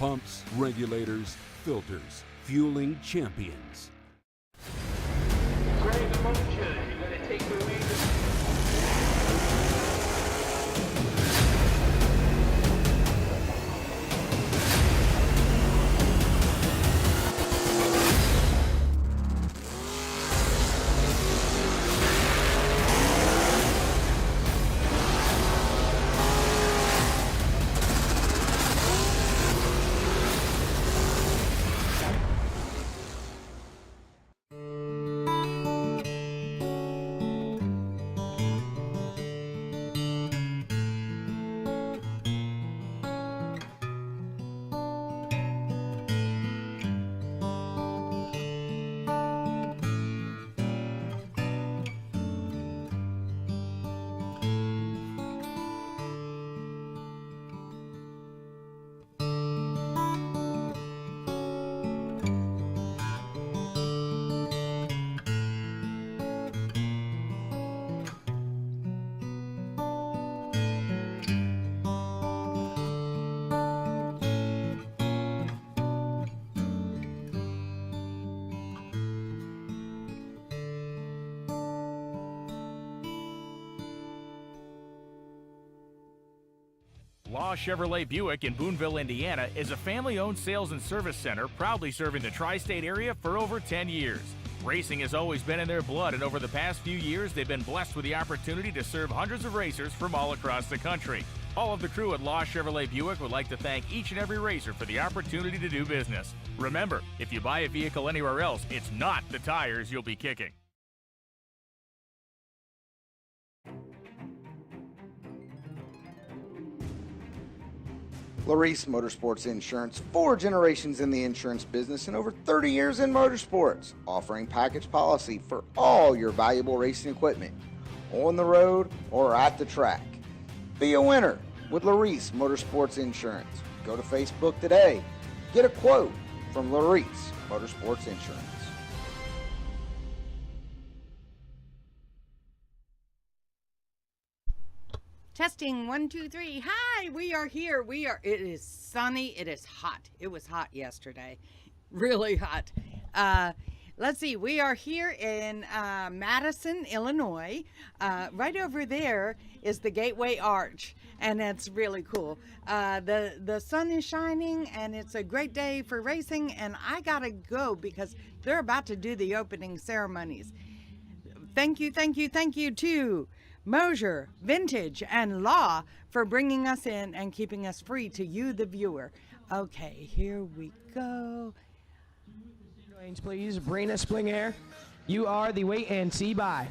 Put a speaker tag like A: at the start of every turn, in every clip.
A: Pumps, regulators, filters, fueling champions.
B: Grab the motion. You're going to take the lead.
C: Law Chevrolet Buick in Boonville, Indiana is a family-owned sales and service center proudly serving the tri-state area for over 10 years. Racing has always been in their blood, and over the past few years, they've been blessed with the opportunity to serve hundreds of racers from all across the country. All of the crew at Law Chevrolet Buick would like to thank each and every racer for the opportunity to do business. Remember, if you buy a vehicle anywhere else, it's not the tires you'll be kicking.
D: Larice Motorsports Insurance, 4 generations in the insurance business and over 30 years in motorsports, offering package policy for all your valuable racing equipment, on the road or at the track. Be a winner with Larice Motorsports Insurance. Go to Facebook today. Get a quote from Larice Motorsports Insurance.
E: Testing 1, 2, 3. Hi, we are here. It is sunny. It is hot. It was hot yesterday. Really hot. Let's see. We are here in Madison, Illinois. Right over there is the Gateway Arch, and it's really cool. The sun is shining, and it's a great day for racing, and I gotta go because they're about to do the opening ceremonies. Thank you to Mosier, Vintage, and Law for bringing us in and keeping us free to you, the viewer. Okay, here we go.
F: Lanes, please. Brina Splinger, you are the wait and see by.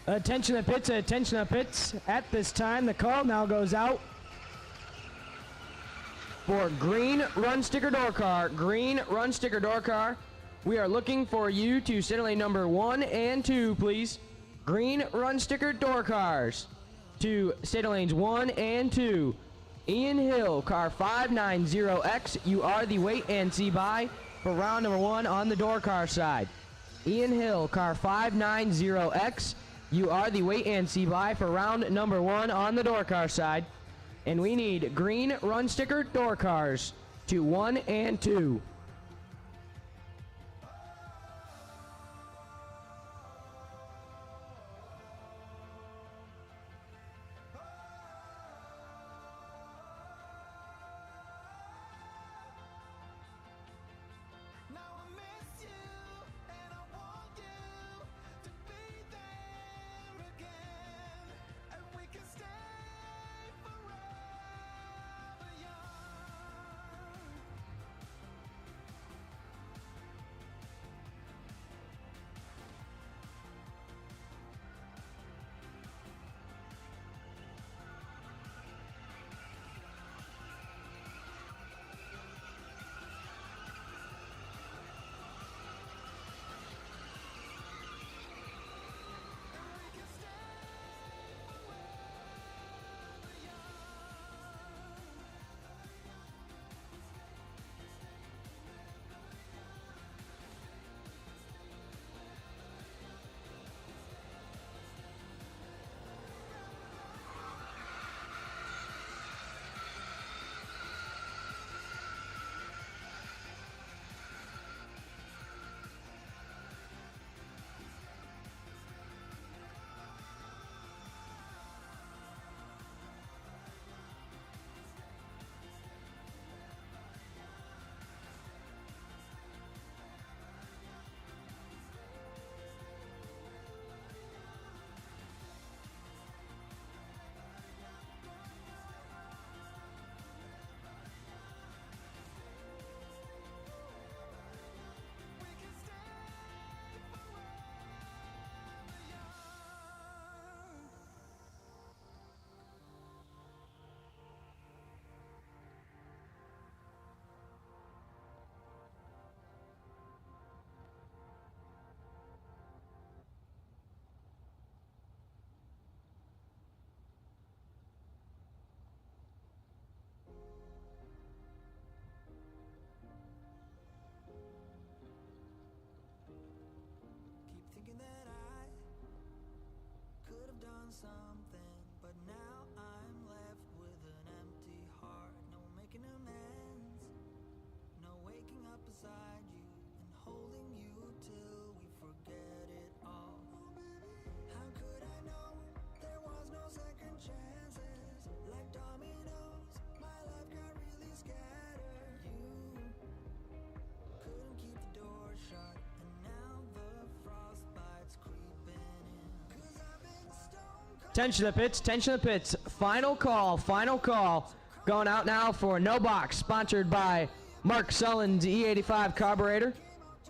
F: Attention the pits, attention the pits. At this time, the call now goes out for green run sticker door car. Green run sticker door car. We are looking for you to center lane number 1 and 2, please. Green run sticker door cars to center lanes 1 and 2. Ian Hill, car 590X. You are the wait and see by for round number 1 on the door car side. Ian Hill, car 590X. You are the wait and see by for round number 1 on the door car side. And we need green run sticker door cars to 1 and 2.
G: Something, but now I'm left with an empty heart. No making amends, no waking up beside you and holding you till we forget it all. How could I know there was no second chances? Like dominoes, my life got really scattered. You couldn't keep the door shut, and now the frostbite's creeping in. 'Cause I've been stoned.
F: Tension to the pits, tension to the pits. Final call, final call. Going out now for No Box, sponsored by Mark Sullen's E85 carburetor.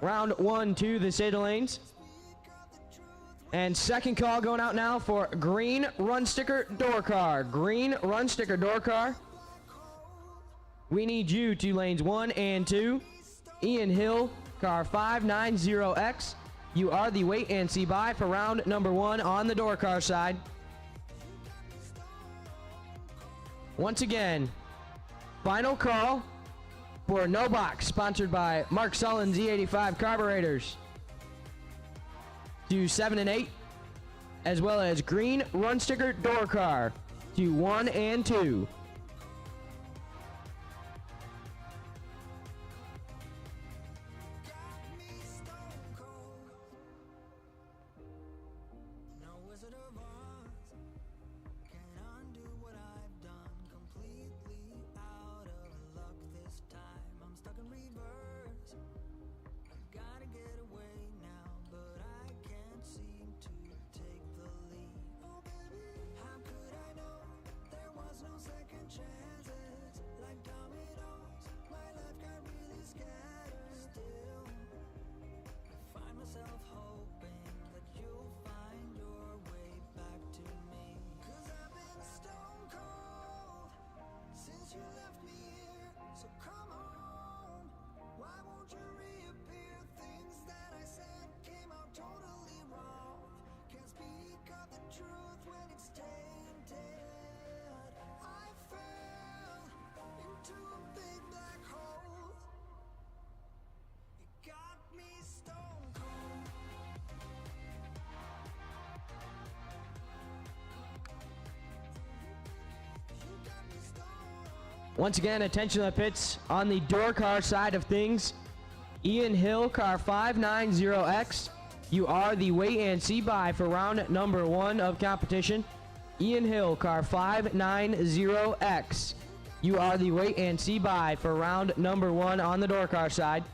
F: Round 1 to the Seder lanes. And second call going out now for green run sticker door car. Green run sticker door car. We need you to lanes 1 and 2. Ian Hill, car 590X. You are the wait and see by for round number 1 on the door car side. Once again, final call for No Box, sponsored by Mark Sullen's E85 carburetors. To 7 and 8, as well as green run sticker door car to 1 and 2.
G: Second
F: Once again, attention to the pits on the door car side of things. Ian Hill, car 590X. You are the wait and see by for round number 1 of competition. Ian Hill, car 590X. You are the wait and see by for round number 1 on the door car side.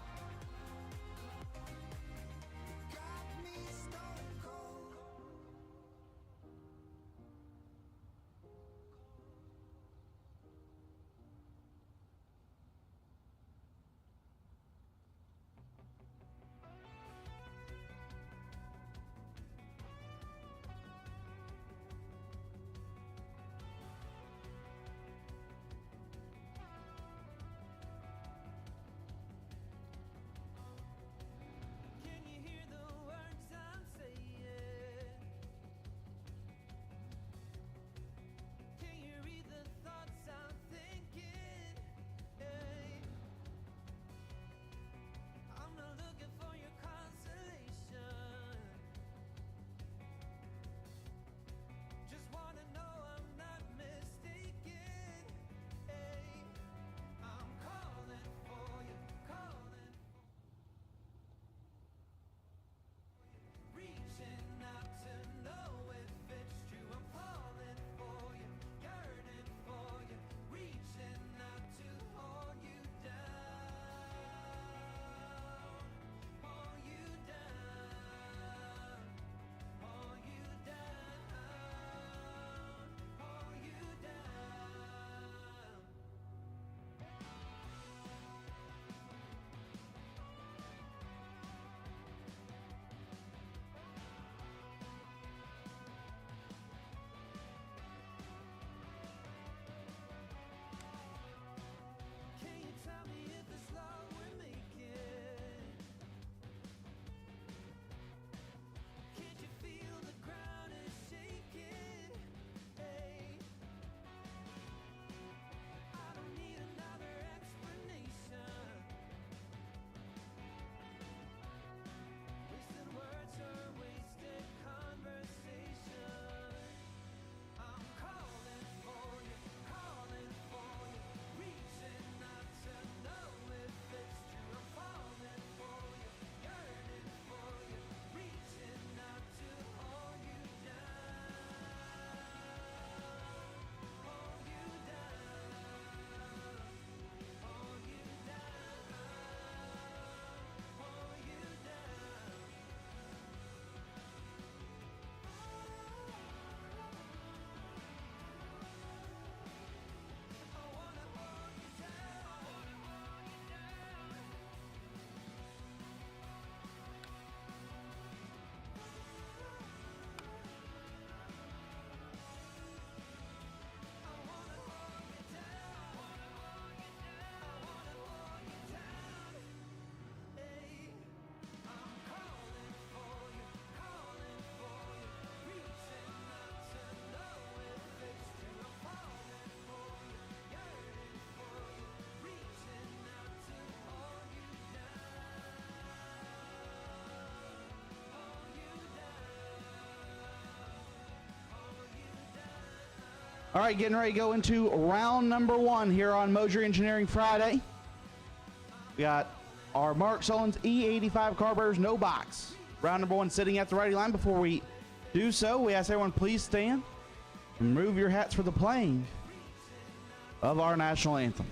H: All right, getting ready to go into round number 1 here on Moser Engineering Friday. We got our Mark Sullins E85 carburetors, no box. Round number 1 sitting at the ready line. Before we do so, we ask everyone please stand and remove your hats for the playing of our national anthem.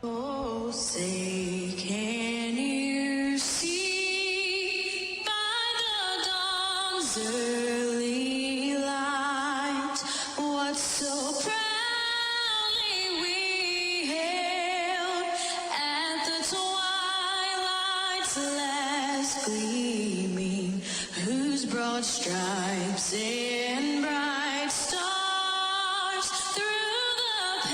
I: Oh, say, can you see by the dawn's early light what so proudly we hailed at the twilight's last gleaming, whose broad stripes and bright stars through the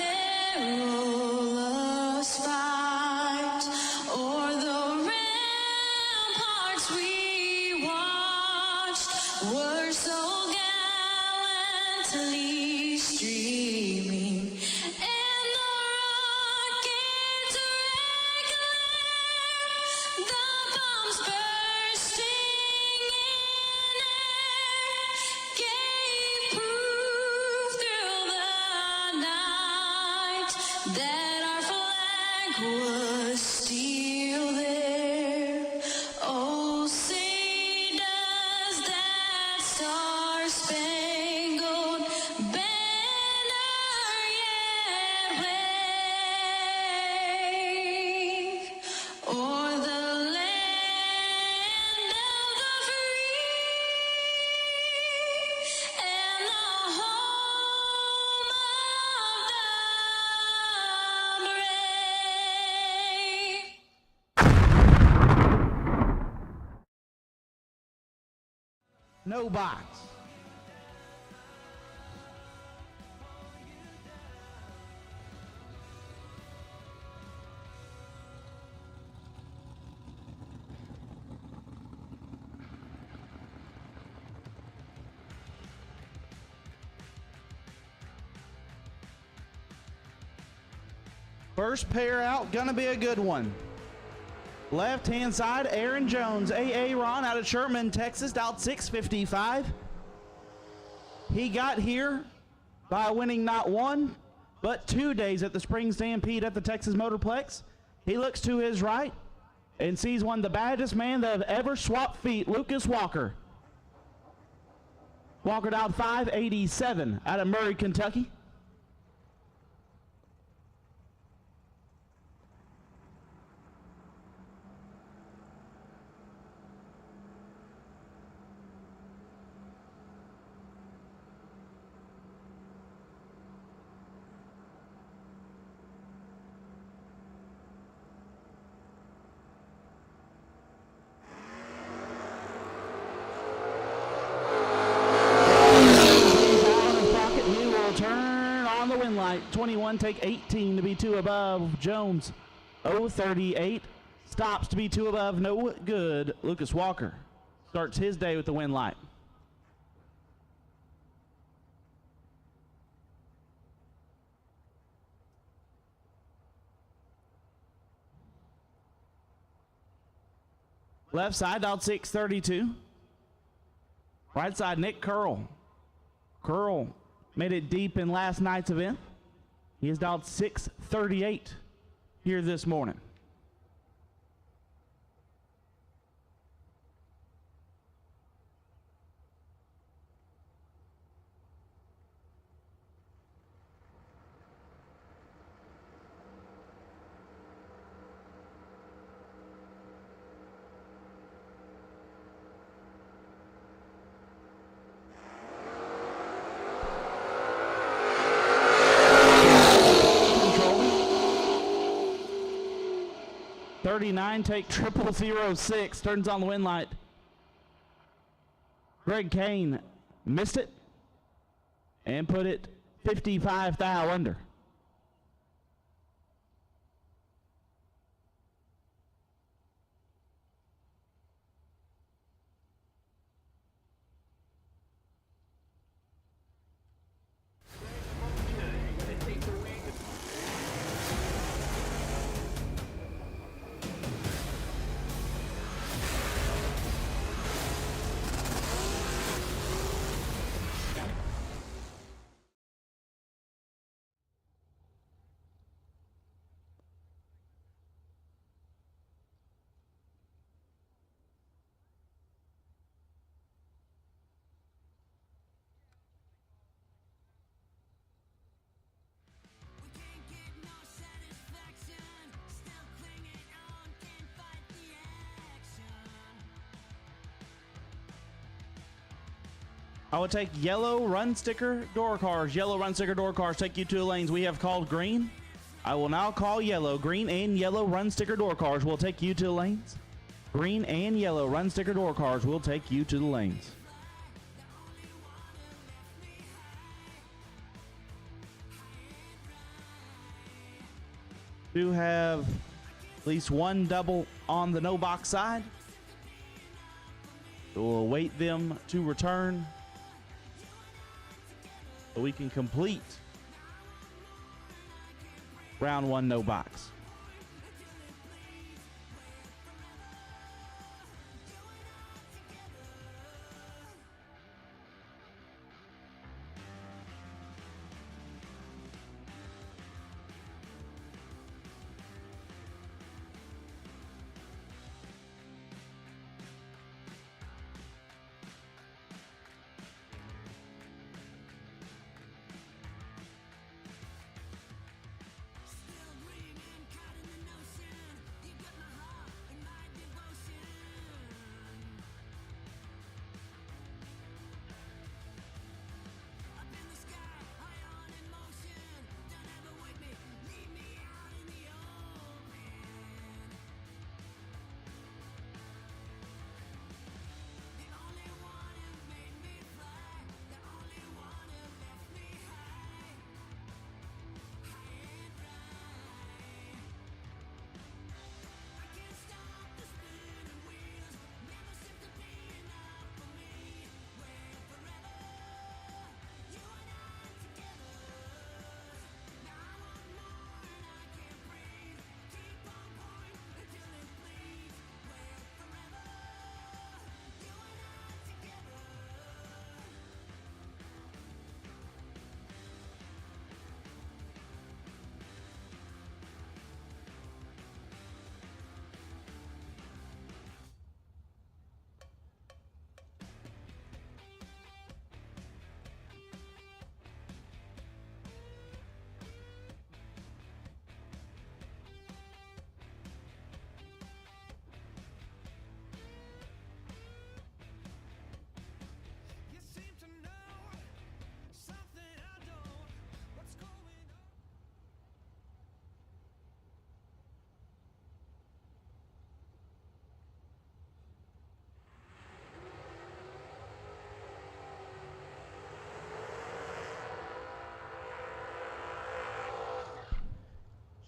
I: perilous fight o'er the ramparts we watched were so gallantly streaming, and the rockets regular, the bombs bursting in air, gave that our flag was still there. Oh, say does that star-spangled banner yet wave o'er the land of the free and the home of the brave.
H: No box. First pair out, gonna be a good one. Left-hand side, Aaron Jones, AA Ron out of Sherman, Texas, dialed 655. He got here by winning not one, but 2 days at the Spring Stampede at the Texas Motorplex. He looks to his right and sees one of the baddest man that have ever swapped feet, Lucas Walker. Walker dialed 587 out of Murray, Kentucky. Turn on the wind light. 21 take 18 to be 2 above. Jones 038 stops to be 2 above. No good. Lucas Walker starts his day with the wind light. Left side dialed 632. Right side Nick Curl. Curl made it deep in last night's event. He has dialed 638 here this morning. Control. 39 take 0006 turns on the wind light. Greg Kane missed it and put it 55 thou under. I will take yellow run sticker door cars. Yellow run sticker door cars take you to the lanes we have called green. I will now call yellow. Green and yellow run sticker door cars will take you to the lanes. Green and yellow run sticker door cars will take you to the lanes. Do have at least one double on the no box side. We'll await them to return so we can complete round one no box.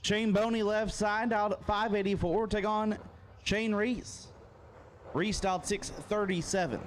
H: Shane Boney left side out at 584. Take on Shane Reese. Reese out 637.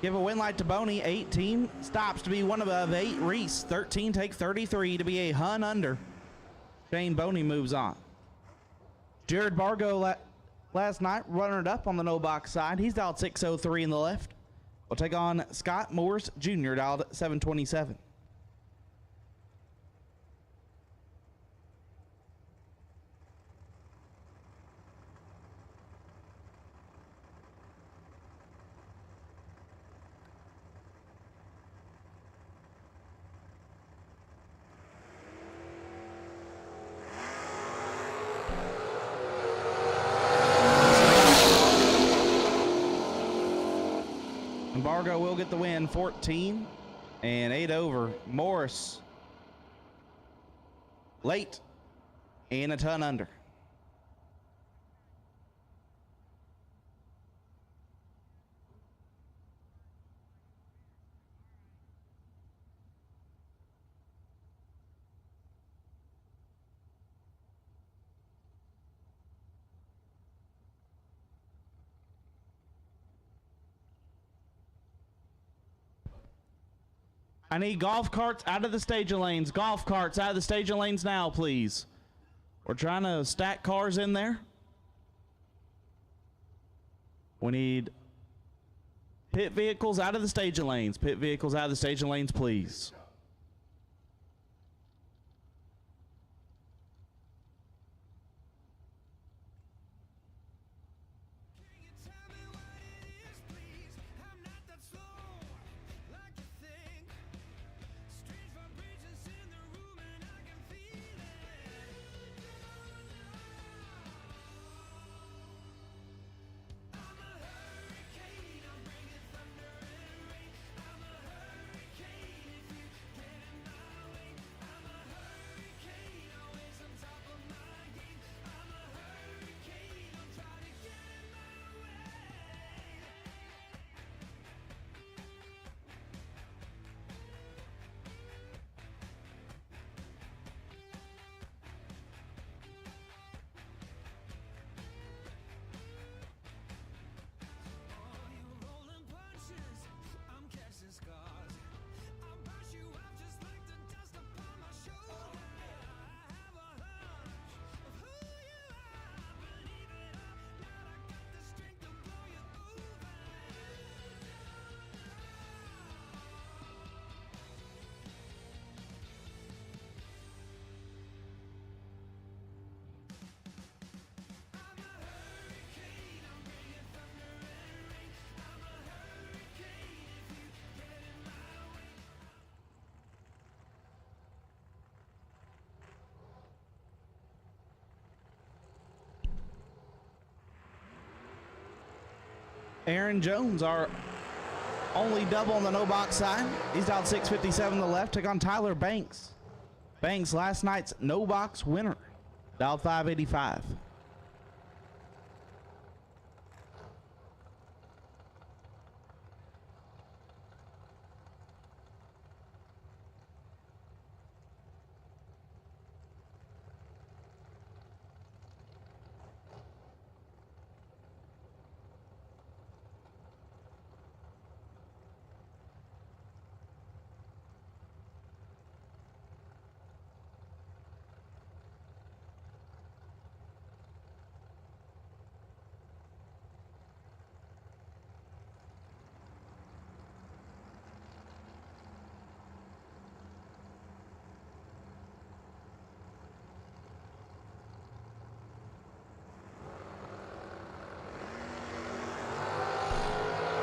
H: Give a win light to Boney. 18 stops to be one above 8. Reese 13 take 33 to be a hun under. Shane Boney moves on. Jared Bargo last night runner up on the no box side. He's dialed 603 in the left. We'll take on Scott Morris Jr. dialed 727. Bargo will get the win, 14 and 8 over. Morris late and a ton under. I need golf carts out of the staging lanes. Golf carts out of the staging lanes now, please. We're trying to stack cars in there. We need pit vehicles out of the staging lanes. Pit vehicles out of the staging lanes, please. Aaron Jones, our only double on the no box side. He's dialed 657 on the left. Took on Tyler Banks. Banks, last night's no box winner, dialed 585.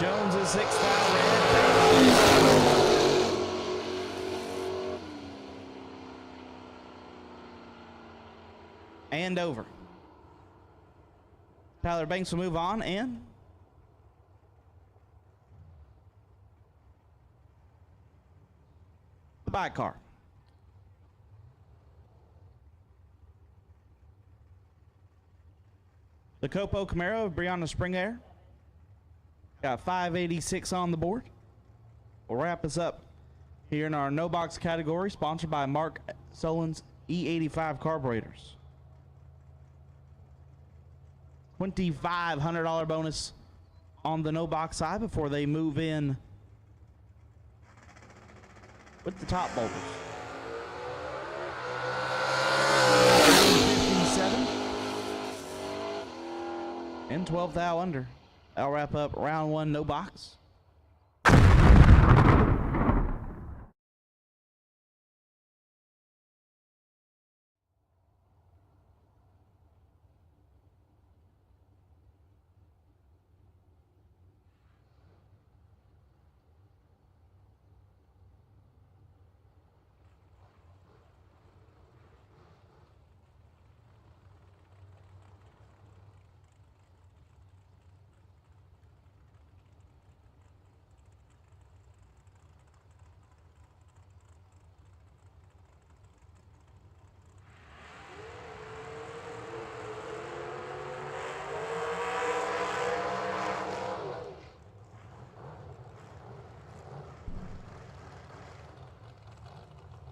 H: Jones is 6 foul red. And over. Tyler Banks will move on and the bike car. The Copo Camaro of Brianna Spring Air. Got 586 on the board. We'll wrap us up here in our no box category, sponsored by Mark Solon's E85 carburetors. $2,500 bonus on the no box side before they move in with the top boulders. 57 and 12 thou under. I'll wrap up round one no box.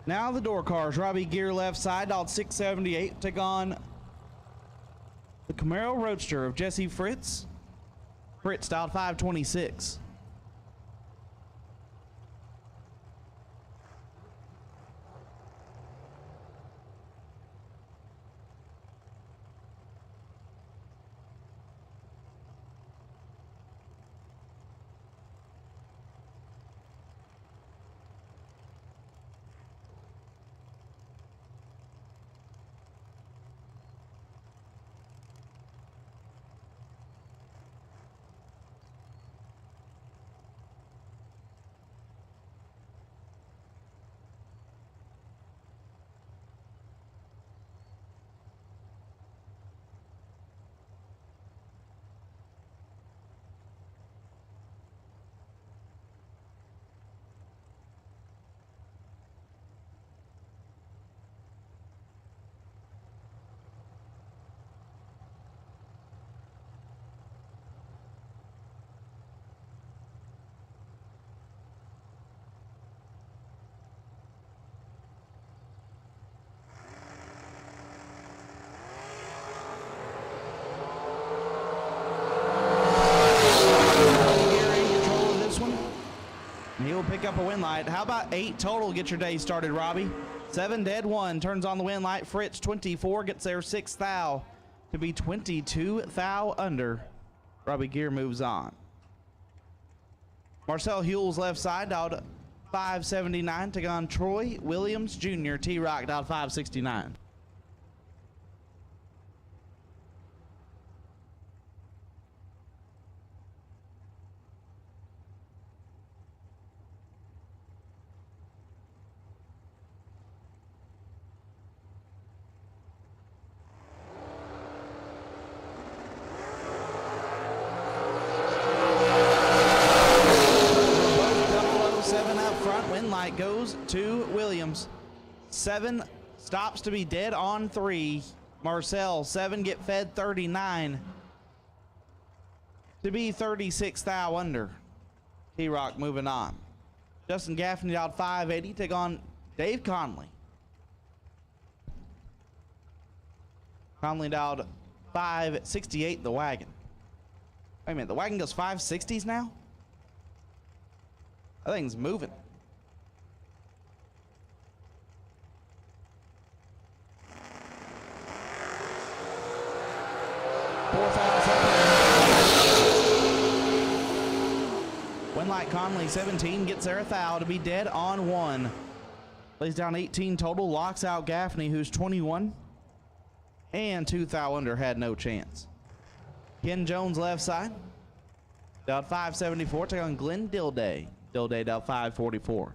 H: Now the door cars. Robbie Gear left side, dialed 678. Take on the Camaro Roadster of Jesse Fritz. Fritz dialed 526. Pick up a win light. How about 8 total? Get your day started, Robbie. 7 dead, 1 turns on the win light. Fritz 24 gets their 6th thou to be 22 thou under. Robbie Gear moves on. Marcel Huell's left side dialed 579. Take on Troy Williams Jr. T-Rock dialed 569. Goes to Williams. 7 stops to be dead on 3. Marcel 7 get fed 39 to be 36 thou under. T-Rock moving on. Justin Gaffney dialed 580. Take on Dave Conley. Conley dialed 568. The wagon. Wait a minute. The wagon goes 560s now? That thing's moving. Winlight Conley 17 gets there 1 thou to be dead on 1. Lays down 18 total, locks out Gaffney, who's 21. And 2 thou under, had no chance. Ken Jones left side. Down 574, take on Glenn Dilday. Dilday down 544.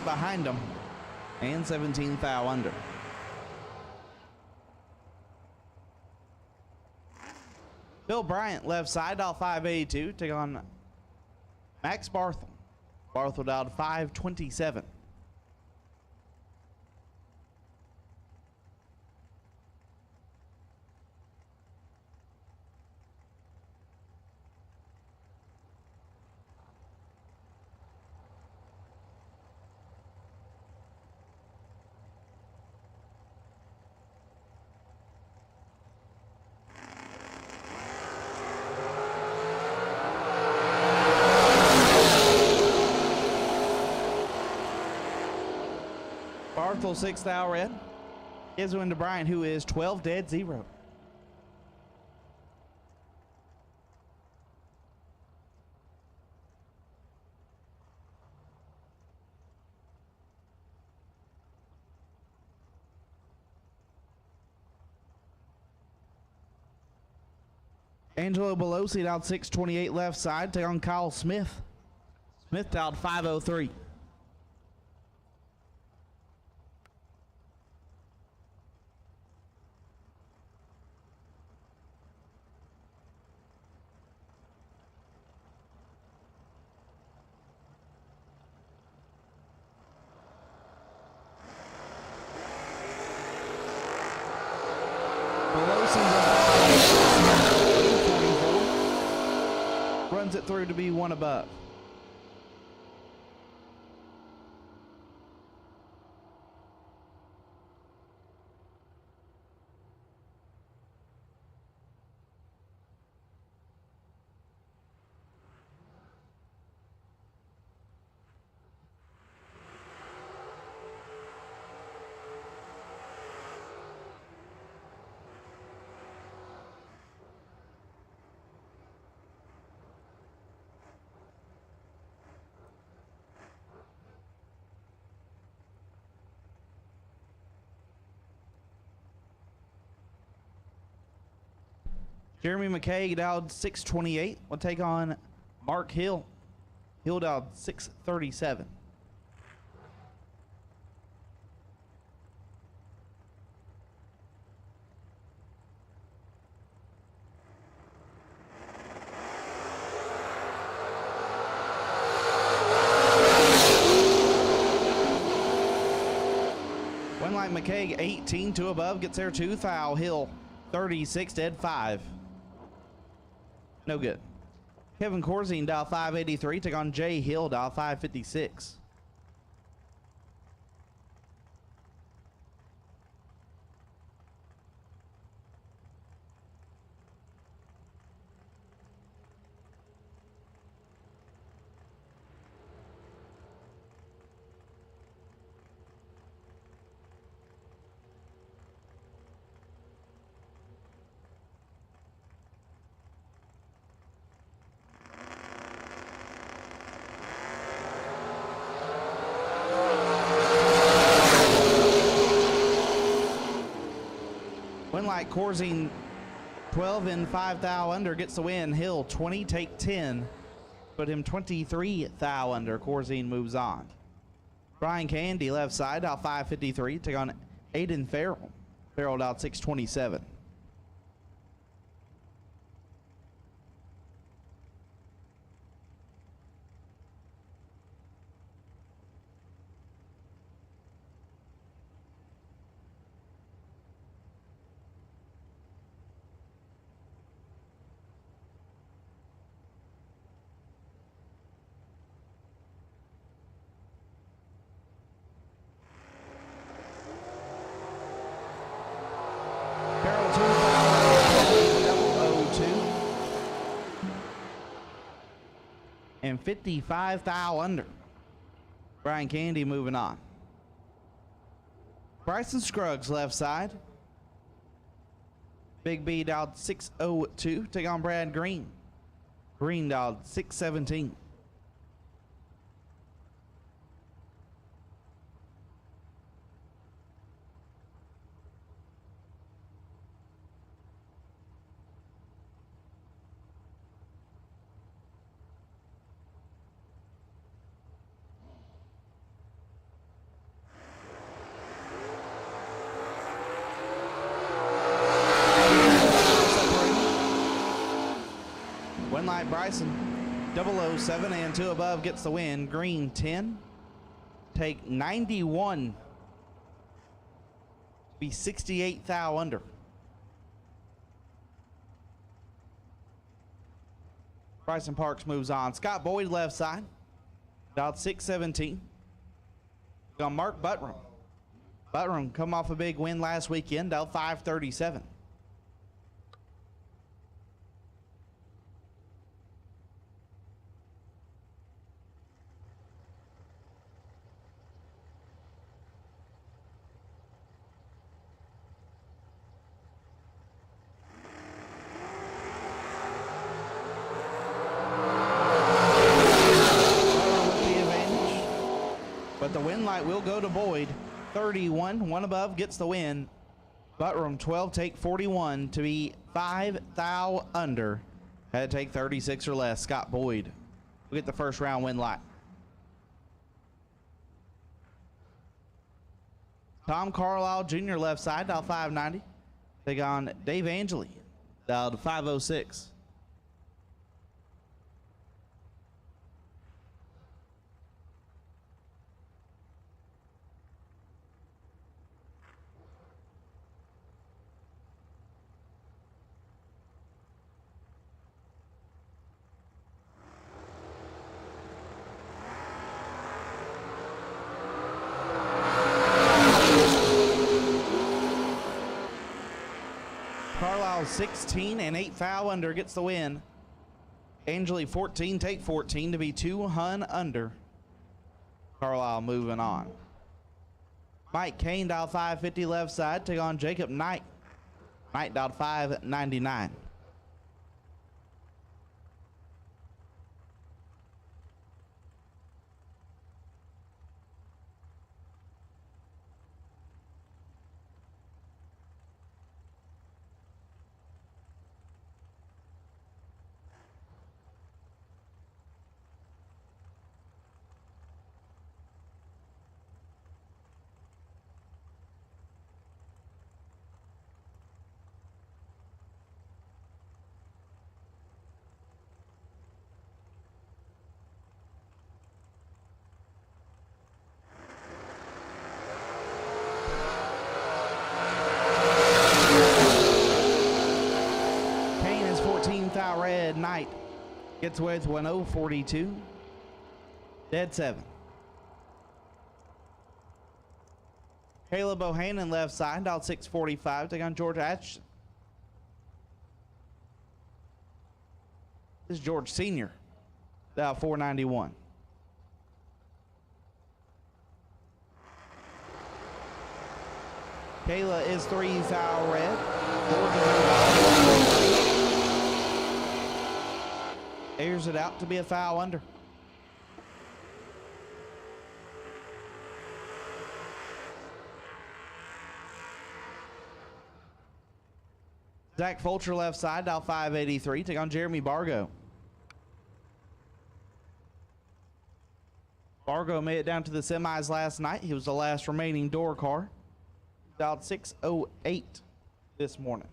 H: Behind him and 17 foul under. Bill Bryant left side dial 582 take on Max Barthel. Barthel dialed 527. Barthel 6th hour red. Gives one to Bryant, who is 12 dead 0. Angelo Belosi dialed 628 left side. Take on Kyle Smith. Smith dialed 503. Runs it through to be one above. Jeremy McKay dialed 628. We'll take on Mark Hill. Hill dialed 637. One like McKay, 18 to above, gets there 2 foul. Hill 36 dead 5. No good. Kevin Corzine dial 583. Take on Jay Hill dial 556. Like Corzine 12 and 5 thou under gets the win. Hill 20 take 10, put him 23 thou under. Corzine moves on. Brian Candy left side out 553 take on Aiden Farrell. Farrell out 627. and 55 thou under. Brian Candy moving on. Bryson Scruggs left side. Big B dialed 602. Take on Brad Green. Green dialed 617. One light Bryson, 007 and 2 above gets the win. Green 10, take 91, be 68 thou under. Bryson Parks moves on. Scott Boyd left side, dialed 617. On Mark Buttram. Buttram come off a big win last weekend, dialed 537. But the win light will go to Boyd. 31, one above gets the win. Buttram 12, take 41 to be 5 thou under. Had to take 36 or less. Scott Boyd will get the first round win light. Tom Carlisle Jr. left side, dial 590. Take on Dave Angeli, dial 506. Carlisle 16 and 8 foul under gets the win. Angeli 14, take 14 to be 2 hun under. Carlisle moving on. Mike Kane dial 550 left side, take on Jacob Knight. Knight dialed 599. Thou red. Knight gets with 1042. Dead 7. Caleb Bohannon left side, dial 645. Take on George Atchison. This is George Sr. Dial 491. Kayla is 3 thou red. Airs it out to be a foul under. Zach Fulcher left side, dial 583. Take on Jeremy Bargo. Bargo made it down to the semis last night. He was the last remaining door car. Dialed 608 this morning.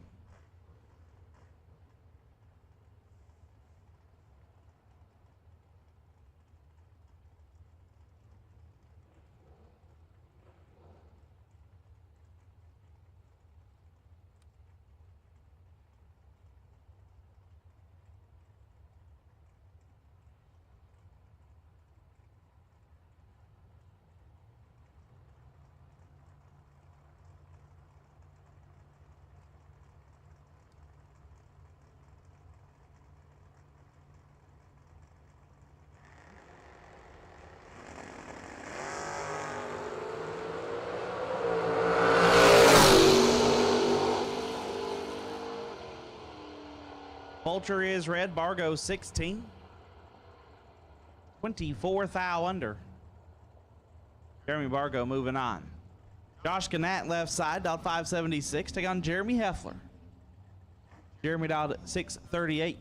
H: Vulture is red. Bargo 16. 24 thou under. Jeremy Bargo moving on. Josh Gannett left side, dialed 576. Take on Jeremy Heffler. Jeremy dialed at 638.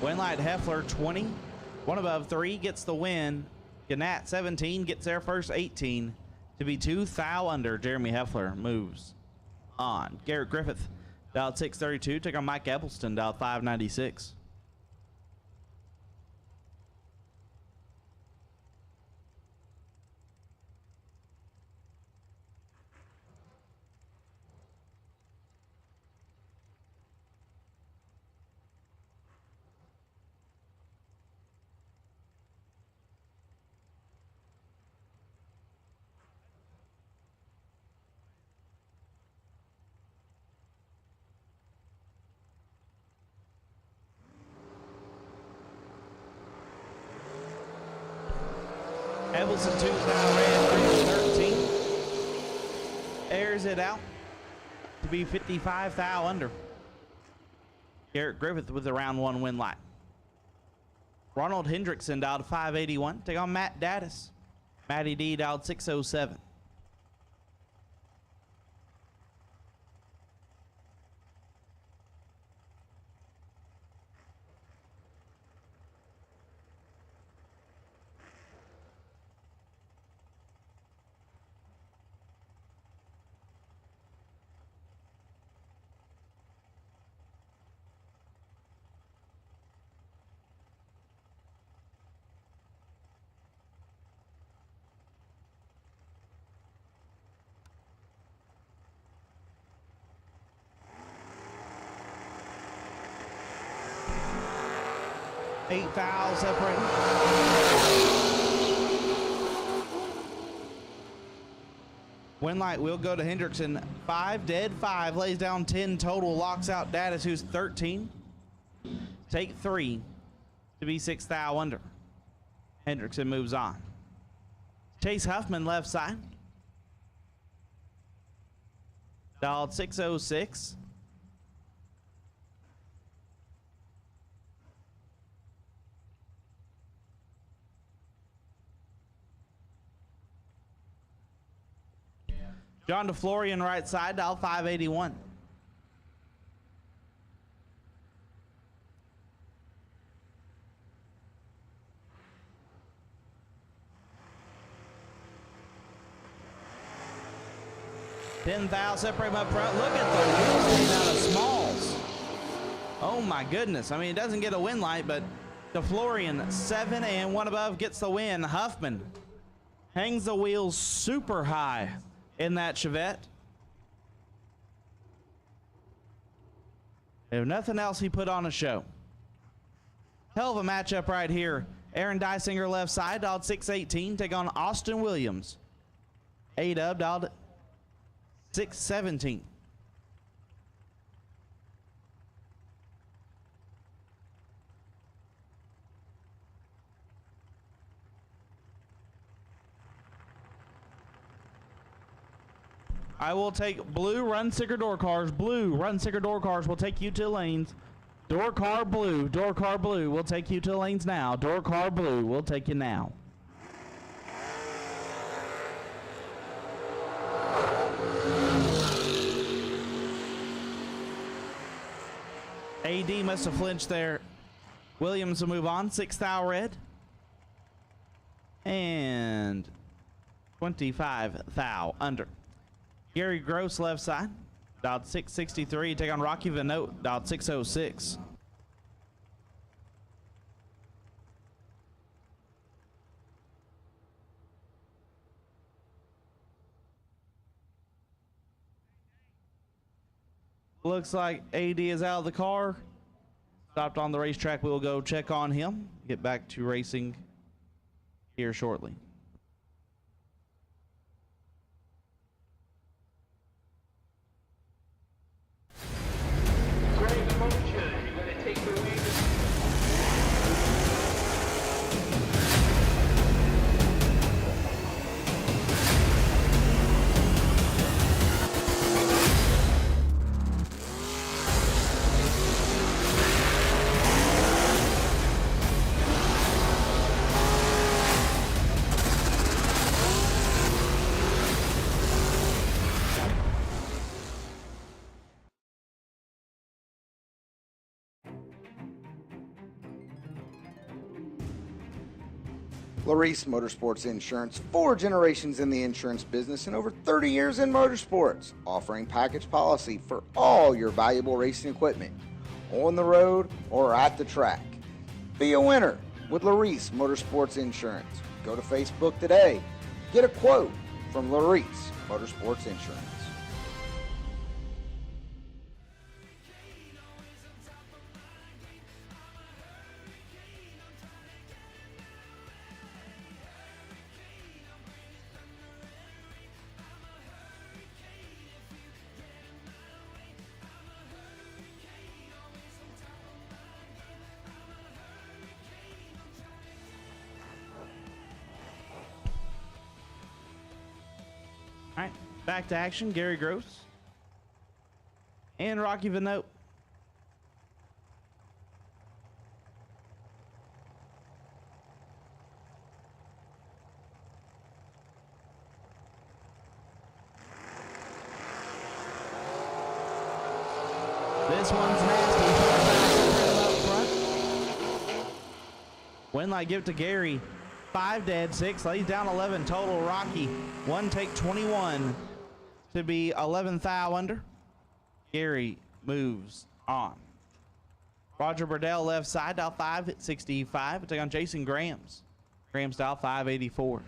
H: Winlight Heffler 20. One above 3 gets the win. Gannett 17 gets there first 18 to be 2 thou under. Jeremy Heffler moves on. Garrett Griffith dialed 632. Take on Mike Ebleston dialed 596. Evelson 2 thou red, 13. Airs it out to be 55 thou under. Garrett Griffith with the round 1 win light. Ronald Hendrickson dialed 581. Take on Matt Daddis. Matty D dialed 607. Eight fouls separate. Winlight will go to Hendrickson. 5 dead, 5 lays down 10 total. Locks out Daddis, who's 13. Take 3 to be 6 thou under. Hendrickson moves on. Chase Huffman left side. Dialed 606. John DeFlorian right side, dial 581. $10,000 separate him up front. Look at the wheels coming out of Smalls. Oh my goodness. I mean, it doesn't get a win light, but DeFlorian 7 and 1 above gets the win. Huffman hangs the wheels super high in that Chevette. If nothing else, he put on a show. Hell of a matchup right here. Aaron Dysinger left side, dialed 618. Take on Austin Williams. A-Dub dialed 617. I will take blue run sticker door cars. Blue run sticker door cars will take you to lanes. Door car blue will take you to lanes now. Door car blue will take you now. AD must have flinched there. Williams will move on. 6 thou red. And 25 thou under. Gary Gross left side, dialed 663. Take on Rocky Vanote, dialed 606. Looks like AD is out of the car. stopped on the racetrack. We'll go check on him, get back to racing here shortly.
B: Great motion. You're gonna take the lead.
D: Larice Motorsports Insurance, 4 generations in the insurance business and over 30 years in motorsports, offering package policy for all your valuable racing equipment, on the road or at the track. Be a winner with Larice Motorsports Insurance. Go to Facebook today. Get a quote from Larice Motorsports Insurance.
H: All right, back to action. Gary Gross and Rocky Vanote. This one's nasty. Up front. Win light, give it to Gary. 5 dead, 6 lays down 11 total. Rocky, 1 take 21 to be 11th thou under. Gary moves on. Roger Burdell left side, dial 5 at 65. We'll take on Jason Grams. Grams dial 584.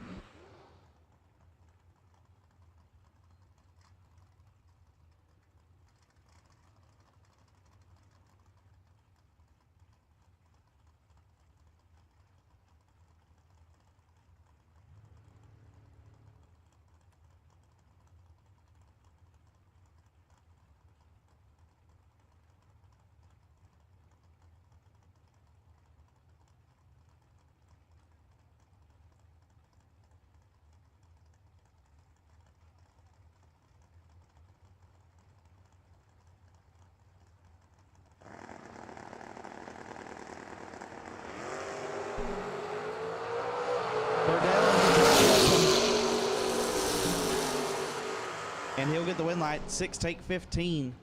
H: And he'll get the win light. 6 take 15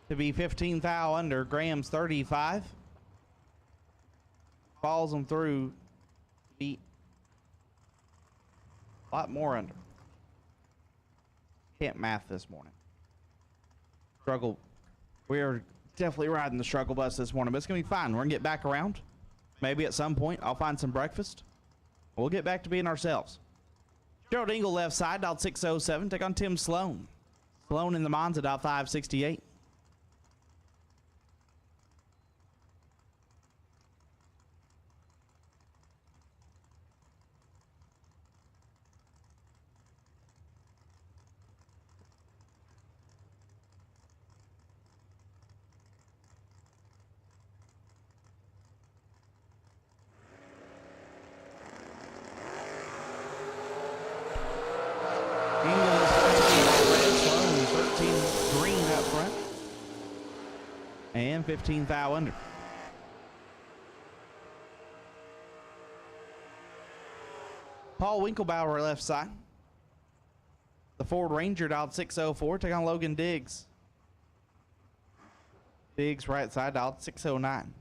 H: to be 15th thou under. Graham's 35. Falls him through. Be a lot more under. Can't math this morning. Struggle. We are definitely riding the struggle bus this morning, but it's going to be fine. We're going to get back around. Maybe at some point I'll find some breakfast. We'll get back to being ourselves. Gerald Engel left side, dial 607. Take on Tim Sloan. Sloan in the Monza, dial 568. And 15th thou under. Paul Winklebauer left side. The Ford Ranger dialed 604. Take on Logan Diggs. Diggs right side dialed 609.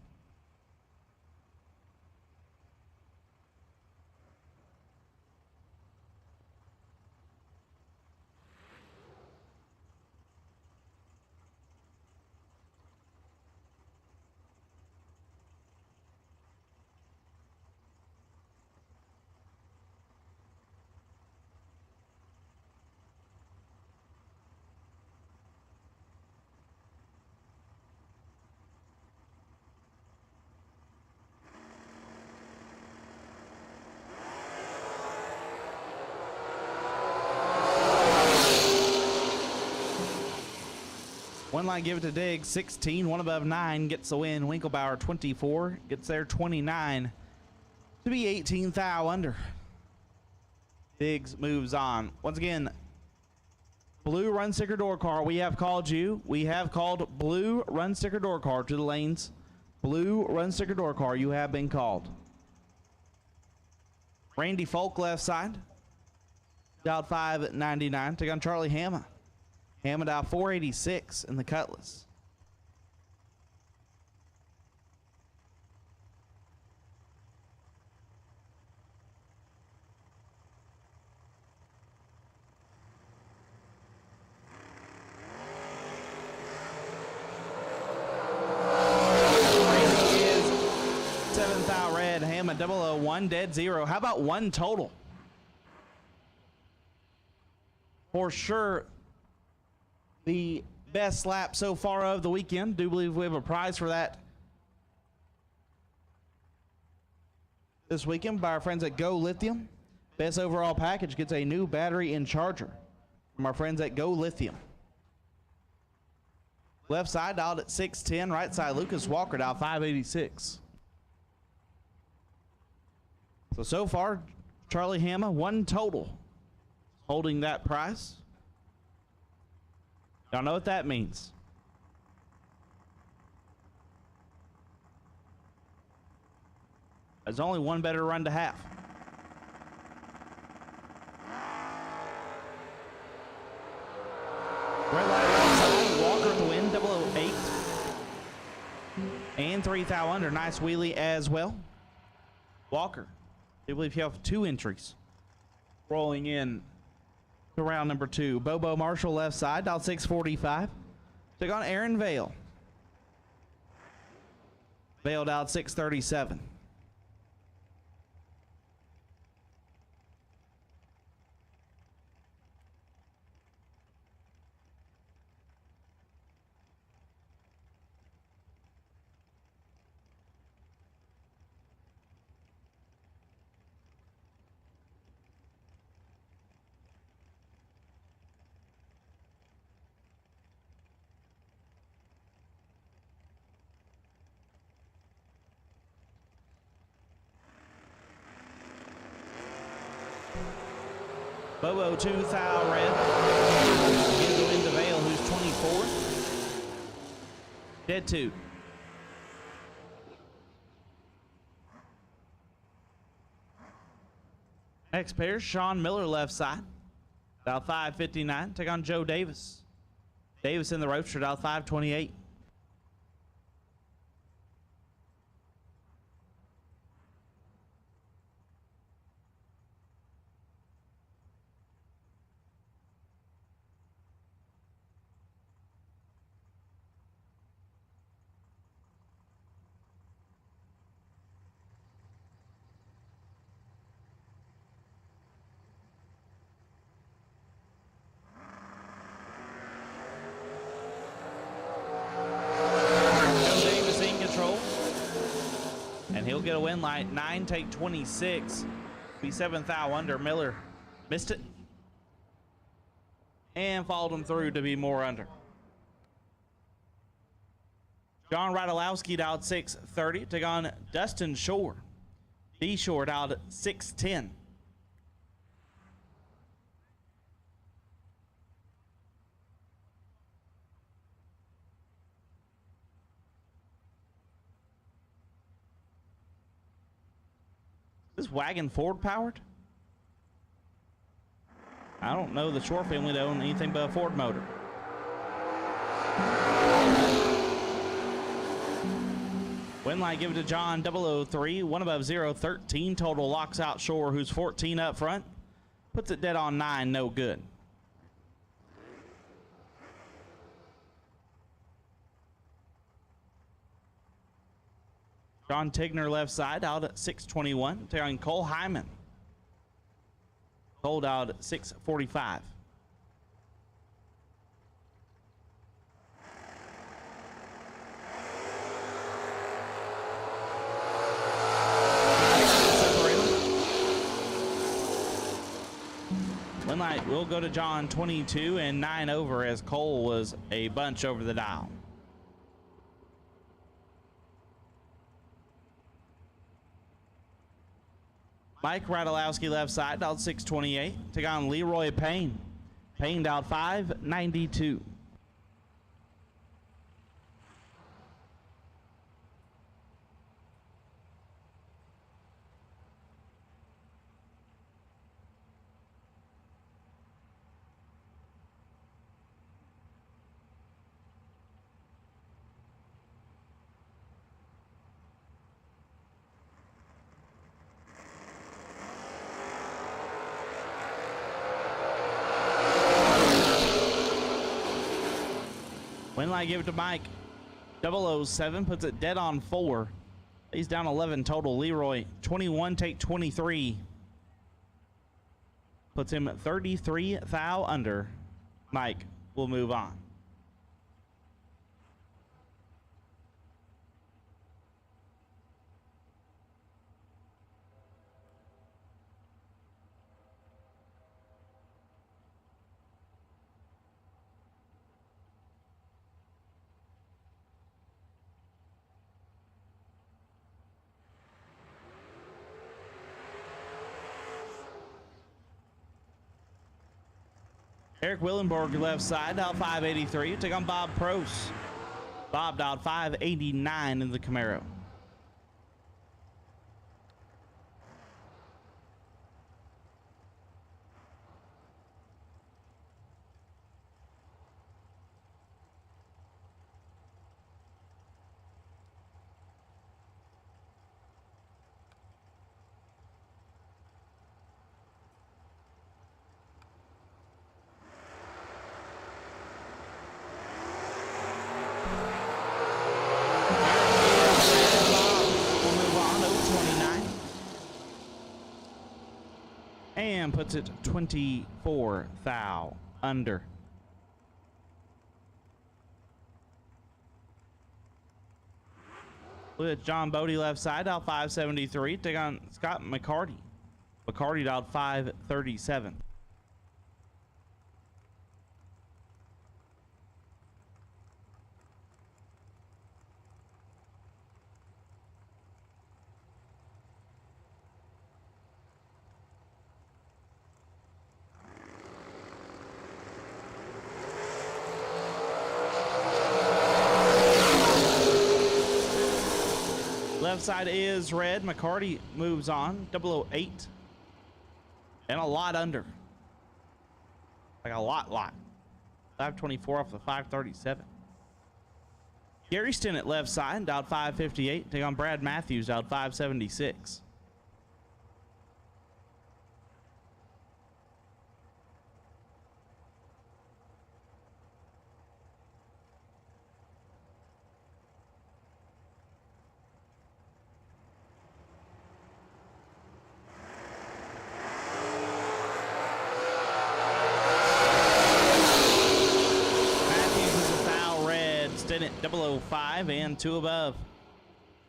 H: Winline, give it to Diggs. 16, one above 9, gets the win. Winklebauer, 24, gets there 29 to be 18 thou under. Diggs moves on. Once again, blue run sticker door car. We have called you. We have called blue run sticker door car to the lanes. Blue run sticker door car. You have been called. Randy Folk left side. Dialed 599. Take on Charlie Hamma. Hamma dialed 486 in the Cutlass. Randy is 7th out red. Hamma 001 dead 0. How about one total? For sure, the best lap so far of the weekend. Do believe we have a prize for that this weekend by our friends at Go Lithium. Best overall package gets a new battery and charger from our friends at Go Lithium. Left side dialed at 610. Right side Lucas Walker dialed 586. So far, Charlie Hamma, one total, holding that prize. Y'all know what that means. There's only one better run to have. Red light outside. Walker to win, 008. And 3 thou under. Nice wheelie as well. Walker, I believe you have 2 entries. Rolling in to round number 2. Bobo Marshall left side, dialed 645. Took on Aaron Vale. Vale dialed 637. Bobo 2 thou red. Give the win to Vale, who's 24. Dead 2. Next pair, Sean Miller left side. Dial 559. Take on Joe Davis. Davis in the roadster, dial 528. And he'll get a win light. 9 take 26. Be 7th thou under. Miller missed it and followed him through to be more under. John Radulowski dialed 630. Take on Dustin Shore. D Shore dialed 610. Is this wagon Ford powered? I don't know the Shore family to own anything but a Ford motor. Win light, give it to John 003. 1 above 0, 13 total. Locks out Shore, who's 14 up front. Puts it dead on 9, no good. John Tigner left side out at 621. Taking Cole Hyman. Cole out at 645. Win light will go to John, 22 and 9 over, as Cole was a bunch over the dial. Mike Radulowski left side, dialed 628. Take on Leroy Payne. Payne dialed 592. Winlight give it to Mike. 007 puts it dead on 4. He's down 11 total. Leroy 21, take 23. Puts him at 33 thou under. Mike will move on. Eric Willenborg left side, dialed 583. Take on Bob Prost. Bob dialed 589 in the Camaro. And puts it 24 thou under. Look at John Bodie left side, dialed 573. Take on Scott McCarty. McCarty dialed 537. Left side is red. McCarty moves on. 008. And a lot under. Like a lot. 524 off the 537. Gary Stinnett left side, dialed 558. Take on Brad Matthews, dialed 576. Stinnett 005 and 2 above.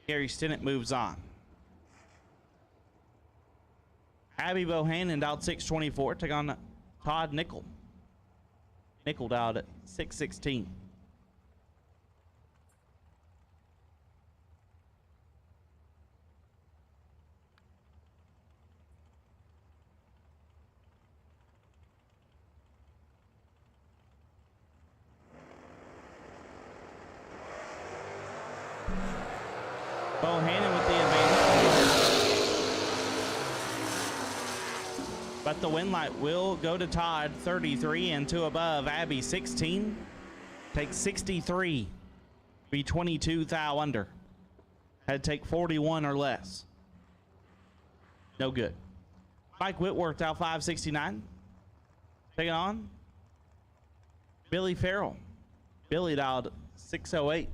H: Gary Stinnett moves on. Abby Bohannon dialed 624. Take on Todd Nickel. Nickel dialed at 616. Bohannon with the advantage. But the win light will go to Todd, 33 and 2 above. Abby 16. Takes 63. Be 22 thou under. Had to take 41 or less. No good. Mike Whitworth out 569. Taking on Billy Farrell. Billy dialed 608.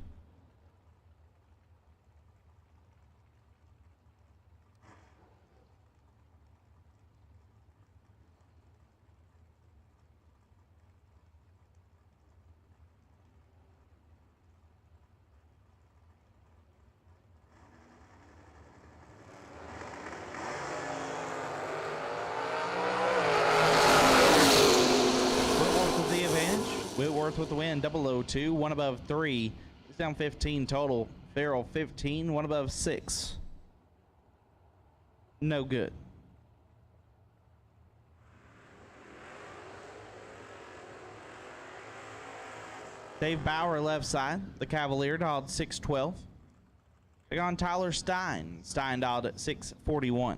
H: with the win. 002, one above 3. He's down 15 total. Farrell 15, one above 6. No good. Dave Bauer left side. The Cavalier dialed 612. Take on Tyler Stein. Stein dialed at 641.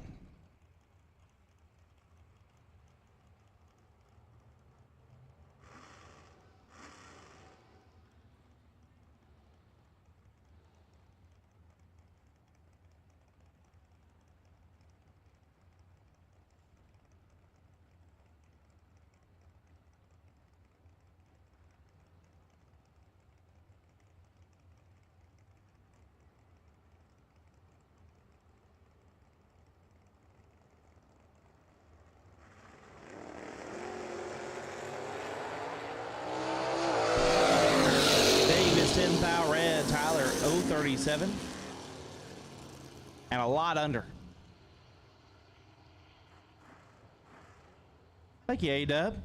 H: Davis 10 foul red. Tyler 037. And a lot under. Thank you, A-Dub.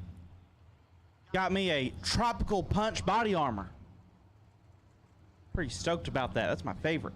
H: Got me a tropical punch body armor. Pretty stoked about that. That's my favorite.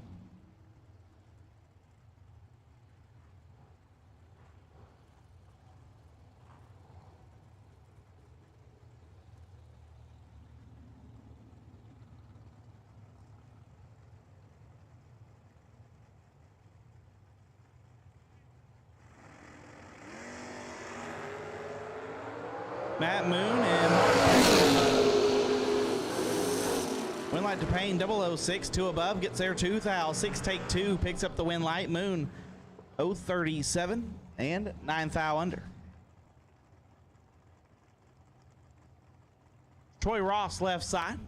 H: Matt Moon and Winlight to Payne 006, 2 above, gets there 2 thou, 6 take 2, picks up the Winlight. Moon 037 and 9 thou under. Troy Ross left side,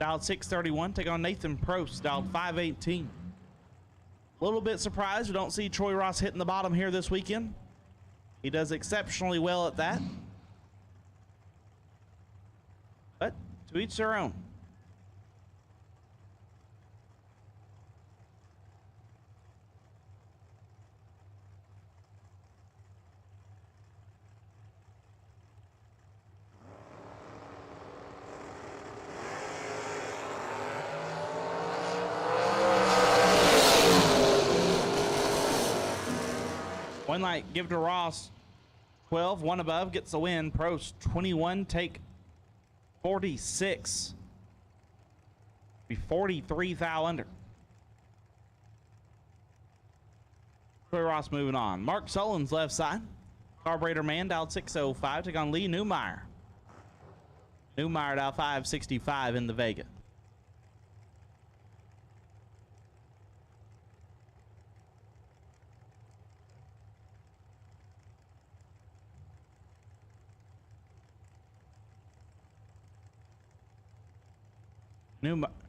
H: dialed 631, take on Nathan Prost, dialed 518. A little bit surprised we don't see Troy Ross hitting the bottom here this weekend. He does exceptionally well at that. But to each their own. One light, give to Ross. 12, one above, gets the win. Prost 21, take 46. Be 43 thou under. Troy Ross moving on. Mark Sullins left side. Carburetor man dialed 605. Take on Lee Newmeyer. Newmeyer dialed 565 in the Vega.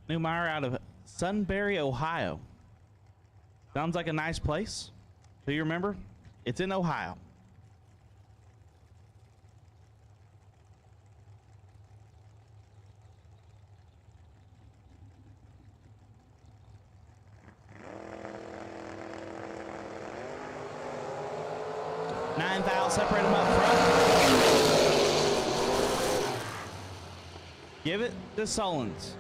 H: Newmeyer out of Sunbury, Ohio. Sounds like a nice place. Do you remember? It's in Ohio. Nine thou, separate them up front. Give it to Sullins.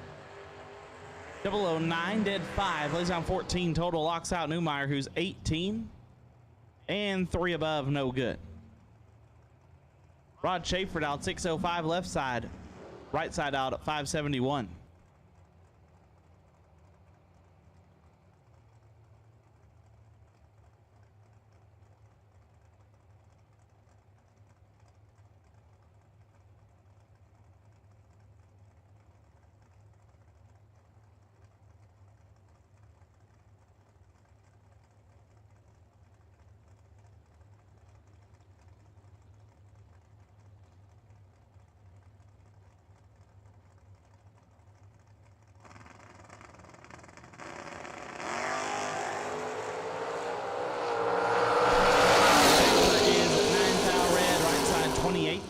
H: 009, dead 5, lays down 14 total, locks out Newmeyer, who's 18, and 3 above, no good. Rod Schaefer out 605, left side, right side out at 571. Is 28.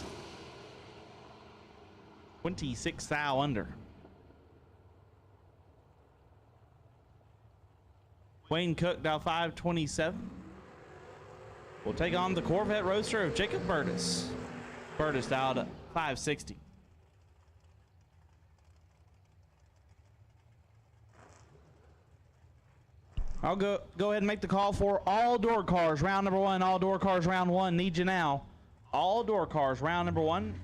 H: 26 thou under. Wayne Cook dial 527. We'll take on the Corvette Roadster of Jacob Burtis. Burtis dialed at 560. I'll go ahead and make the call for all door cars. Round number 1, all door cars, round 1. Need you now. All door cars, round number 1.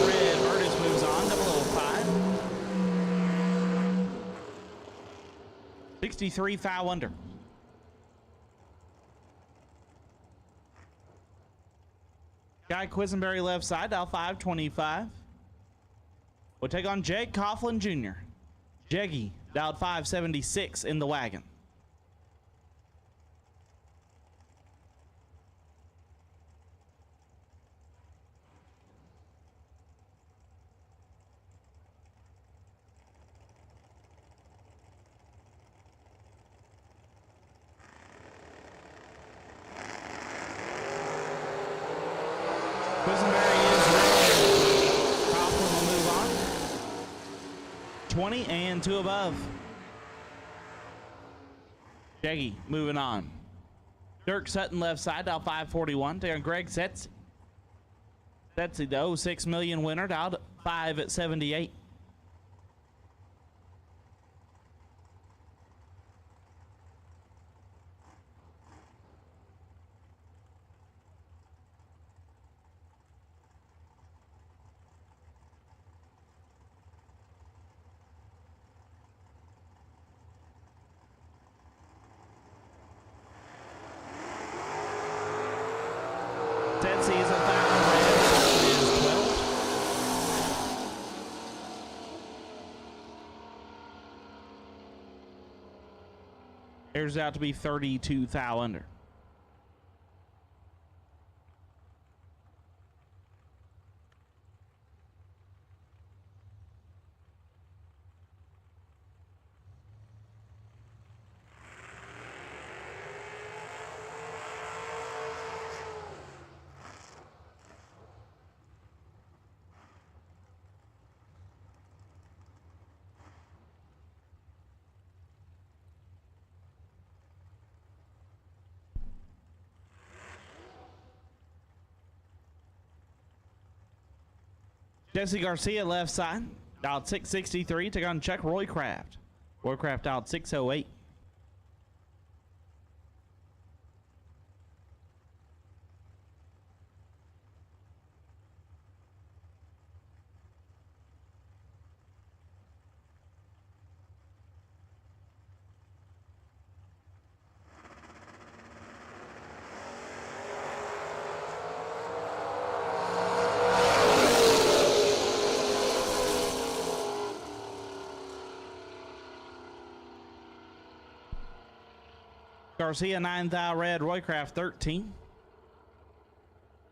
H: Red, Burtis moves on, 005. 63 foul under. Guy Quisenberry left side, dial 525. We'll take on Jeg Coughlin Jr. Jeggy, dialed 576 in the wagon. Quisenberry is ready. Coughlin will move on. 20 and 2 above. Jeggy moving on. Dirk Sutton left side, dial 541. Take on Greg Setzi. Setzi, the 06 million winner, dialed 578. Setzi is a foul. Red Sutton is 12. Airs out to be 32 foul under. Jesse Garcia left side, dialed 663, take on Chuck Roycraft. Roycraft dialed 608. Garcia 9 thou red, Roycraft 13.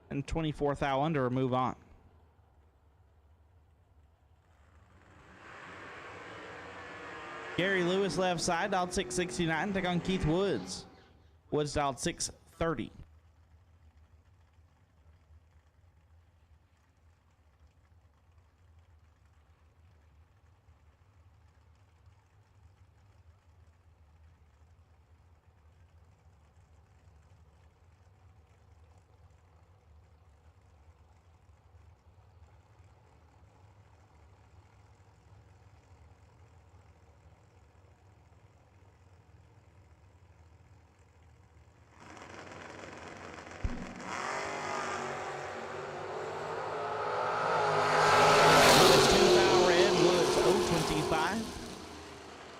H: And 24 thou under, move on. Gary Lewis left side, dialed 669, take on Keith Woods. Woods dialed 630.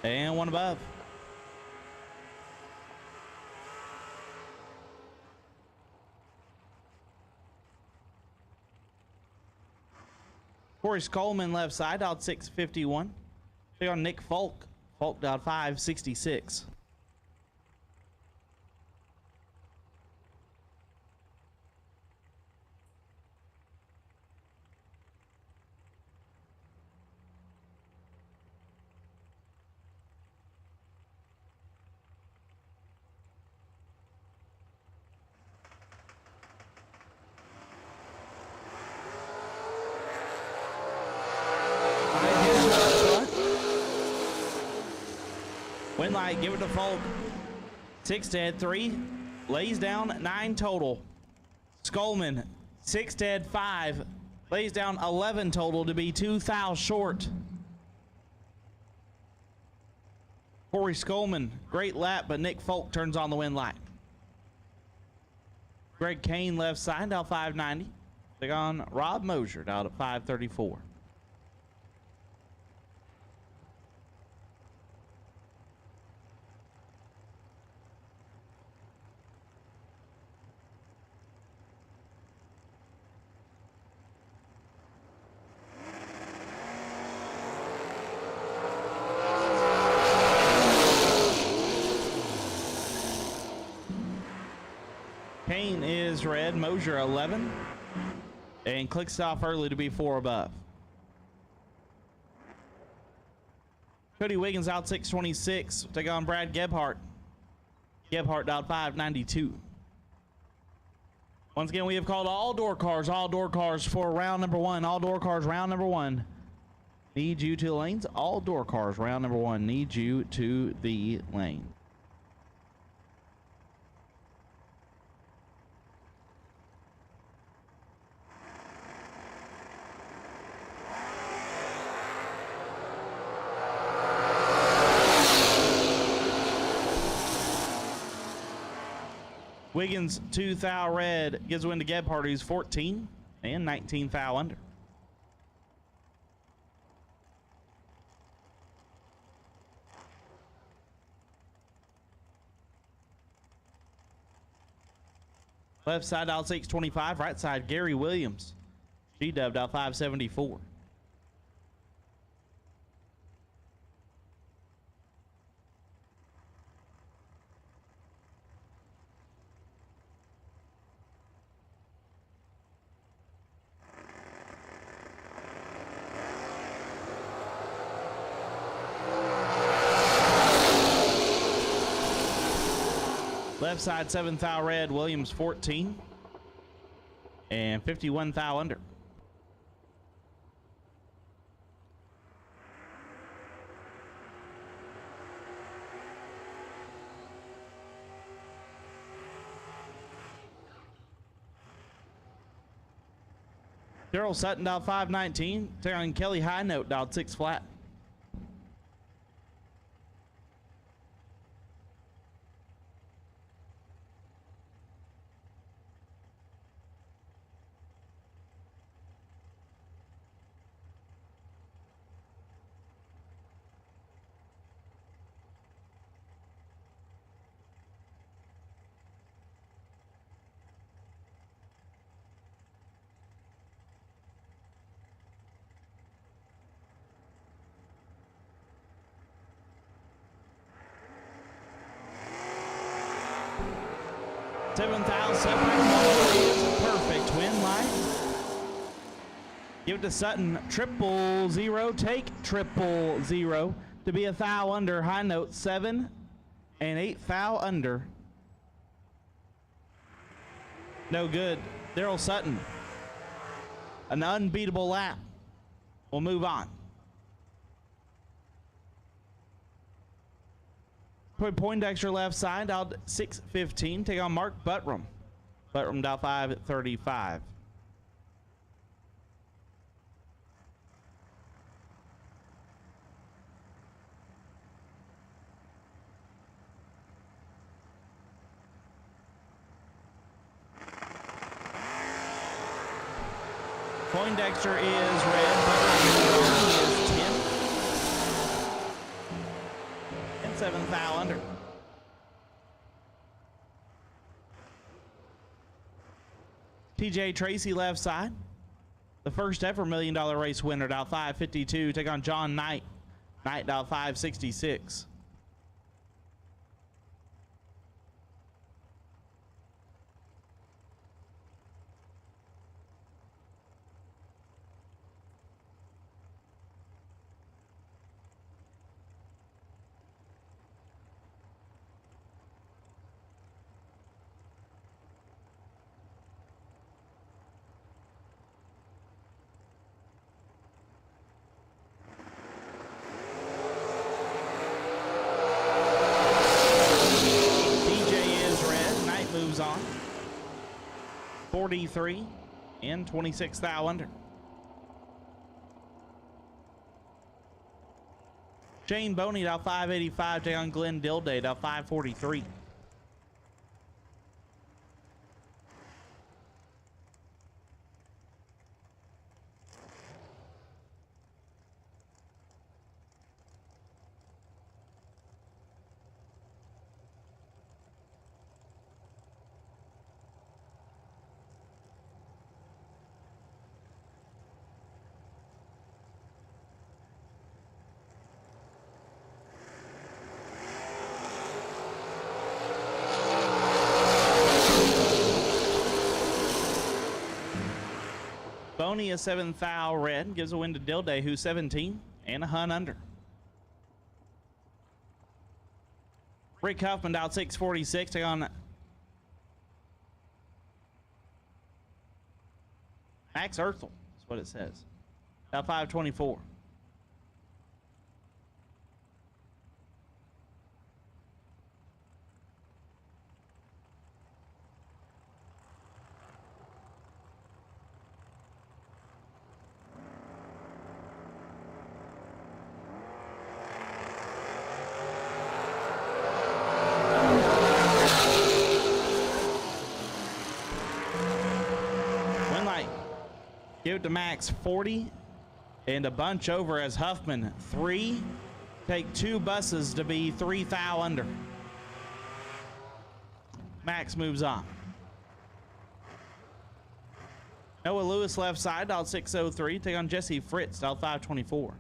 H: And one above. Forrest Coleman left side, dialed 651. Take on Nick Folk. Folk dialed 566. Winlight, give it to Folk. 6 dead, 3. Lays down 9 total. Skolman, 6 dead, 5. Lays down 11 total to be 2 thou short. Corey Skolman, great lap, but Nick Folk turns on the Winlight. Greg Kane left side, out 590. Take on Rob Mosier, out at 534. Kane is red, Mosier 11, and clicks off early to be 4 above. Cody Wiggins out 626. Take on Brad Gebhardt. Gebhardt out 592. Once again, we have called all door cars for round number 1. All door cars, round number 1. Need you to the lanes. All door cars, round number 1. Need you to the lane. Wiggins 2 thou red gives a win to Gebhardt, who's 14 and 19 thou under. Left side out 625, right side Gary Williams. She dubbed out 574. Left side 7 thou red, Williams 14 and 51 thou under. Daryl Sutton dialed 519, taking Kelly High Note dialed 6 flat. Perfect win line. Give it to Sutton. 000. Take 000 to be a thou under. High Note 7 and 8 thou under. No good. Daryl Sutton. An unbeatable lap. We'll move on. Put Poindexter left side, out 615. Take on Mark Buttram. Buttram down 535. Poindexter is red. Buttram is 10. And 7 thou under. TJ Tracy left side. The first ever $1 million race winner, dial 552. Take on John Knight. Knight dial 566. 643 and 26 thou under. Shane Boney down 585, take on Glenn Dilday down 543. Boney a 7th thou red, gives a win to Dilday, who's 17 and a hun under. Rick Huffman down 646, take on Max Erthel, that's what it says. Down 524. Give it to Max 40 and a bunch over as Huffman 3. Take 2 buses to be 3 thou under. Max moves on. Noah Lewis left side, dialed 603. Take on Jesse Fritz, dialed 524.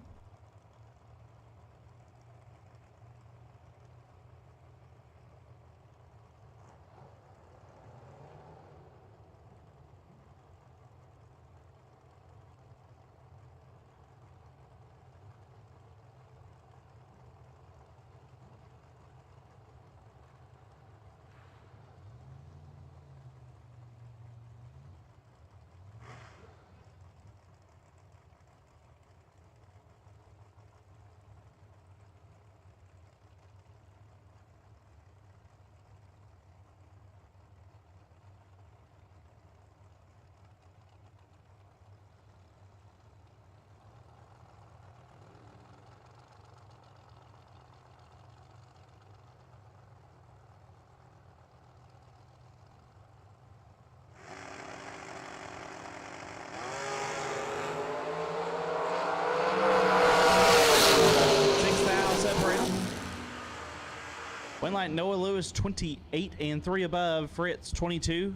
H: Win light Noah Lewis 28 and 3 above. Fritz 22.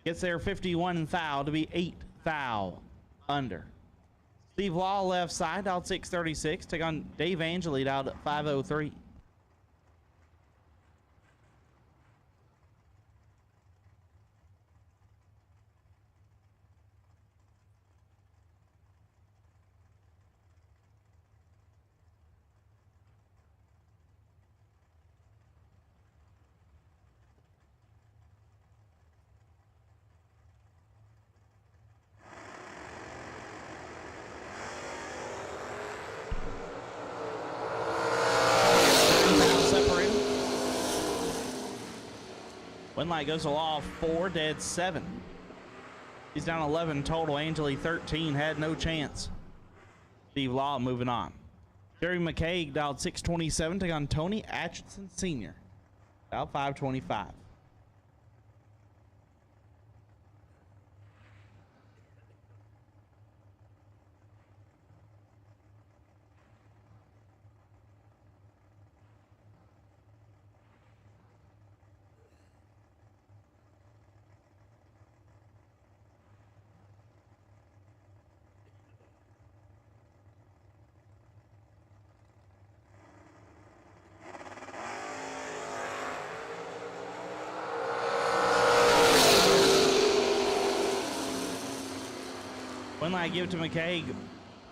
H: Gets there 51 thou to be 8 thou under. Steve Law left side, dialed 636. Take on Dave Angeli, dialed 503. Win light goes to Law 4, dead 7. He's down 11 total. Angeli 13, had no chance. Steve Law moving on. Jerry McCaig dialed 627, take on Tony Atchison Sr. Dialed 525. One light, give it to McCaig.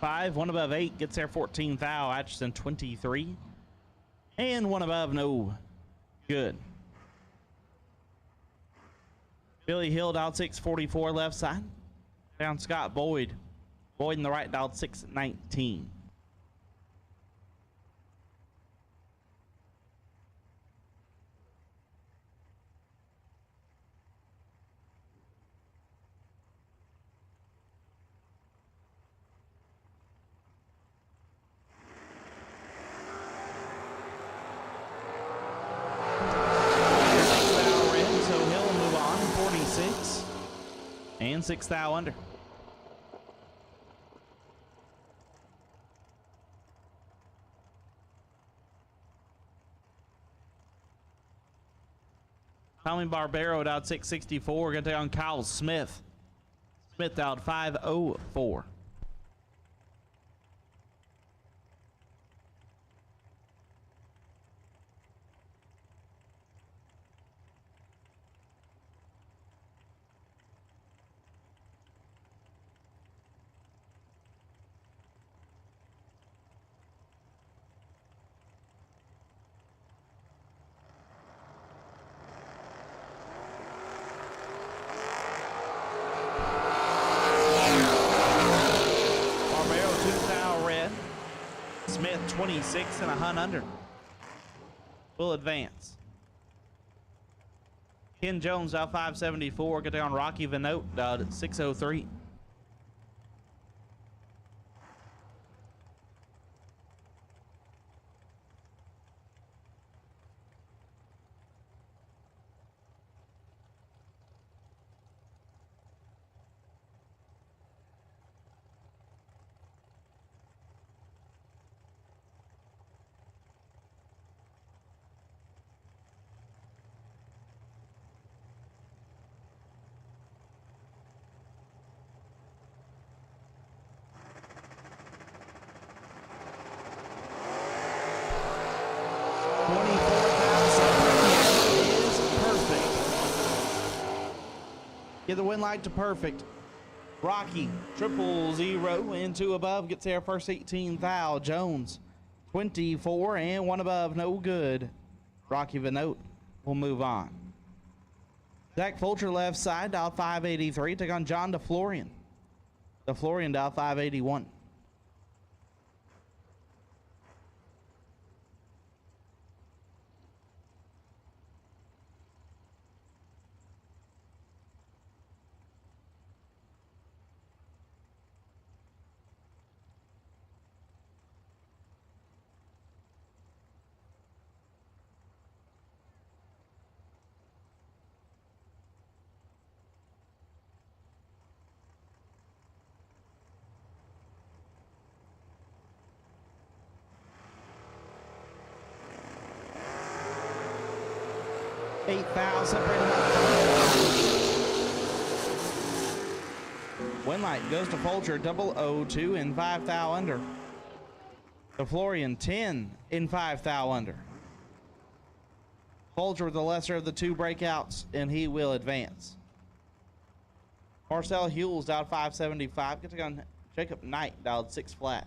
H: 5, 1 above 8, gets there 14 thou. Atchison 23. And 1 above, no good. Billy Hill dialed 644 left side. Down Scott Boyd. Boyd in the right dialed 619. run 6 thou under. Tommy Barbero out 664. We're going to take on Kyle Smith. Smith out 504. Barbero 2 thou red. Smith 26 and a hunt under. Will advance. Ken Jones out 574. Get down Rocky Vanote out at 603. Get the wind light to perfect. Rocky 000 into above gets there first 18 thou. Jones 24 and 1 above, no good. Rocky Vanote will move on. Zach Fulcher left side dial 583. Take on John DeFlorian. DeFlorian dial 581. Wind light goes to Fulcher 002 in 5 thou under. DeFlorian 10 in 5 thou under. Fulcher with the lesser of the 2 breakouts, and he will advance. Marcel Hewells dialed 575. Get to go on Jacob Knight dialed 6 flat.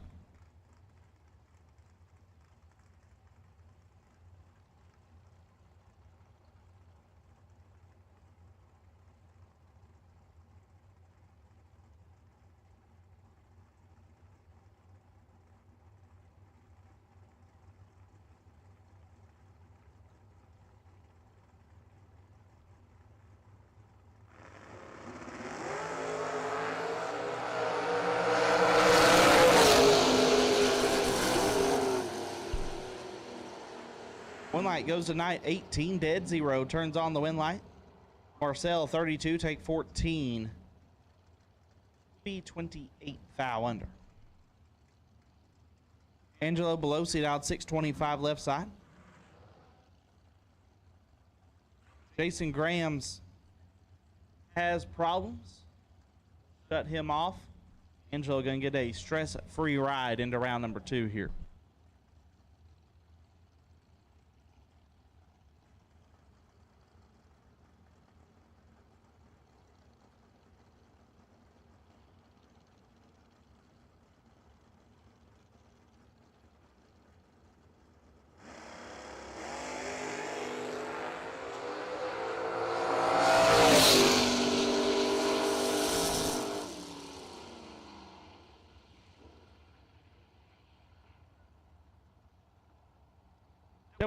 H: Wind light goes to Knight 18 dead 0. Turns on the wind light. Marcel 32 take 14. Be 28 thou under. Angelo Belosi out 625 left side. Jason Grahams has problems. Shut him off. Angelo gonna get a stress-free ride into round number 2 here.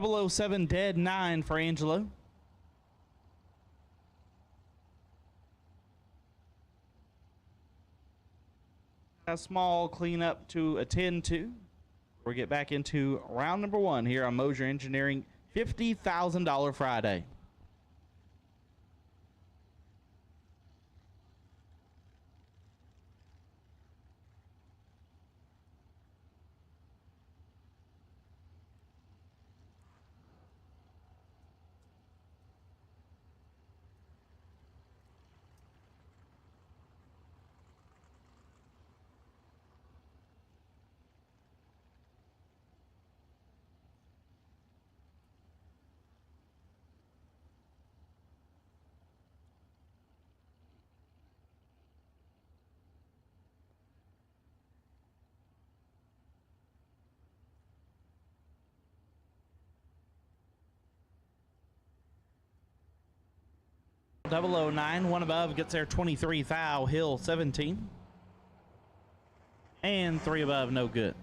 H: .007 dead 9 for Angelo. A small cleanup to attend to. We'll get back into round number 1 here on Mosier Engineering $50,000 Friday. 009, one above gets there 23 thou, Hill 17. And 3 above, no good.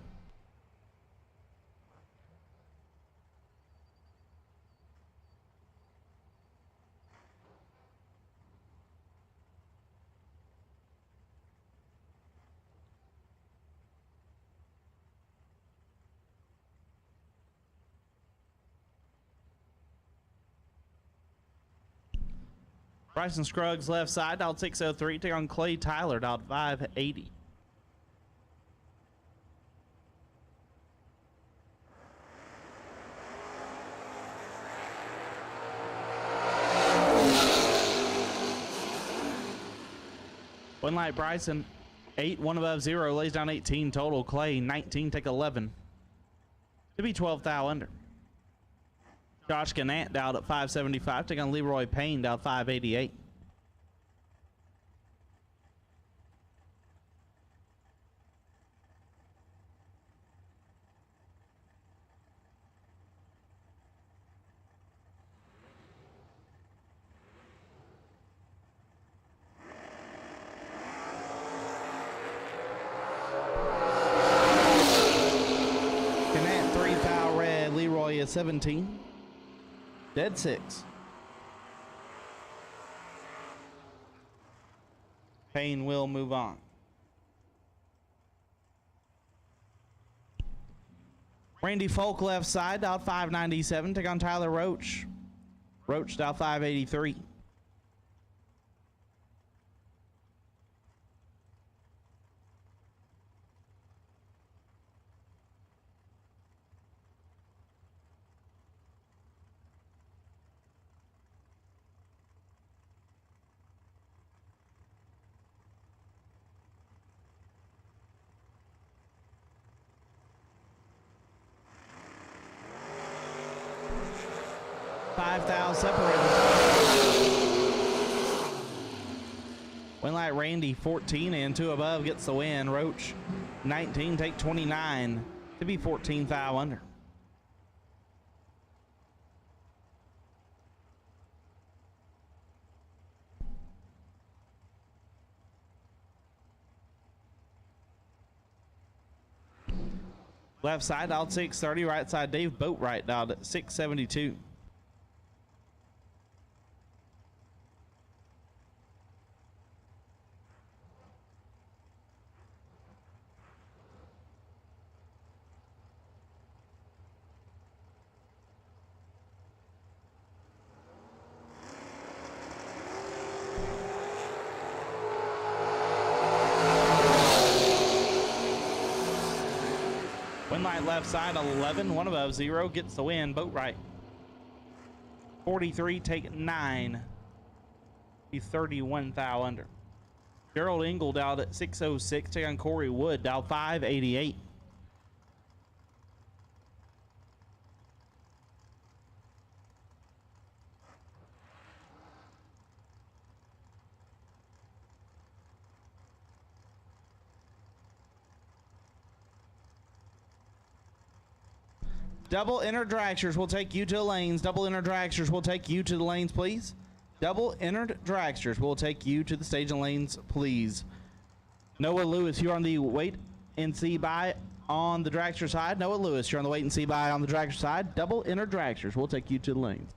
H: Bryson Scruggs left side, dialed 603. Take on Clay Tyler, dialed 580. One light Bryson, 8, 1 above 0, lays down 18 total. Clay, 19, take 11. To be 12 thou under. Josh Gannett dialed at 575. Take on Leroy Payne, dialed 588. Gannett 3 thou red. Leroy is 17. Dead 6. Payne will move on. Randy Folk left side, dialed 597. Take on Tyler Roach. Roach dialed 583. Separated. Winlight Randy 14 and 2 above gets the win. Roach 19, take 29 to be 14 thou under. Left side dialed 630, right side Dave Boatwright dialed at 672. Winlight left side 11, 1 above 0 gets the win. Boatwright 43, take 9. Be 31 thou under. Gerald Engel dialed at 606. Take on Corey Wood, dialed 588. Double inner dragsters will take you to the lanes. Double inner dragsters will take you to the lanes, please. Double entered dragsters will take you to the staging lanes, please. Noah Lewis, you're on the wait and see by on the dragster side. Noah Lewis, you're on the wait and see by on the dragster side. Double entered dragsters will take you to the lanes.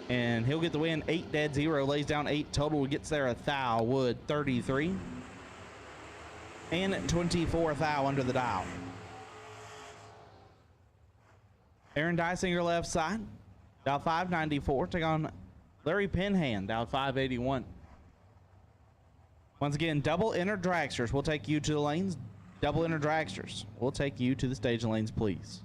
H: And he'll get the win. 8 dead 0, lays down 8 total, gets there a thou. Wood 33 and 24 thou under the dial. Aaron Dysinger left side, dial 594. Take on Larry Penhand, dial 581. Once again, double inner dragsters will take you to the lanes. Double inner dragsters will take you to the staging lanes, please.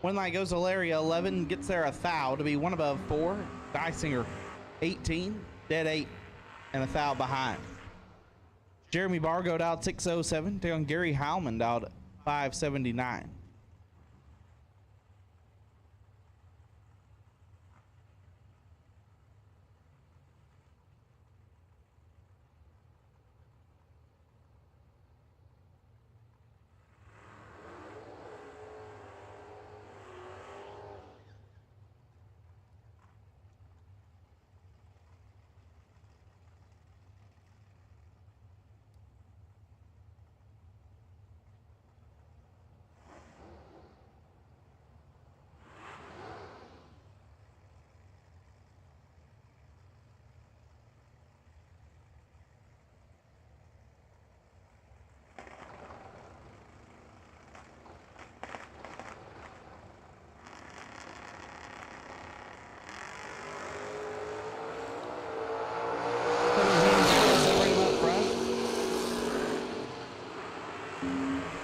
H: One line goes to Larry, 11, gets there a thou to be one above 4. Dysinger, 18, dead 8, and a thou behind. Jeremy Bargo out 607, take on Gary Howman out 579.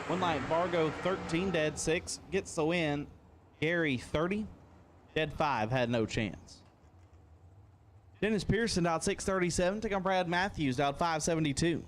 H: One light, Bargo 13, dead 6, gets the win. Gary 30, dead 5, had no chance. Dennis Pearson out 637, take on Brad Matthews out 572.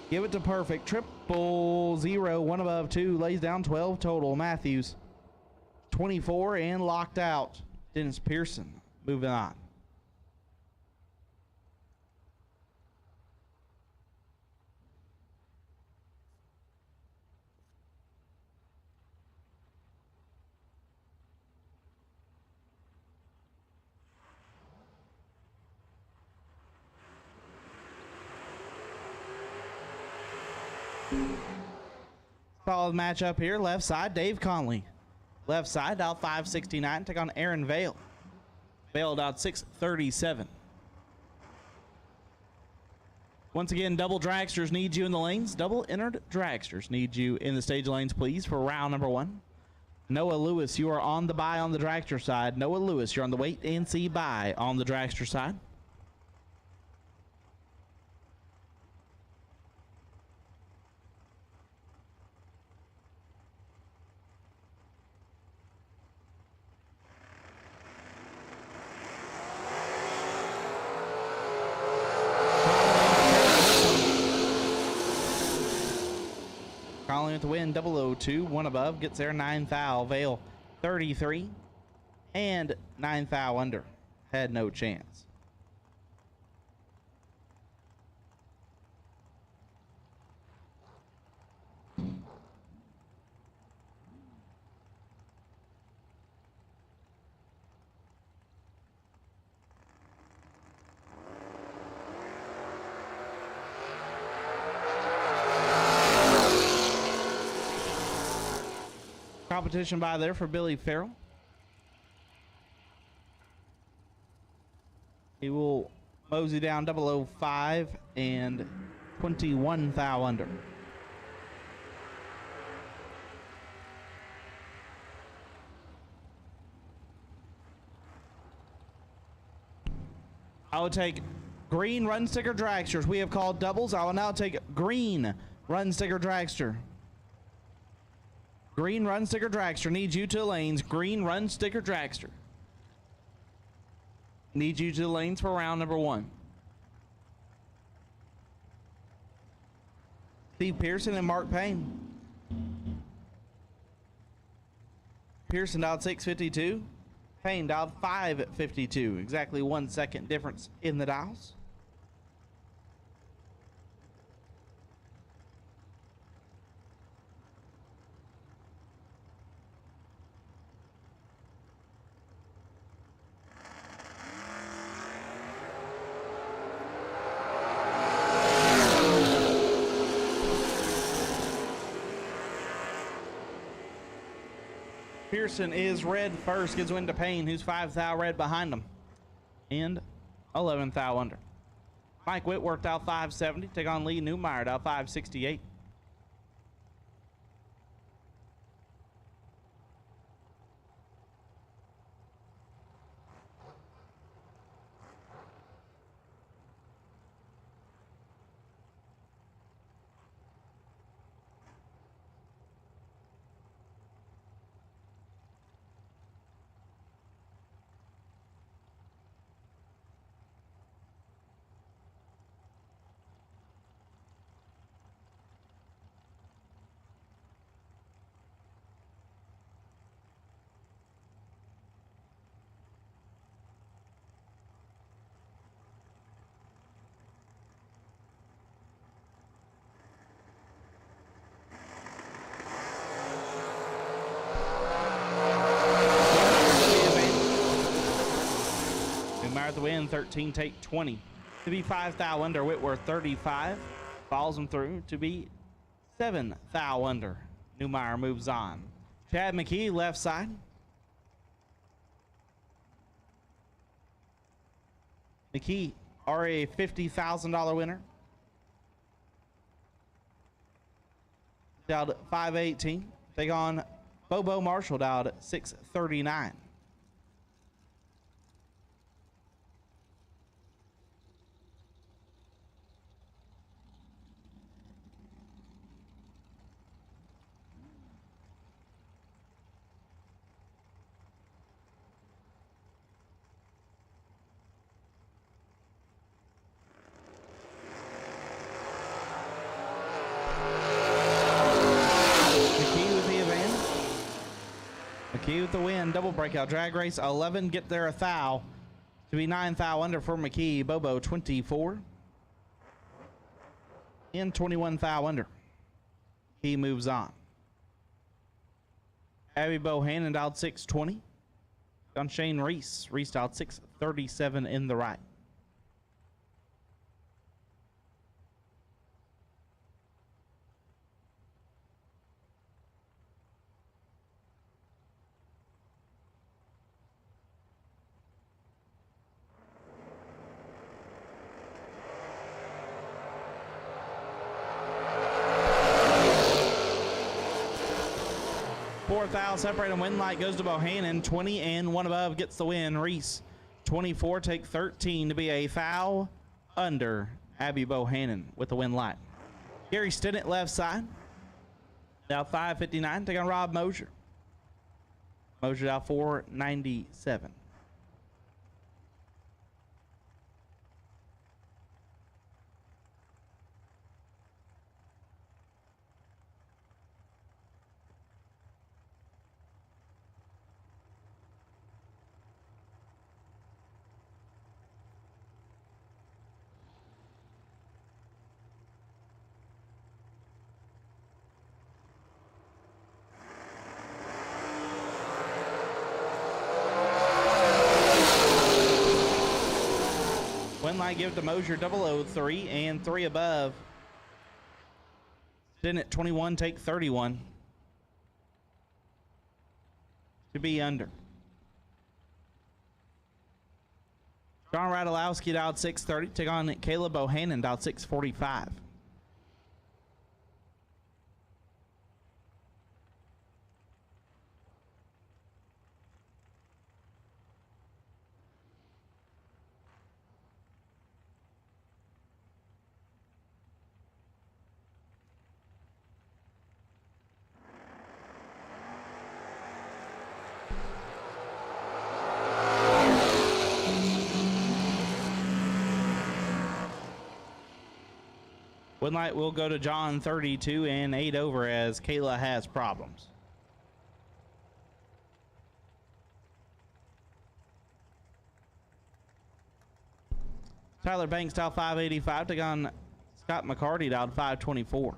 H: Give it to perfect. 000, one above 2, lays down 12 total. Matthews 24 and locked out. Dennis Pearson moving on. Solid matchup here. Left side, Dave Conley. Left side, out 569. Take on Aaron Vale. Vale out 637. Once again, double dragsters need you in the lanes. Double entered dragsters need you in the stage lanes, please, for round number 1. Noah Lewis, you are on the bye on the dragster side. Noah Lewis, you're on the wait and see bye on the dragster side. Calling it to win 002, one above, gets there 9 thou. Vale 33 and 9 thou under. Had no chance. Competition by there for Billy Farrell. He will mosey down 005 and 21 thou under. I will take green run sticker dragsters. We have called doubles. I will now take green run sticker dragster. Green run sticker dragster needs you to the lanes. Green run sticker dragster needs you to the lanes for round number 1. Steve Pearson and Mark Payne. Pearson dialed 652. Payne dialed 552. Exactly 1 second difference in the dials. Pearson is red first, gives win to Payne, who's 5 thou red behind him. And 11 thou under. Mike Whitworth out 570, take on Lee Newmeyer out 568. Newmeyer the win, 13 take 20. To be 5 thou under, Whitworth 35. Follows him through to be 7 thou under. Newmeyer moves on. Chad McKee left side. McKee are a $50,000 winner. Down at 518. Take on Bobo Marshall down at 639. McKee with the win, double breakout drag race 11, get there a thou to be 9 thou under for McKee. Bobo 24 and 21 thou under. He moves on. Abby Bohannon out 620 on Shane Reese. Reese out 637 in the right. Fourth thou separating win light goes to Bohannon. 20 and 1 above gets the win. Reese 24 take 13 to be a thou under. Abby Bohannon with the win light. Gary Stinnett left side. Now 559 take on Rob Mosier. Mosier now 497. Win light give to Mosier 003 and 3 above. Stinnett 21 take 31 to be under. John Radulowski down 630. Take on Caleb Bohannon down 645. Win light will go to John 32 and 8 over as Kayla has problems. Tyler Banks down 585. Take on Scott McCarty down 524.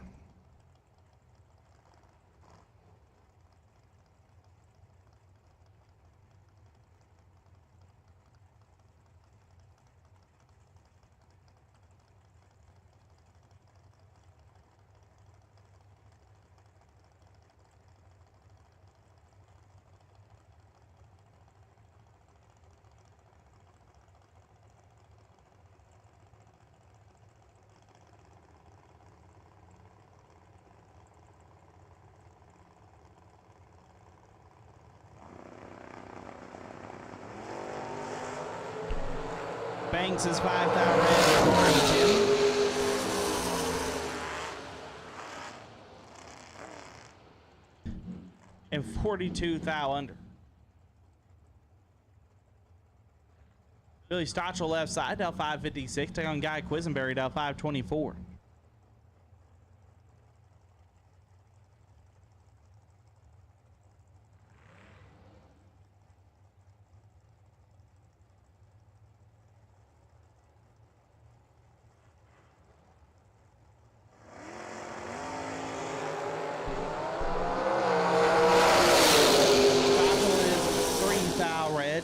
H: Banks is 5 thou red. And 42 thou under. Billy Stotchel left side, down 556. Take on Guy Quisenberry, down 524.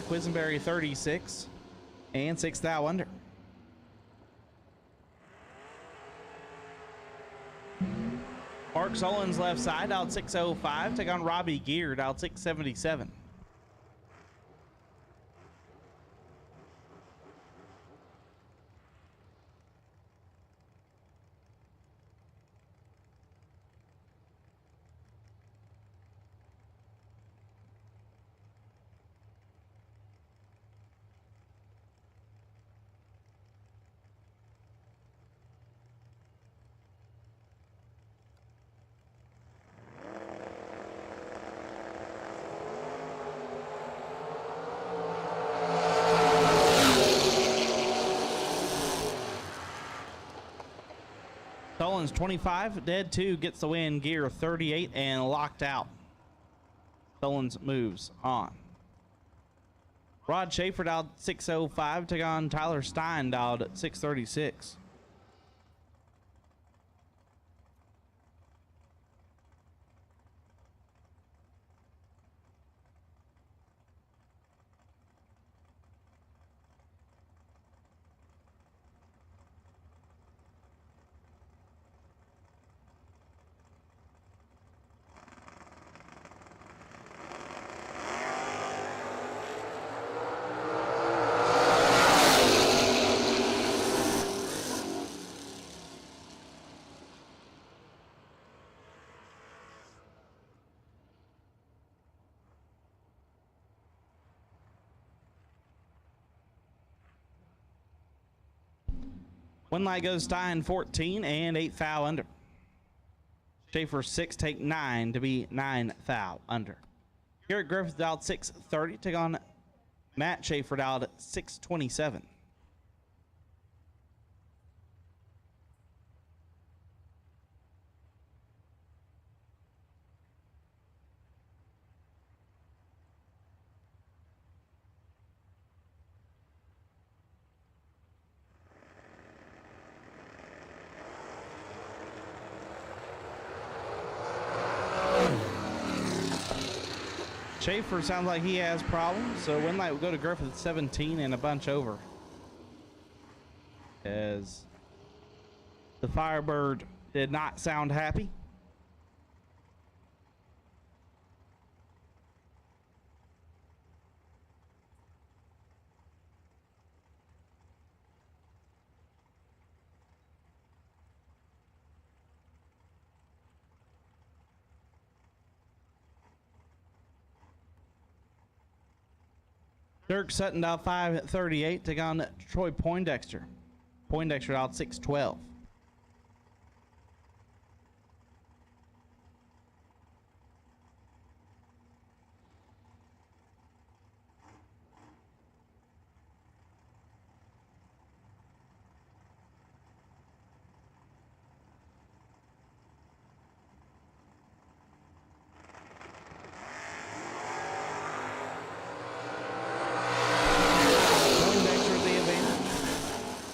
H: Quisenberry 36 and 6 thou under. Mark Solon's left side out 605. Take on Robbie Geared out 677. Solon's 25, dead 2, gets the win, gear 38, and locked out. Solon's moves on. Rod Schaefer dialed 605, took on Tyler Stein dialed 636. One light goes Stein 14 and 8 thou under. Schaefer 6, take 9 to be 9 thou under. Garrett Griffith dialed 630, take on Matt Schaefer dialed 627. Schaefer sounds like he has problems, so one light will go to Griffith 17 and a bunch over. As the Firebird did not sound happy. Dirk Sutton out 538, take on Troy Poindexter. Poindexter out 612.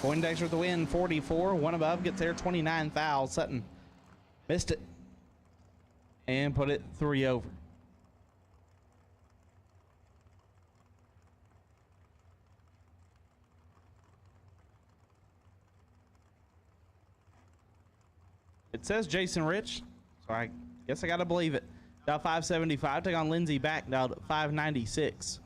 H: Poindexter with the win, 44. One above gets there, 29 thou. Sutton missed it and put it 3 over. It says Jason Rich, so I guess I gotta believe it. Dial 575, take on Lindsey Back, dialed 596.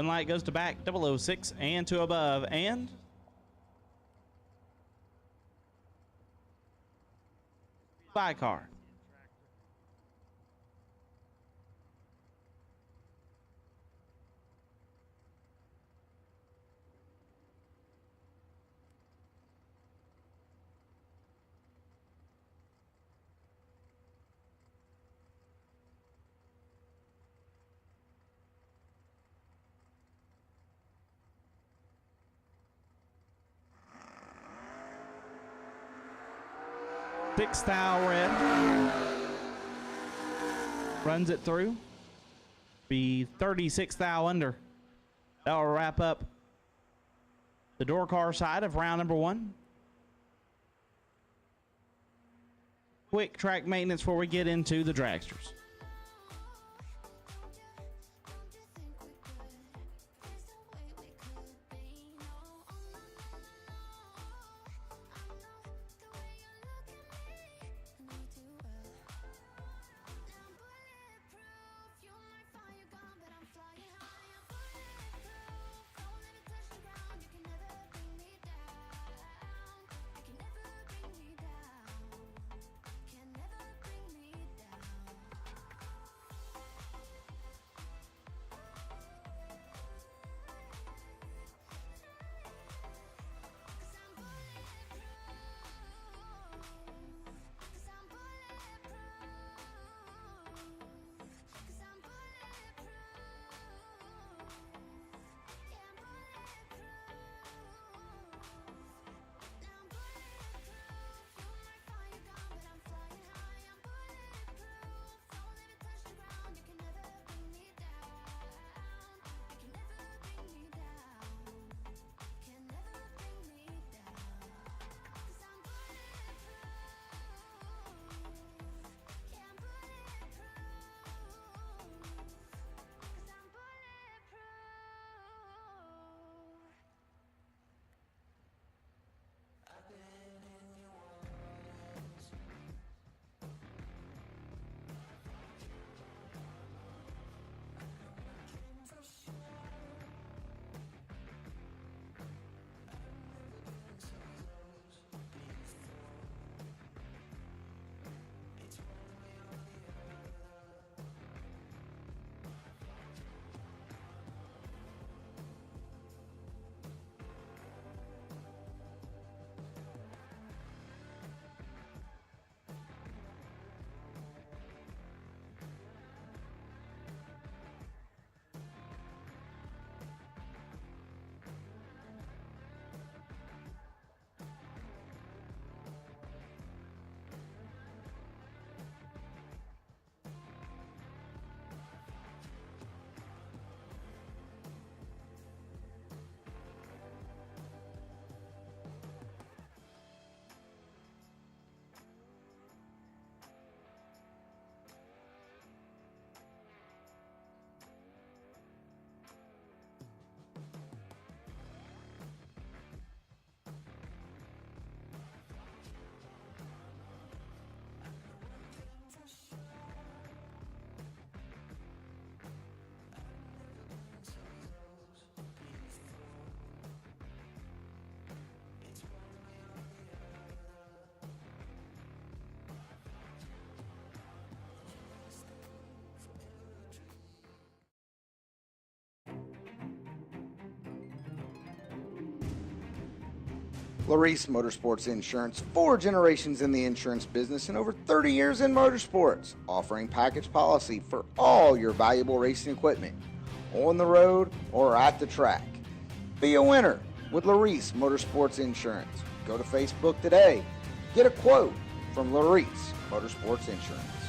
H: One light goes to back, 006, and to above, and by car. Six thou red. Runs it through. Be 36 thou under. That'll wrap up the door car side of round number 1. Quick track maintenance before we get into the dragsters.
D: Larice Motorsports Insurance, 4 generations in the insurance business and over 30 years in motorsports, offering package policy for all your valuable racing equipment, on the road or at the track. Be a winner with Larice Motorsports Insurance. Go to Facebook today. Get a quote from Larice Motorsports Insurance.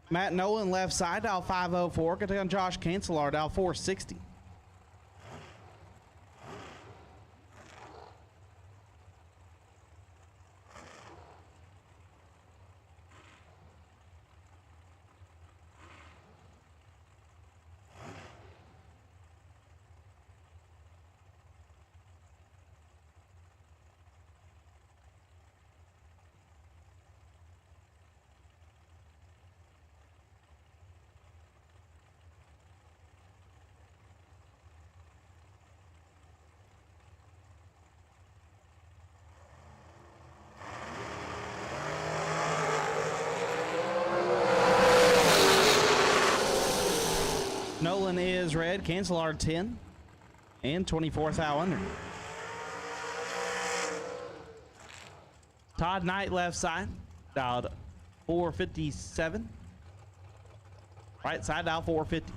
H: Matt Nolan left side, dial 504. Gonna take on Josh Cancelar, dial 460. Nolan is red, Cancelar 10, and 24th thou under. Todd Knight left side, dialed 457. Right side, dial 450.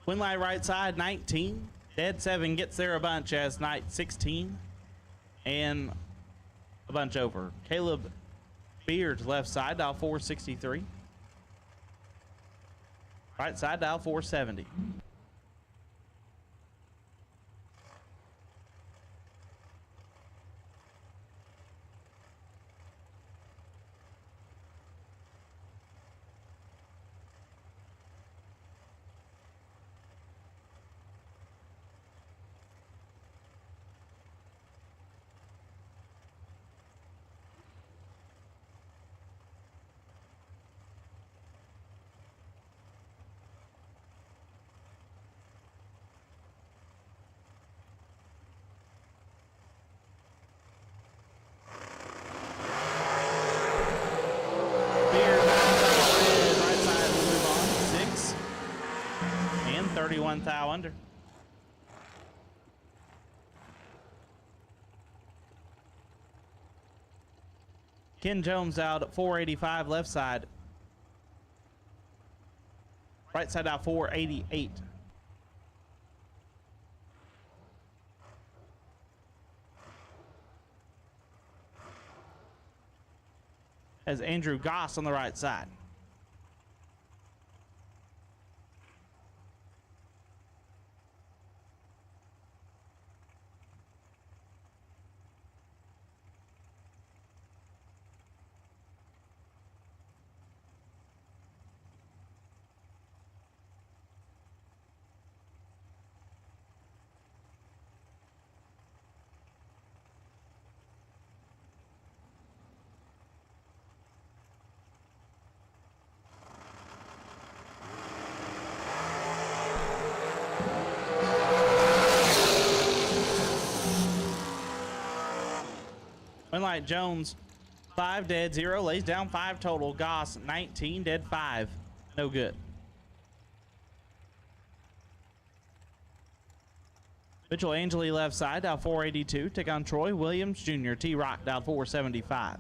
H: Win light right side 19. Dead 7 gets there a bunch as Knight 16. And a bunch over. Caleb Beard's left side, dial 463. Right side, dial 470. Beard, right side will move on. 6 and 31 thou under. Ken Jones out at 485 left side. Right side out 488. As Andrew Goss on the right side. Winlight Jones, 5 dead, 0, lays down 5 total. Goss, 19, dead 5. No good. Mitchell Angeli left side, dial 482. Take on Troy Williams Jr. T-Rock, dial 475.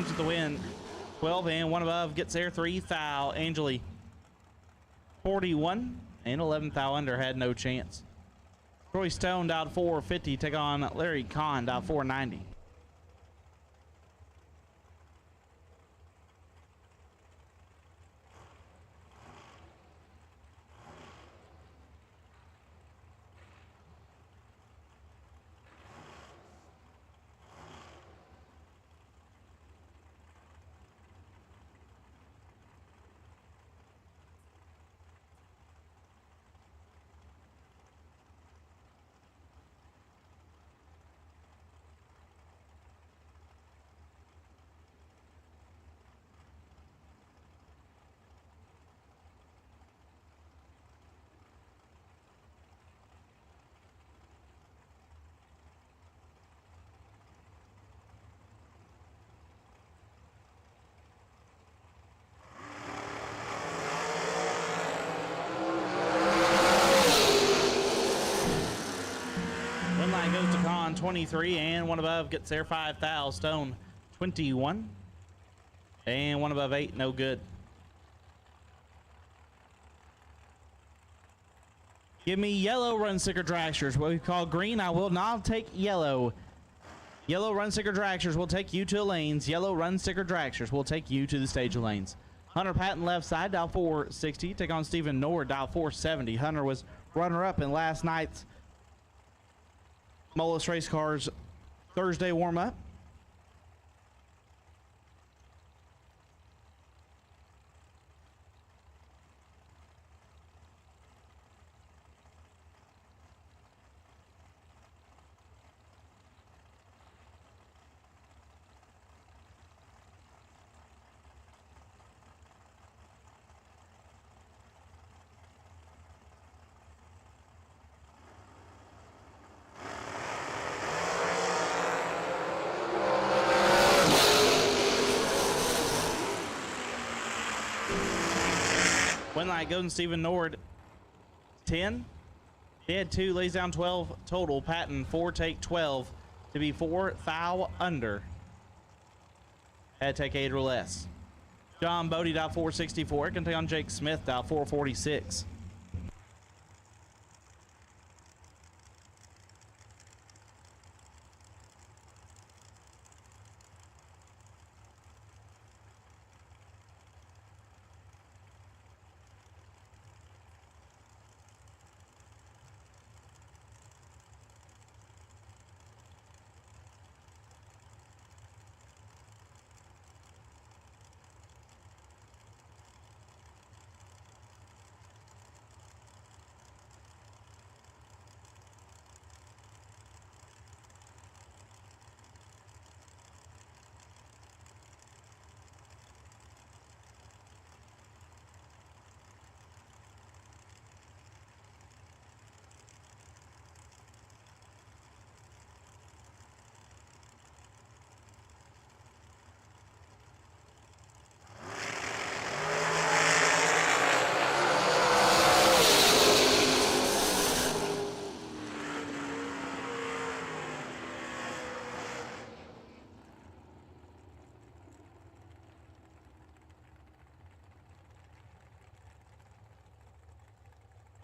H: James with the win. 12 and 1 above gets there. 3 foul. Angeli 41 and 11 foul under, had no chance. Troy Stone dialed 450. Take on Larry Kahn, dialed 490. Goes to Con 23 and 1 above gets there. 5 foul. Stone 21 and 1 above 8, no good. Give me yellow run sticker dragsters. What we call green, I will not take yellow. Yellow run sticker dragsters will take you to the lanes. Yellow run sticker dragsters will take you to the stage of lanes. Hunter Patton left side, dial 460. Take on Stephen Nord, dial 470. Hunter was runner-up in last night's Mullis Race Cars Thursday warm-up. Win light goes in Stephen Nord 10. Dead 2, lays down 12 total. Patton 4, take 12 to be 4 foul under. Had to take 8 or less. John Bodie dial 464. Can take on Jake Smith dial 446.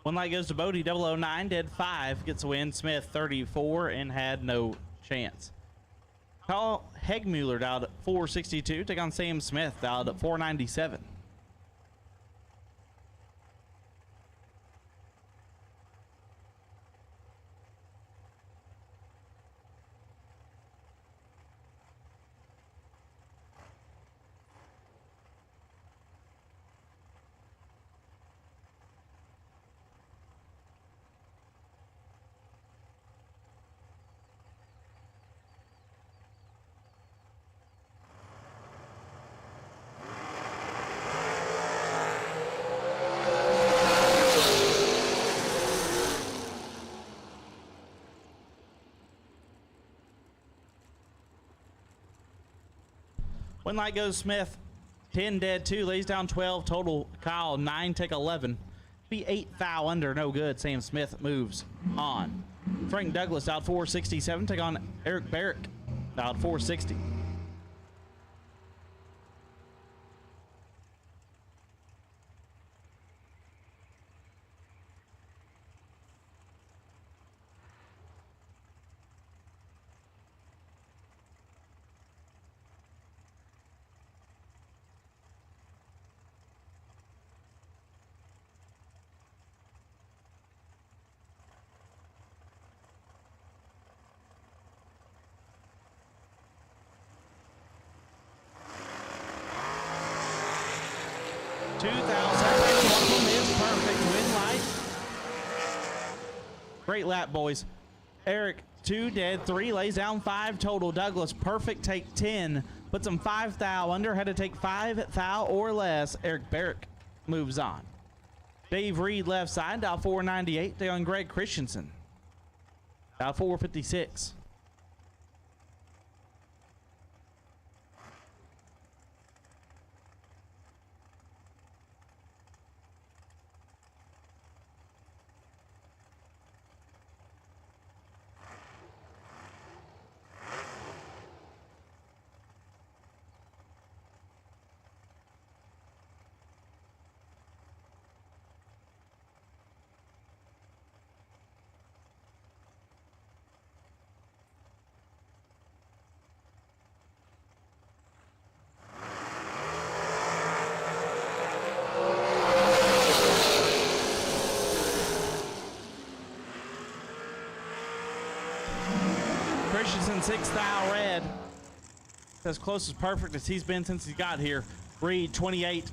H: One light goes to Bodie 009, dead 5, gets a win. Smith 34 and had no chance. Kyle Hegmuller dialed at 462, take on Sam Smith dialed at 497. One light goes Smith, 10 dead, 2, lays down 12 total. Kyle 9, take 11. Be 8 foul under, no good. Sam Smith moves on. Frank Douglas out 467, take on Eric Barrick out 460. 2 thou separated. One of them is perfect. Win light. Great lap, boys. Eric, 2 dead, 3 lays down 5 total. Douglas, perfect, take 10. Puts him 5 thou under. Had to take 5 thou or less. Eric Barrick moves on. Dave Reed, left side, dial 498. They on Greg Christensen. Dial 456. Christensen 6 thou red. As close as perfect as he's been since he got here. Reed 28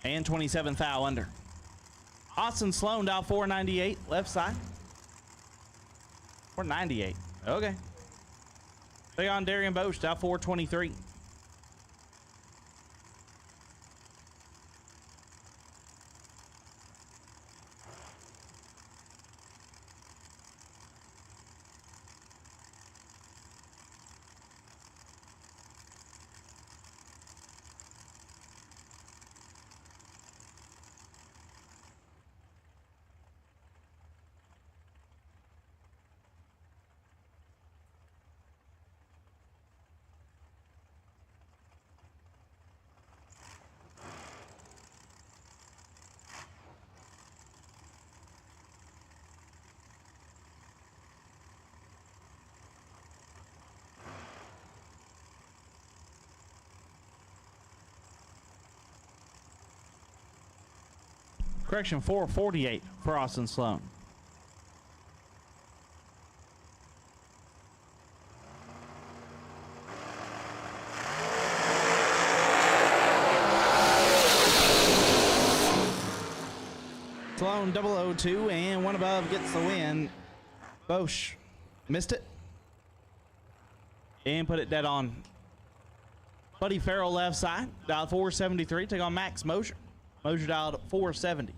H: and 27 thou under. Austin Sloan dial 498 left side. 498. Okay. They on Darian Bosch dial 423. Correction, 448 for Austin Sloan. Sloan 002 and one above gets the win. Bosch missed it and put it dead on. Buddy Farrell left side, dial 473, take on Max Mosier. Mosier dialed 470.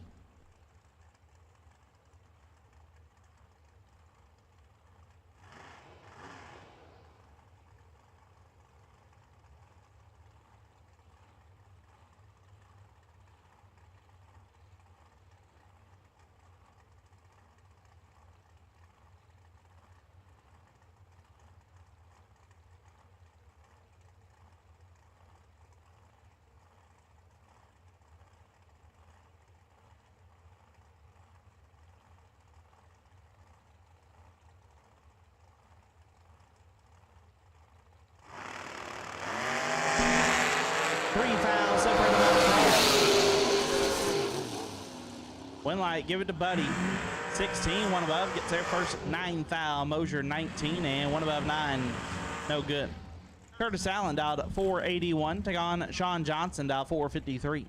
H: Win light, give it to Buddy. 16, one above, gets their first 9 thou. Mosier 19 and one above 9. No good. Curtis Allen dialed 481. Take on Sean Johnson, dialed 453.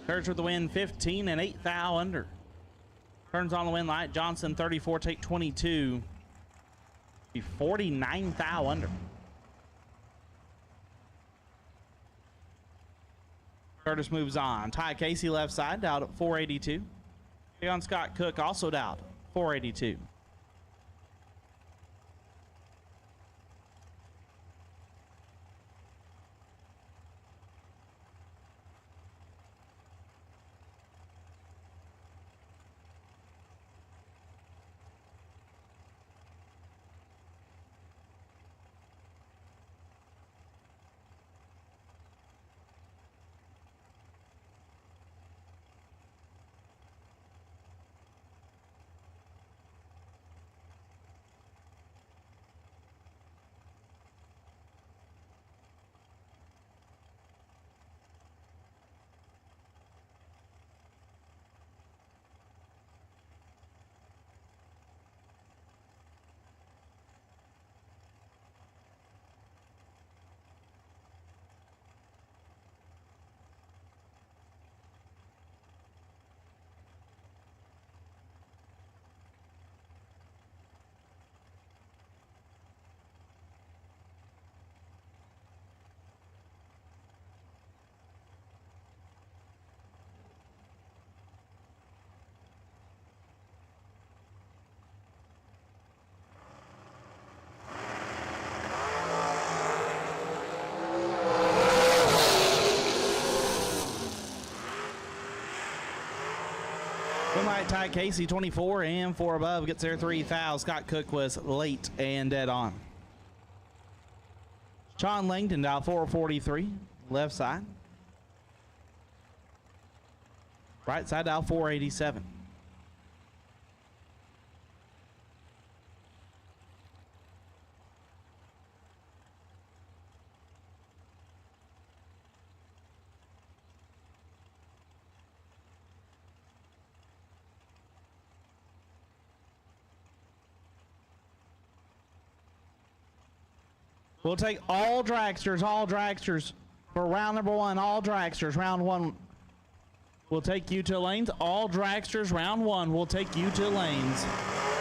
H: Kurtz with the win, 15 and 8 thou under. Turns on the win light. Johnson 34, take 22. Be 49 thou under. Curtis moves on. Ty Casey left side, down at 482. Leon Scott Cook also down, 482. Moonlight Ty Casey, 24 and 4 above, gets there 3 thou. Scott Cook was late and dead on. Sean Langton down 443, left side. Right side down 487. We'll take all dragsters for round number 1. All dragsters, round 1. We'll take you to lanes. All dragsters, round 1. We'll take you to lanes.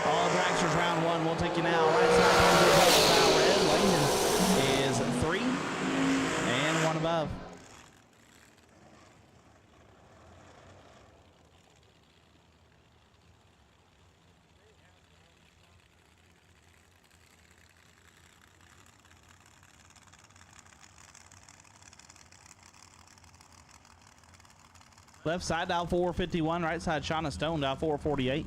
H: All dragsters, round 1. We'll take you now. Right side, red. Langdon is 3 and 1 above. Left side down 451, right side Shauna Stone down 448.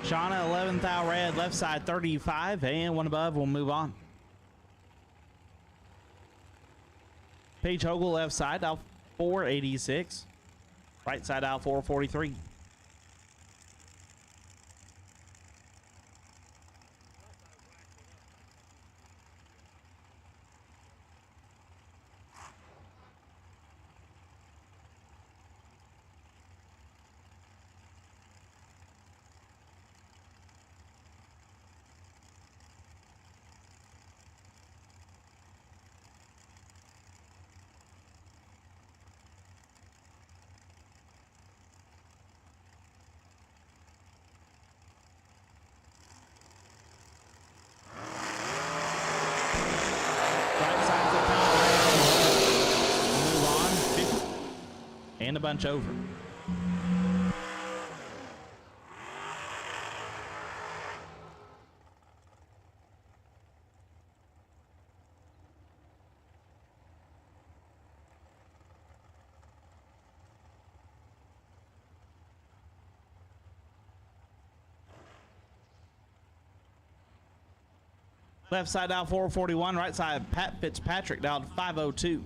H: Shauna 11th out red, left side 35 and 1 above. We'll move on. Paige Hogle left side out 486, right side out 443. And a bunch over. Left side down 441, right side Pat Fitzpatrick down 502.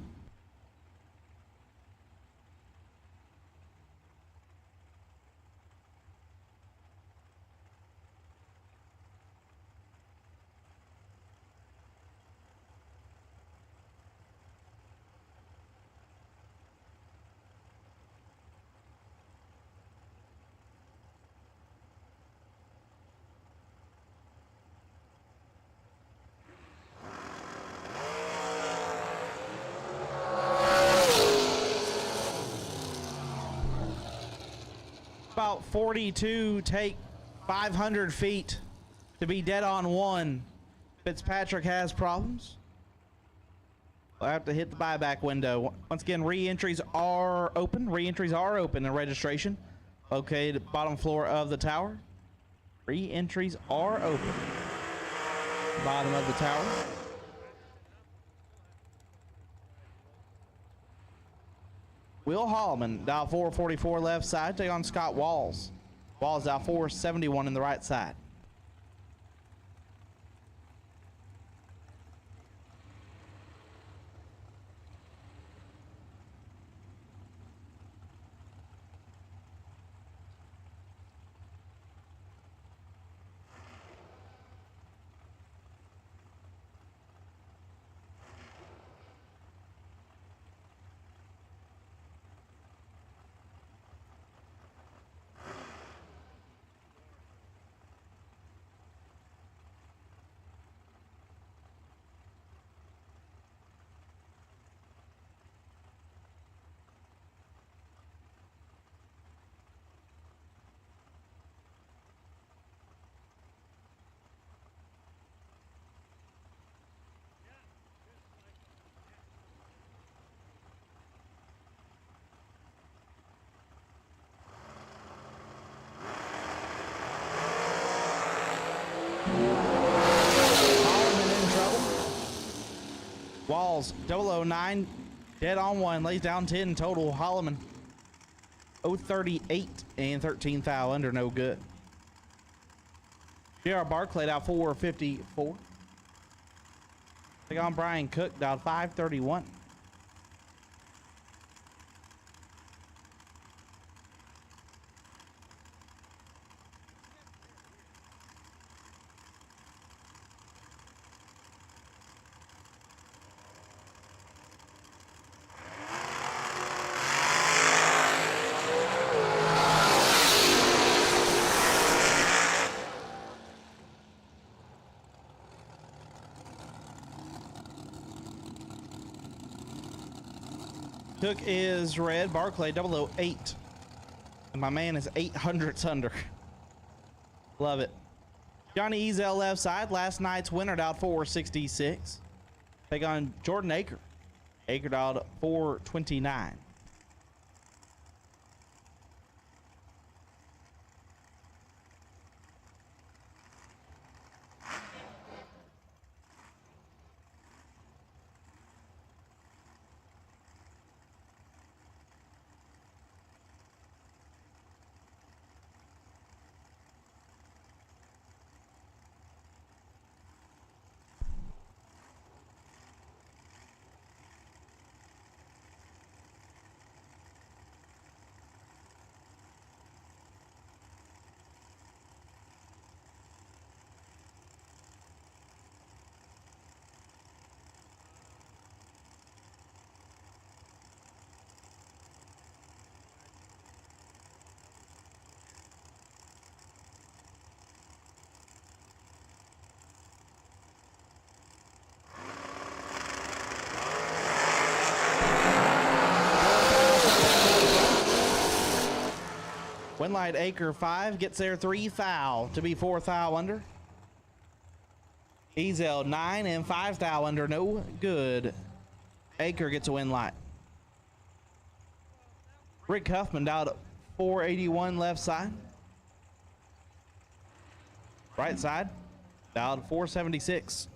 H: about 42, take 500 feet to be dead on one. Fitzpatrick has problems. We'll have to hit the buyback window. Once again, re-entries are open. Re-entries are open in registration. Located bottom floor of the tower. Re-entries are open. Bottom of the tower. Will Holloman, dial 444 left side, take on Scott Walls. Walls dial 471 in the right side. Walls 009, dead on one, lays down 10 total. Holloman 038 and 13 foul under, no good. JR Barclay out 454. Take on Brian Cook, down 531. Cook is red, Barclay 008. And my man is 800ths under. Love it. Johnny Ezel left side, last night's winner out 466. Take on Jordan Aker. Aker out 429. Winlight Aker 5 gets there 3 foul to be 4 foul under. Ezel 9 and 5 foul under, no good. Aker gets a Winlight. Rick Huffman down at 481 left side. Right side, down 476.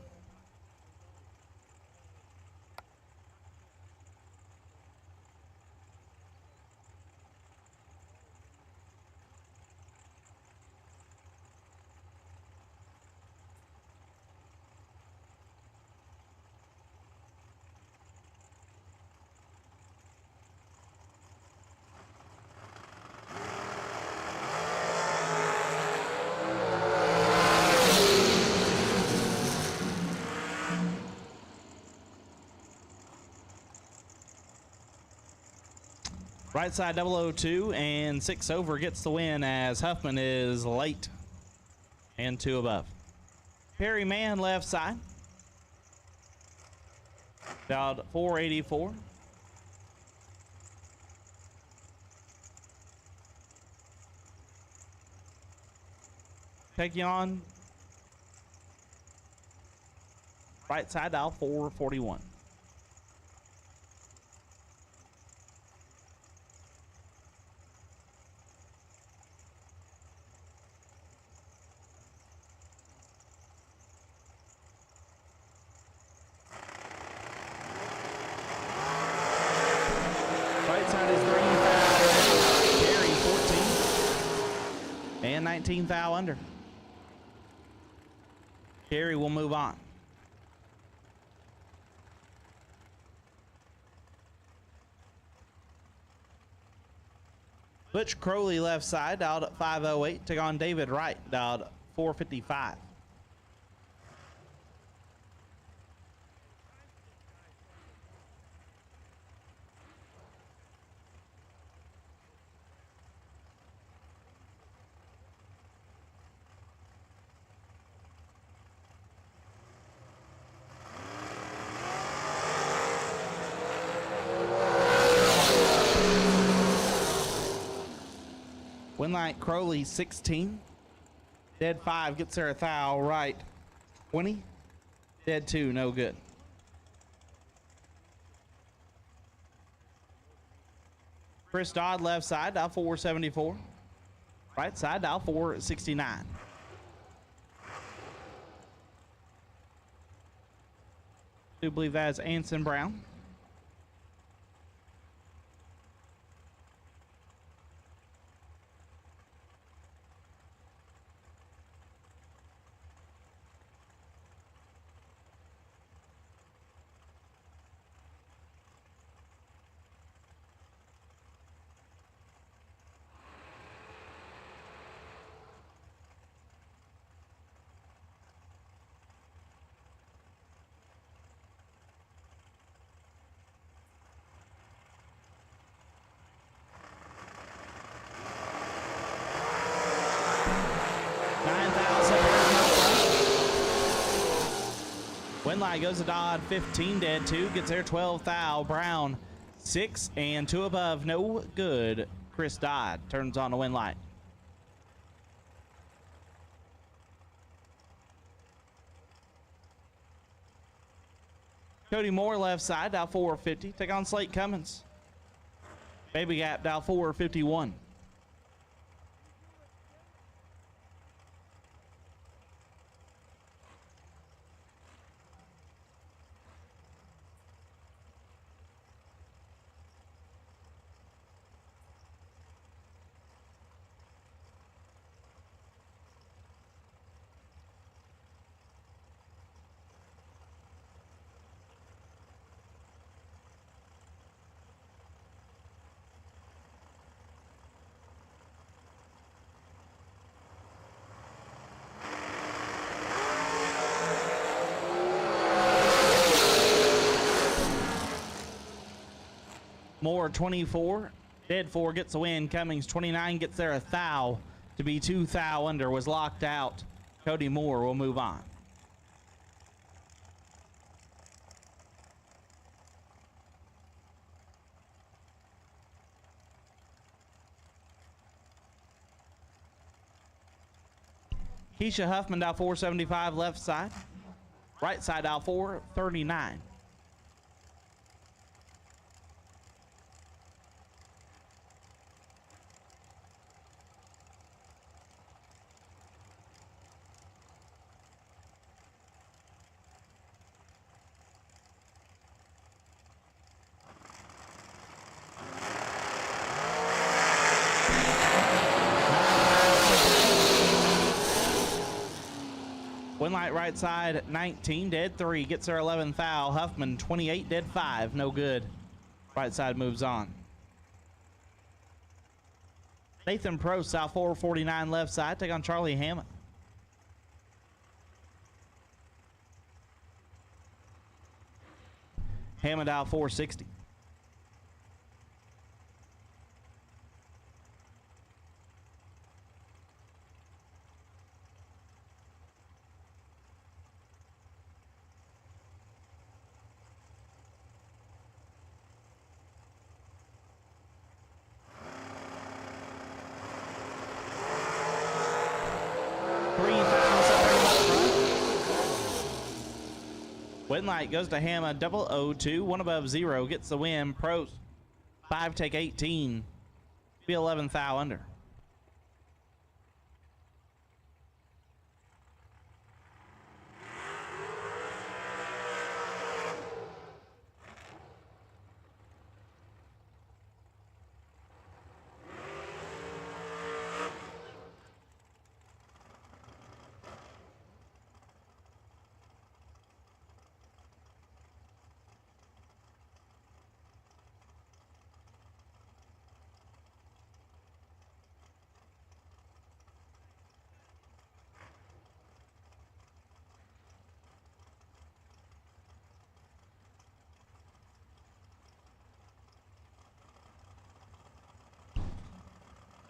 H: Right side 002 and 6 over gets the win as Huffman is late and 2 above. Perry Mann left side. Down 484. taking on right side dial 441. Right side is green foul. Carry 14 and 19 foul under. Carey will move on. Butch Crowley left side, dialed at 508. Take on David Wright, dialed at 455. Winlight Crowley 16. Dead 5 gets there a foul. Right 20. Dead 2, no good. Chris Dodd left side, dial 474. Right side, dial 469. Do believe that is Anson Brown. Winlight goes to Dodd, 15 dead, 2 gets there, 12 foul. Brown 6 and 2 above, no good. Chris Dodd turns on to Winlight. Cody Moore left side, dial 450. Take on Slate Cummins. Baby Gap, dial 451. Moore 24, dead 4 gets the win. Cummings 29 gets there a thou to be 2 thou under, was locked out. Cody Moore will move on. Keisha Huffman dial 475 left side. Right side dial 439. Winlight right side, 19, dead 3, gets their 11th foul. Huffman, 28, dead 5, no good. Right side moves on. Nathan Pro, south 449 left side, take on Charlie Hammond. Hammond out 460. Win light goes to Hamma 002. One above 0 gets the win. Pros 5 take 18. Be 11th thou under.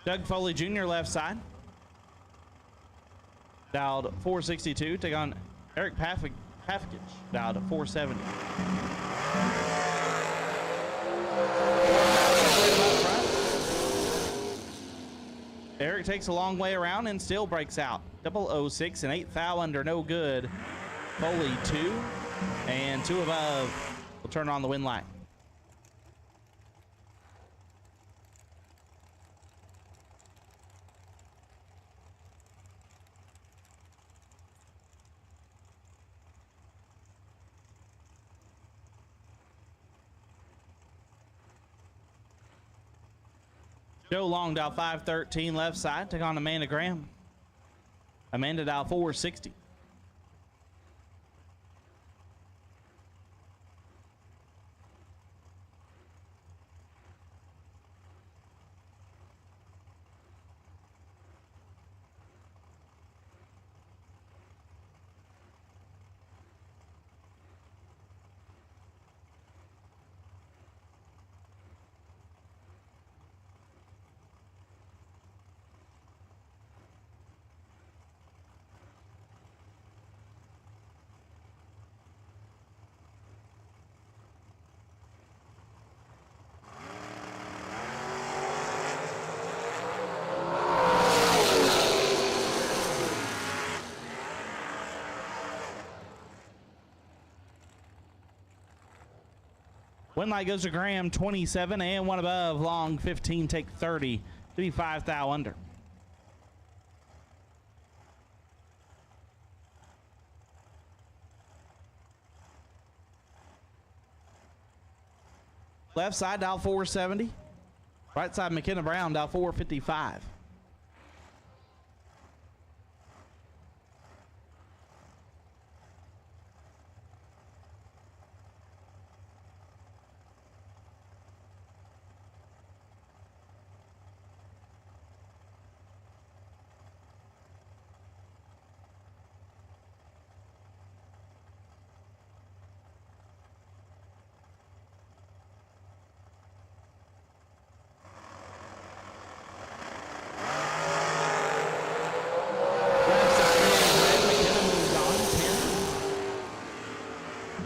H: Doug Foley Jr. left side. Dialed 462. Take on Eric Paffic, dialed 470. Eric takes a long way around and still breaks out. 006 and 8th thou under, no good. Foley 2 and 2 above will turn on the win light. Joe Long, dial 513, left side. Take on Amanda Graham. Amanda, dial 460. Win light goes to Graham, 27, and 1 above. Long, 15, take 30 to be 5 thou under. Left side, dial 470. Right side, McKenna Brown, dial 455.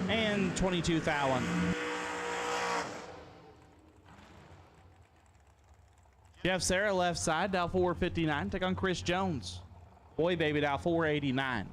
H: And 22 thou under. Jeff Sarah left side, dial 459. Take on Chris Jones. Boy baby, dial 489.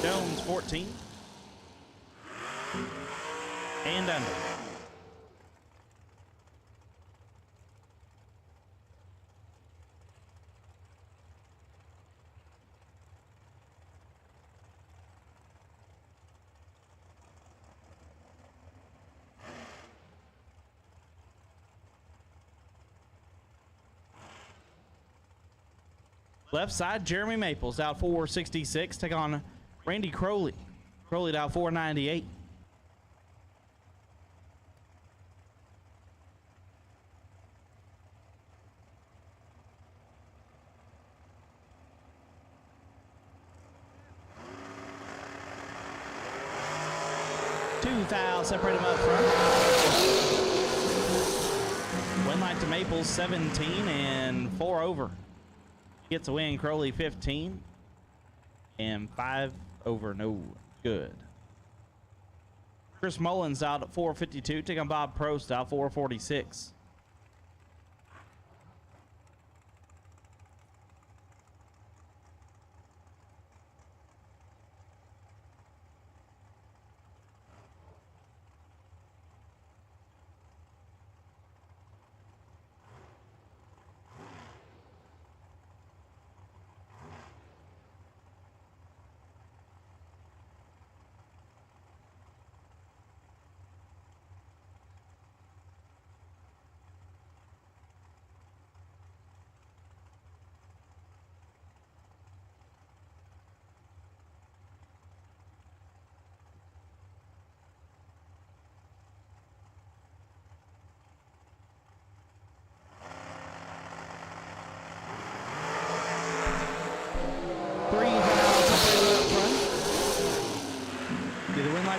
H: Jones 14 and under. Left side, Jeremy Maples out 466. Take on Randy Crowley. Crowley out 498. Two fouls separate them up front. Win light to Maples 17 and 4 over. Gets a win. Crowley 15 and 5 over. No good. Chris Mullins out at 452. Take on Bob Prost out 446.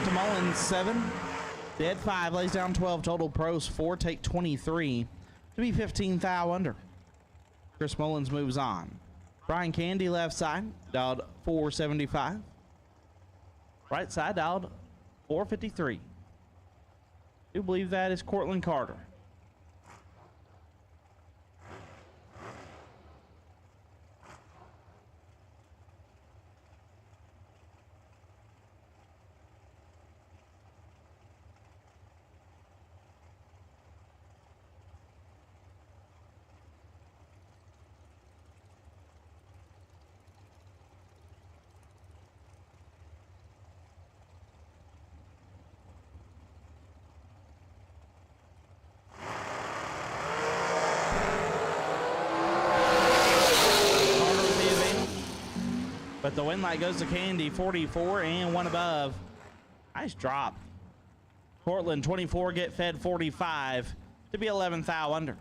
H: To Mullins 7, dead 5, lays down 12 total. Pros 4, take 23 to be 15 thou under. Chris Mullins moves on. Brian Candy left side dialed 475. Right side dialed 453. I do believe that is Cortland Carter. But the win light goes to Candy, 44 and 1 above. Nice drop. Portland 24, get fed 45 to be 11 thou under.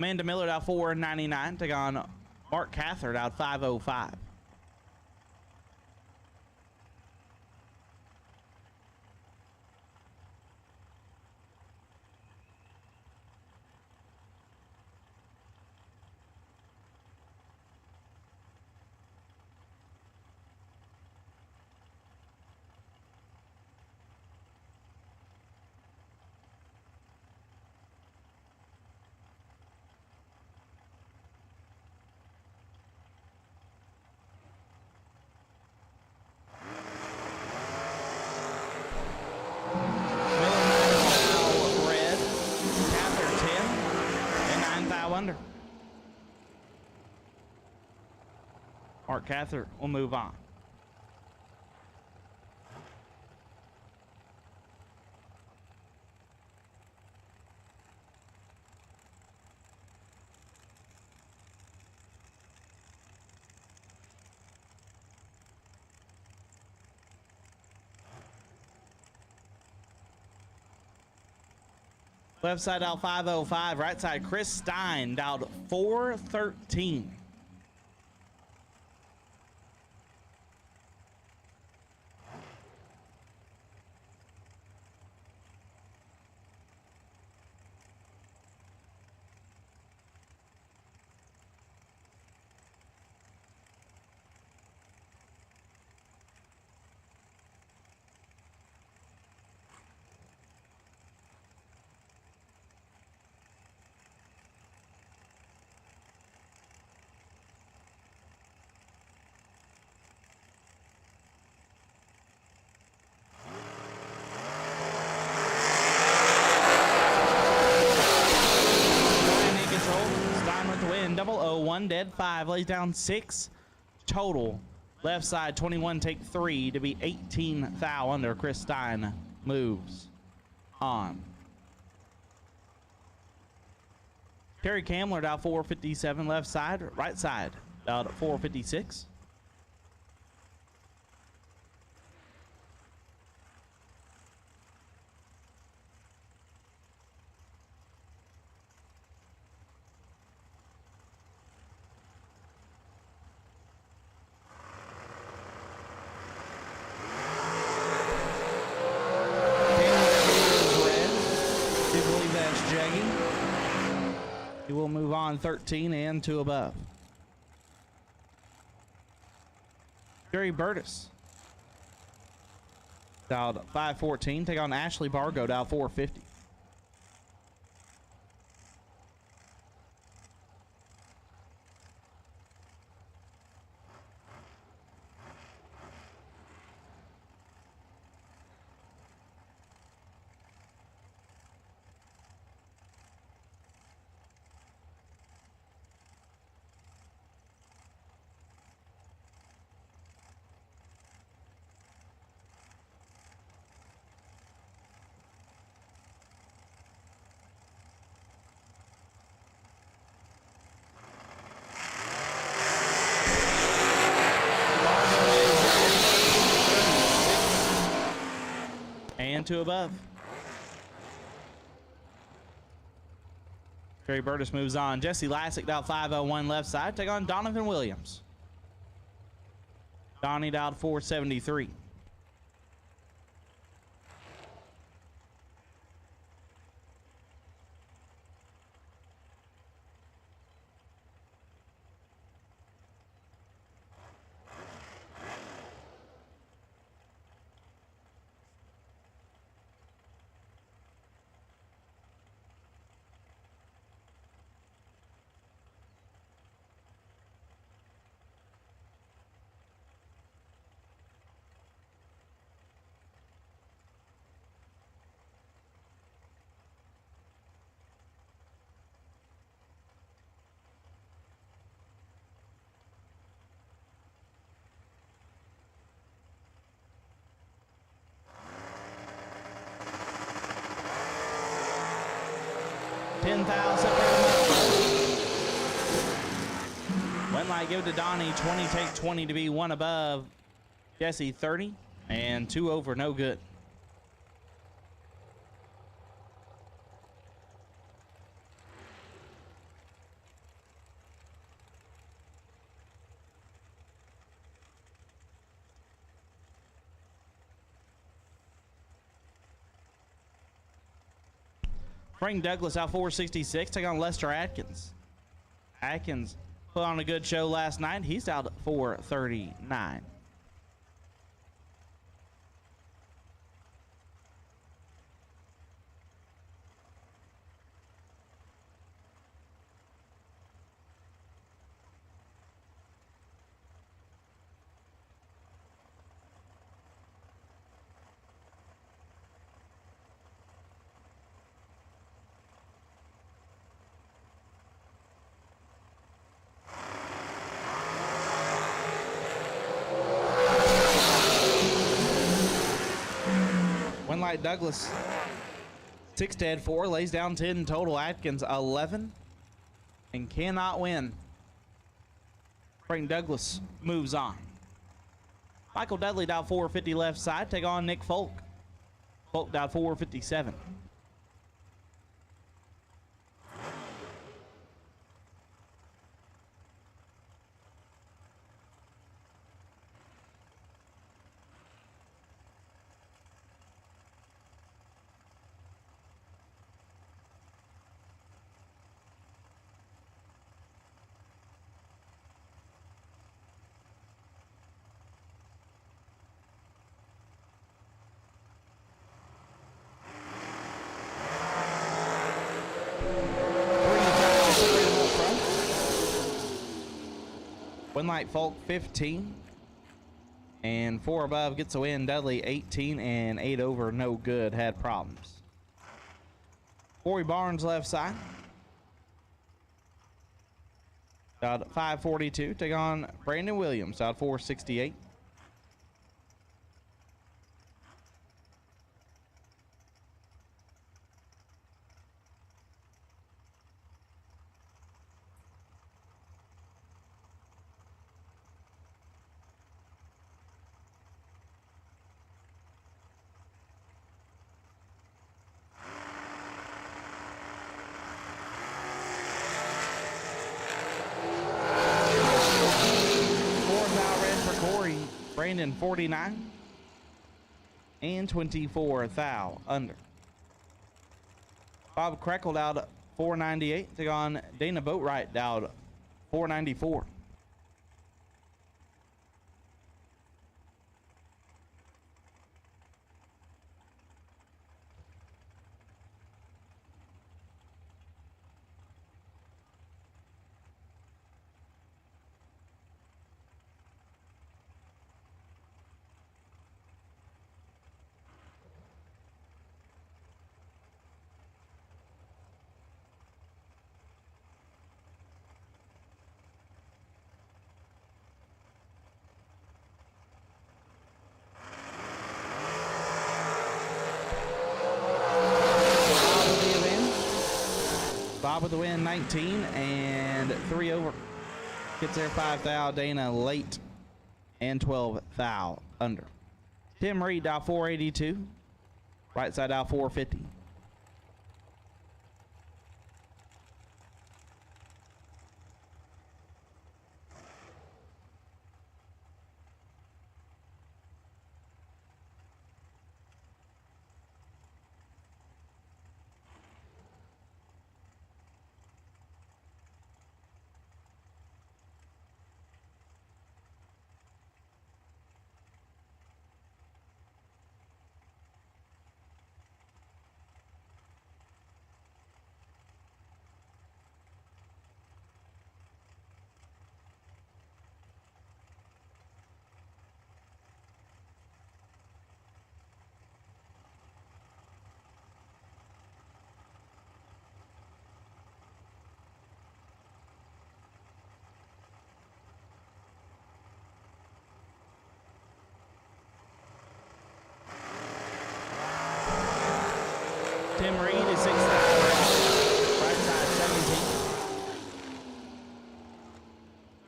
H: Amanda Millard out 499. Take on Mark Cathard out 505. Under. Mark Cathard will move on. Left side dialed 505. Right side Chris Stein dialed 413. Double 0-1, dead 5, lays down 6 total. Left side 21, take 3 to be 18 thou under. Chris Stein moves on. Terry Kamler dialed 457 left side, right side dialed 456. He will move on 13 and 2 above. Jerry Burtis dialed 514. Take on Ashley Bargo, dialed 450. And 2 above. Jerry Burtis moves on. Jesse Lassick dialed 501 left side. Take on Donovan Williams. Donnie dialed 473. One light, give it to Donnie. 20, take 20 to be 1 above. Jesse 30 and 2 over, no good. Frank Douglas out 466, take on Lester Atkins. Atkins put on a good show last night. He's out 439. Light Douglas 6 dead, 4 lays down 10 total. Atkins 11 and cannot win. Frank Douglas moves on. Michael Dudley dialed 450 left side, take on Nick Folk. Folk dialed 457. One light Folk 15 and 4 above gets a win. Dudley 18 and 8 over, no good, had problems. Corey Barnes left side. Out 542, take on Brandon Williams, out 468. Brandon 49 and 24 thou under. Bob Crackle out 498. Take on Dana Boatwright down 494. Bob with the win, 19 and 3 over. Gets there 5 thou. Dana late and 12 thou under. Tim Reed down 482. Right side down 450. Tim Reed is 6 thou. Right side 17.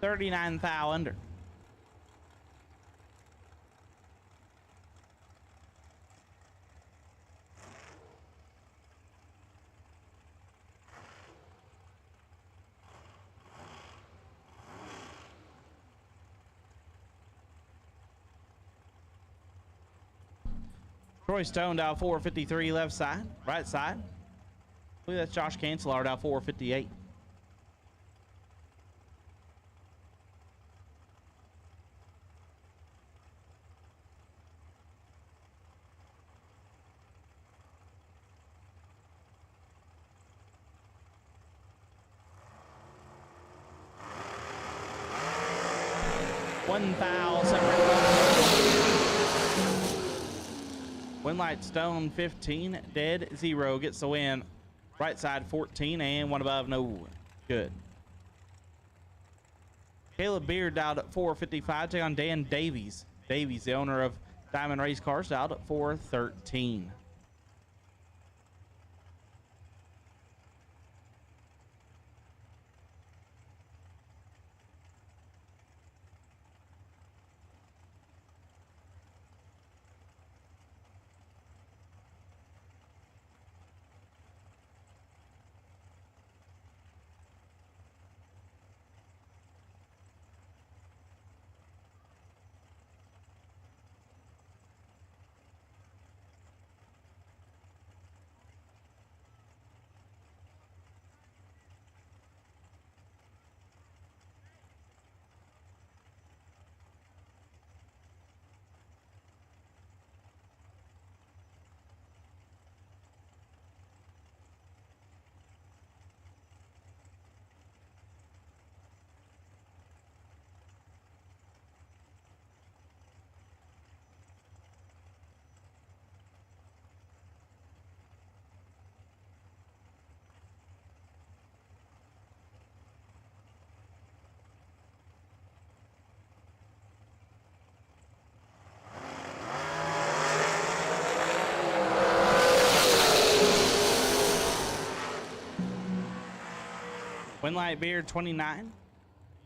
H: 39 thou under. Troy Stone down 453 left side, right side. I believe that's Josh Cancelar down 458. Winlight Stone 15, dead 0 gets the win. Right side 14 and one above, no good. Caleb Beard out at 455, take on Dan Davies. Davies, the owner of Diamond Race Cars, out at 413. Winlight Beard 29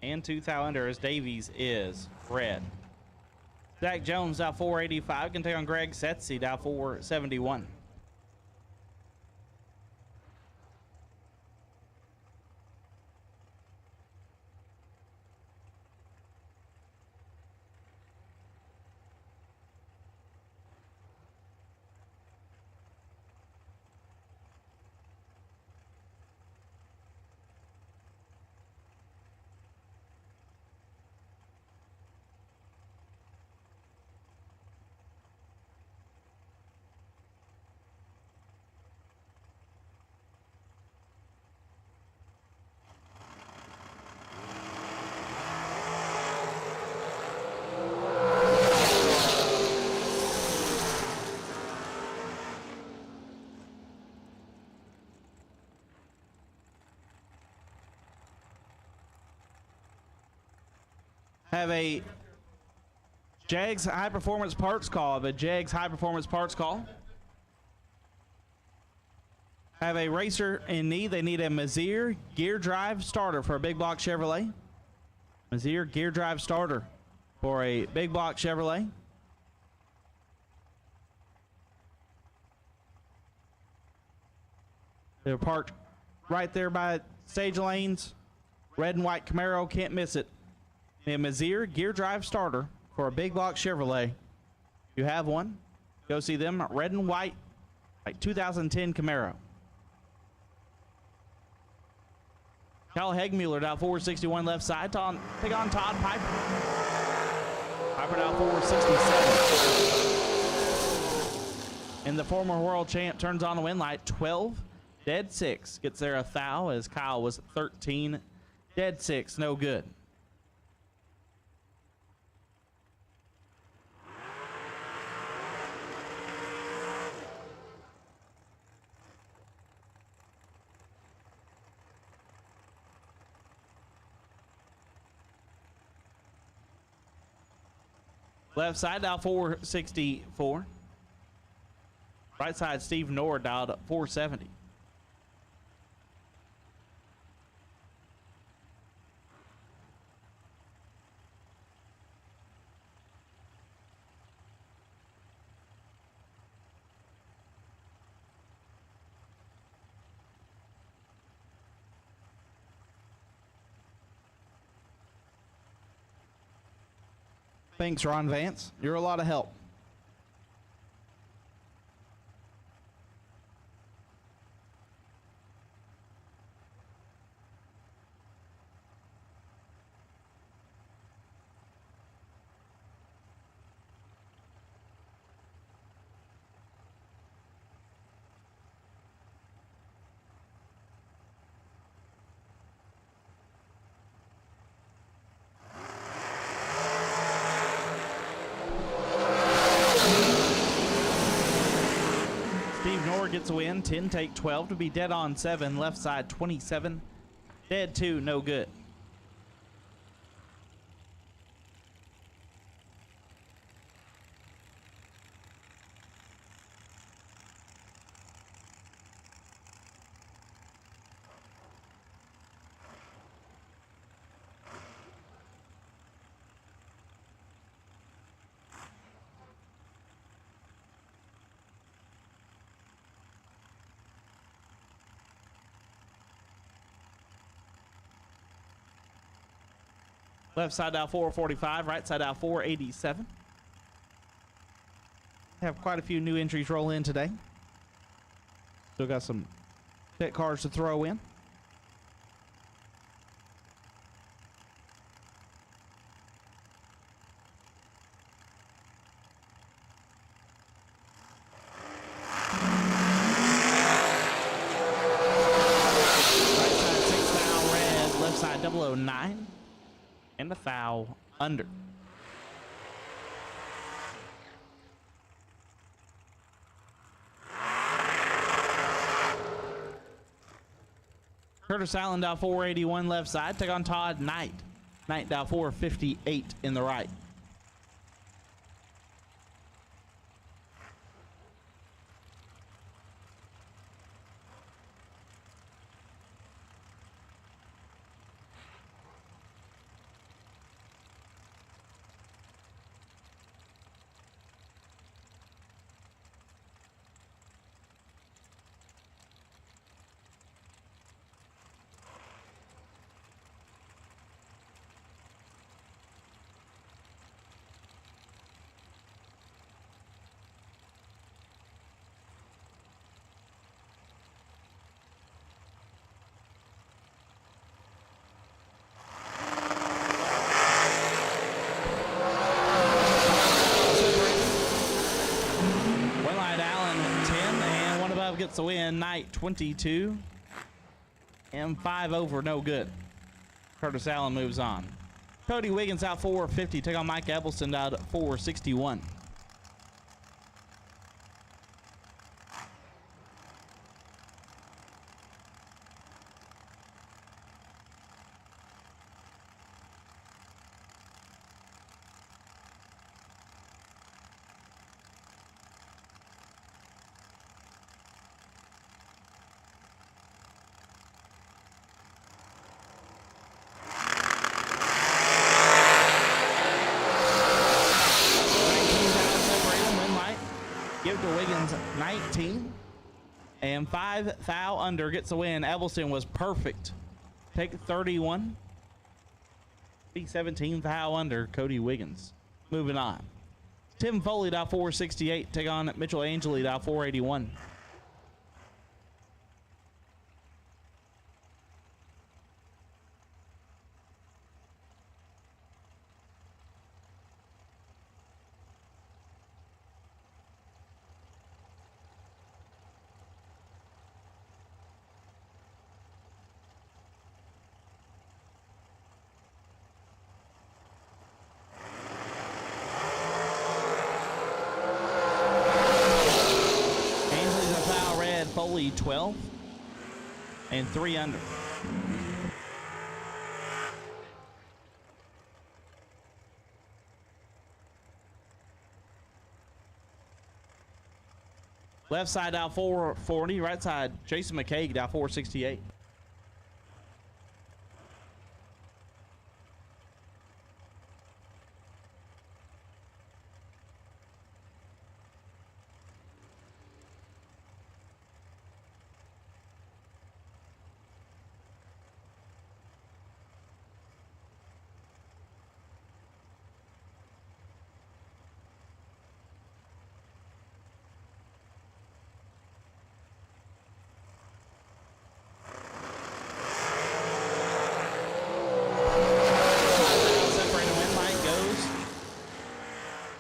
H: and 2 thou under as Davies is red. Zach Jones out 485 can take on Greg Setzi out 471. Have a Jags high performance parts call. Have a Jags high performance parts call. Have a racer in need. They need a Mazier gear drive starter for a big block Chevrolet. Mazier gear drive starter for a big block Chevrolet. They're parked right there by stage lanes. Red and white Camaro, can't miss it. A Mazier gear drive starter for a big block Chevrolet. If you have one, go see them. Red and white, like 2010 Camaro. Kyle Hegmuller down 461 left side. Take on Todd Piper. Piper down 467. And the former world champ turns on the win light. 12 dead 6. Gets there a foul as Kyle was 13 dead 6. No good. Left side dial 464. Right side Steve Nord dialed 470. Thanks, Ron Vance. You're a lot of help. Gets a win. 10 take 12 to be dead on 7. Left side 27. Dead 2. No good. Left side dial 445, right side dial 487. Have quite a few new entries roll in today. Still got some pit cars to throw in. Right side 6 foul red, left side 009. And a foul under. Curtis Allen dial 481 left side. Take on Todd Knight. Knight dial 458 in the right. Gets the win. Knight 22 and 5 over, no good. Curtis Allen moves on. Cody Wiggins out 450. Take on Mike Ebelson out 461. 19. And 5 thou under gets the win. Evelson was perfect. Take 31. B17 thou under Cody Wiggins. Moving on. Tim Foley dial 468. Take on Mitchell Angeli dial 481. Foley 12 and 3 under. Left side dial 440, right side Jason McCaig dial 468.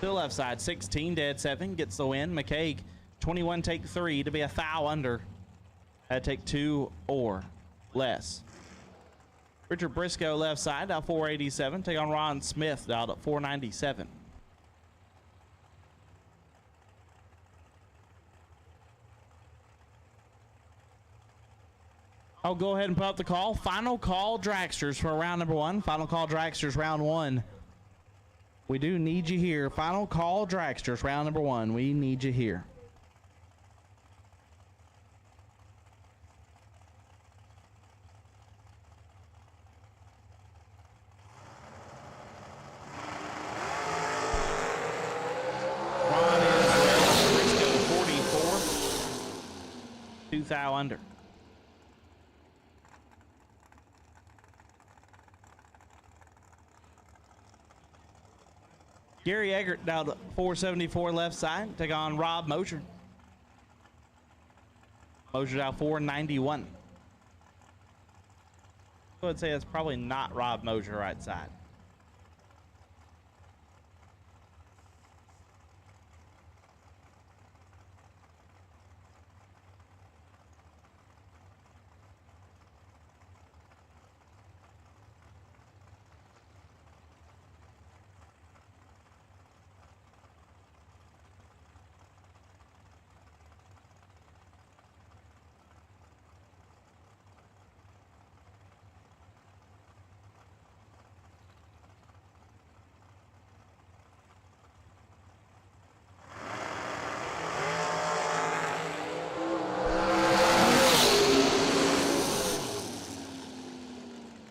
H: Left side 16 dead 7 gets the win. McCaig 21 take 3 to be a thou under. Had to take 2 or less. Richard Briscoe left side dial 487. Take on Ron Smith dialed at 497. I'll go ahead and put up the call. Final call dragsters for round number 1. Final call dragsters round 1. We do need you here. Final call dragsters round number 1. We need you here. Ron is Briscoe 44. 2 thou under. Gary Eggert down to 474 left side. Take on Rob Mosier. Mosier down 491. I would say that's probably not Rob Mosier right side.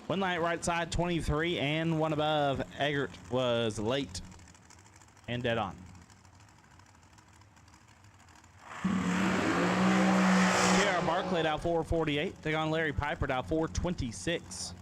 H: One light right side 23 and one above. Eggert was late and dead on. J.R. Barclay out 448. Take on Larry Piper out 426.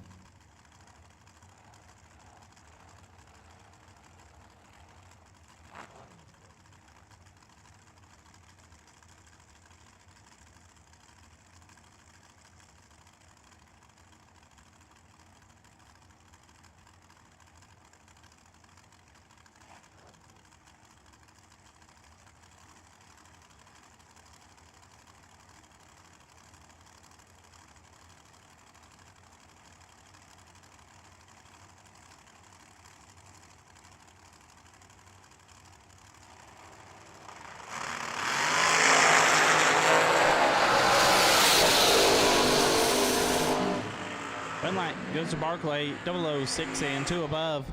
H: Red light goes to Barclay, 006 and 2 above.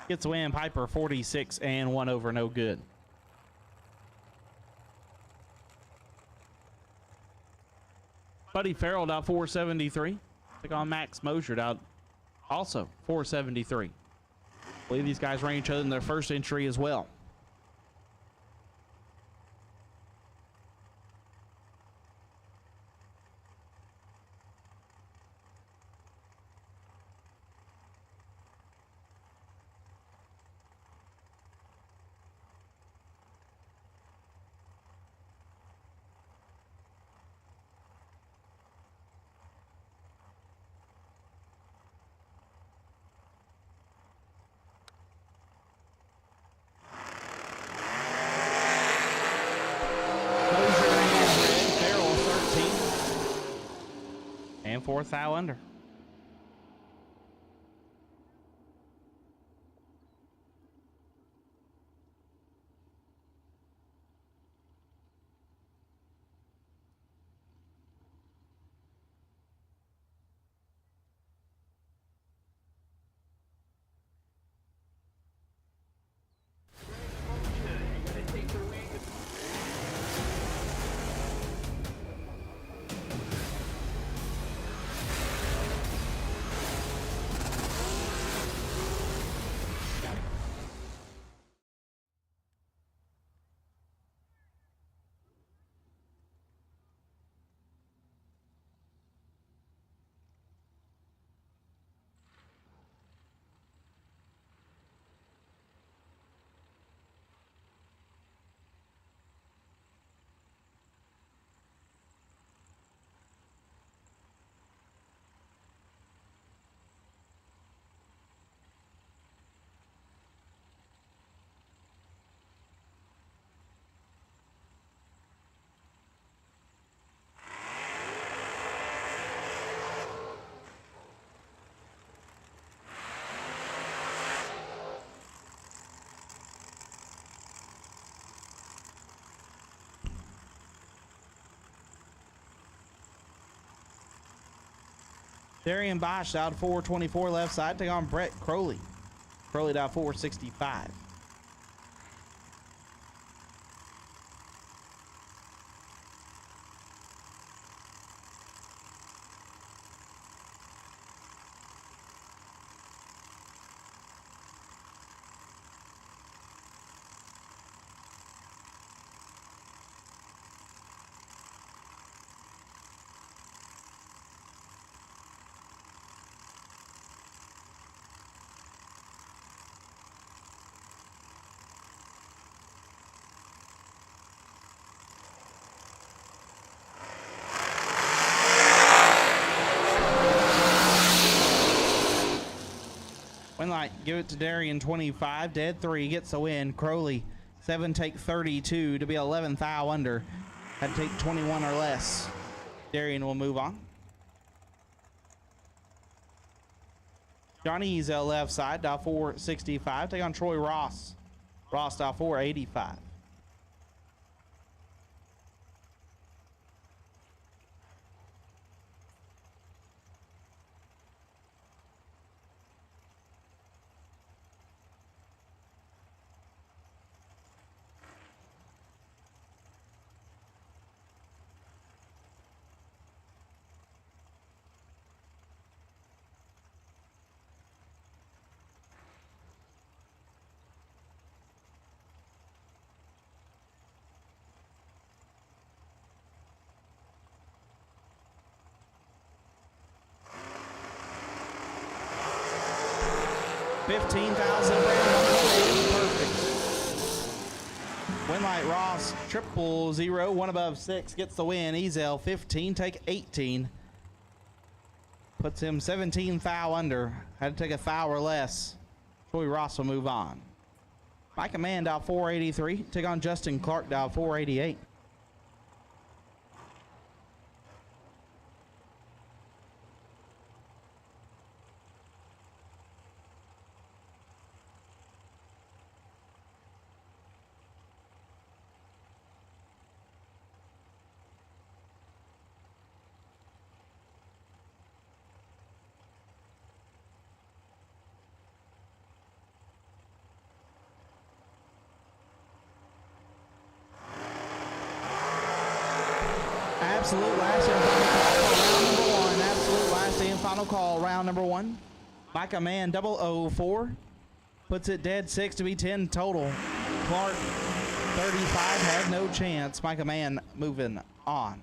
H: Gets the win. Piper 46 and 1 over, no good. Buddy Farrell out 473. Take on Max Mosier out also 473. I believe these guys ran each other in their first entry as well. 4th thou under. Darian Bosch out 424 left side. Take on Brett Crowley. Crowley out 465. Winlight, give it to Darian, 25, dead 3, gets the win. Crowley, 7, take 32 to be 11th thou under. Had to take 21 or less. Darian will move on. Johnny Ezel left side, dial 465. Take on Troy Ross. Ross, dial 485. $15,000 perfect. Winlight Ross, 000, 1 above 6, gets the win. Ezel, 15, take 18. Puts him 17 thou under. Had to take a thou or less. Troy Ross will move on. Micah Mann, dial 483. Take on Justin Clark, dial 488. Absolute last and final call for round number 1. Absolute last and final call, round number 1. Micah Mann, 004. Puts it dead 6 to be 10 total. Clark, 35, had no chance. Micah Mann moving on.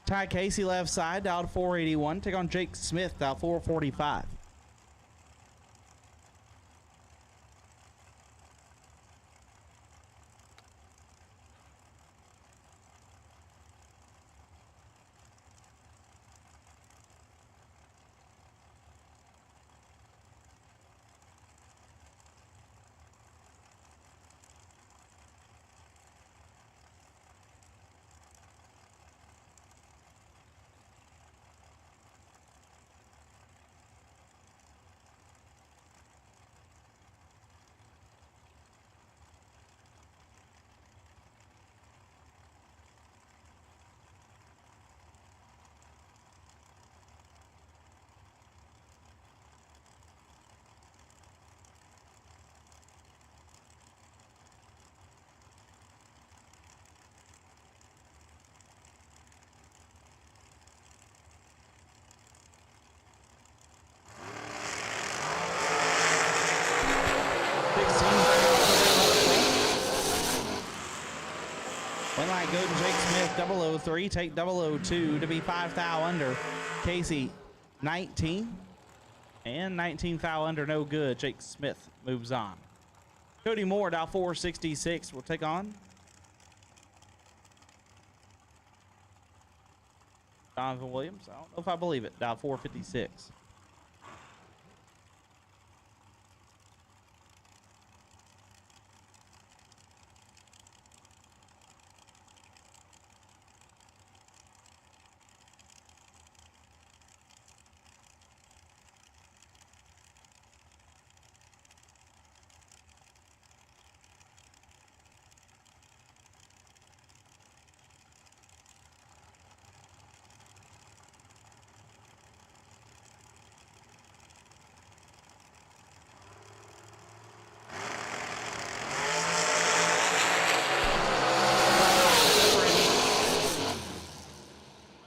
H: Ty Casey left side, dialed 481. Take on Jake Smith, dialed 445. 003, take 002 to be 5 thou under. Casey, 19. And 19 thou under, no good. Jake Smith moves on. Cody Moore, dial 466, will take on Donovan Williams. I don't know if I believe it. Dial 456.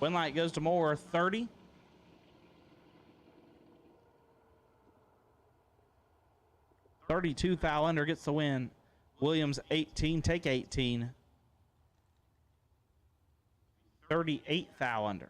H: Win light goes to Moore, 30. $32 thou under gets the win. Williams, 18, take 18. 38 thou under.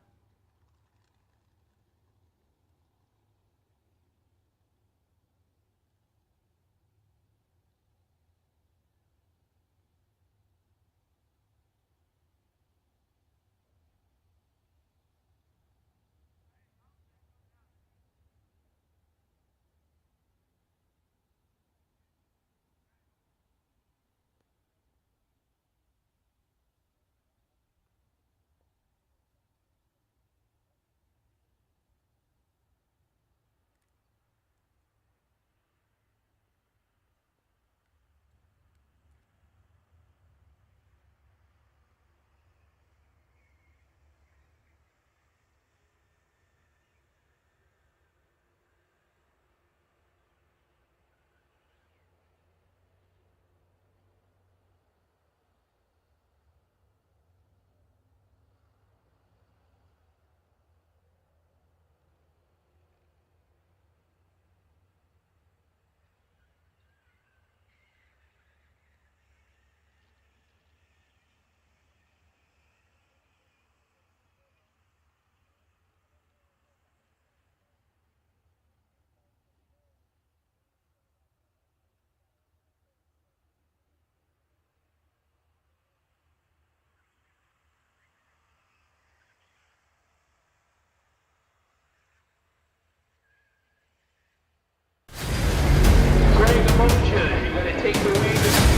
B: Great emotion. You're gonna take away the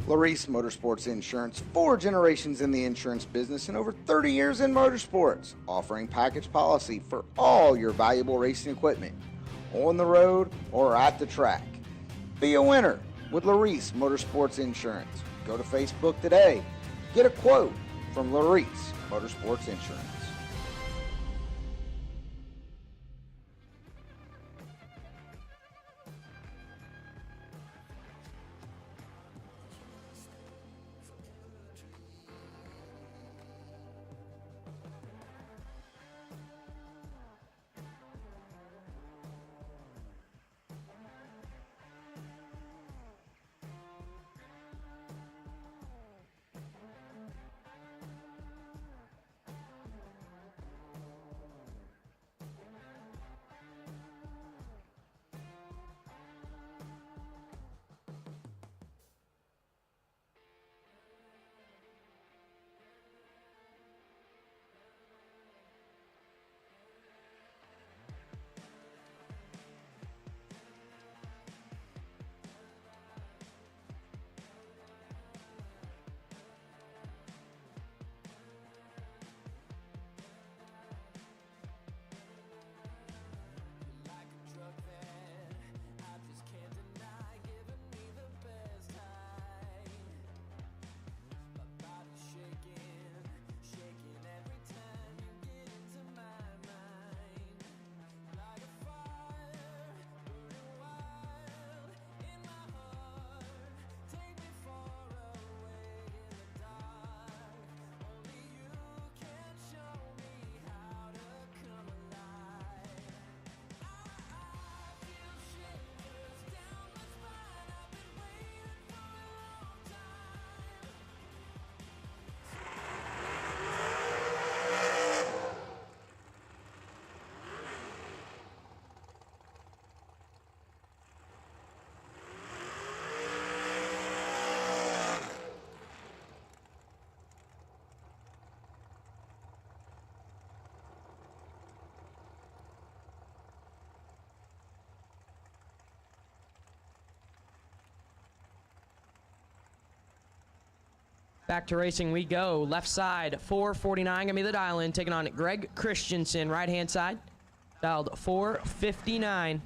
D: Larice Motorsports Insurance, 4 generations in the insurance business and over 30 years in motorsports, offering package policy for all your valuable racing equipment, on the road or at the track. Be a winner with Larice Motorsports Insurance. Go to Facebook today. Get a quote from Larice Motorsports Insurance.
F: Back to racing we go. Left side, 449 gonna be the dial in, taking on Greg Christensen. Right hand side, dialed 459.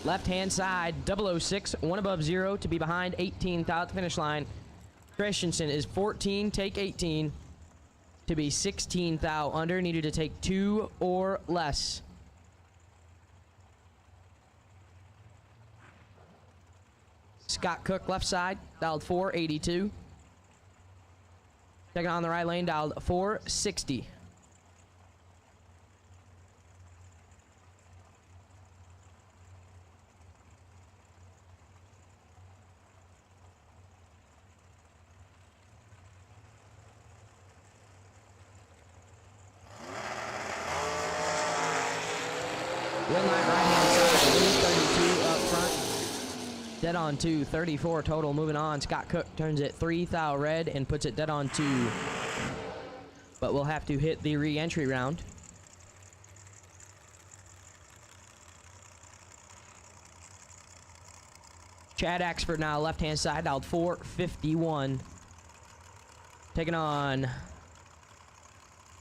F: Left-hand side, 006, one above zero to be behind 18 thou at the finish line. Christensen is 14, take 18 to be 16 thou under. Needed to take 2 or less. Scott Cook, left side, dialed 482. Taking on the right lane, dialed 460. Win line right-hand side, 32 up front. Dead on 2, 34 total. Moving on, Scott Cook turns it 3 thou red and puts it dead on 2. But we'll have to hit the re-entry round. Chad Axford now, left-hand side, dialed 451. Taking on,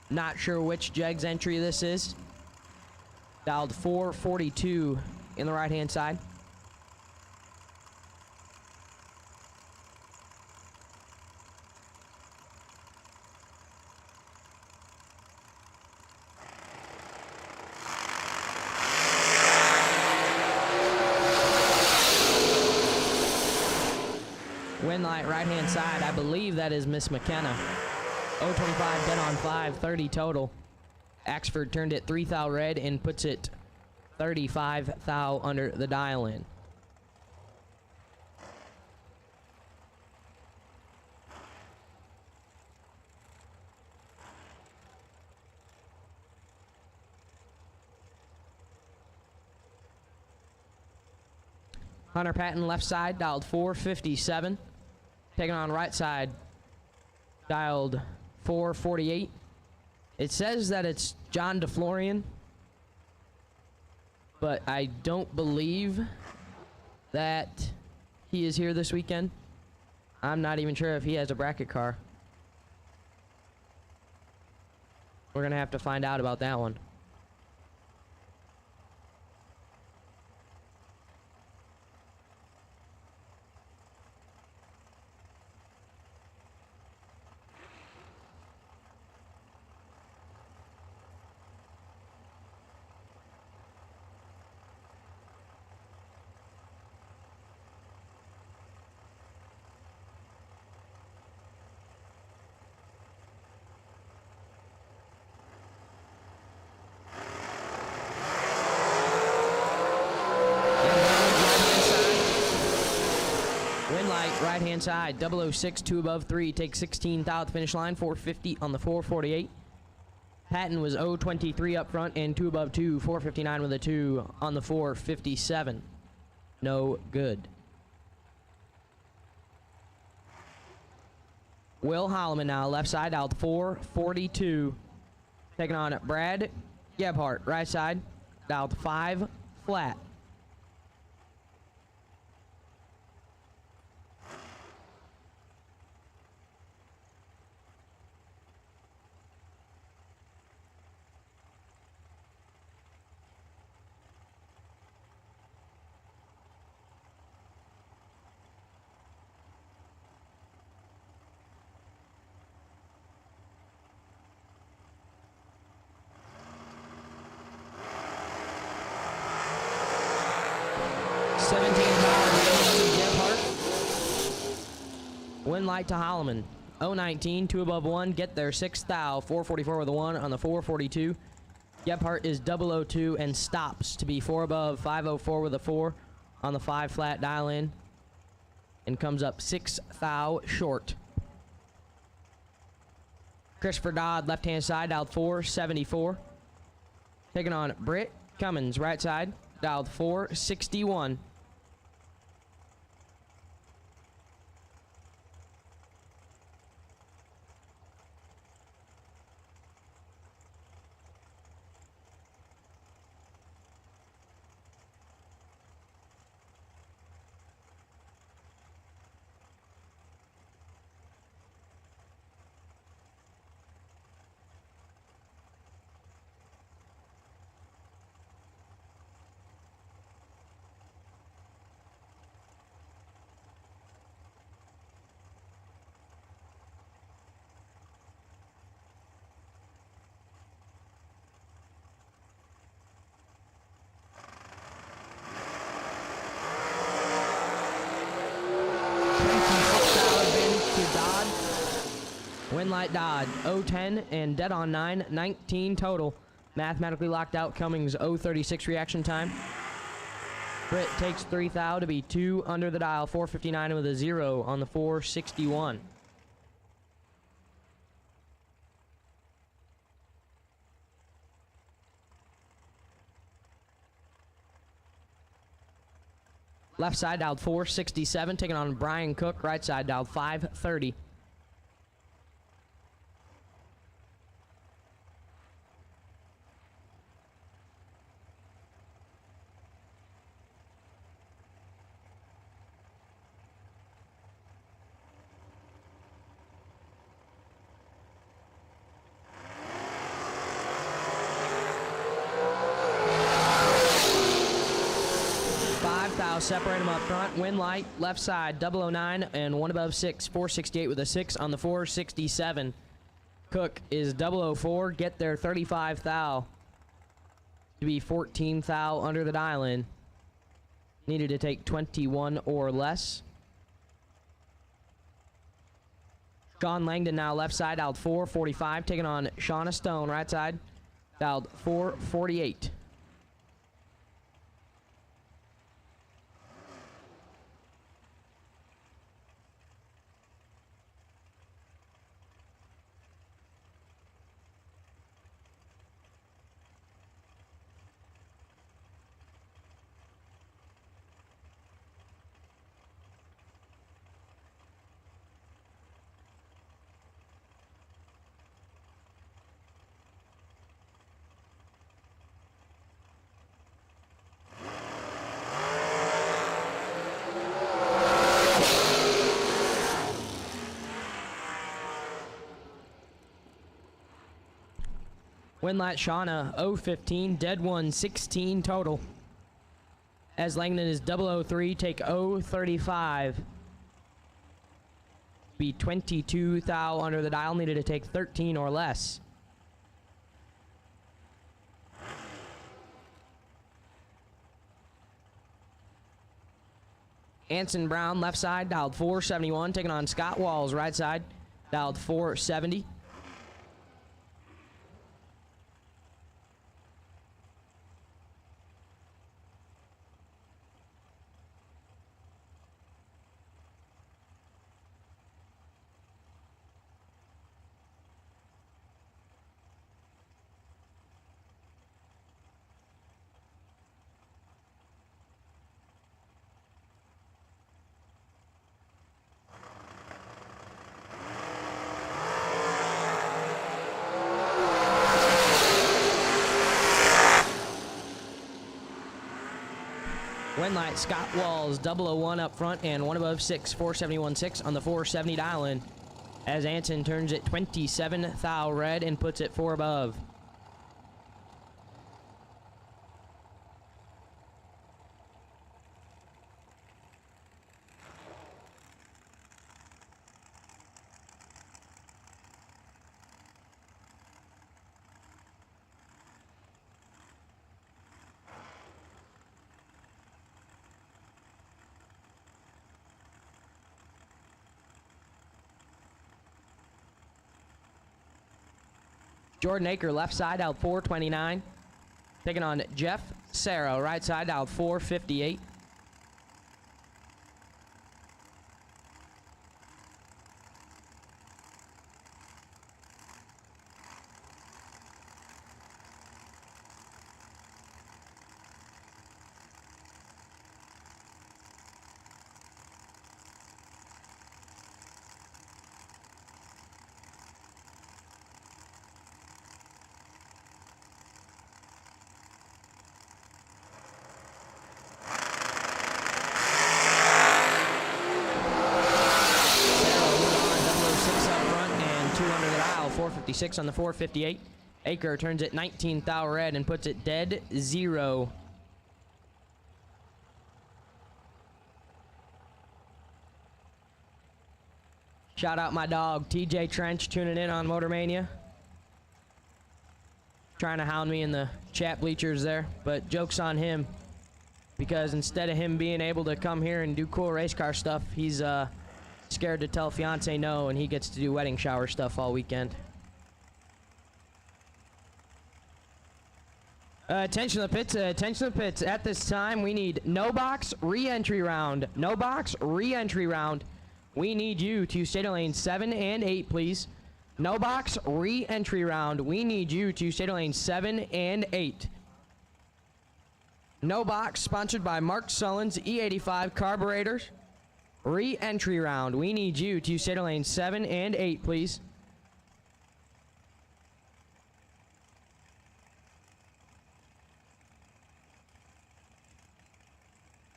F: not sure which Jegs entry this is. Dialed 442 in the right-hand side. Win light right-hand side, I believe that is Miss McKenna. 025 dead on 5, 30 total. Axford turned it 3 thou red and puts it 35 thou under the dial-in. Hunter Patton, left side, dialed 457. Taking on right side, dialed 448. It says that it's John DeFlorian, but I don't believe that he is here this weekend. I'm not even sure if he has a bracket car. We're gonna have to find out about that one. Right-hand side, 006, 2 above 3, takes 16 thou at the finish line, 450 on the 448. Patton was 023 up front and 2 above 2, 459 with a 2 on the 457. No good. Will Holloman now, left side, out 442. Taking on Brad Gebhardt, right side, dialed 5 flat. Win light to Holloman. 019, 2 above 1, get there 6 thou, 444 with a 1 on the 442. Gebhardt is 002 and stops to be 4 above, 504 with a 4 on the 5 flat dial in and comes up 6 thou short. Christopher Dodd, left-hand side, dialed 474. Taking on Britt Cummins, right side, dialed 461. Win light Dodd, 010 and dead on 9, 19 total. Mathematically locked out Cummings, 036 reaction time. Britt takes 3 thou to be 2 under the dial, 459 with a 0 on the 461. Left side dialed 467, taking on Brian Cook. Right side dialed 530. Separate them up front. Win light, left side, 009 and 1 above 6, 468 with a 6 on the 467. Cook is 004, get their 35 thou to be 14 thou under the dial in. Needed to take 21 or less. Sean Langdon now left side, dialed 445, taking on Shauna Stone, right side, dialed 448. Win light Shauna, 015, dead one, 16 total. As Langdon is 003, take 035. Be 22 thou under the dial, needed to take 13 or less. Anson Brown, left side, dialed 471, taking on Scott Walls, right side, dialed 470. Win light Scott Walls, 001 up front and 1 above 6, 471.6 on the 470 dial in. As Anson turns it 27 thou red and puts it 4 above. Jordan Aker, left side, out 429. Taking on Jeff Sarah, right side, out 458. 456 on the 458. Aker turns it 19 thou red and puts it dead 0. Shout out my dog, TJ Trench, tuning in on Motor Mania. Trying to hound me in the chat bleachers there, but joke's on him. Because instead of him being able to come here and do cool race car stuff, he's scared to tell fiance no, and he gets to do wedding shower stuff all weekend. Attention to the pits, attention to the pits. At this time, we need no box re-entry round. No box re-entry round. We need you to stay to lane 7 and 8, please. No box re-entry round. We need you to stay to lane 7 and 8. No box, sponsored by Mark Sullins, E85 Carburetors. Re-entry round. We need you to stay to lane 7 and 8, please.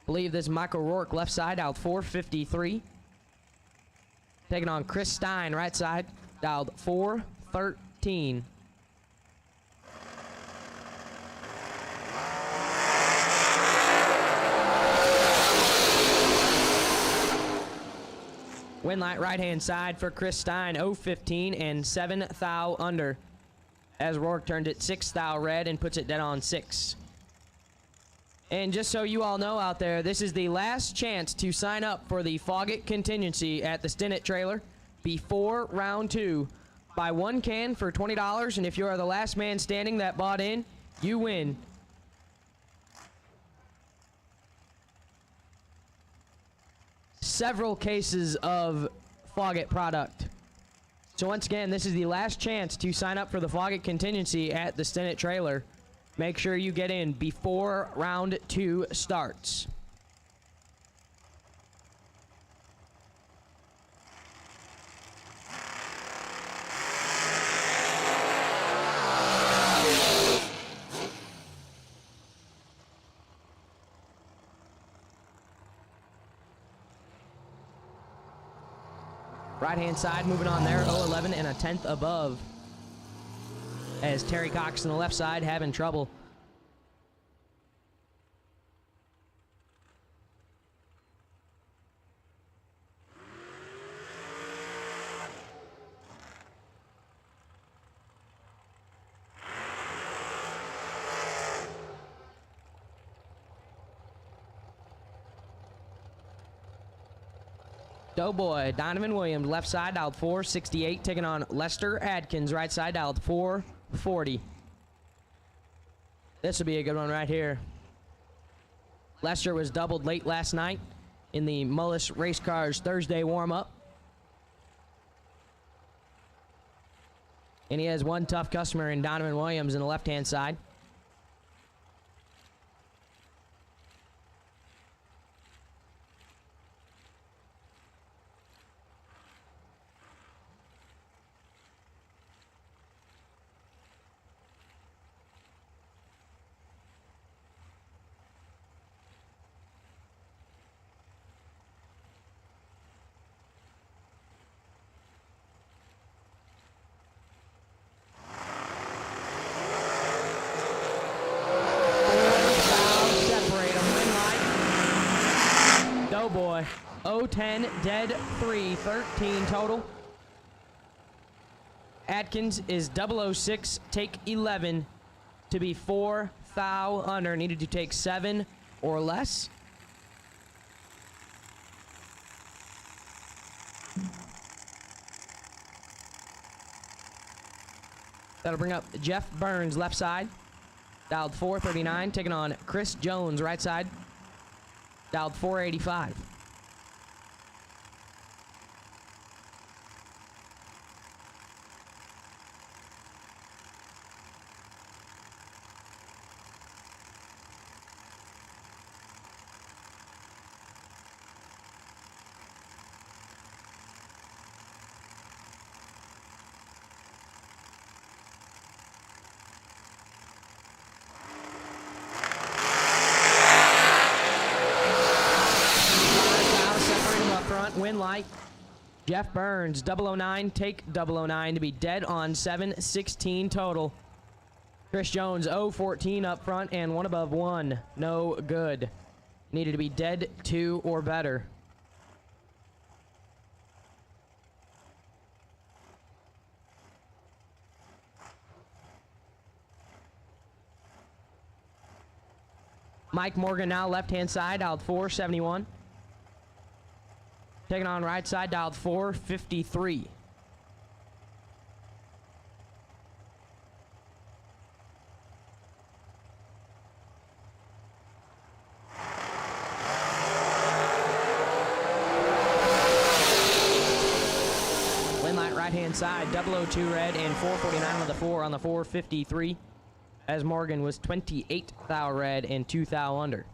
F: Believe this Michael Rourke left side, out 453. Taking on Chris Stein, right side, dialed 413. Win light right hand side for Chris Stein, 015 and 7 thou under. As Rourke turned it 6 thou red and puts it dead on 6. And just so you all know out there, this is the last chance to sign up for the Foggett contingency at the Stinnett trailer before round 2. Buy one can for $20, and if you are the last man standing that bought in, you win. Several cases of Foggett product. So once again, this is the last chance to sign up for the Foggett contingency at the Stinnett trailer. Make sure you get in before round 2 starts. Right hand side moving on there, 011 and a tenth above. As Terry Cox on the left side having trouble. Doughboy, Donovan Williams, left side, dialed 468, taking on Lester Adkins, right side, dialed 440. This will be a good one right here. Lester was doubled late last night in the Mullis Race Cars Thursday warm-up. And he has one tough customer in Donovan Williams in the left-hand side. Doughboy, 010, dead 3, 13 total. Atkins is 006, take 11 to be 4 thou under. Needed to take 7 or less. That'll bring up Jeff Burns, left side. Dialed 439, taking on Chris Jones, right side. Dialed 485. Win light. Jeff Burns, 009, take 009 to be dead on 7-16 total. Chris Jones, 0-14 up front and 1 above 1. No good. Needed to be dead 2 or better. Mike Morgan now left-hand side, dialed 471. Taking on right side, dialed 453. Lane light right-hand side, 002 red and 449 on the 4 on the 453. As Morgan was 28 thou red and 2 thou under.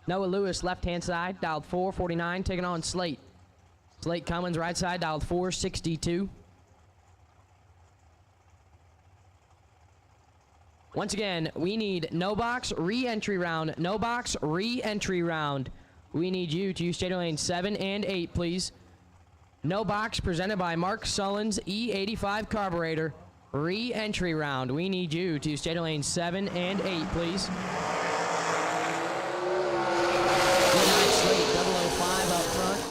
F: Noah Lewis, left-hand side, dialed 449, taking on Slate. Slate Cummins, right side, dialed 462. Once again, we need no box, re-entry round. No box, re-entry round. We need you to use station lane 7 and 8, please. No box, presented by Mark Sullins, E85 carburetor. Re-entry round. We need you to use station lane 7 and 8, please. Slate 005 up front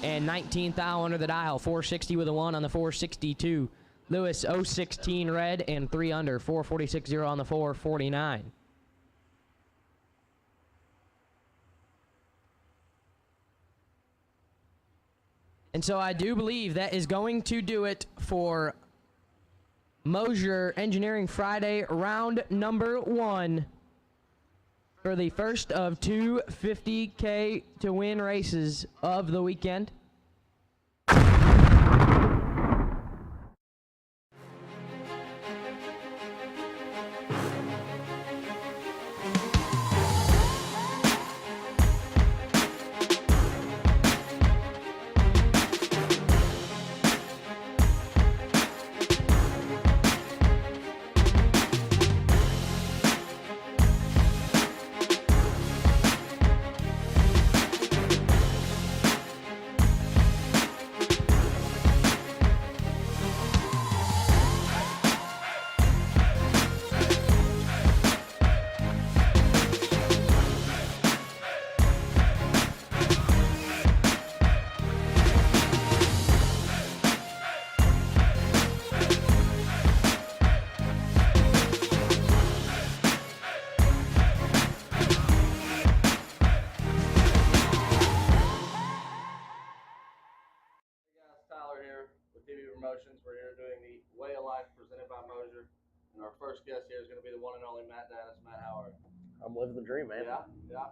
F: and 19 thou under the dial. 460 with a 1 on the 462. Lewis 016 red and 3 under. 446 on the 449. And so I do believe that is going to do it for Mosier Engineering Friday round number 1. For the first of 2 50K to win races of the weekend.
J: Promotions. We're here doing the Way of Life presented by Mosier. And our first guest here is going to be the one and only Matt Dennis. Matt, how are you?
K: I'm living the dream, man.
J: Yeah.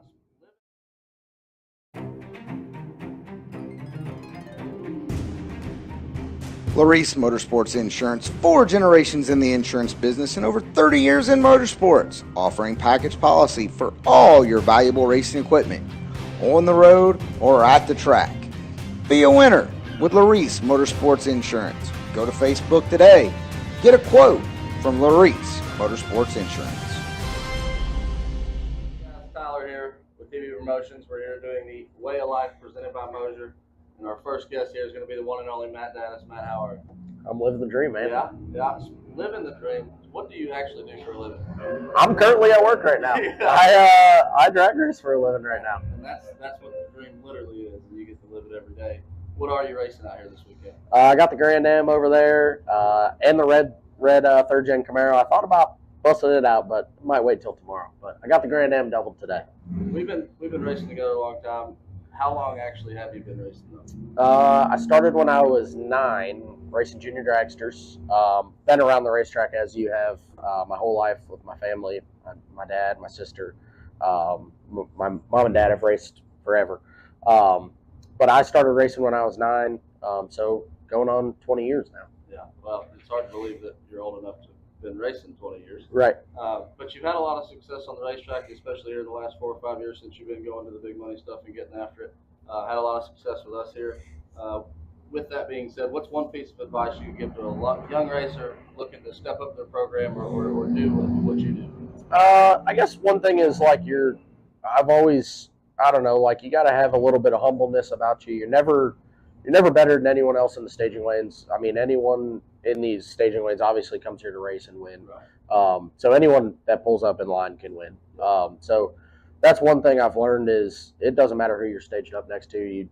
D: Larice Motorsports Insurance, 4 generations in the insurance business and over 30 years in motorsports, offering package policy for all your valuable racing equipment, on the road or at the track. Be a winner with Larice Motorsports Insurance. Go to Facebook today. Get a quote from Larice Motorsports Insurance.
J: Tyler here with TV Promotions. We're here doing the Way of Life presented by Mosier. And our first guest here is going to be the one and only Matt Dennis. Matt, how are you?
K: I'm living the dream, man.
J: Yeah. Living the dream. What do you actually do for a living?
K: I'm currently at work right now. I drag race for a living right now.
J: And that's what the dream literally is. You get to live it every day. What are you racing out here this weekend?
K: I got the Grand Am over there and the red third gen Camaro. I thought about busting it out, but might wait till tomorrow. But I got the Grand Am doubled today.
J: We've been racing together a long time. How long actually have you been racing though?
K: I started when I was 9, racing junior dragsters. Been around the racetrack as you have my whole life with my family, my dad, my sister. My mom and dad have raced forever, but I started racing when I was 9, so going on 20 years now.
J: Yeah, well, it's hard to believe that you're old enough to have been racing 20 years.
K: Right.
J: But you've had a lot of success on the racetrack, especially here in the last 4 or 5 years since you've been going to the big money stuff and getting after it. Had a lot of success with us here. With that being said, what's one piece of advice you could give to a young racer looking to step up their program or do what you do?
K: I guess one thing is like I've always, I don't know, like you got to have a little bit of humbleness about you. You're never better than anyone else in the staging lanes. I mean, anyone in these staging lanes obviously comes here to race and win.
J: Right.
K: So anyone that pulls up in line can win. So that's one thing I've learned is it doesn't matter who you're staged up next to.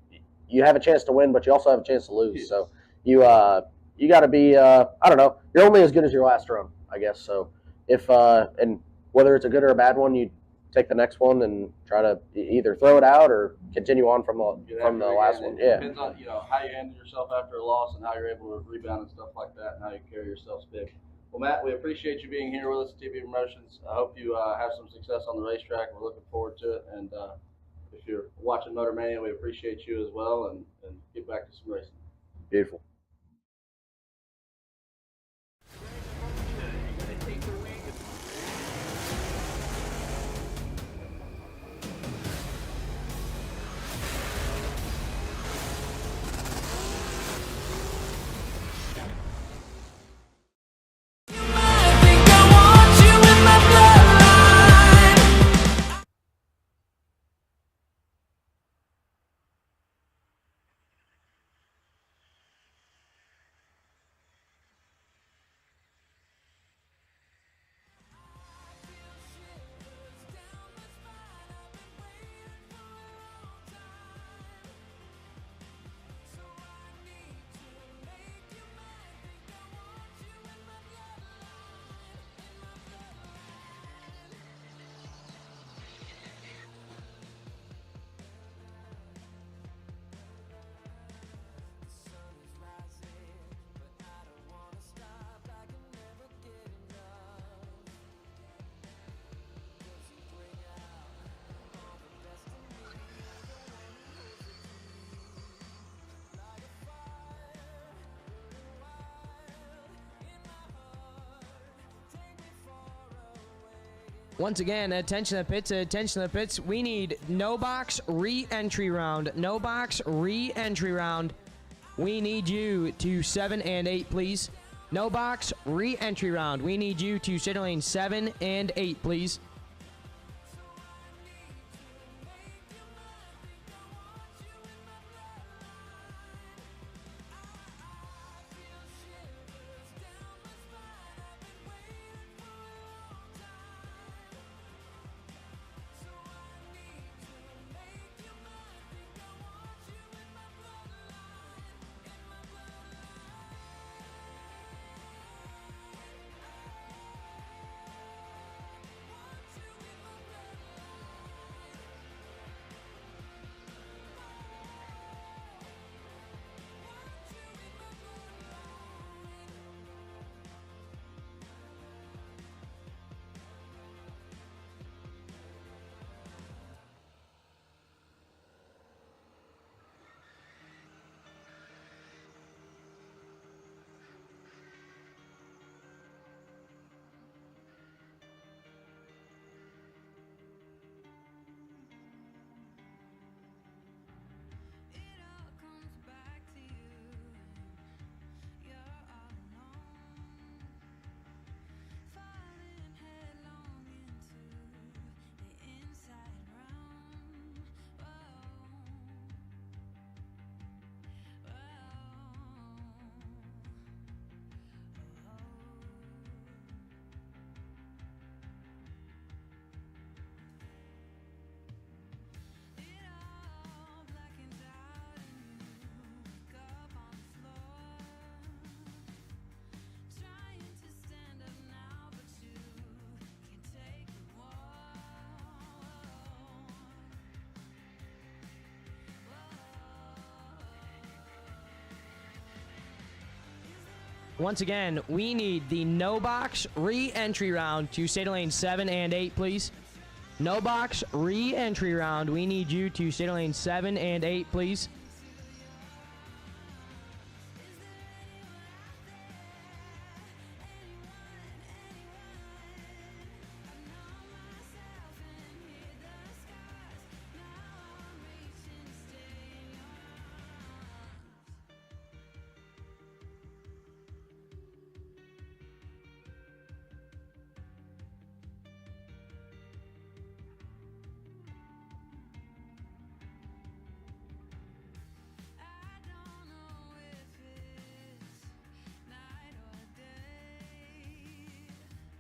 K: You have a chance to win, but you also have a chance to lose.
J: Yes.
K: So you got to be, I don't know, you're only as good as your last run, I guess. So if, and whether it's a good or a bad one, you take the next one and try to either throw it out or continue on from the last one. Yeah.
J: It depends on how you handle yourself after a loss and how you're able to rebound and stuff like that, and how you carry yourself big. Well, Matt, we appreciate you being here with us at TV Promotions. I hope you have some success on the racetrack. We're looking forward to it. And if you're watching Motor Mania, we appreciate you as well, and get back to some racing.
K: Beautiful.
F: Once again, attention to the pits. We need no box re-entry round. No box re-entry round. We need you to 7 and 8, please. No box re-entry round. We need you to sit in lane 7 and 8, please. Once again, we need the no box re-entry round to stay to lane 7 and 8, please. No box re-entry round. We need you to stay to lanes 7 and 8, please.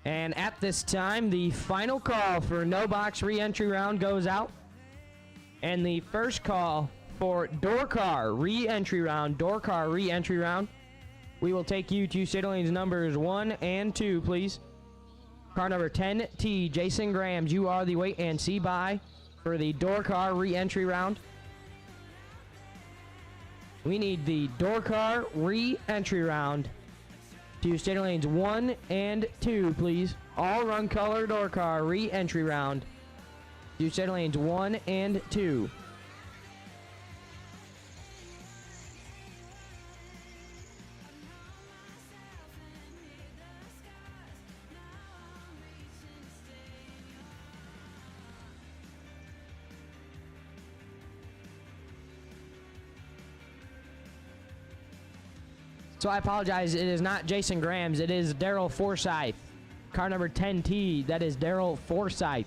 F: And at this time, the final call for no box re-entry round goes out. And the first call for door car re-entry round, we will take you to state lanes numbers 1 and 2, please. Car number 10T, Jason Grams, you are the wait and see by for the door car re-entry round. We need the door car re-entry round to state lanes 1 and 2, please. All run color door car re-entry round to state lanes 1 and 2. So I apologize, it is not Jason Grams, it is Daryl Forsyth. Car number 10T, that is Daryl Forsyth.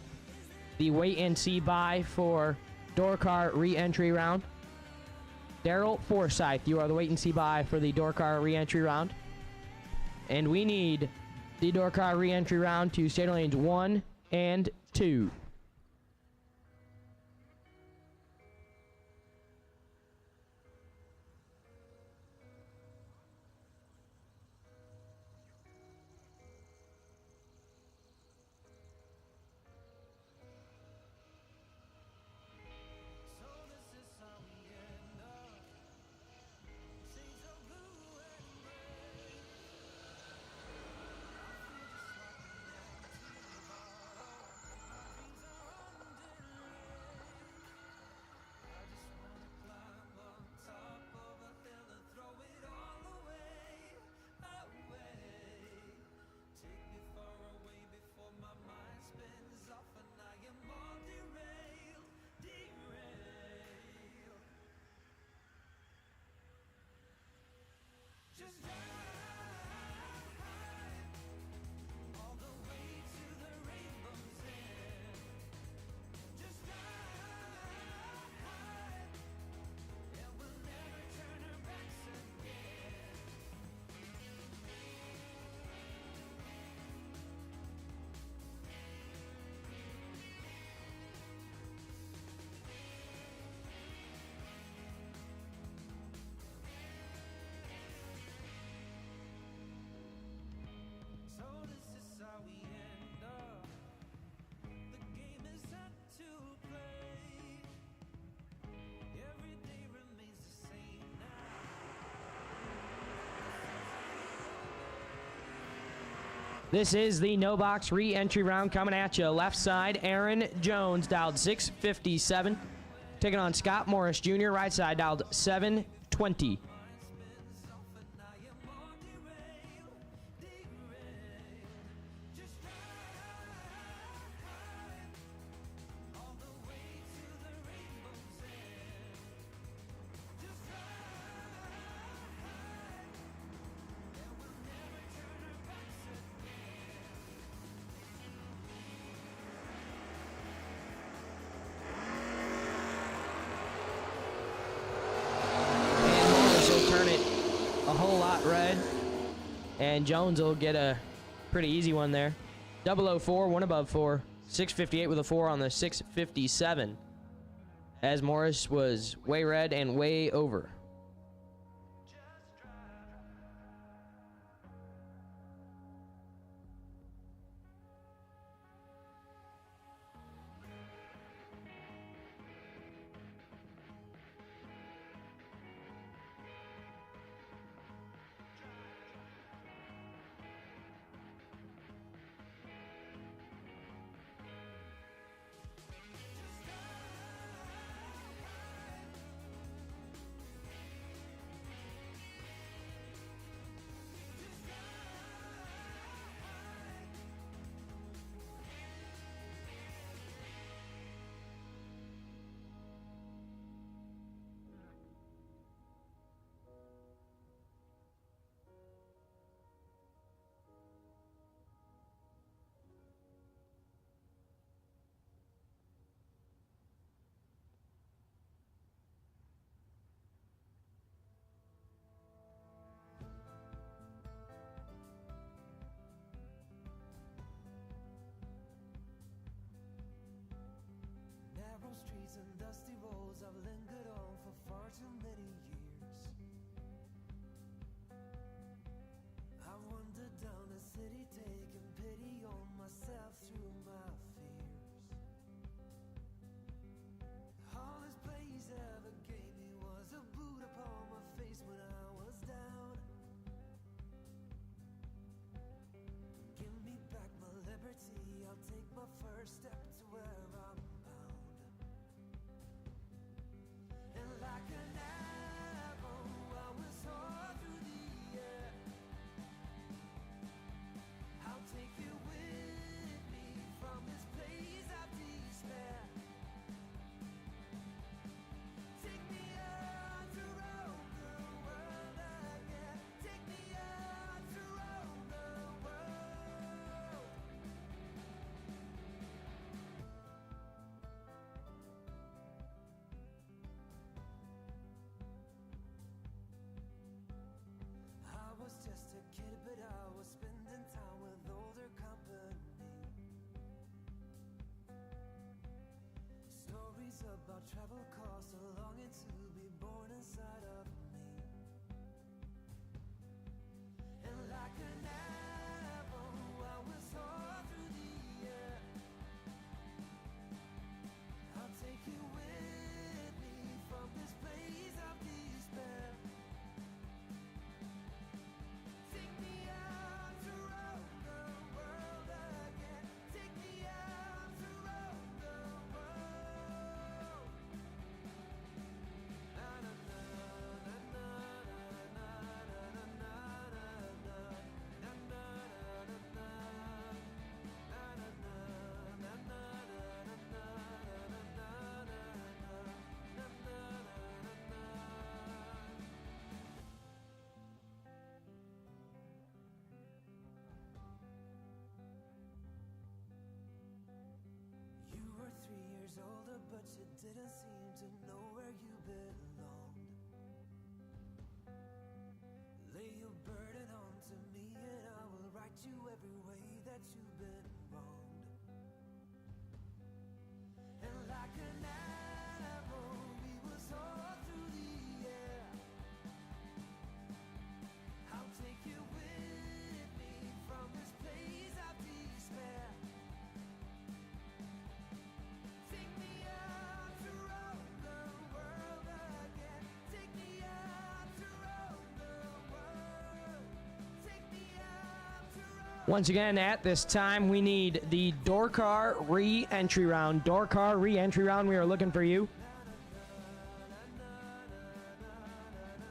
F: The wait and see by for door car re-entry round. Daryl Forsyth, you are the wait and see by for the door car re-entry round. And we need the door car re-entry round to state lanes 1 and 2. This is the no box re-entry round coming at you. Left side, Aaron Jones dialed 657. Taking on Scott Morris Jr. Right side dialed 720. Red, and Jones will get a pretty easy one there. 004, one above 4, 658 with a 4 on the 657, as Morris was way red and way over.
G: streets and dusty roads I've lingered on for far too many years. I wandered down the city taking pity on myself through my fears. All this place ever gave me was a boot upon my face when I was down. Give me back my liberty, I'll take my first step to where I'm bound. And like an arrow I will soar through the air. I'll take you with me from this place of despair. Take me out to roam the world again. Take me out to roam the world. I was just a kid, but I was spending time with older company. Stories about travel costs, a longing to be born inside of me. And like an arrow, I will soar through the air. I'll take you with me from this place of despair. Take me out to roam the world again. Take me out to roam the world. Na na na na na na na na na na na na na You were 3 years older, but you didn't seem to know where you belonged. Lay your burden onto me, and I will right you every way that you've been wronged. And like an arrow, we will soar through the air. I'll take you with me from this place of despair. Take me out to roam the world again. Take me out to roam the world. Take me out to roam.
F: Once again, at this time, we need the door car re-entry round. Door car re-entry round, we are looking for you.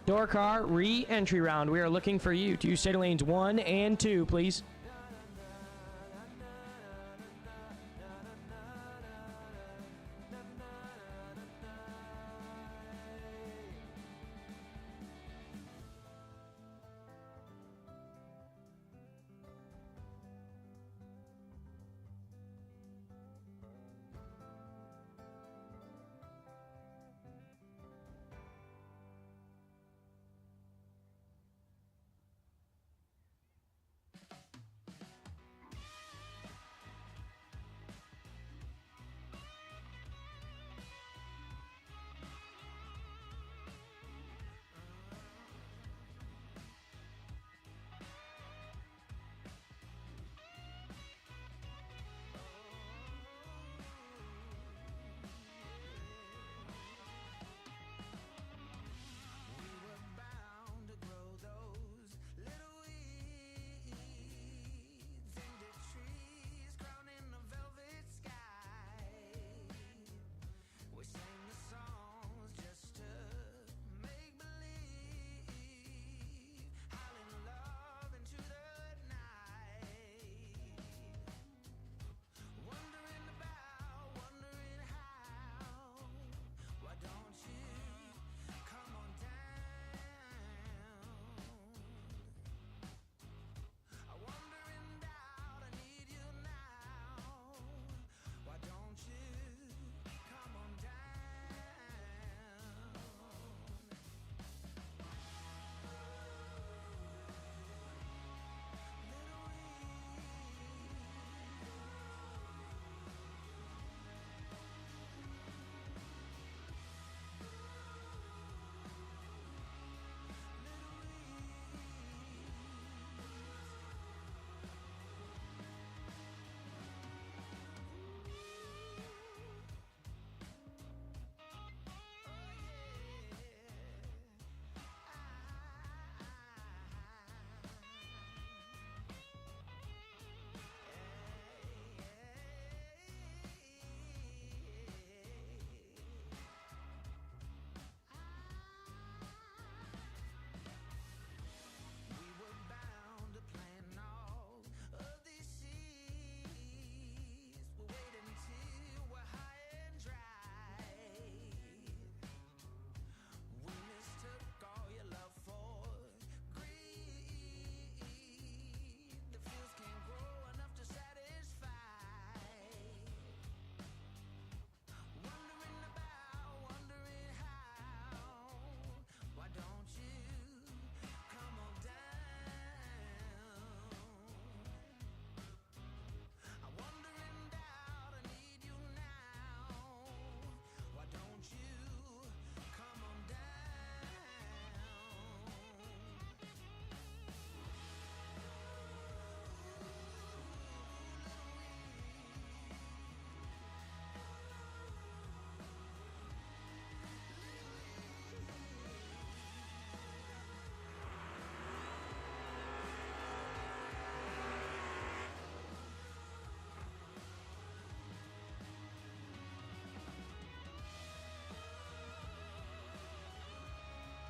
F: Door car re-entry round, we are looking for you. To city lanes 1 and 2, please.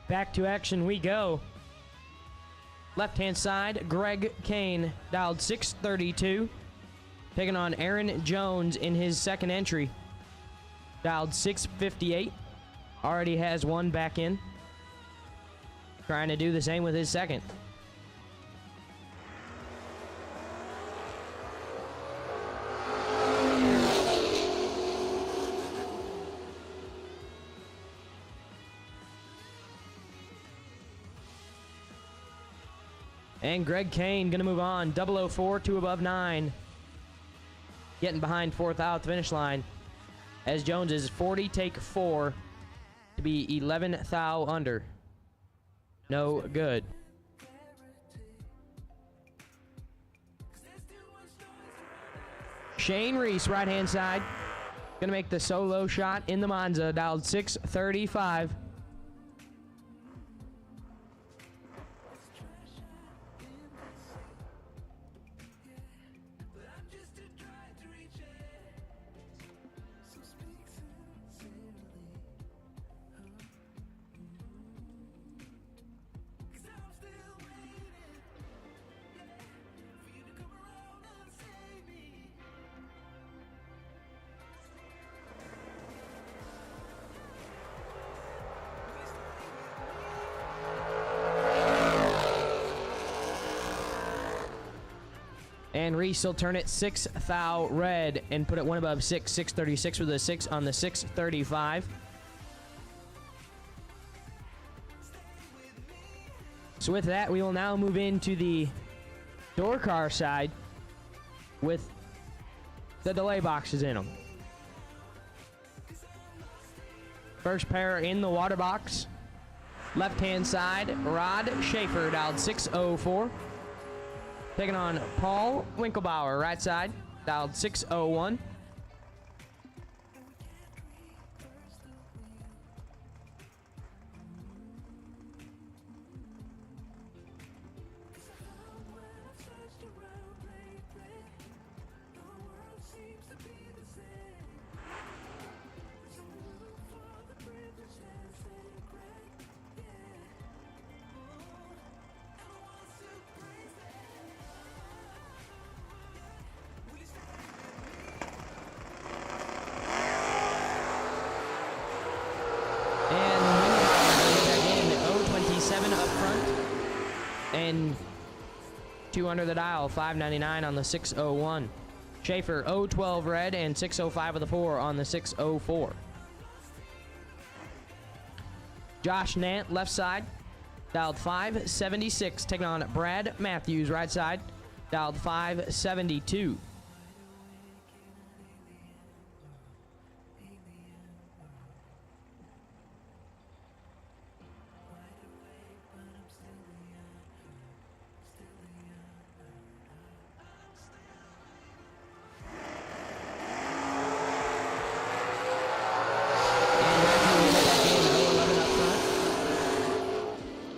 F: Back to action we go. Left-hand side, Greg Kane, dialed 632. Taking on Aaron Jones in his second entry. Dialed 658. Already has one back in. Trying to do the same with his second. And Greg Kane going to move on. 004, 2 above 9. Getting behind fourth out the finish line. As Jones is 40, take 4 to be 11 thou under. No good. Shane Reese, right-hand side. Going to make the solo shot in the Monza. Dialed 635. And Reese will turn it 6 thou red and put it one above 6, 636 with a 6 on the 635. So with that, we will now move into the door car side with the delay boxes in them. First pair in the water box. Left-hand side, Rod Schaefer, dialed 604. Taking on Paul Winkelbauer, right side, dialed 601. And 2 under the dial, 599 on the 601. Schaefer 012 red and 605 with a 4 on the 604. Josh Nant left side, dialed 576, taking on Brad Matthews right side, dialed 572.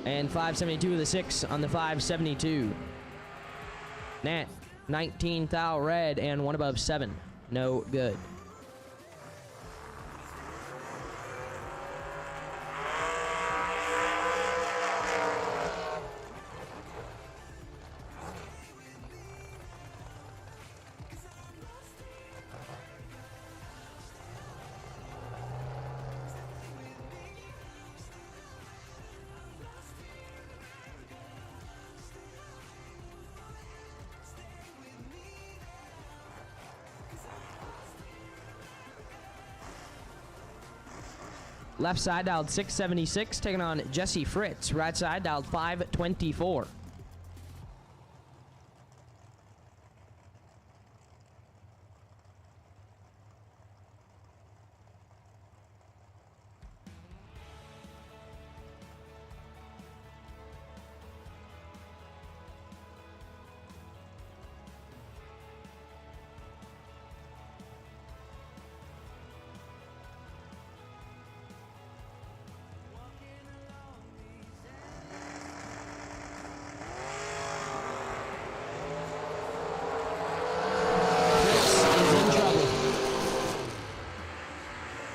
F: And 572 with a 6 on the 572. Nat, 19 thou red and 1 above 7. No good. Left side dialed 676, taking on Jesse Fritz. Right side dialed 524.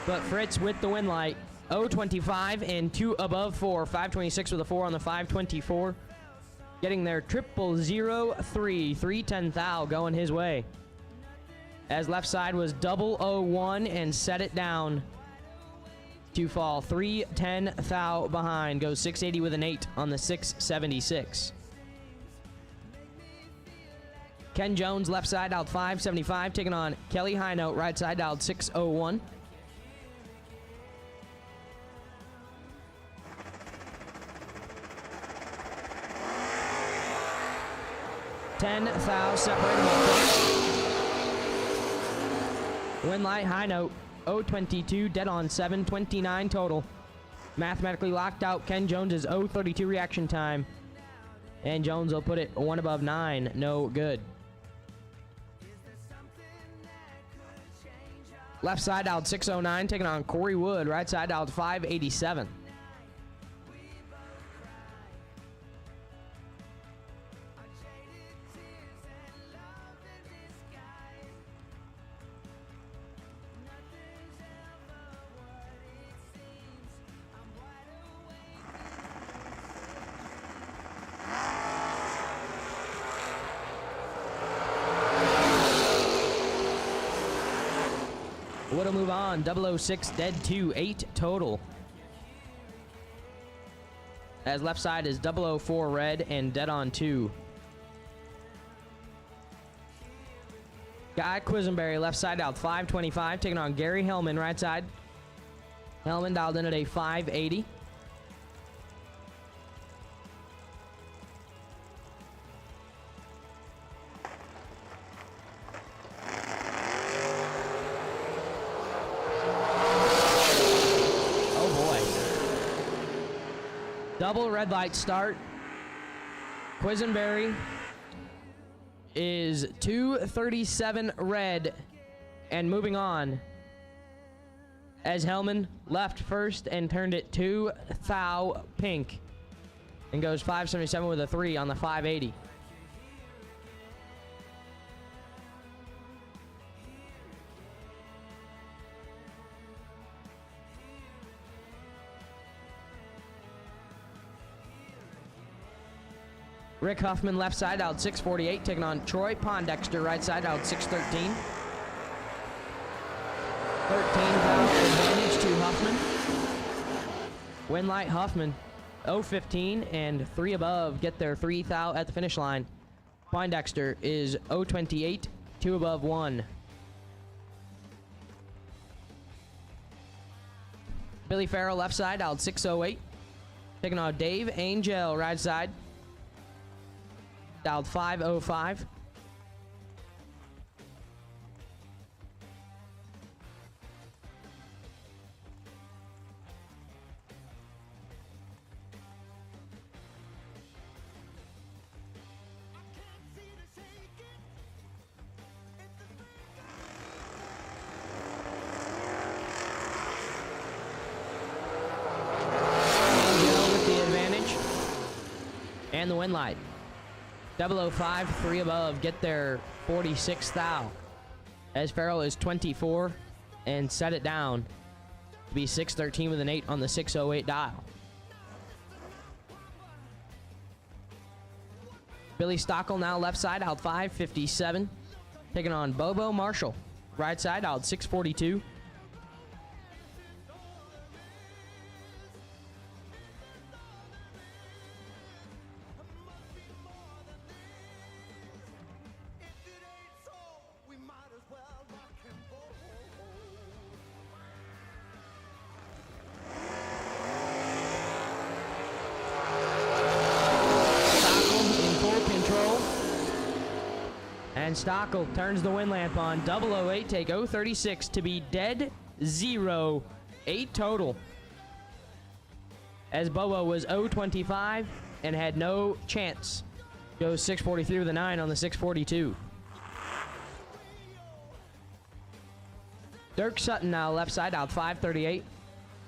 F: But Fritz with the win light. 025 and 2 above 4. 526 with a 4 on the 524. Getting their 0003. 310 thou going his way. As left side was 001 and set it down to fall. 310 thou behind. Goes 680 with an 8 on the 676. Ken Jones left side out 575. Taking on Kelly High Note right side out 601. $10,000 separated. Win light High Note 022 dead on 729 total. Mathematically locked out. Ken Jones's 032 reaction time, and Jones will put it 1 above 9. No good. Left side out 609 taking on Corey Wood. Right side out 587. Wood'll move on. 006 dead 2. 8 total. As left side is 004 red and dead on 2. Guy Quisenberry left side out 525 taking on Gary Hellman right side. Hellman dialed in at a 580. Double red light start. Quisenberry is 237 red and moving on. As Hellman left first and turned it 2 thou pink and goes 577 with a 3 on the 580. Rick Huffman left side out 648 taking on Troy Pondexter right side out 613. 13,000 advantage to Huffman. Win light Huffman 015 and 3 above get their 3,000 at the finish line. Pondexter is 028, 2 above 1. Billy Farrell left side out 608 taking on Dave Angel right side. Dialed 505. With the advantage and the win light. 005, 3 above, get their 46 thou. As Farrell is 24 and set it down to be 613 with an 8 on the 608 dial. Billy Stockel now left side out 557, taking on Bobo Marshall. Right side out 642. And Stockel turns the wind lamp on. 008 take 036 to be dead 0. 8 total. As Bobo was 025 and had no chance. Goes 643 with a 9 on the 642. Dirk Sutton now left side out 538.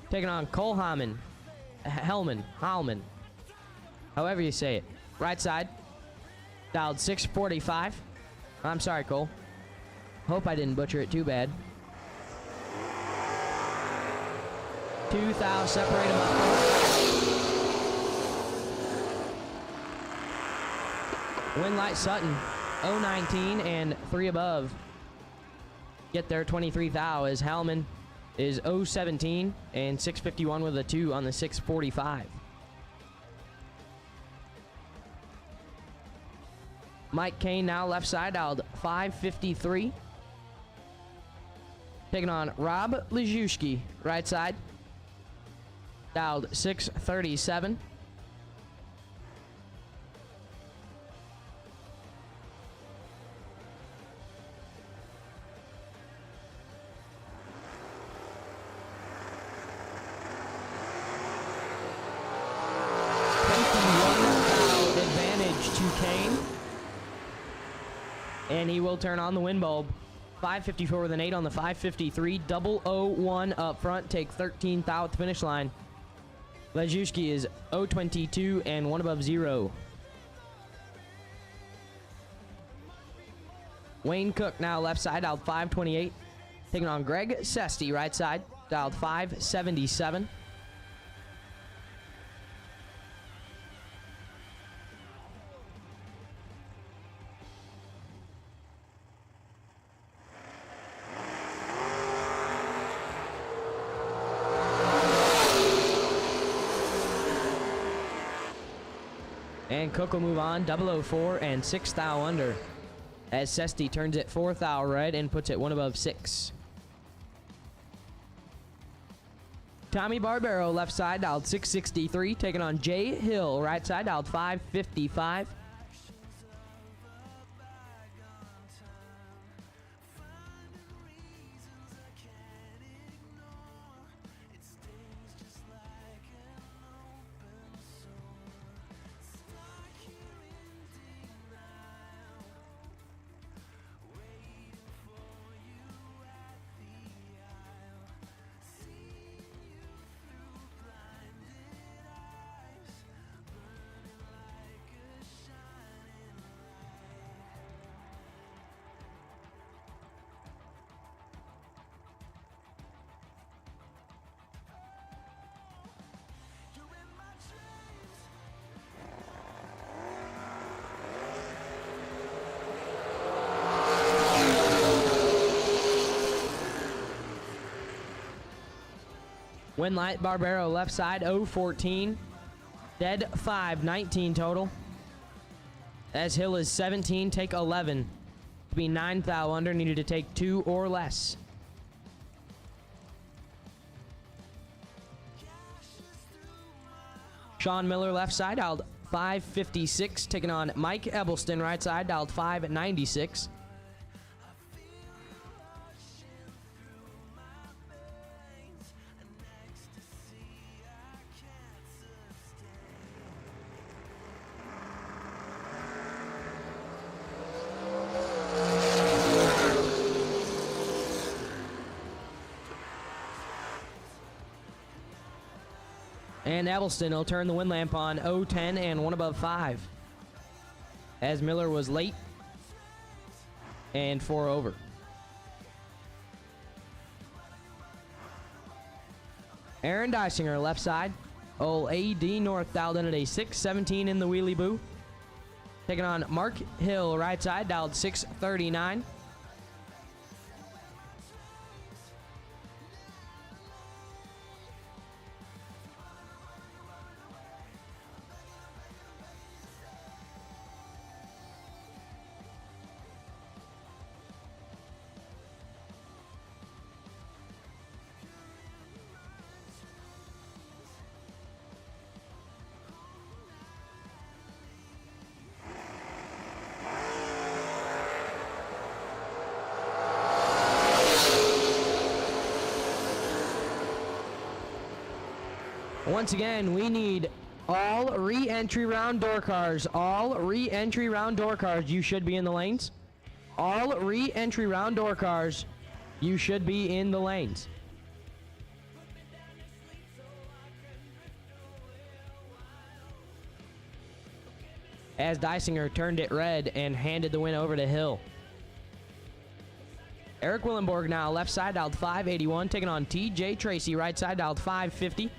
F: Taking on Cole Hellman. However you say it. Right side. Dialed 645. I'm sorry, Cole. Hope I didn't butcher it too bad. 2 thou separate them up front. Winlight Sutton, 019 and 3 above. Get there 23 thou as Hellman is 017 and 651 with a 2 on the 645. Mike Kane now left side, dialed 553. Taking on Rob Lejewski, right side, dialed 637. To Kane, and he will turn on the wind bulb. 554 with an 8 on the 553. 001 up front. Take 13 thou at the finish line. Lejewski is 022 and 1 above 0. Wayne Cook now left side, dialed 528. Taking on Greg Sesty, right side, dialed 577. And Cook will move on, 004 and 6 thou under, as Sesty turns it 4 thou red and puts it 1 above 6. Tommy Barbero left side, dialed 663, taking on Jay Hill, right side, dialed 555. Winlight Barbero left side, 014. Dead 5, 19 total. As Hill is 17, take 11. To be 9 thou under, needed to take 2 or less. Sean Miller left side, dialed 556. Taking on Mike Ebelston, right side, dialed 596. And Ebelston will turn the wind lamp on 010 and 1 above 5. As Miller was late and 4 over. Aaron Dysinger left side. Old AD North dialed in at a 617 in the wheelie boo. Taking on Mark Hill right side, dialed 639. Once again, we need all re-entry round door cars. All re-entry round door cars. You should be in the lanes. All re-entry round door cars. You should be in the lanes. As Dysinger turned it red and handed the win over to Hill. Eric Willenborg now left side dialed 581, taking on TJ Tracy, right side dialed 550.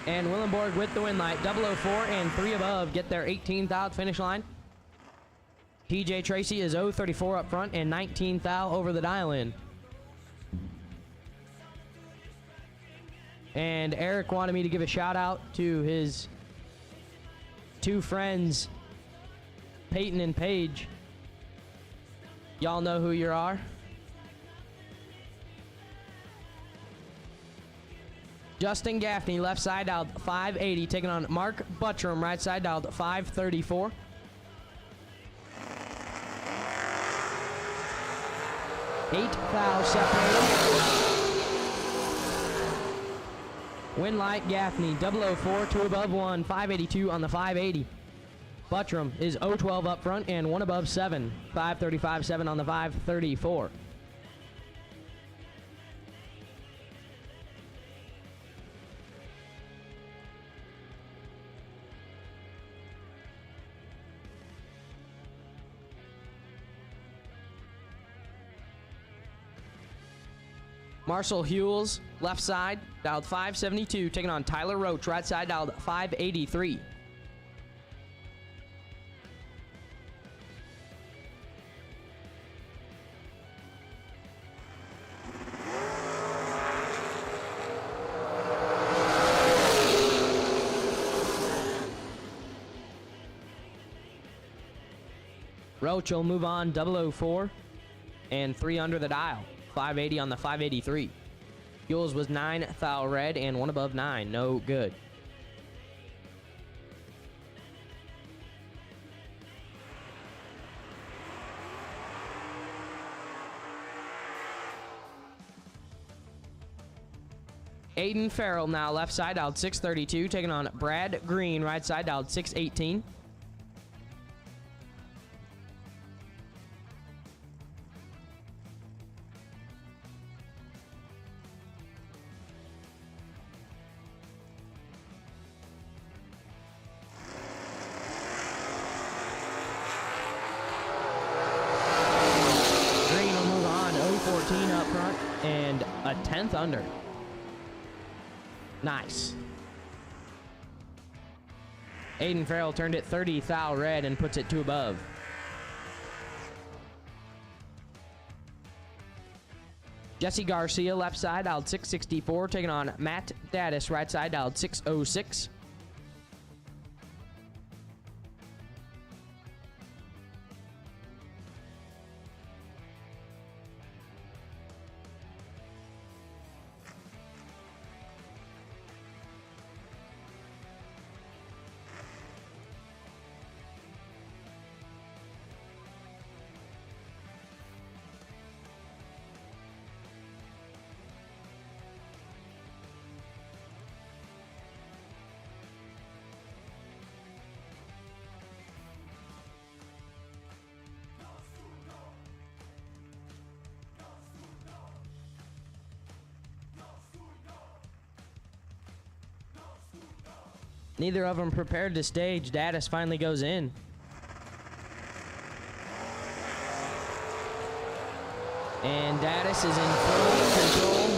F: And Willenborg with the win light. 004 and 3 above get their 18th out finish line. TJ Tracy is 034 up front and 19th out over the dial-in. And Eric wanted me to give a shout out to his two friends, Peyton and Paige. Y'all know who you are. Justin Gaffney, left side dialed 580, taking on Mark Buttram, right side dialed 534. Eight fouls separated. Win light Gaffney, 004, 2 above 1, 582 on the 580. Buttram is 012 up front and 1 above 7, 535, 7 on the 534. Marcel Hewells, left side, dialed 572, taking on Tyler Roach, right side, dialed 583. Roach will move on 004 and 3 under the dial. 580 on the 583. Hewells was 9 foul red and 1 above 9. No good. Aiden Farrell now left side dialed 632, taking on Brad Green, right side dialed 618. Up front and a 10th under. Nice. Aiden Farrell turned it 30 thou red and puts it 2 above. Jesse Garcia left side dialed 664, taking on Matt Daddis, right side dialed 606. Neither of them prepared to stage. Daddis finally goes in. And Daddis is in full control.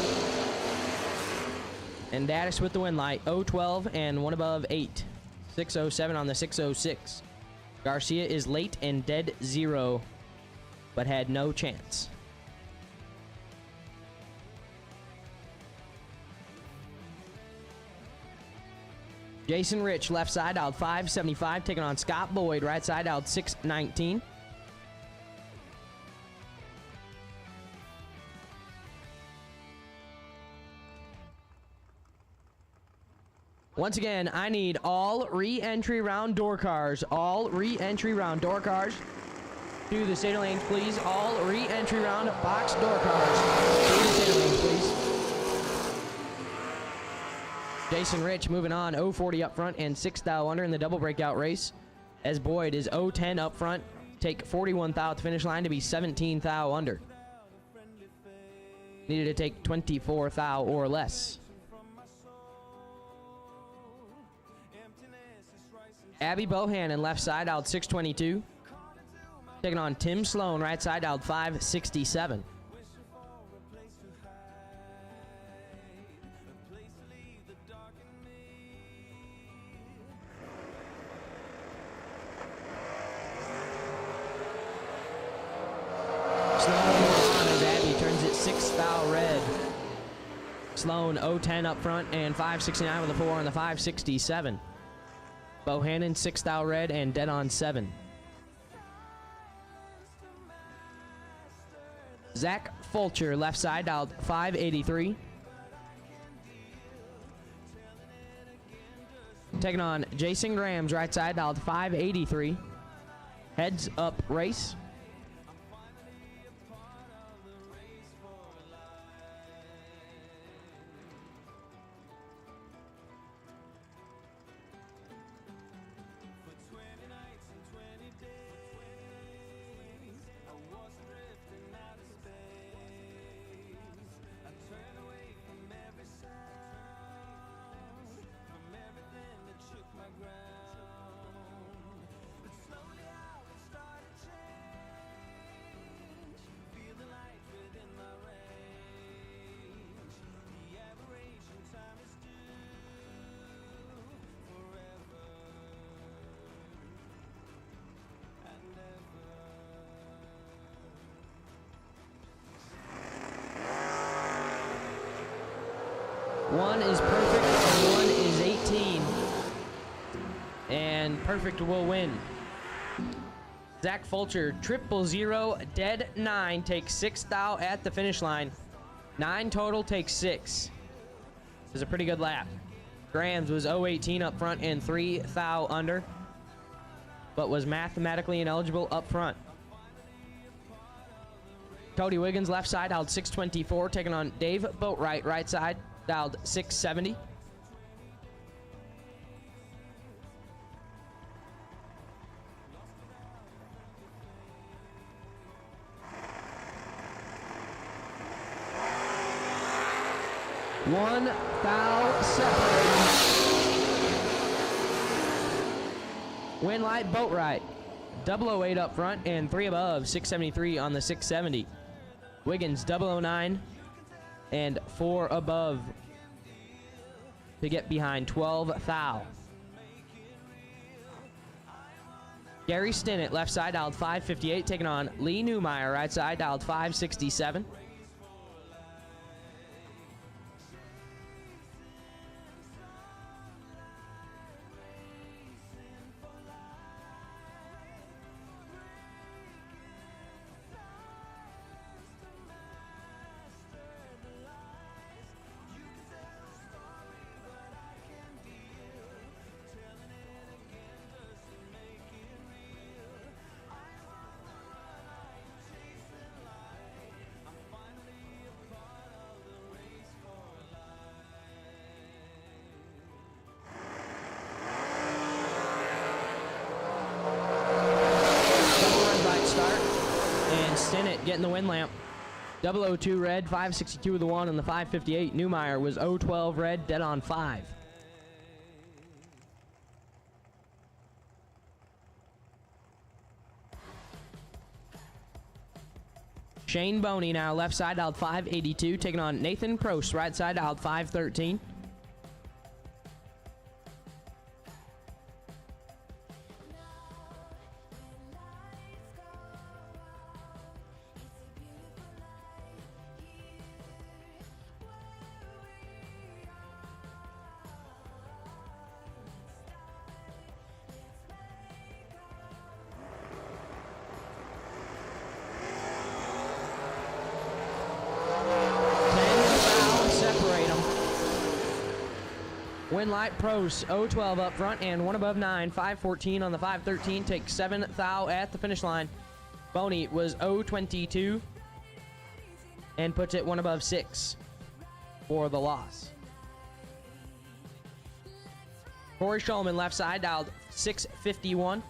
F: And Daddis with the win light. 012 and 1 above 8. 607 on the 606. Garcia is late and dead 0, but had no chance. Jason Rich, left side, dialed 575, taking on Scott Boyd, right side, dialed 619. Once again, I need all re-entry round door cars. All re-entry round door cars. To the stadium lanes, please. All re-entry round box door cars. To the stadium lanes, please. Jason Rich moving on, 040 up front and 6 thou under in the double breakout race. As Boyd is 010 up front, take 41 thou at the finish line to be 17 thou under. Needed to take 24 thou or less. Abby Bohannon, left side, out 622. Taking on Tim Sloan, right side, out 567. Sloan 010 up front and 569 with a 4 on the 567. Bohannon 6 thou red and dead on 7. Zach Fulcher, left side, dialed 583. Taking on Jason Graham's right side, dialed 583. Heads up race. One is perfect and one is 18. And perfect will win. Zach Fulcher, 000, dead 9, takes 6 thou at the finish line. 9 total, takes 6. It was a pretty good lap. Graham's was 018 up front and 3 thou under, but was mathematically ineligible up front. Cody Wiggins, left side, dialed 624, taking on Dave Boatwright, right side, dialed 670. One thou separate. Win light Boatwright. 008 up front and 3 above, 673 on the 670. Wiggins 009 and 4 above to get behind 12 thou. Gary Stinnett, left side, dialed 558, taking on Lee Newmeyer, right side, dialed 567. Stinnett getting the win lamp. 002 red, 562 with the 1 on the 558. Newmeyer was 012 red, dead on 5. Shane Boney now left side, dialed 582, taking on Nathan Prost, right side, dialed 513. Win light Prost, 012 up front and 1 above 9, 514 on the 513, takes 7 thou at the finish line. Boney was 022 and puts it 1 above 6 for the loss. Corey Shulman, left side, dialed 651,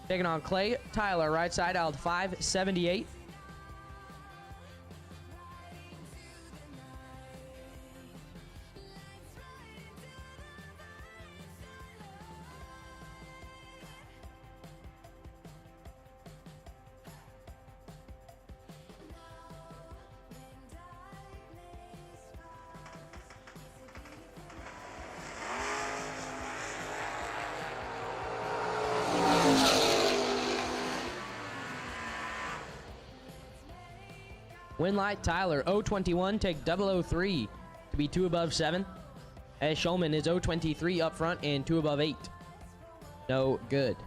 F: taking on Clay Tyler, right side, dialed 578. Winlight, Tyler, 021, take 003 to be 2 above 7. As Shulman is 023 up front and 2 above 8. No good.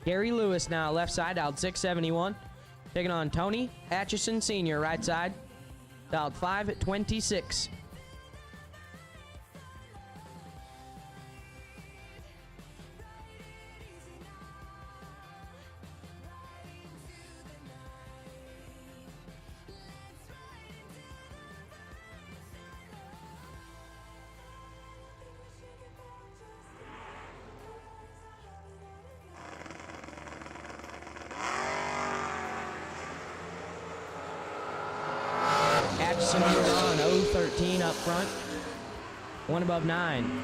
F: Gary Lewis now left side, dialed 671. Taking on Tony Atchison Sr., right side, dialed 526. Atchison moved on, 013 up front, 1 above 9.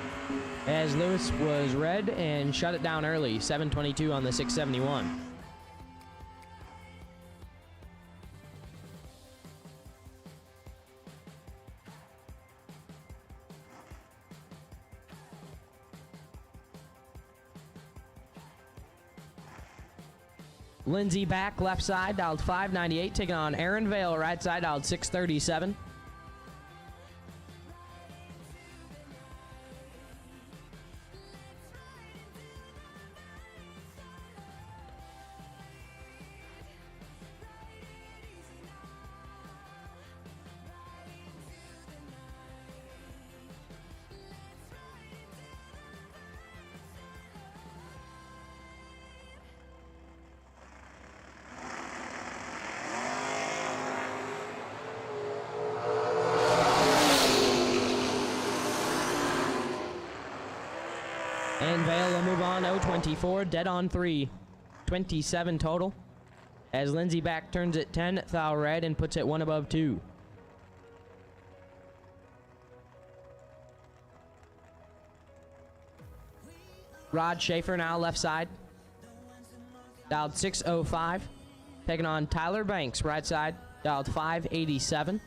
F: As Lewis was red and shut it down early, 722 on the 671. Lindsey back left side, dialed 598, taking on Aaron Vale right side, dialed 637. And Vale will move on, 024, dead on 3. 27 total. As Lindsey back turns it 10, Thou red, and puts it 1 above 2. Rod Schaefer now left side. Dialed 605. Taking on Tyler Banks, right side. Dialed 587.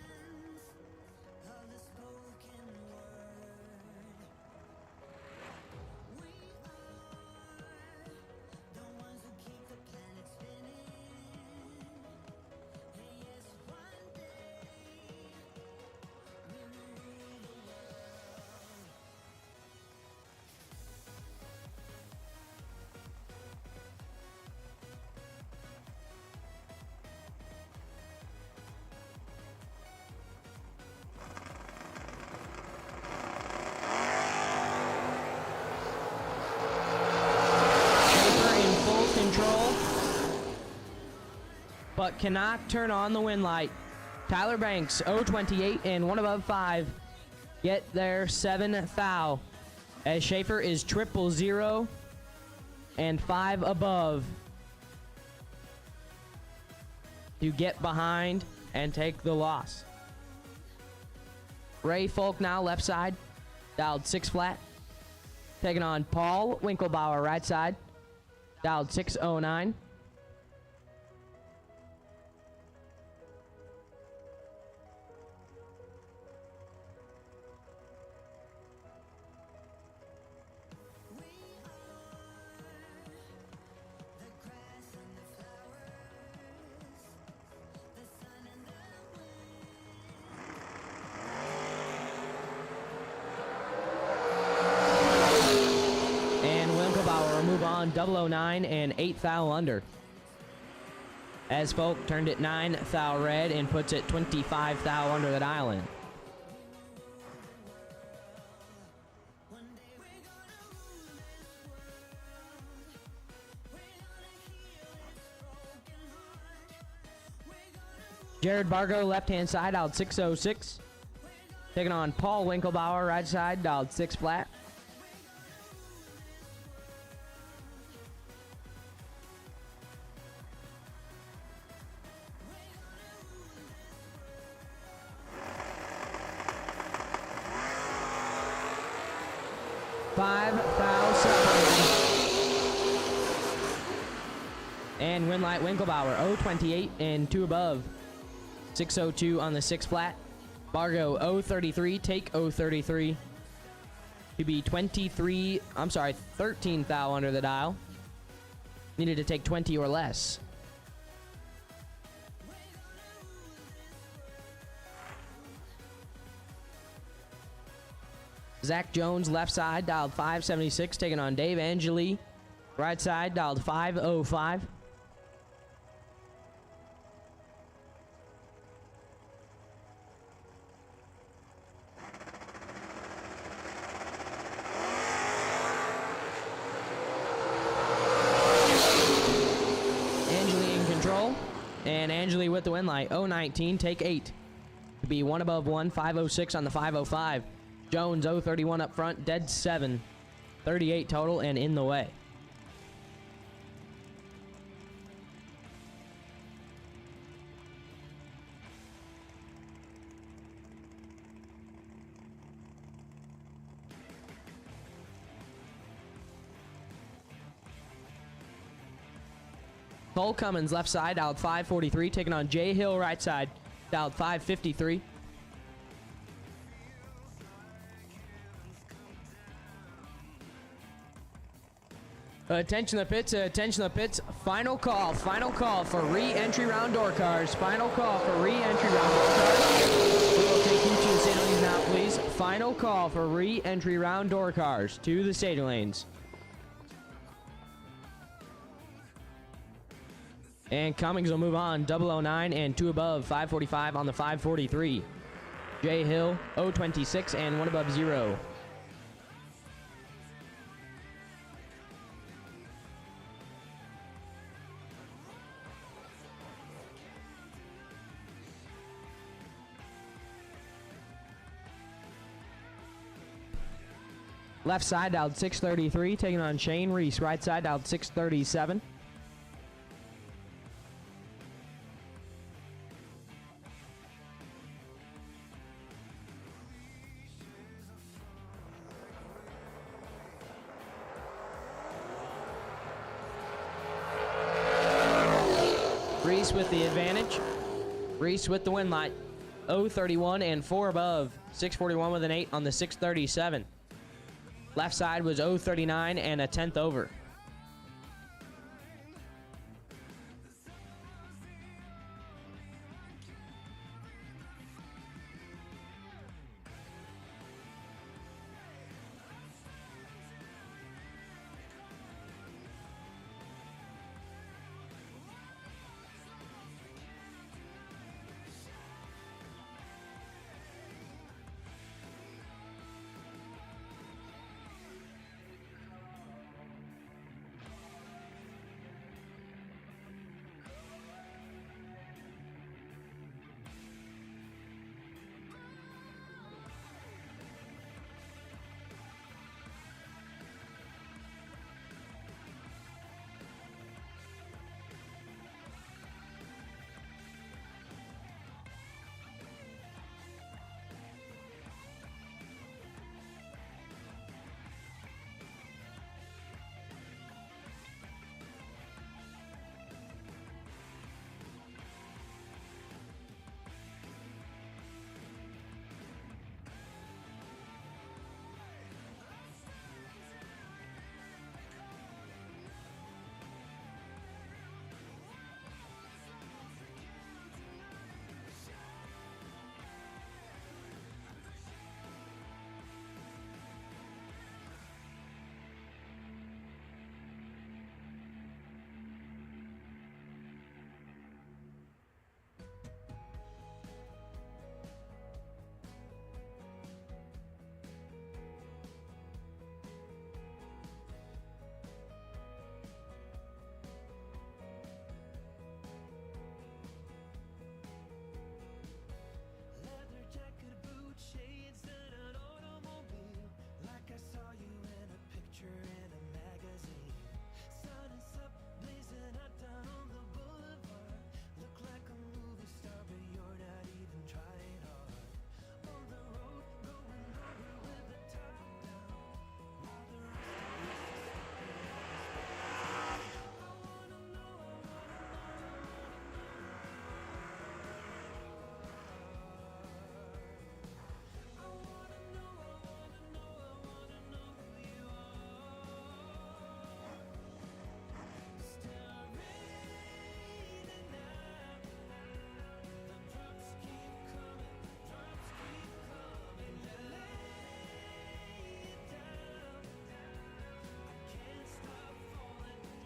F: But cannot turn on the wind light. Tyler Banks, 028 and 1 above 5. Get there 7 thou. As Schaefer is 000 and 5 above. To get behind and take the loss. Ray Folk now left side. Dialed 6 flat. Taking on Paul Winklebauer right side. Dialed 609. Move on, 009 and 8 thou under. As Folk turned it 9 thou red and puts it 25 thou under that island. Jared Bargo left hand side, dialed 606. Taking on Paul Winklebauer right side, dialed 6 flat. And Winlight Winklebauer, 028 and 2 above. 602 on the 6 flat. Bargo, 033, take 033. to be 13 thou under the dial. Needed to take 20 or less. Zach Jones, left side, dialed 576, taking on Dave Angeli. Right side, dialed 505. Angeli in control. And Angeli with the win light. 019, take 8. To be 1 above 1, 506 on the 505. Jones 031 up front, dead 7. 38 total and in the way. Cole Cummins left side, dialed 543, taking on Jay Hill right side, dialed 553. Attention the pits, final call for re-entry round door cars, final call for re-entry round door cars. We will take you to the stage lanes now, please. Final call for re-entry round door cars to the stage lanes. And Cummings will move on, 009 and 2 above, 545 on the 543. Jay Hill, 026 and 1 above 0. Left side dialed 633, taking on Shane Reese. Right side dialed 637. Reese with the advantage. Reese with the win light. 031 and 4 above. 641 with an 8 on the 637. Left side was 039 and a 10th over.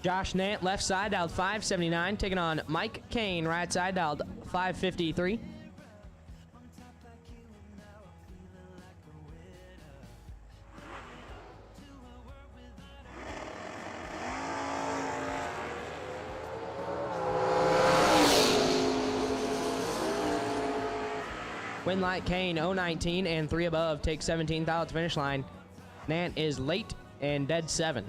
F: Josh Nant, left side, dialed 579. Taking on Mike Kane, right side, dialed 553. Win light Kane 019 and 3 above, take 17th out to finish line. Nant is late and dead 7.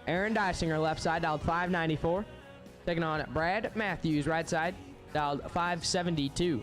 F: Aaron Dysinger, left side, dialed 594. Taking on Brad Matthews, right side, dialed 572.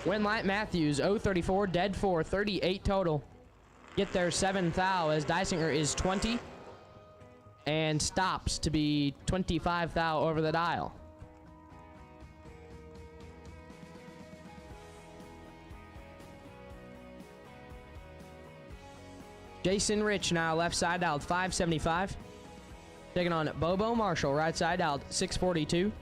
F: Winlight Matthews 034, dead 4, 38 total. Get there 7 thou as Dysinger is 20 and stops to be 25 thou over the dial. Jason Rich now left side, dialed 575. Taking on Bobo Marshall, right side, dialed 642.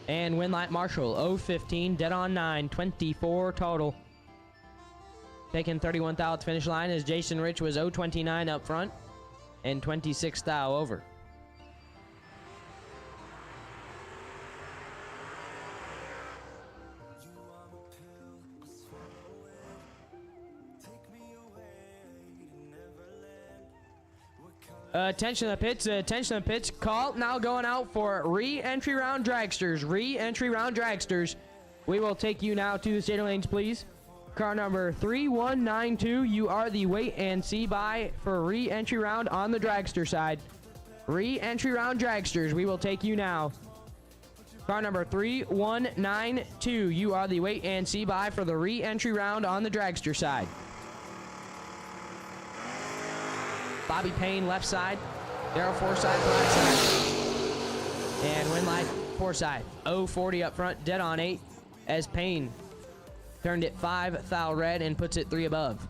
F: And Winlight Marshall 015, dead on 9, 24 total. Taking 31 thou at the finish line as Jason Rich was 029 up front and 26 thou over. Attention to the pits, call now going out for re-entry round dragsters, We will take you now to the stadium lanes, please. Car number 3192, you are the wait and see by for re-entry round on the dragster side. Re-entry round dragsters, we will take you now. Car number 3192, you are the wait and see by for the re-entry round on the dragster side. Bobby Payne, left side. Daryl Forsythe, right side. And Winlight, Forsythe. 040 up front, dead on 8. As Payne turned it 5 thou red and puts it 3 above.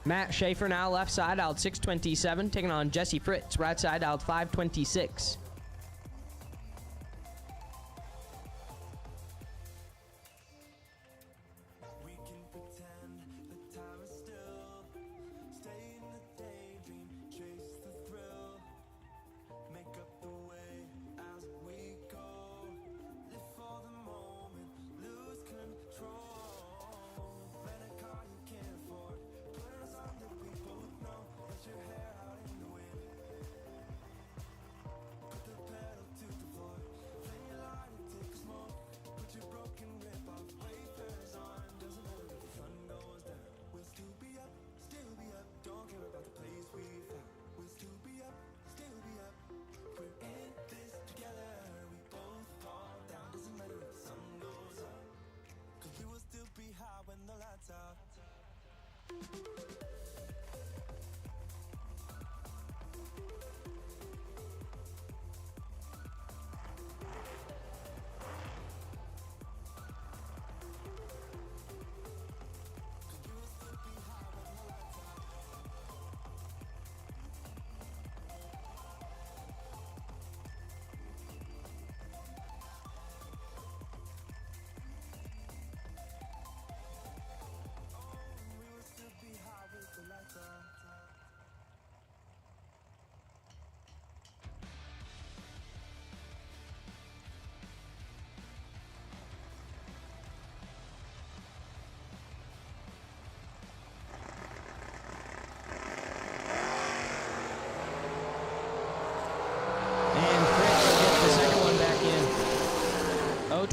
F: Matt Schaefer now left side, out 627, taking on Jesse Fritz, right side, out 526.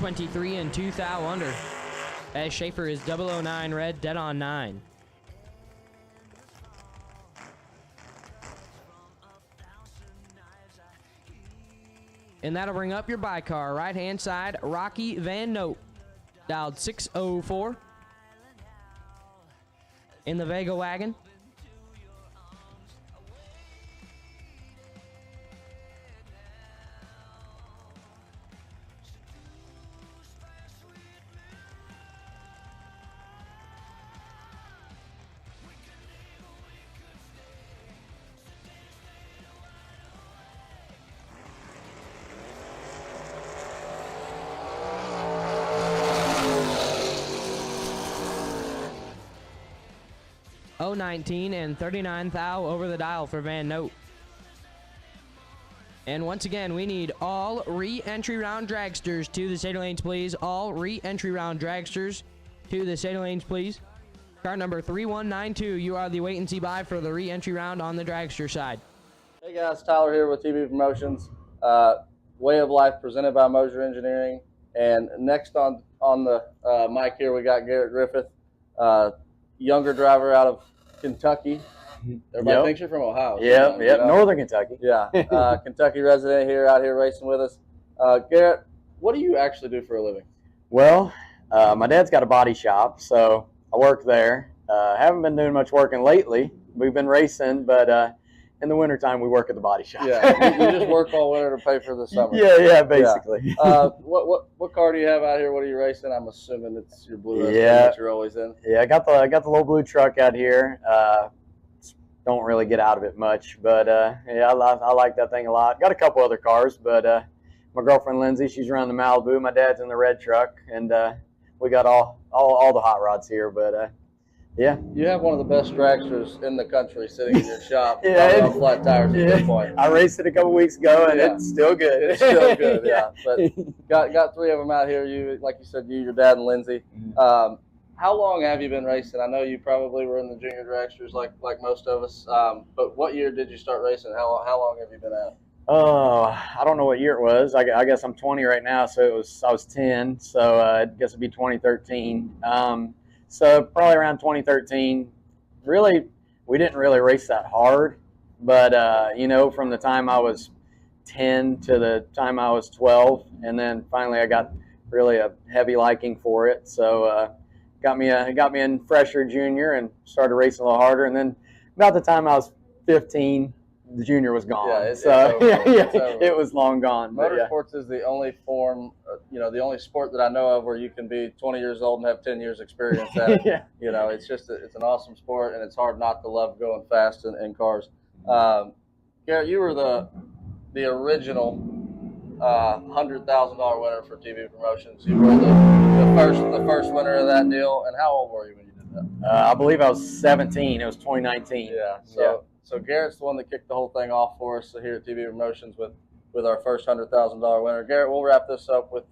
F: 23 and 2 thou under. As Schaefer is 009 red, dead on 9. And that'll bring up your buy car. Right-hand side, Rocky Van Note. Dialed 604. In the Vega wagon. .019 and 39 thou over the dial for Van Note. And once again, we need all re-entry round dragsters to the State Lanes, please. All re-entry round dragsters to the State Lanes, please. Car number 3192, you are the wait and see buy for the re-entry round on the dragster side.
J: Hey guys, Tyler here with TV Promotions. Way of Life presented by Moser Engineering. And next on the mic here, we got Garrett Griffith, younger driver out of Kentucky. Everybody thinks you're from Ohio.
L: Yep,
J: you know?
L: Northern Kentucky.
J: Yeah, Kentucky resident here, out here racing with us. Garrett, what do you actually do for a living?
L: Well, my dad's got a body shop, so I work there. Haven't been doing much working lately. We've been racing, but in the wintertime, we work at the body shop.
J: Yeah, you just work all winter to pay for the summer.
L: Yeah, basically.
J: Yeah. What car do you have out here? What are you racing? I'm assuming it's your blue Raspberry that you're always in.
L: Yeah, I got the little blue truck out here. Don't really get out of it much, but yeah, I like that thing a lot. Got a couple other cars, but my girlfriend Lindsay, she's running the Malibu. My dad's in the red truck, and we got all the hot rods here. But yeah,
J: you have one of the best dragsters in the country sitting in your shop. On flat tires at this point.
L: I raced it a couple weeks ago, and it's still good.
J: It's still good, yeah. But got three of them out here. You, like you said, your dad and Lindsay. How long have you been racing? I know you probably were in the junior dragsters like most of us. But what year did you start racing? How long have you been at?
L: I don't know what year it was. I guess I'm 20 right now, so I was 10. So I guess it'd be 2013. So probably around 2013. Really, we didn't really race that hard, but you know, from the time I was 10 to the time I was 12, and then finally I got really a heavy liking for it. So got me in fresher junior and started racing a little harder, and then about the time I was 15, the junior was gone. It was long gone.
J: Motorsports is the only form, the only sport that I know of where you can be 20 years old and have 10 years experience at it. You know, it's an awesome sport, and it's hard not to love going fast in cars. Garrett, you were the original $100,000 winner for TV Promotions. You were the first winner of that deal. And how old were you when you did that?
L: I believe I was 17. It was 2019.
J: Yeah. So Garrett's the one that kicked the whole thing off for us here at TV Promotions with our first $100,000 winner. Garrett, we'll wrap this up with,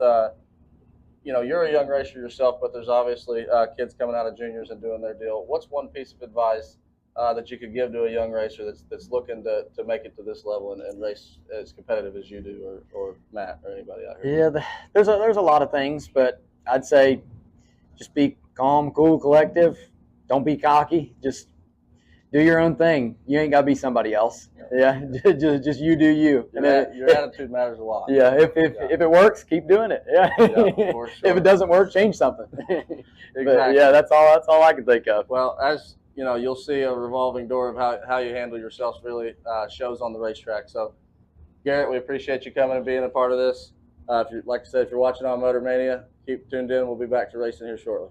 J: you're a young racer yourself, but there's obviously kids coming out of juniors and doing their deal. What's one piece of advice that you could give to a young racer that's looking to make it to this level and race as competitive as you do, or Matt, or anybody out here?
L: Yeah, there's a lot of things, but I'd say just be calm, cool, collective. Don't be cocky. Just do your own thing. You ain't gotta be somebody else. Yeah, just you do you.
J: Your attitude matters a lot.
L: Yeah, if it works, keep doing it. Yeah, for sure. If it doesn't work, change something.
J: Exactly.
L: But yeah, that's all I can think of.
J: Well, as you know, you'll see a revolving door of how you handle yourselves really shows on the racetrack. So, Garrett, we appreciate you coming and being a part of this. Like I said, if you're watching on Motor Mania, keep tuned in. We'll be back to racing here shortly.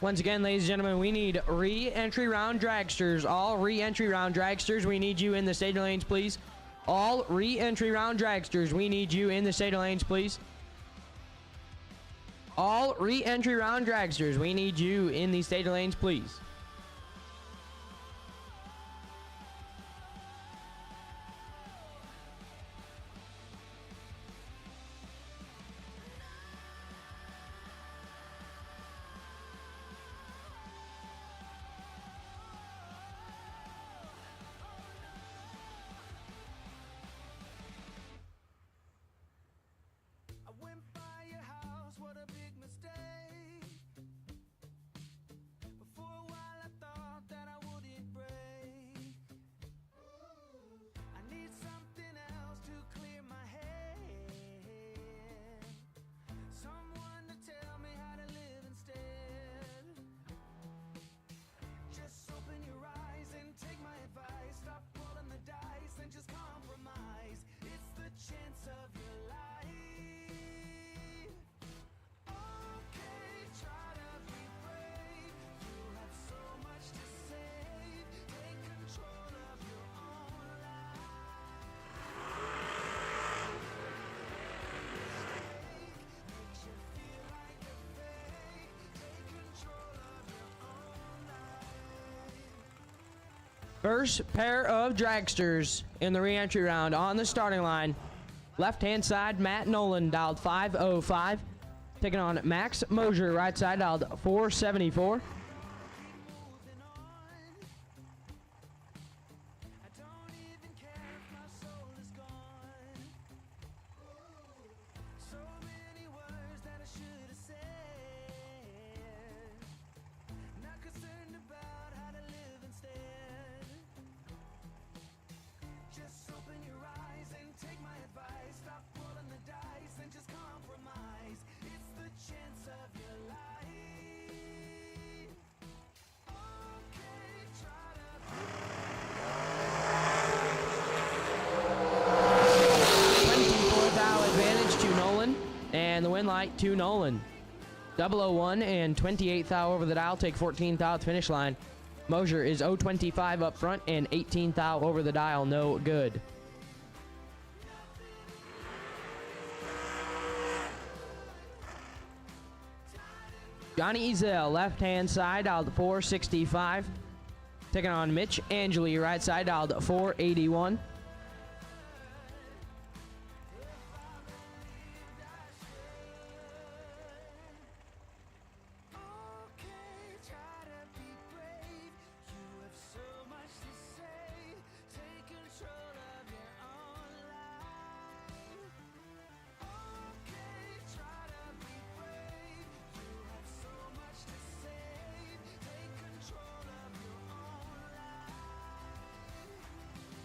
F: Once again, ladies and gentlemen, we need re-entry round dragsters. All re-entry round dragsters, we need you in the staging lanes, please. All re-entry round dragsters, we need you in the staging lanes, please. All re-entry round dragsters, we need you in the staging lanes, please.
G: I went by your house, what a big mistake. But for a while I thought that I wouldn't break. I need something else to clear my head. Someone to tell me how to live instead. Just open your eyes and take my advice. Stop rolling the dice and just compromise. It's the chance of your life. Okay, try to be brave. You have so much to save. Take control of your own makes you feel like a fake. Take control of your own life.
F: First pair of dragsters in the re-entry round on the starting line. Left-hand side, Matt Nolan, dialed 505. Taking on Max Mosier, right side, dialed 474.
G: I don't even care if my soul is gone. So many words that I should have said. Not concerned about how to live instead. Just open your eyes and take my advice. Stop rolling the dice and just compromise. It's the chance of your life. Okay, try to
F: 24th thou advantage to Nolan, and the win light to Nolan. 001 and 28th thou over the dial, take 14th thou at the finish line. Mosier is 025 up front and 18th thou over the dial, no good. Johnny Ezel, left-hand side, dialed 465. Taking on Mitch Angeli, right side, dialed 481.
G: Okay, try to be brave. You have so much to say. Take control of your own life. Okay, try to be brave. You have so much to say. Take control of your own life.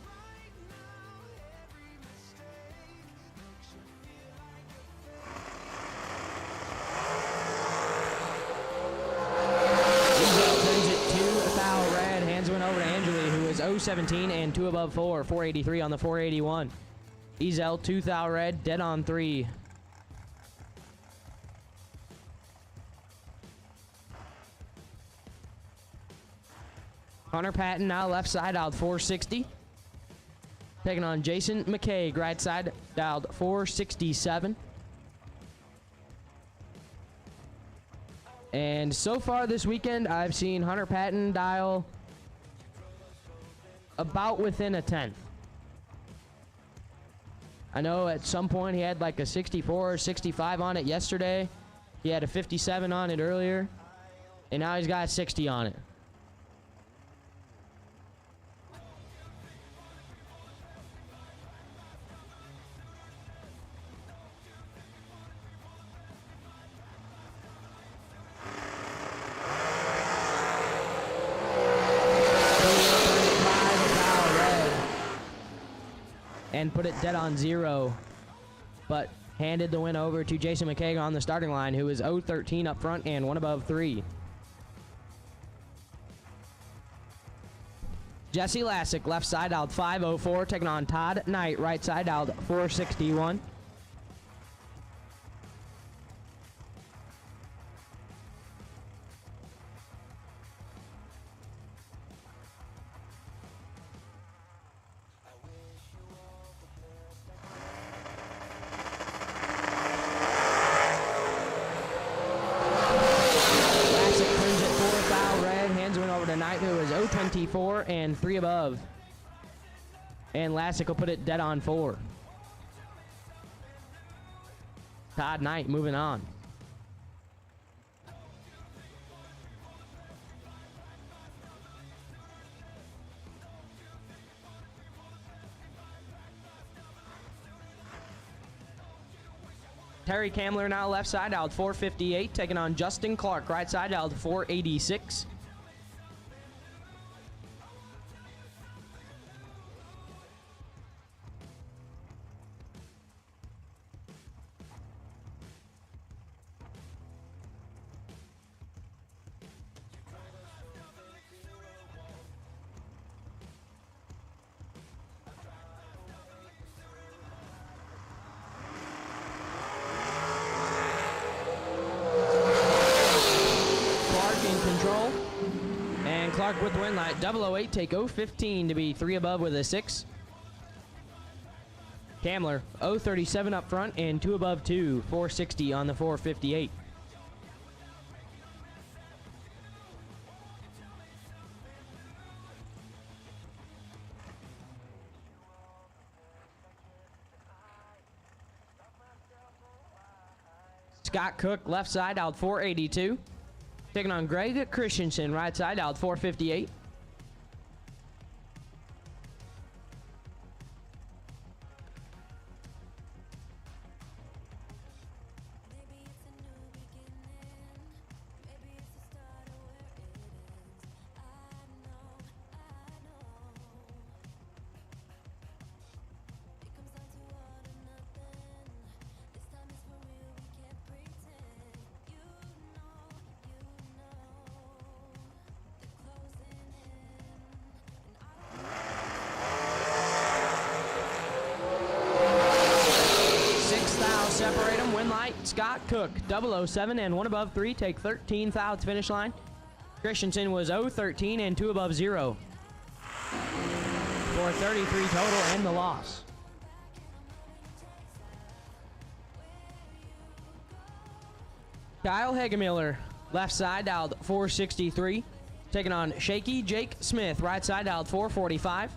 G: Right now, every mistake makes you feel like a
F: Ezel turns it to foul red. Hands went over to Angeli, who is 017 and 2 above 4. 483 on the 481. Ezel, 2 thou red, dead on 3. Hunter Patton now left side, dialed 460. Taking on Jason McKay, right side, dialed 467. And so far this weekend, I've seen Hunter Patton dial about within a 10th. I know at some point he had like a 64 or 65 on it yesterday. He had a 57 on it earlier. And now he's got a 60 on it. And put it dead on 0, but handed the win over to Jason McKay on the starting line, who is 0-13 up front and 1 above 3. Jesse Lassick, left side, dialed 504, taking on Todd Knight, right side, dialed 461. 4 and 3 above. And Lassick will put it dead on 4. Todd Knight moving on. Terry Kamler now left side out 458, taking on Justin Clark right side out 486. Clark with the win light, 008, take 015 to be 3 above with a 6. Kamler, 037 up front and 2 above 2, 460 on the 458. Scott Cook, left side, out 482. Taking on Greg Christensen, right side, out 458. Separate them, win light, Scott Cook, 007 and 1 above 3, take 13 thou at the finish line. Christensen was 013 and 2 above 0. For 33 total and the loss. Kyle Hagemiller, left side, out 463. Taking on Shaky Jake Smith, right side, out 445.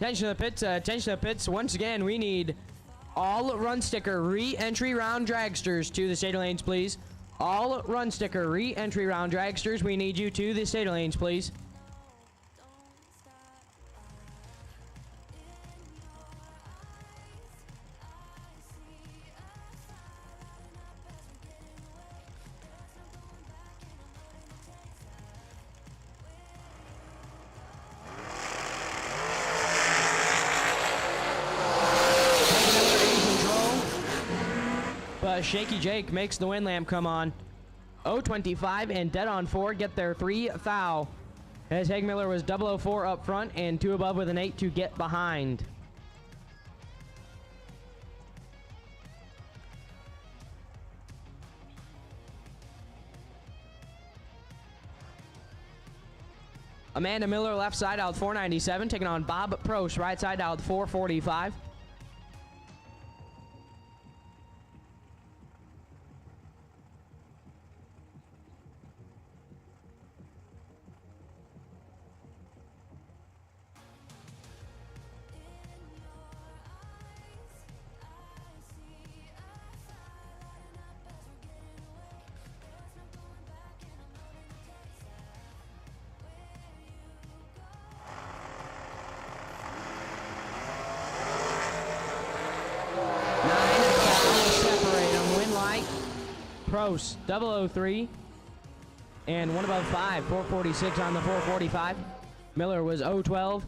F: Attention to the pits. Once again, we need all run sticker re-entry round dragsters to the state lanes, please. All run sticker re-entry round dragsters, we need you to the state lanes, please. Shaky Jake makes the win lamp come on. 025 and dead on 4 get their 3 thou. As Hagemiller was 004 up front and 2 above with an 8 to get behind. Amanda Miller left side out 497, taking on Bob Prost right side out 445. Prost, 003 and 1 above 5, 446 on the 445. Miller was 012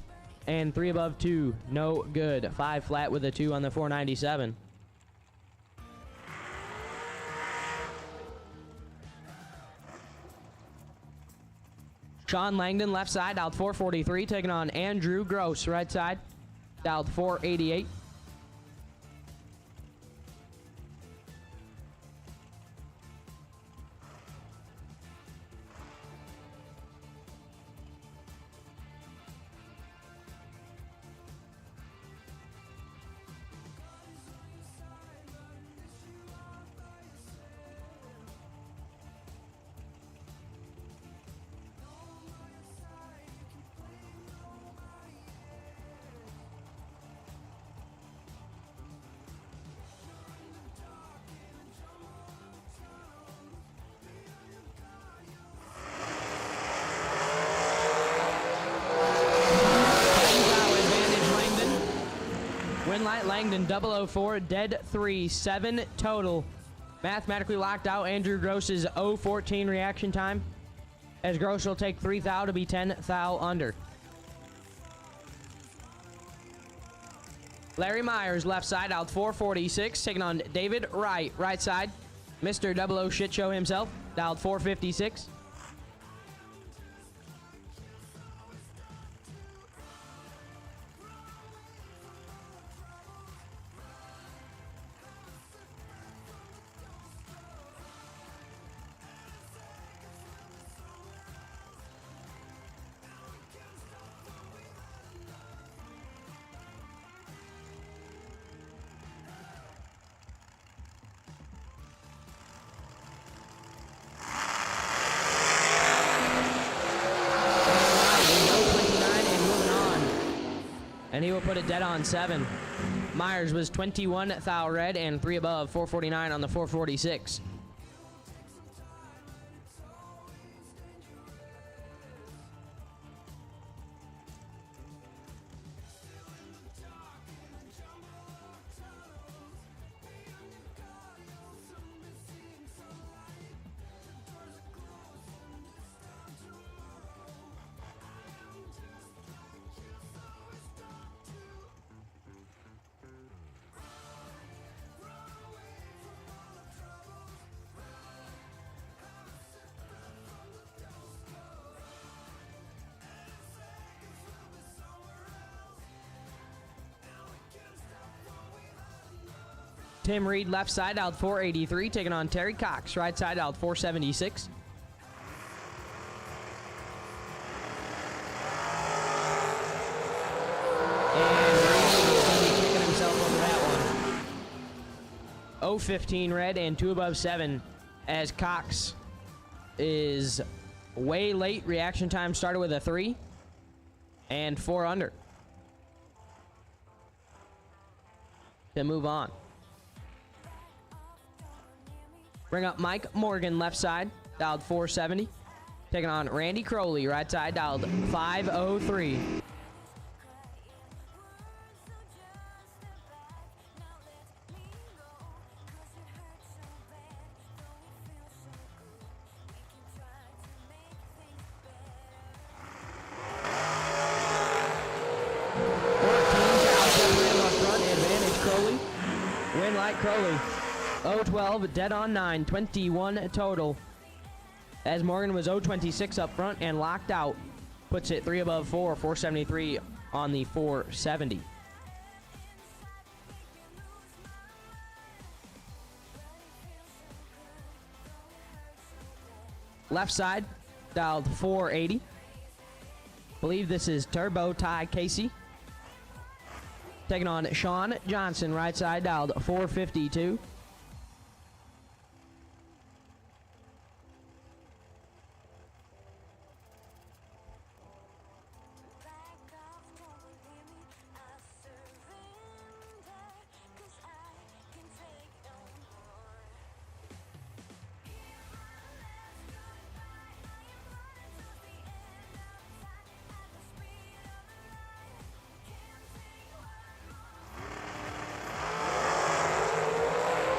F: and 3 above 2, no good. 5 flat with a 2 on the 497. Sean Langdon, left side, dialed 443, taking on Andrew Gross, right side, dialed 488. Winlight Langdon 004, dead 3, 7 total. Mathematically locked out. Andrew Gross's 014 reaction time, as Gross will take 3 thou to be 10 thou under. Larry Myers, left side, out 446, taking on David Wright, right side. Mr. 00 Shit Show himself, dialed 456. And he will put it dead on 7. Myers was 21 thou red and 3 above, 449 on the 446. Tim Reed, left side, out 483, taking on Terry Cox, right side, out 476. And Reed is going to be kicking himself over that one. 015 red and 2 above 7, as Cox is way late. Reaction time started with a 3 and 4 under. To move on. Bring up Mike Morgan, left side, dialed 470. Taking on Randy Crowley, right side, dialed 503. Winlight Crowley. 012, dead on 9, 21 total. As Morgan was 026 up front and locked out. Puts it 3 above 4, 473 on the 470. Left side, dialed 480. Believe this is Turbo Ty Casey. Taking on Sean Johnson, right side, dialed 452.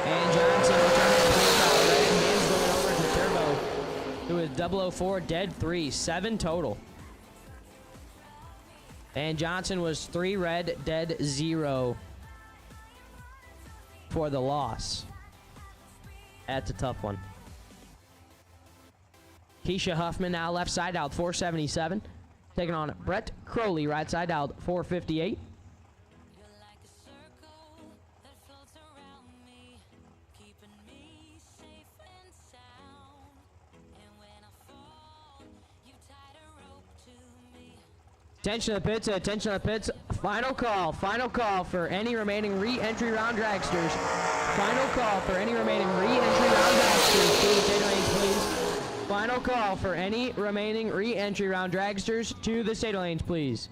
F: And Johnson returns the hands going over to Turbo, who is 004, dead 3, 7 total. And Johnson was 3 red, dead 0 for the loss. That's a tough one. Keisha Huffman now left side out 477. Taking on Brett Crowley, right side out 458. Attention to the pits, attention to the pits. Final call for any remaining re-entry round dragsters. Final call for any remaining re-entry round dragsters. To the state lanes, please. Final call for any remaining re-entry round dragsters. To the state lanes, please.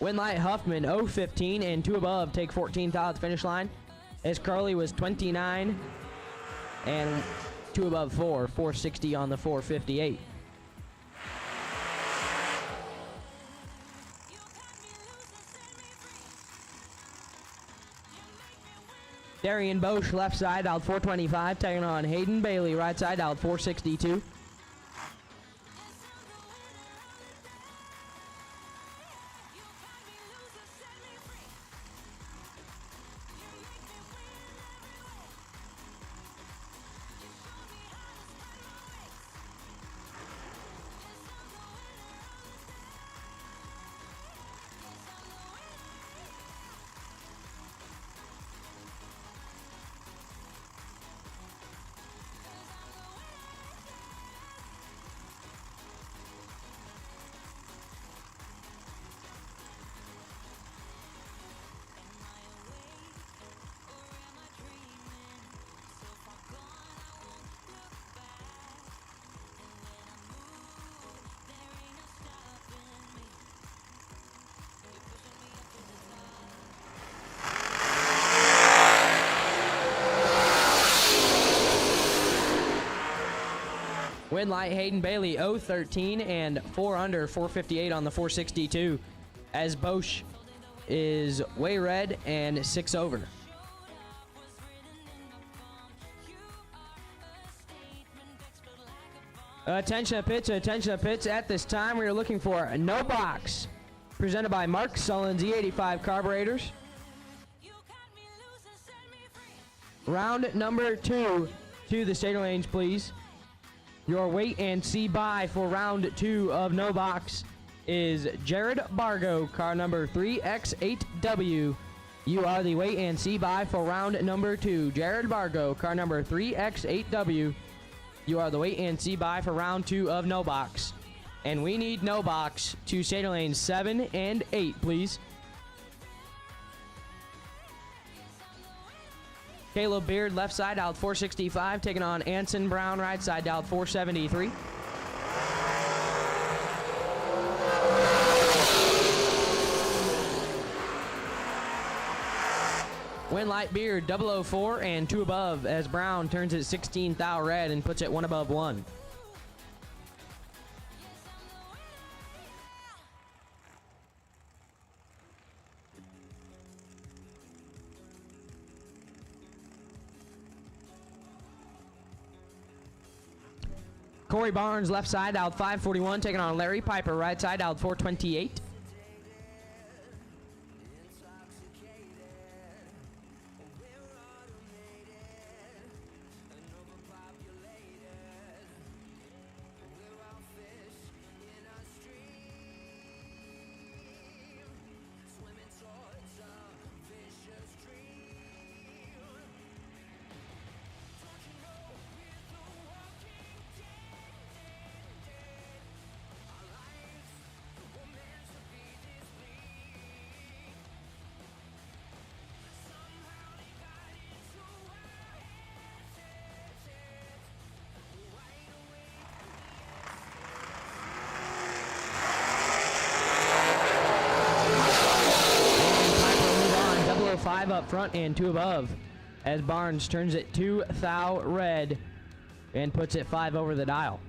F: Winlight Huffman 015 and 2 above take 14th out at the finish line. As Carly was 29 and 2 above 460 on the 458. Darian Bosch, left side, out 425, taking on Hayden Bailey, right side, out 462. Winlight Hayden Bailey 013 and 4 under 458 on the 462 as Bosch is way red and 6 over. Attention to pits, attention to pits. At this time we are looking for a no box presented by Mark Sullins E85 Carburetors. Round number 2 to the state lanes, please. Your wait and see by for round 2 of no box is Jared Bargo, car number 3X8W. You are the wait and see by for round number 2. Jared Bargo, car number 3X8W. You are the wait and see by for round 2 of no box. And we need no box to state lanes 7 and 8, please. Caleb Beard, left side, out 465, taking on Anson Brown, right side, out 473. Winlight Beard, 004 and 2 above, as Brown turns it 16th out red and puts it 1 above 1. Corey Barnes, left side, out 541, taking on Larry Piper, right side, out 428. Up front and 2 above as Barnes turns it 2 thou red and puts it 5 over the dial.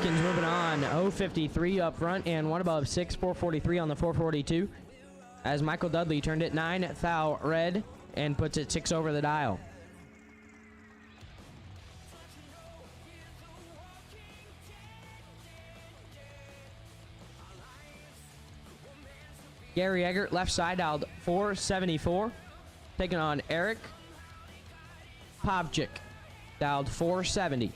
F: Watkins moving on. 053 up front and one above 6, 443 on the 442. As Michael Dudley turned it 9 thou red and puts it 6 over the dial. Gary Eggert, left side, dialed 474. Taking on Eric Povchik, dialed 470.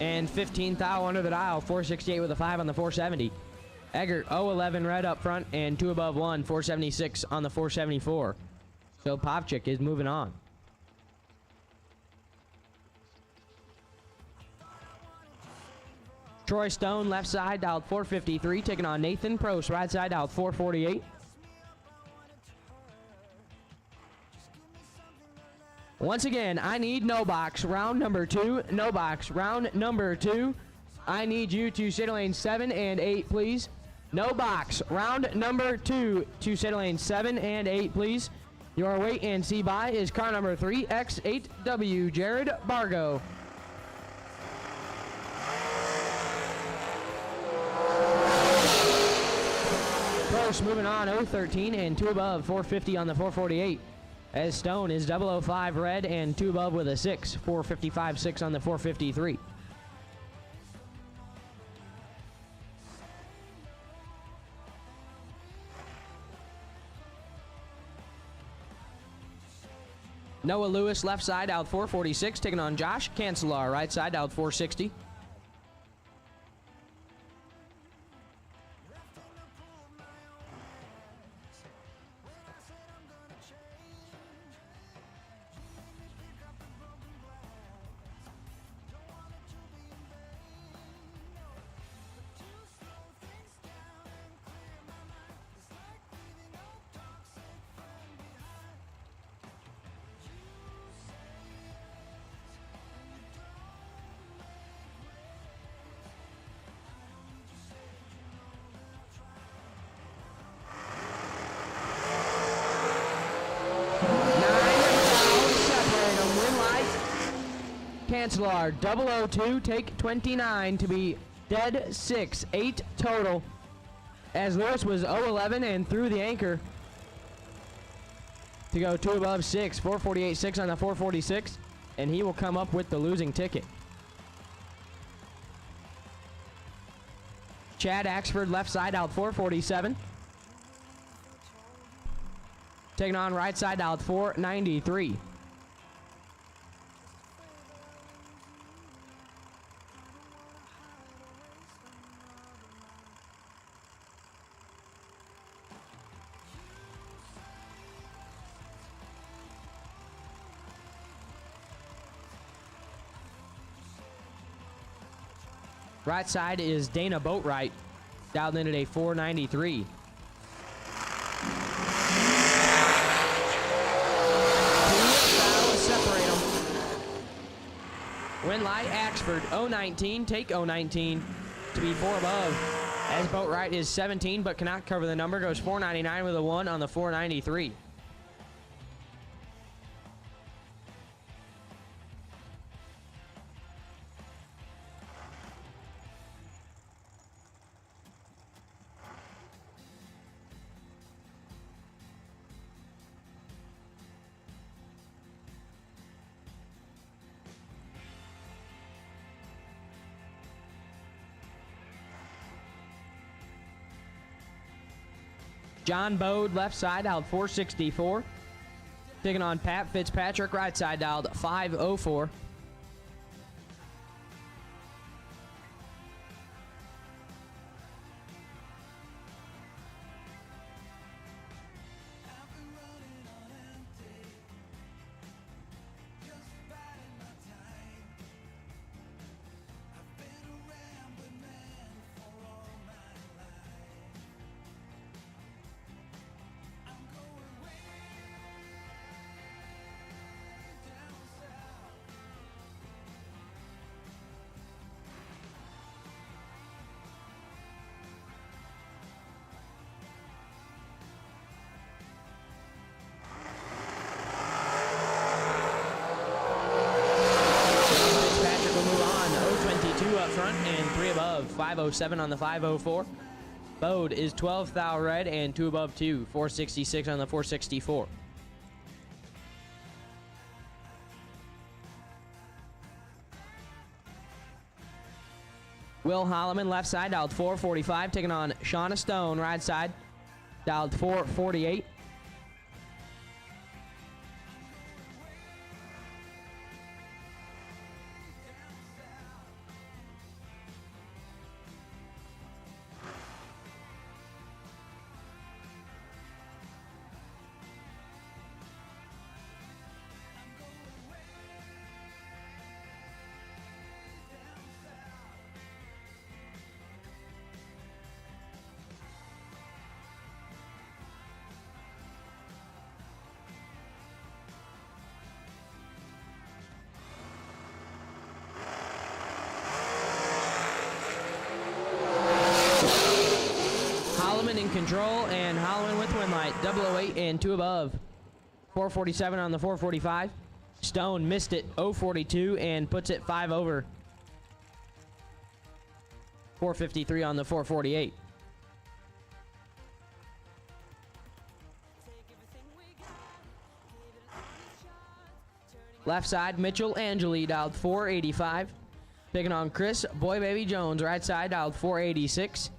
F: And 15 thou under the dial, 468 with a 5 on the 470. Eggert 011 red up front and 2 above 1, 476 on the 474. So Povchik is moving on. Troy Stone left side dialed 453, taking on Nathan Prost right side dialed 448. Once again, I need no box. Round number 2, no box. Round number 2, I need you to center lane 7 and 8, please. No box. Round number 2 to center lane 7 and 8, please. Your wait and see by is car number 3X8W, Jared Bargo. Prost moving on, 013 and 2 above, 450 on the 448. As Stone is 005 red and 2 above with a 6, 455 6 on the 453. Noah Lewis left side out 446, taking on Josh Cancelar right side out 460. Cancelar 002, take 29 to be dead 6, 8 total. As Lewis was 011 and through the anchor to go 2 above 6, 448 6 on the 446, and he will come up with the losing ticket. Chad Axford left side out 447. Taking on right side out 493. Right side is Dana Boatwright, dialed in at a 493. Separate them. Win light Axford 019, take 019 to be 4 above. As Boatwright is 17 but cannot cover the number, goes 499 with a 1 on the 493. John Bode left side dialed 464. Taking on Pat Fitzpatrick right side dialed 504. 507 on the 504. Bode is 12 thou red and 2 above 2, 466 on the 464. Will Holloman, left side, dialed 445, taking on Shauna Stone, right side, dialed 448. In control, and Holloman with win light, 008 and 2 above, 447 on the 445. Stone missed it, 042, and puts it 5 over, 453 on the 448. Left side, Mitchell Angeli, dialed 485, taking on Chris Boy Baby Jones, right side, dialed 486.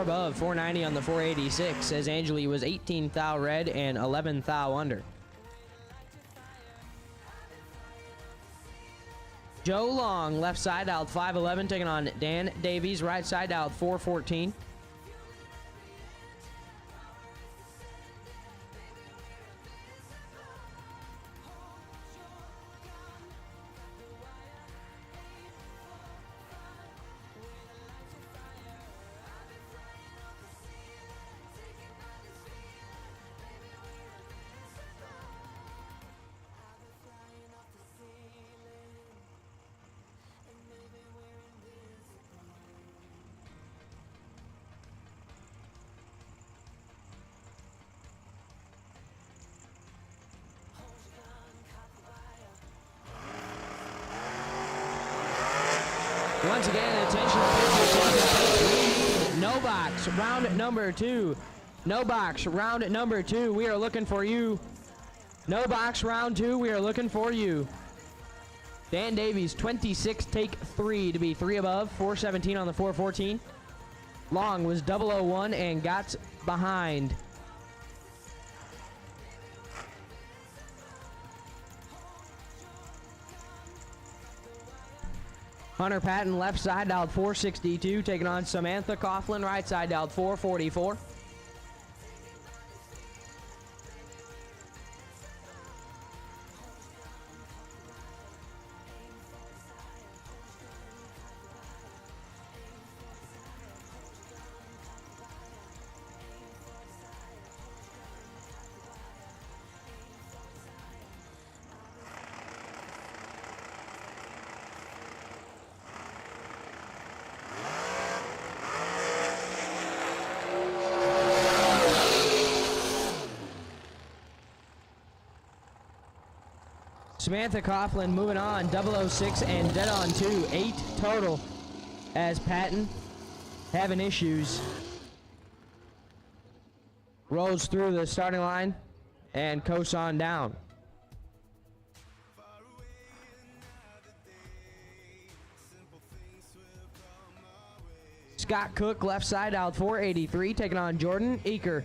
F: Above 490 on the 486, as Angeli was 18 thou red and 11 thou under. Joe Long, left side, dialed 511, taking on Dan Davies, right side, dialed 414. Once again, attention, no box, round number 2. No box, round number 2. We are looking for you. No box, round 2. We are looking for you. Dan Davies, 26, take 3 to be 3 above, 417 on the 414. Long was 001 and got behind. Hunter Patton, left side, dialed 462, taking on Samantha Coughlin, right side, dialed 444. Samantha Coughlin moving on, 006 and dead on 2, 8 total, as Patton having issues. Rolls through the starting line and coasts on down. Scott Cook, left side, out 483, taking on Jordan Eaker.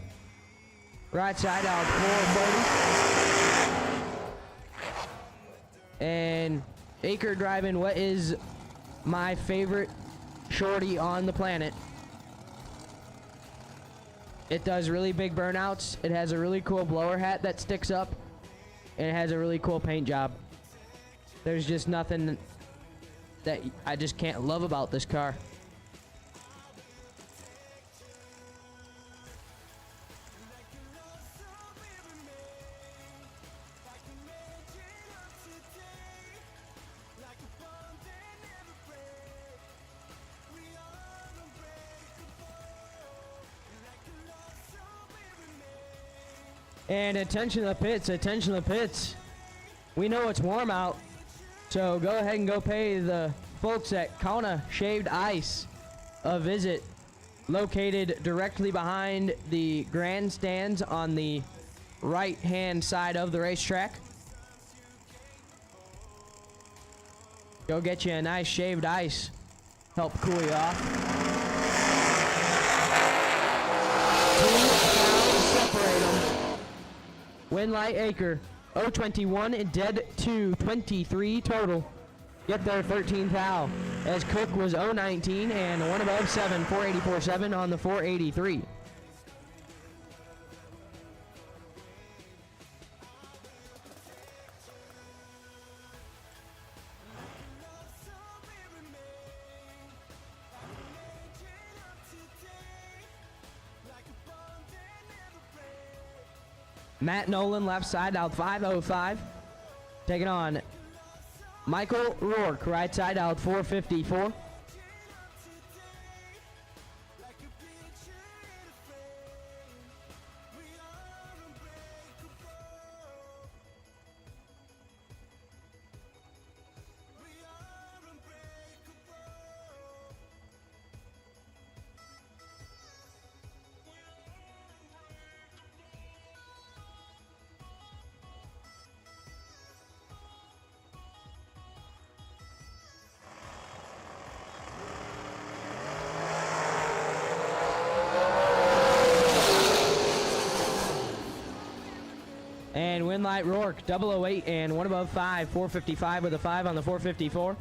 F: Right side, out 440. And Eaker driving what is my favorite shorty on the planet. It does really big burnouts. It has a really cool blower hat that sticks up, and it has a really cool paint job. There's just nothing that I just can't love about this car. And attention to the pits, attention to the pits. We know it's warm out, so go ahead and go pay the folks at Kauna Shaved Ice a visit, located directly behind the grandstands on the right-hand side of the racetrack. Go get you a nice shaved ice, help cool you off. 2 fouls separate them. Winlight Acre, 021 and dead 223 total. Get their 13th foul, as Cook was 019 and one above 7, 484.7 on the 483. Matt Nolan left side out 505. Taking on Michael Rourke right side out 454. And Winlight Rourke, 008 and one above 5, 455 with a 5 on the 454.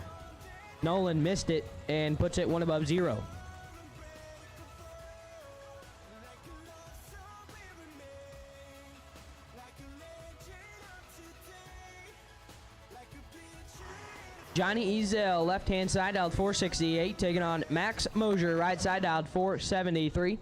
F: Nolan missed it and puts it one above 0. Johnny Ezel, left-hand side out 468, taking on Max Mosier, right side out 473.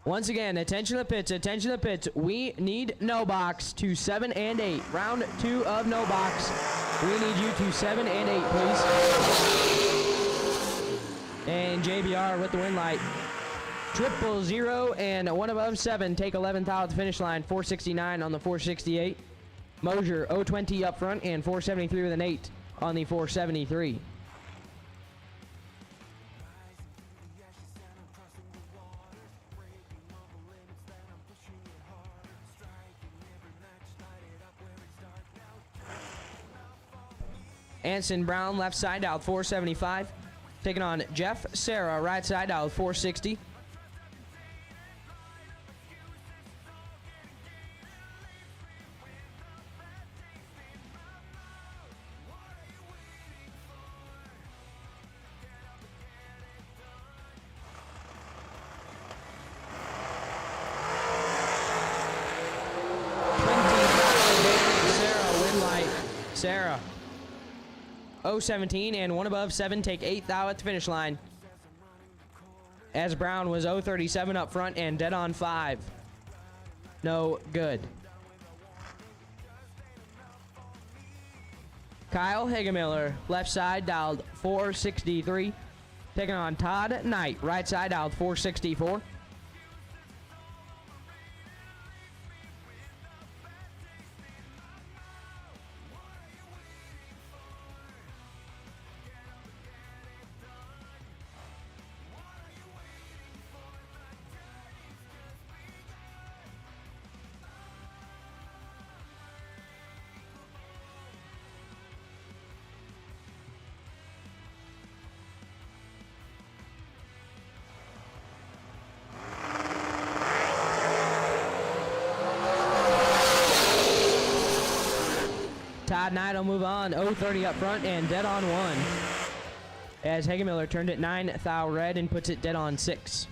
F: Once again, attention to the pits, attention to the pits. We need no box to 7 and 8. Round 2 of no box. We need you to 7 and 8, please. And JBR with the win light. 000 and one above 7. Take 11th out at the finish line. 469 on the 468. Mosier 020 up front and 473 with an 8 on the 473. Anson Brown left side out 475. Taking on Jeff Sarah right side out 460. Sarah 017 and one above 7 take 8th out at the finish line, as Brown was 037 up front and dead on 5. No good. Kyle Hagemiller left side dialed 463, taking on Todd Knight right side dialed 464. Todd Knight will move on. 030 up front and dead on 1. As Hagemiller turned it 9 thou red and puts it dead on 6.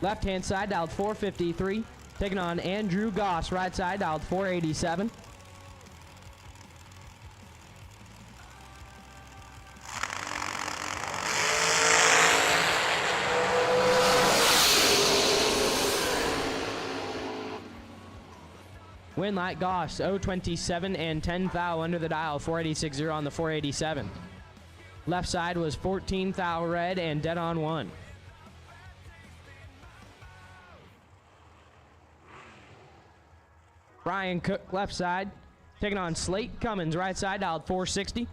F: Left-hand side, dialed 453. Taking on Andrew Goss. Right side, dialed 487. Win light Goss, 027 and 10 thou under the dial, 486.0 on the 487. Left side was 14 thou red and dead on 1. Brian Cook, left side, taking on Slate Cummins, right side, dialed 460.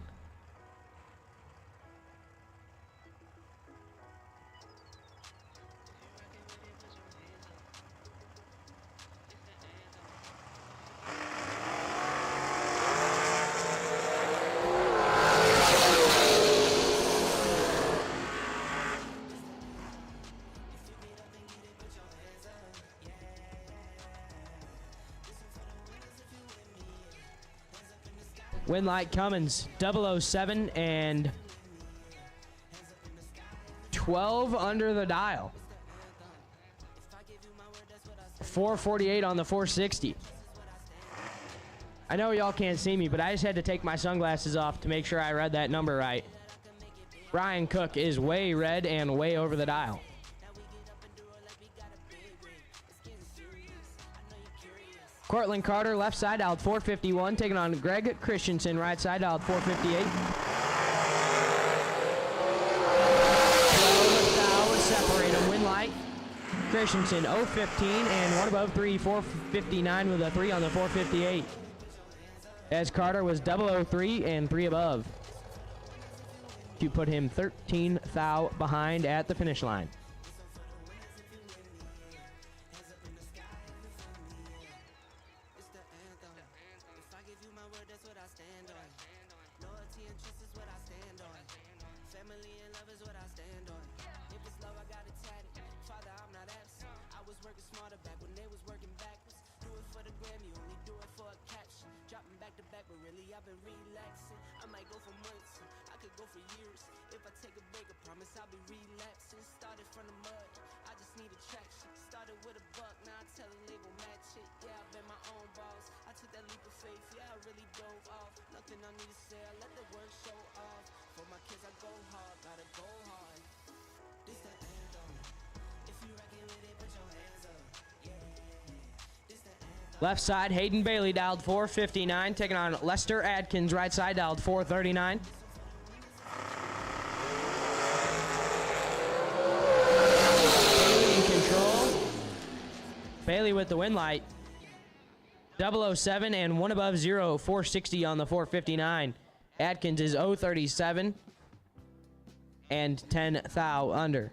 F: Win light Cummins, 007 and 12 under the dial. 448 on the 460. I know y'all can't see me, but I just had to take my sunglasses off to make sure I read that number right. Brian Cook is way red and way over the dial. Cortland Carter, left side, dialed 451, taking on Greg Christensen, right side, dialed 458. 12 thou separate them. Win light. Christensen, 015 and 1 above 3, 459 with a 3 on the 458. As Carter was 003 and 3 above. To put him 13 thou behind at the finish line. Left side, Hayden Bailey, dialed 459, taking on Lester Adkins, right side, dialed 439. Bailey in control. Bailey with the win light. 007 and 1 above 0, 460 on the 459. Adkins is 037 and 10 thou under.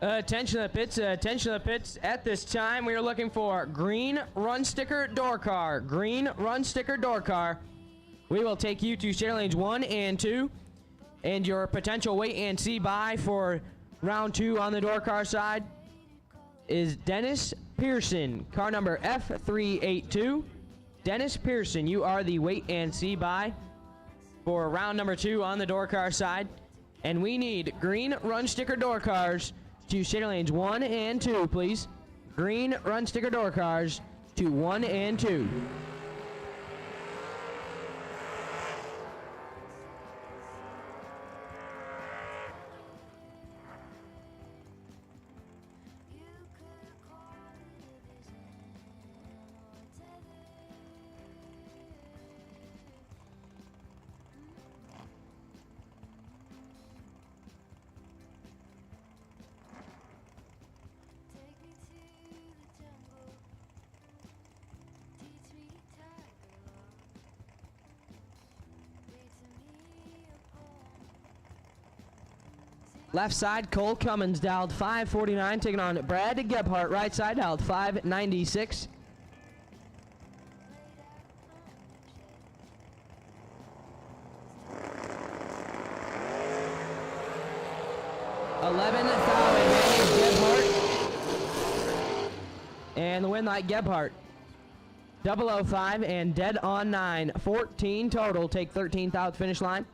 F: Attention to the pits, attention to the pits. At this time, we are looking for green run sticker door car. Green run sticker door car. We will take you to starting lanes 1 and 2. And your potential wait and see by for round 2 on the door car side is Dennis Pearson. Car number F382. Dennis Pearson, you are the wait and see by for round number 2 on the door car side. And we need green run sticker door cars to starting lanes 1 and 2, please. Green run sticker door cars to 1 and 2. Left side, Cole Cummins dialed 549, taking on Brad Gebhardt. Right side, dialed 596. And the win light Gebhardt. 005 and dead on 9. 14 total, take 13th out finish line.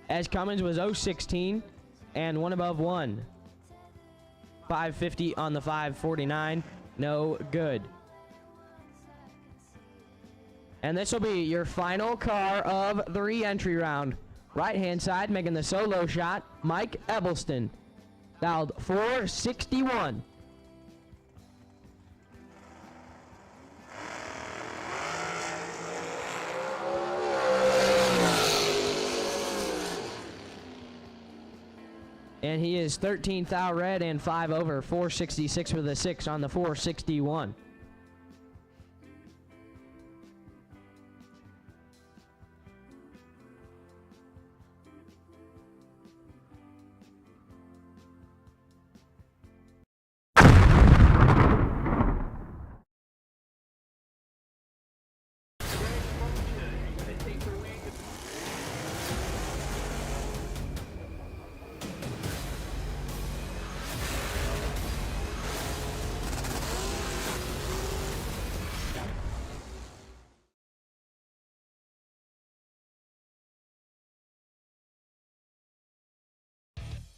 F: As Cummins was 016 and 1 above 1. 550 on the 549, no good. And this will be your final car of the re-entry round. Right hand side, making the solo shot, Mike Ebelston. Dialed 461. And he is 13th out red and 5 over, 466 with a 6 on the 461.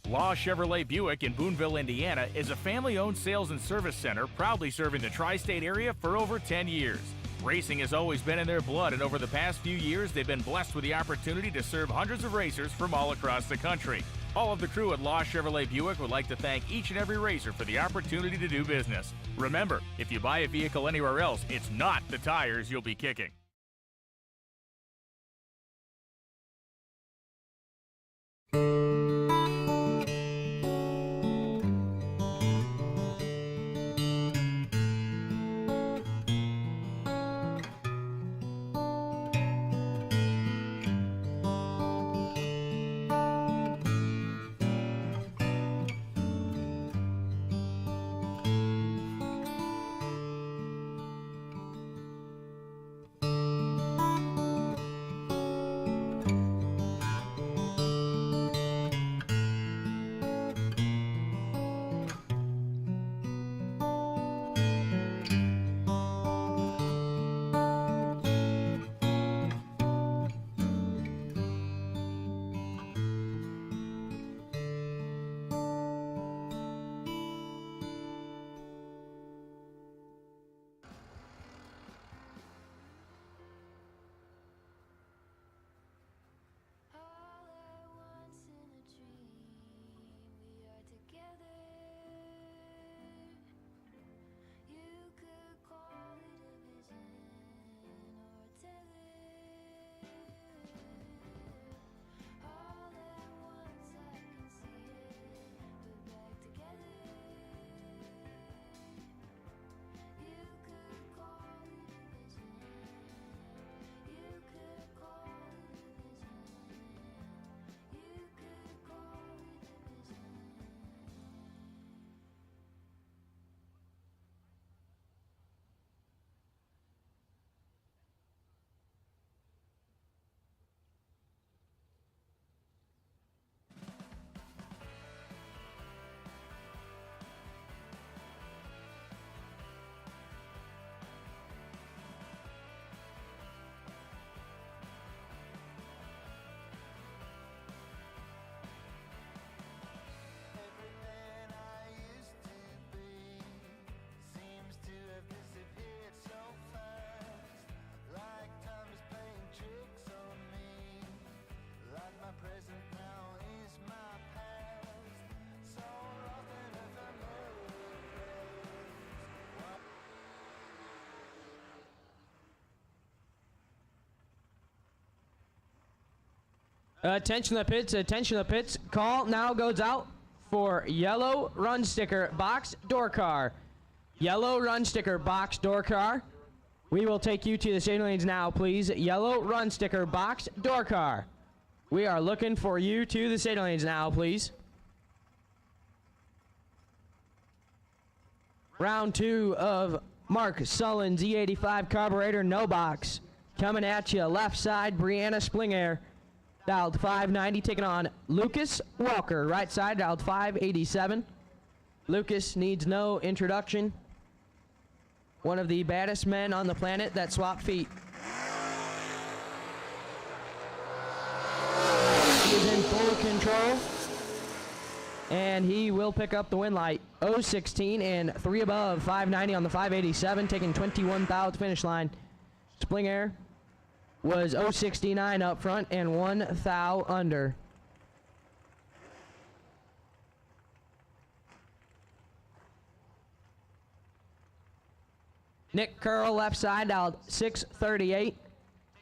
C: Law Chevrolet Buick in Boonville, Indiana is a family-owned sales and service center proudly serving the tri-state area for over 10 years. Racing has always been in their blood, and over the past few years, they've been blessed with the opportunity to serve hundreds of racers from all across the country. All of the crew at Law Chevrolet Buick would like to thank each and every racer for the opportunity to do business. Remember, if you buy a vehicle anywhere else, it's not the tires you'll be kicking.
F: Attention to the pits, attention to the pits. Call now goes out for yellow run sticker box door car. Yellow run sticker box door car. We will take you to the staging lanes now, please. Yellow run sticker box door car. We are looking for you to the staging lanes now, please. Round 2 of Mark Sullen's E85 carburetor, no box. Coming at you, left side, Brianna Splinger, dialed 590, taking on Lucas Walker, right side, dialed 587. Lucas needs no introduction. One of the baddest men on the planet that swap feet. He is in full control, and he will pick up the win light. 016 and 3 above, 590 on the 587, taking 21 thou at the finish line. Splinger was 069 up front and 1 thou under. Nick Curl, left side, dialed 638.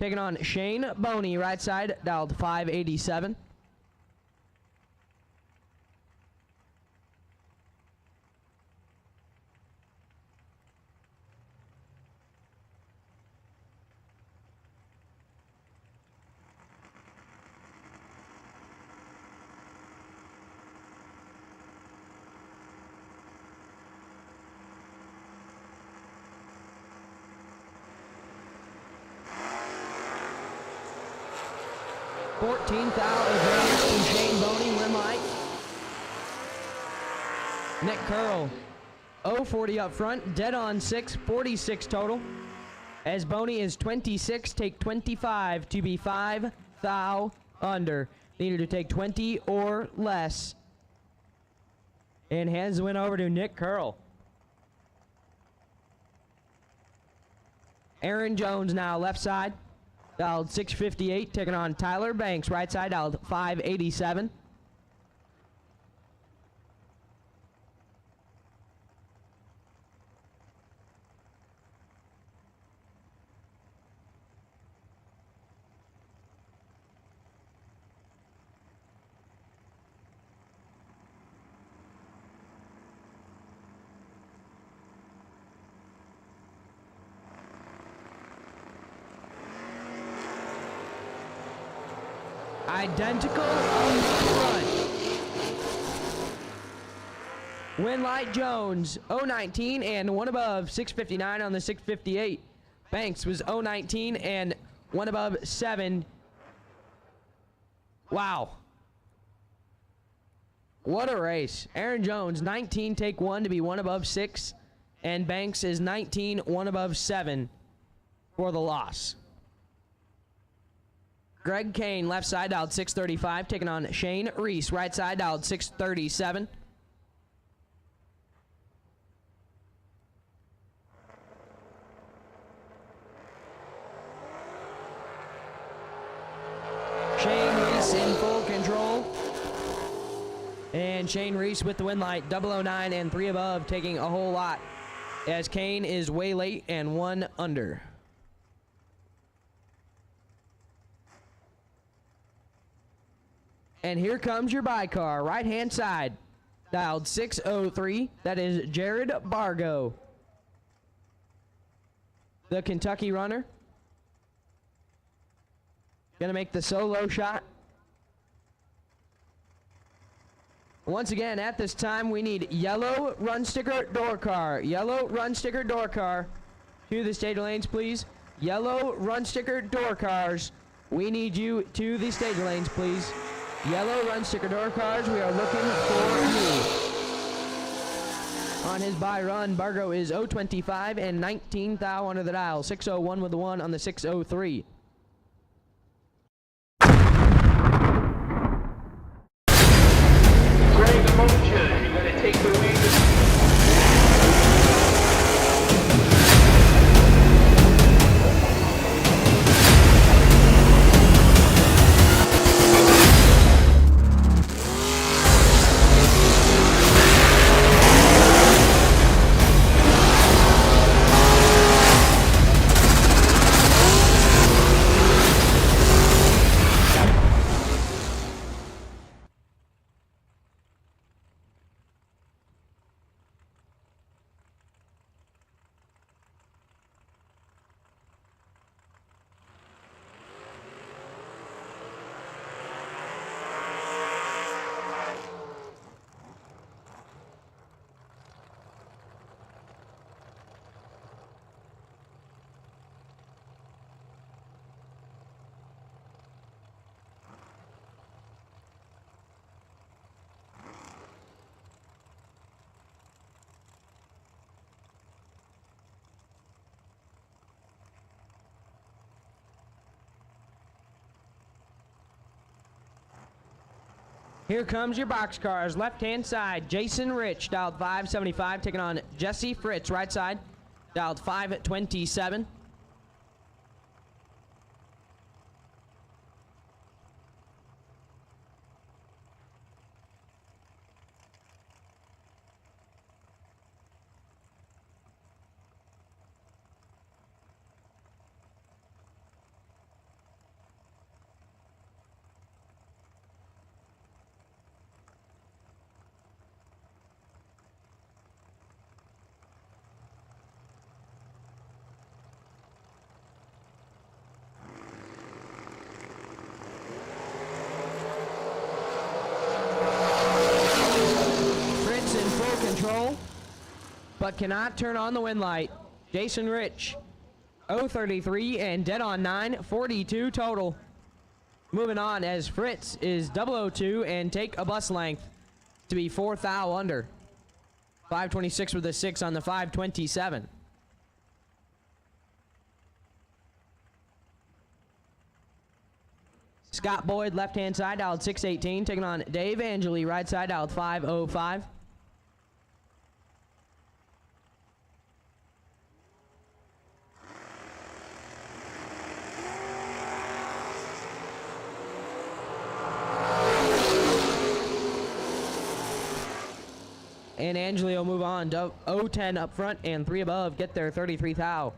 F: Taking on Shane Boney, right side, dialed 587. $14,000 advantage to Shane Boney, win light. Nick Curl, 040 up front, dead on 6, 46 total. As Boney is 26, take 25 to be 5 thou under. Needed to take 20 or less. And hands the win over to Nick Curl. Aaron Jones now, left side. Dialed 658, taking on Tyler Banks, right side, dialed 587. Identical up front. Win light Jones, 019 and 1 above, 659 on the 658. Banks was 019 and 1 above 7. Wow. What a race. Aaron Jones, 19, take 1 to be 1 above 6. And Banks is 19, 1 above 7 for the loss. Greg Kane, left side, dialed 635, taking on Shane Reese, right side, dialed 637. Shane Reese in full control. And Shane Reese with the win light, 009 and 3 above, taking a whole lot, as Kane is way late and 1 under. And here comes your buy car, right-hand side, dialed 603. That is Jared Bargo, the Kentucky runner. Gonna make the solo shot. Once again, at this time, we need yellow run sticker door car. Yellow run sticker door car to the stage lanes, please. Yellow run sticker door cars. We need you to the stage lanes, please. Yellow run sticker door cars, we are looking for you. On his buy run, Bargo is 025 and 19 thou under the dial. 601 with the 1 on the 603.
B: Greg Mocha, you're gonna take the lead.
F: Here comes your box cars. Left-hand side, Jason Rich, dialed 575, taking on Jesse Fritz. Right side, dialed 527. Fritz in full control, but cannot turn on the wind light. Jason Rich, 033 and dead on 942 total. Moving on as Fritz is 002 and take a bus length to be 4 thou under. 526 with a 6 on the 527. Scott Boyd, left-hand side, dialed 618, taking on Dave Angeli, right side, dialed 505. And Angeli will move on. 010 up front and 3 above get their 33 thou.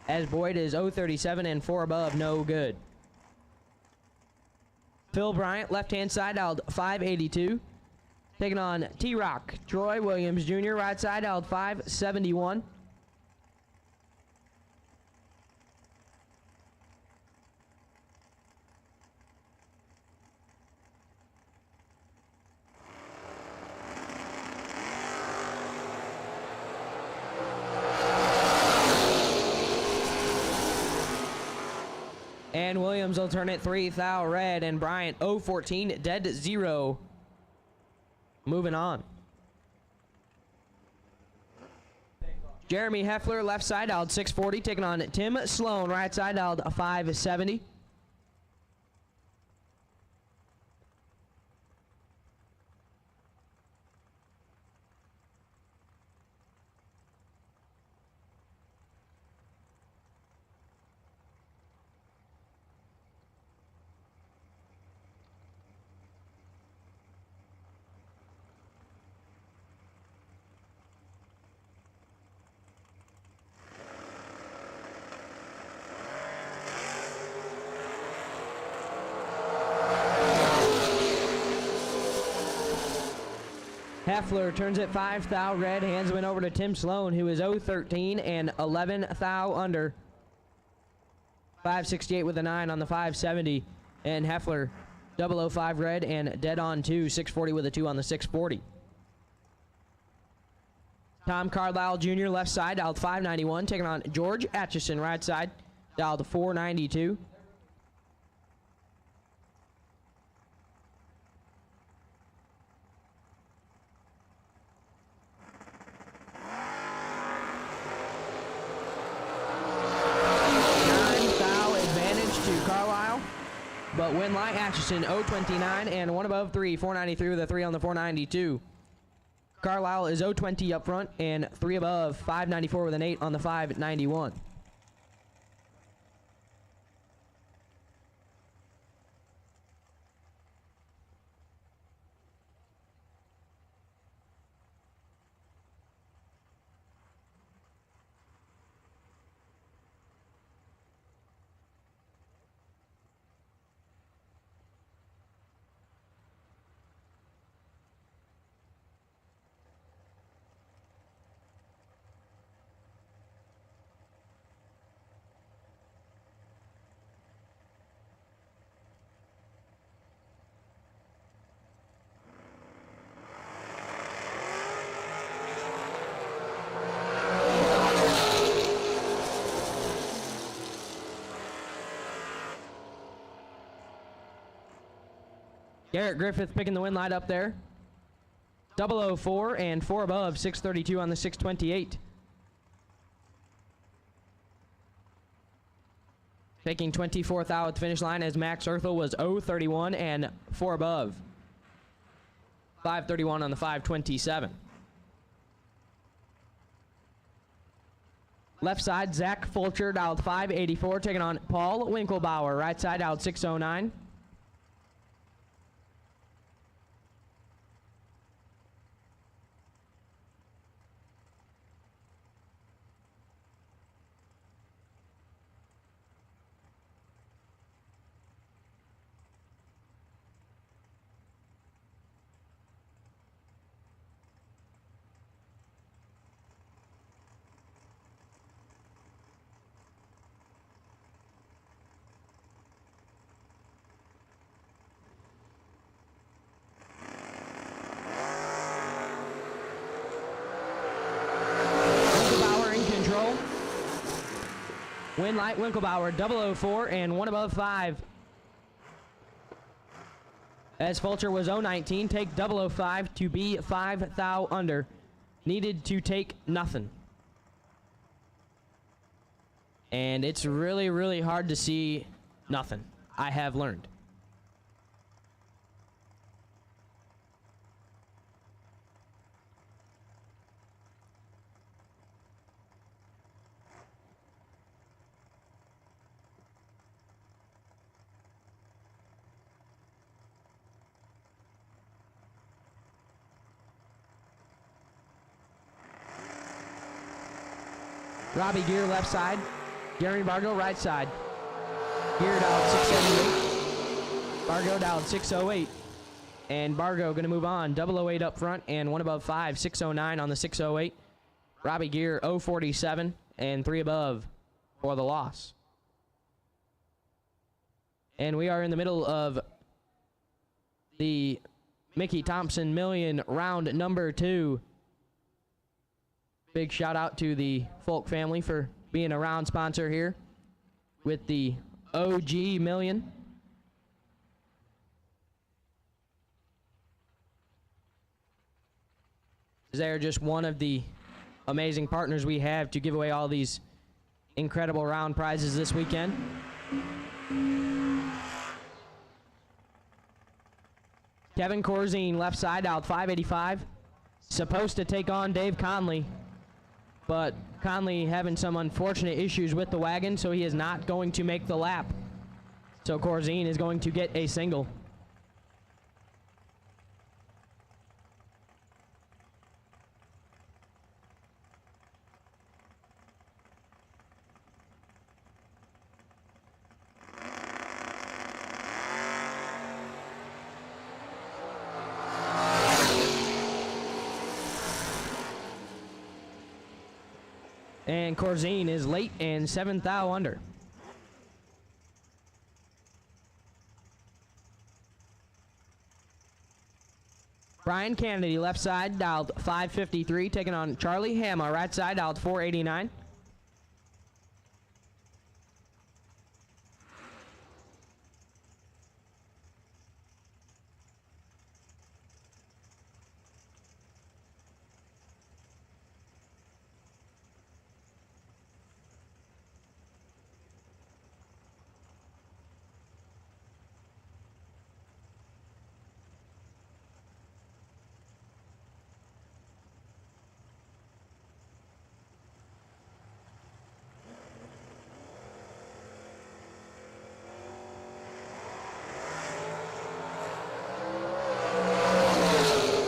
F: As Boyd is 037 and 4 above, no good. Phil Bryant, left-hand side, dialed 582. Taking on T-Rock, Troy Williams Jr., right side, dialed 571. And Williams alternate 3 thou red, and Bryant 014 dead 0. Moving on. Jeremy Heffler, left side, dialed 640, taking on Tim Sloan, right side, dialed 570. Heffler turns it 5 thou red, hands went over to Tim Sloan, who is 013 and 11 thou under. 568 with a 9 on the 570, and Heffler 005 red and dead on 2, 640 with a 2 on the 640. Tom Carlisle Jr., left side, dialed 591, taking on George Atchison, right side, dialed 492. But win light Atchison 029 and 1 above 3, 493 with a 3 on the 492. Carlisle is 020 up front and 3 above, 594 with an 8 on the 591. Garrett Griffith picking the win light up there. 004 and 4 above, 632 on the 628. Taking 24th out at the finish line as Max Earthel was 031 and 4 above. 5:31 on the 5:27. Left side, Zach Fulcher dialed 584, taking on Paul Winklebauer. Right side dialed 609. Win light, Winklebauer, 004 and 1 above 5. As Fulcher was 019, take 005 to be 5 thou under. Needed to take nothing. And it's really, really hard to see nothing. I have learned. Robbie Gear left side. Gary Bargo right side. Gear dialed 678. Bargo dialed 608. And Bargo going to move on. 008 up front and 1 above 5. 609 on the 608. Robbie Gear 047 and 3 above for the loss. And we are in the middle of the Mickey Thompson Million round number 2. Big shout out to the Folk family for being a round sponsor here with the OG Million. They're just one of the amazing partners we have to give away all these incredible round prizes this weekend. Kevin Corzine left side out 585. Supposed to take on Dave Conley, but Conley having some unfortunate issues with the wagon, so he is not going to make the lap. So Corzine is going to get a single. And Corzine is late and 7 thou under. Brian Kennedy, left side, dialed 553, taking on Charlie Hama, right side, dialed 489.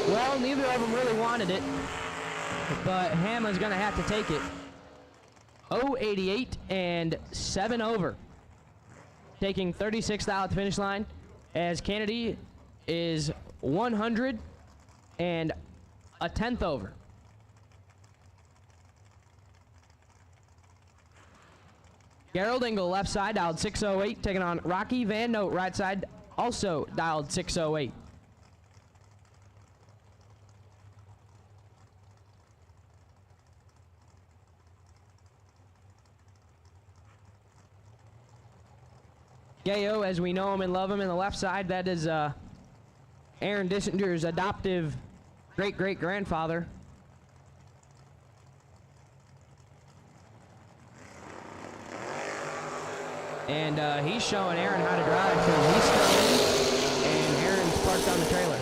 F: Well, neither of them really wanted it, but Hama's going to have to take it. 088 and 7 over. Taking 36th out at the finish line, as Kennedy is 100 and a 10th over. Gerald Engel, left side, dialed 608, taking on Rocky Van Note, right side, also dialed 608. Gayo, as we know him and love him, in the left side, that is Aaron Dissinger's adoptive great-great-grandfather. And he's showing Aaron how to drive, because he's still in, and Aaron's parked on the trailer.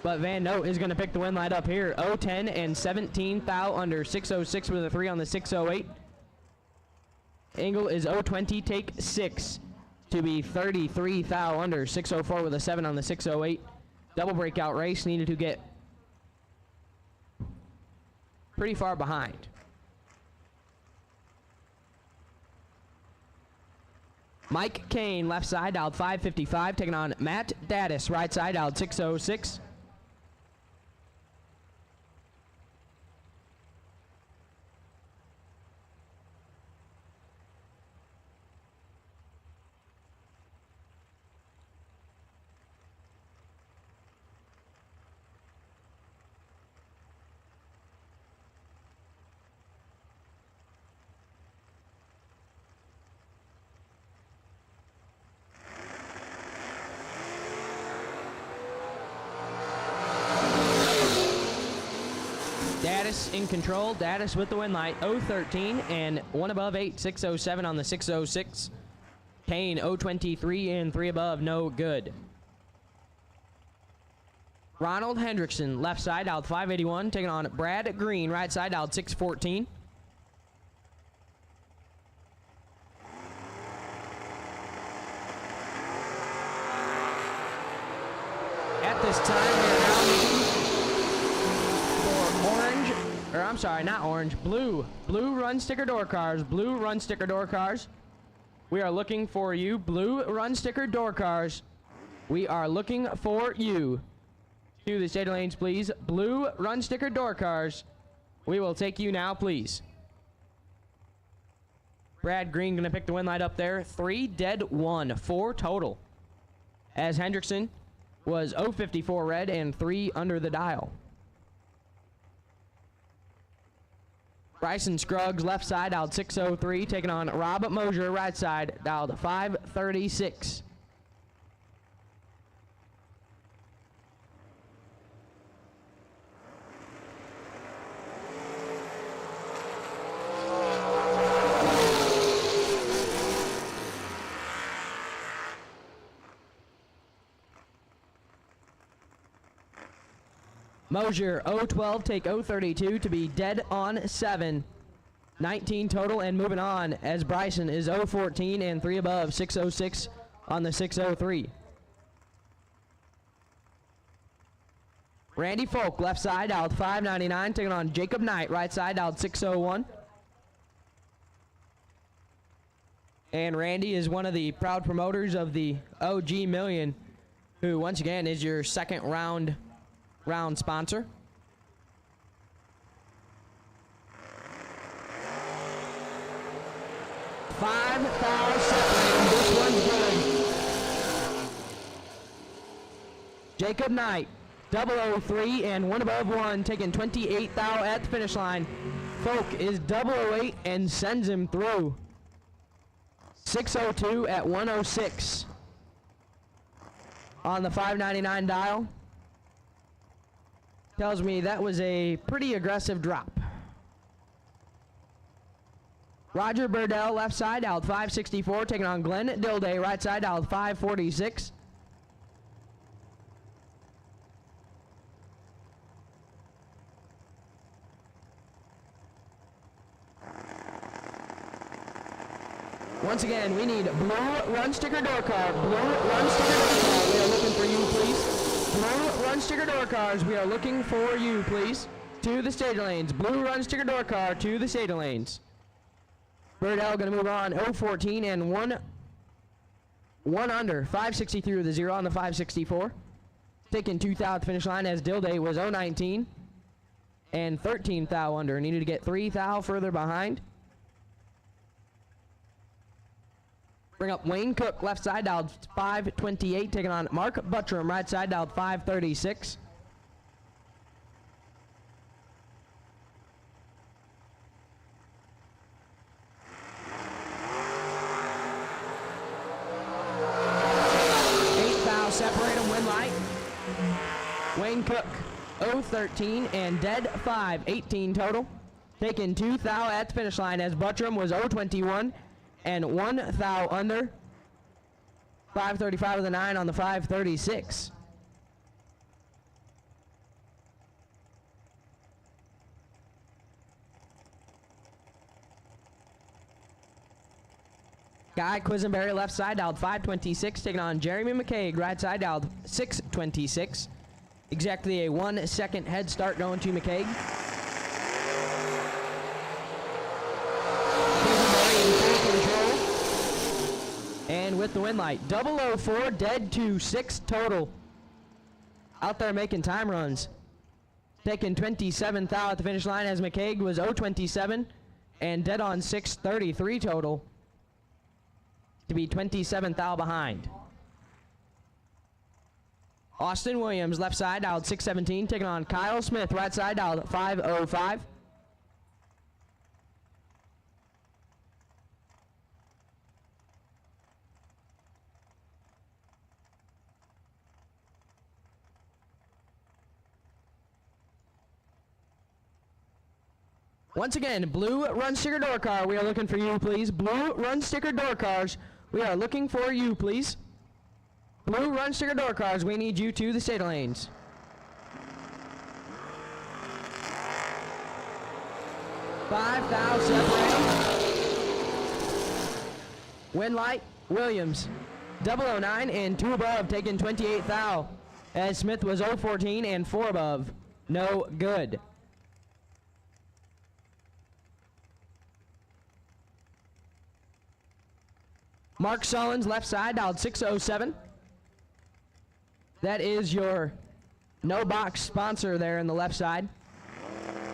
F: But Van Note is going to pick the win light up here. 0-10 and 17 thou under. 6:06 with a 3 on the 6:08. Engel is 0-20, take 6 to be 33 thou under. 6:04 with a 7 on the 6:08. Double breakout race, needed to get pretty far behind. Mike Kane, left side, dialed 555, taking on Matt Daddis, right side, dialed 606. Daddis in control. Daddis with the win light. 0-13 and 1 above 8. 6:07 on the 6:06. Kane 0-23 and 3 above. No good. Ronald Hendrickson, left side, out 581, taking on Brad Green, right side, out 614. At this time, we are now looking for orange, or I'm sorry, not orange, blue run sticker door cars, blue run sticker door cars. We are looking for you, blue run sticker door cars. We are looking for you. To the state lanes, please. Blue run sticker door cars. We will take you now, please. Brad Green gonna pick the win light up there. 3 dead 1, 4 total. As Hendrickson was 054 red and 3 under the dial. Bryson Scruggs, left side, dialed 603, taking on Rob Mosier, right side, dialed 536. Mosier 012, take 032 to be dead on 7. 19 total and moving on as Bryson is 014 and 3 above. 606 on the 603. Randy Folk, left side, out 599, taking on Jacob Knight, right side, out 601. And Randy is one of the proud promoters of the OG Million, who once again is your second round sponsor. This one's good. Jacob Knight, 003 and 1 above 1, taking 28 thou at the finish line. Folk is 008 and sends him through. 602 at 106 on the 599 dial. Tells me that was a pretty aggressive drop. Roger Burdell, left side, out 564, taking on Glenn Dilday, right side, out 546. Once again, we need blue run sticker door car. Blue run sticker door car. We are looking for you, please. Blue run sticker door cars. We are looking for you, please. To the stage lanes. Blue run sticker door car to the stage lanes. Burdell gonna move on. 014 and 1 under. 563 with a 0 on the 564. Taking 2 thou at the finish line as Dilday was 019 and 13 thou under. Needed to get 3 thou further behind. Bring up Wayne Cook, left side, dialed 528, taking on Mark Buttram, right side, dialed 536. Separate them, win light. Wayne Cook, 013 and dead 5, 18 total. Taking 2 thou at the finish line as Buttram was 021 and 1 thou under. 535 with a 9 on the 536. Sky Quisenberry left side dialed 526, taking on Jeremy McCaig right side dialed 626. Exactly a 1 second head start going to McCaig. Quisenberry in full control. And with the win light, 004 dead to 6 total. Out there making time runs. Taking 27th thou at the finish line as McCaig was 027 and dead on 633 total to be 27th thou behind. Austin Williams left side dialed 617 taking on Kyle Smith right side dialed 505. Once again, blue run sticker door car. We are looking for you, please. Blue run sticker door cars. We are looking for you, please. Blue run sticker door cars. We need you to the state lanes. Win light, Williams. 009 and 2 above, taking 28th thou. As Smith was 014 and 4 above. No good. Mark Sullins, left side, dialed 607. That is your no box sponsor there in the left side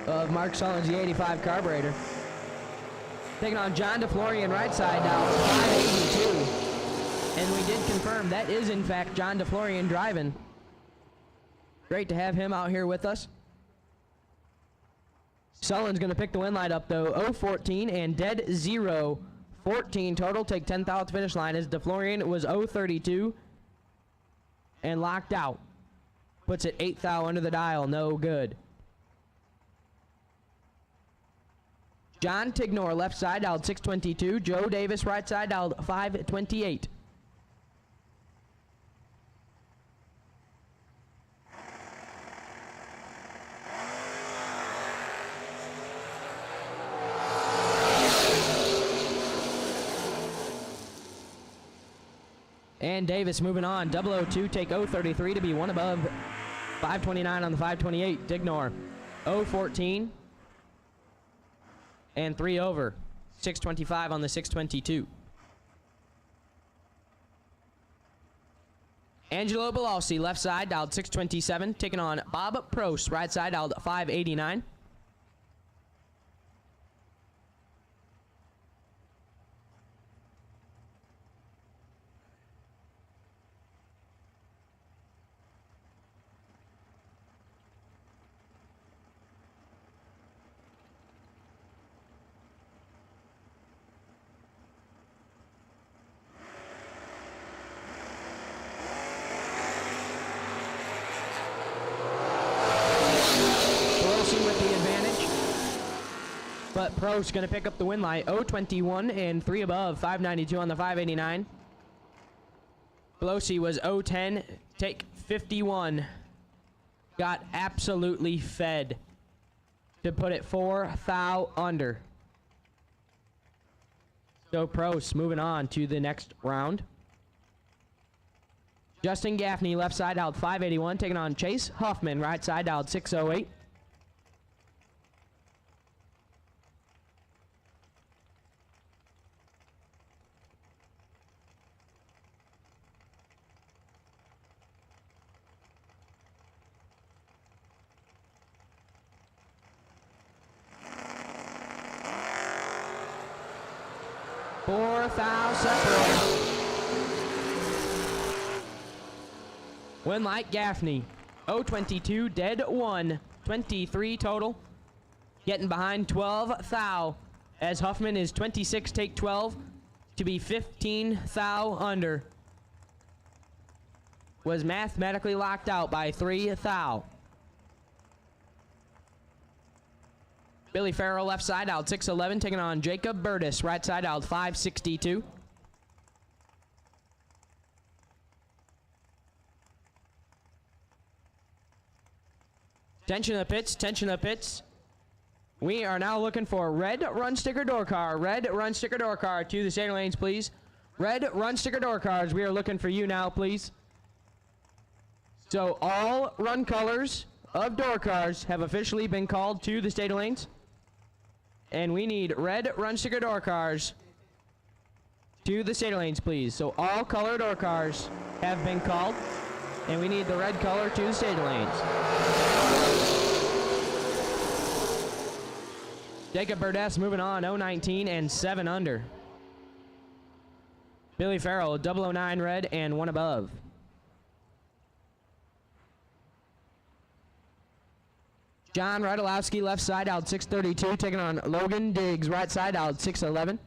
F: of Mark Sullins, the 85 carburetor. Taking on John DeFlorian, right side, dialed 582. And we did confirm that is, in fact, John DeFlorian driving. Great to have him out here with us. Sullins going to pick the win light up, though, 014 and dead 0. 14 total, take 10th out at the finish line as DeFlorian was 032 and locked out. Puts it 8th thou under the dial, no good. John Tignor left side dialed 622, Joe Davis right side dialed 528. And Davis moving on. 002 take 033 to be 1 above. 529 on the 528. Dignor 014 and 3 over. 625 on the 622. Angelo Belalsi left side dialed 627 taking on Bob Prost right side dialed 589. But Prost going to pick up the win light. 021 and 3 above. 592 on the 589. Belosi was 010. Take 51. Got absolutely fed to put it 4 thou under. So Prost moving on to the next round. Justin Gaffney left side dialed 581 taking on Chase Huffman right side dialed 608. Win light Gaffney. 022 dead 1. 23 total. Getting behind 12 thou as Huffman is 26 take 12 to be 15 thou under. Was mathematically locked out by 3 thou. Billy Farrell left side out 611 taking on Jacob Burtis right side out 562. Tension of the pits, tension of the pits. We are now looking for red run sticker door car. Red run sticker door car to the center lanes, please. Red run sticker door cards, we are looking for you now, please. So all run colors of door cars have officially been called to the state lanes. And we need red run sticker door cars to the state lanes, please. So all color door cars have been called. And we need the red color to the state lanes. Jacob Burdess moving on, 019 and 7 under. Billy Farrell, 009 red and 1 above. John Radulowski, left side out 632, taking on Logan Diggs, right side out 611.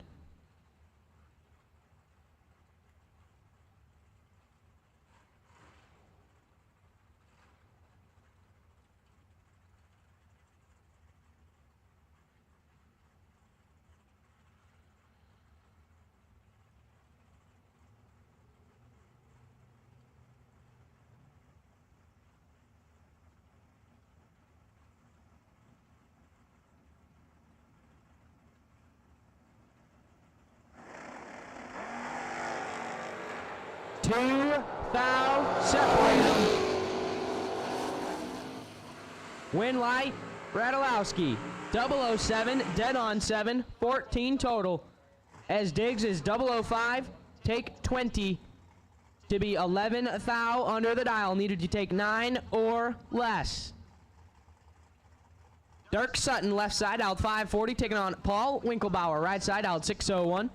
F: Foul, separate them. Win light, Radulowski, 007, dead on 7, 14 total. As Diggs is 005, take 20 to be 11 thou under the dial. Needed to take 9 or less. Dirk Sutton, left side out 540, taking on Paul Winkelbauer, right side out 601.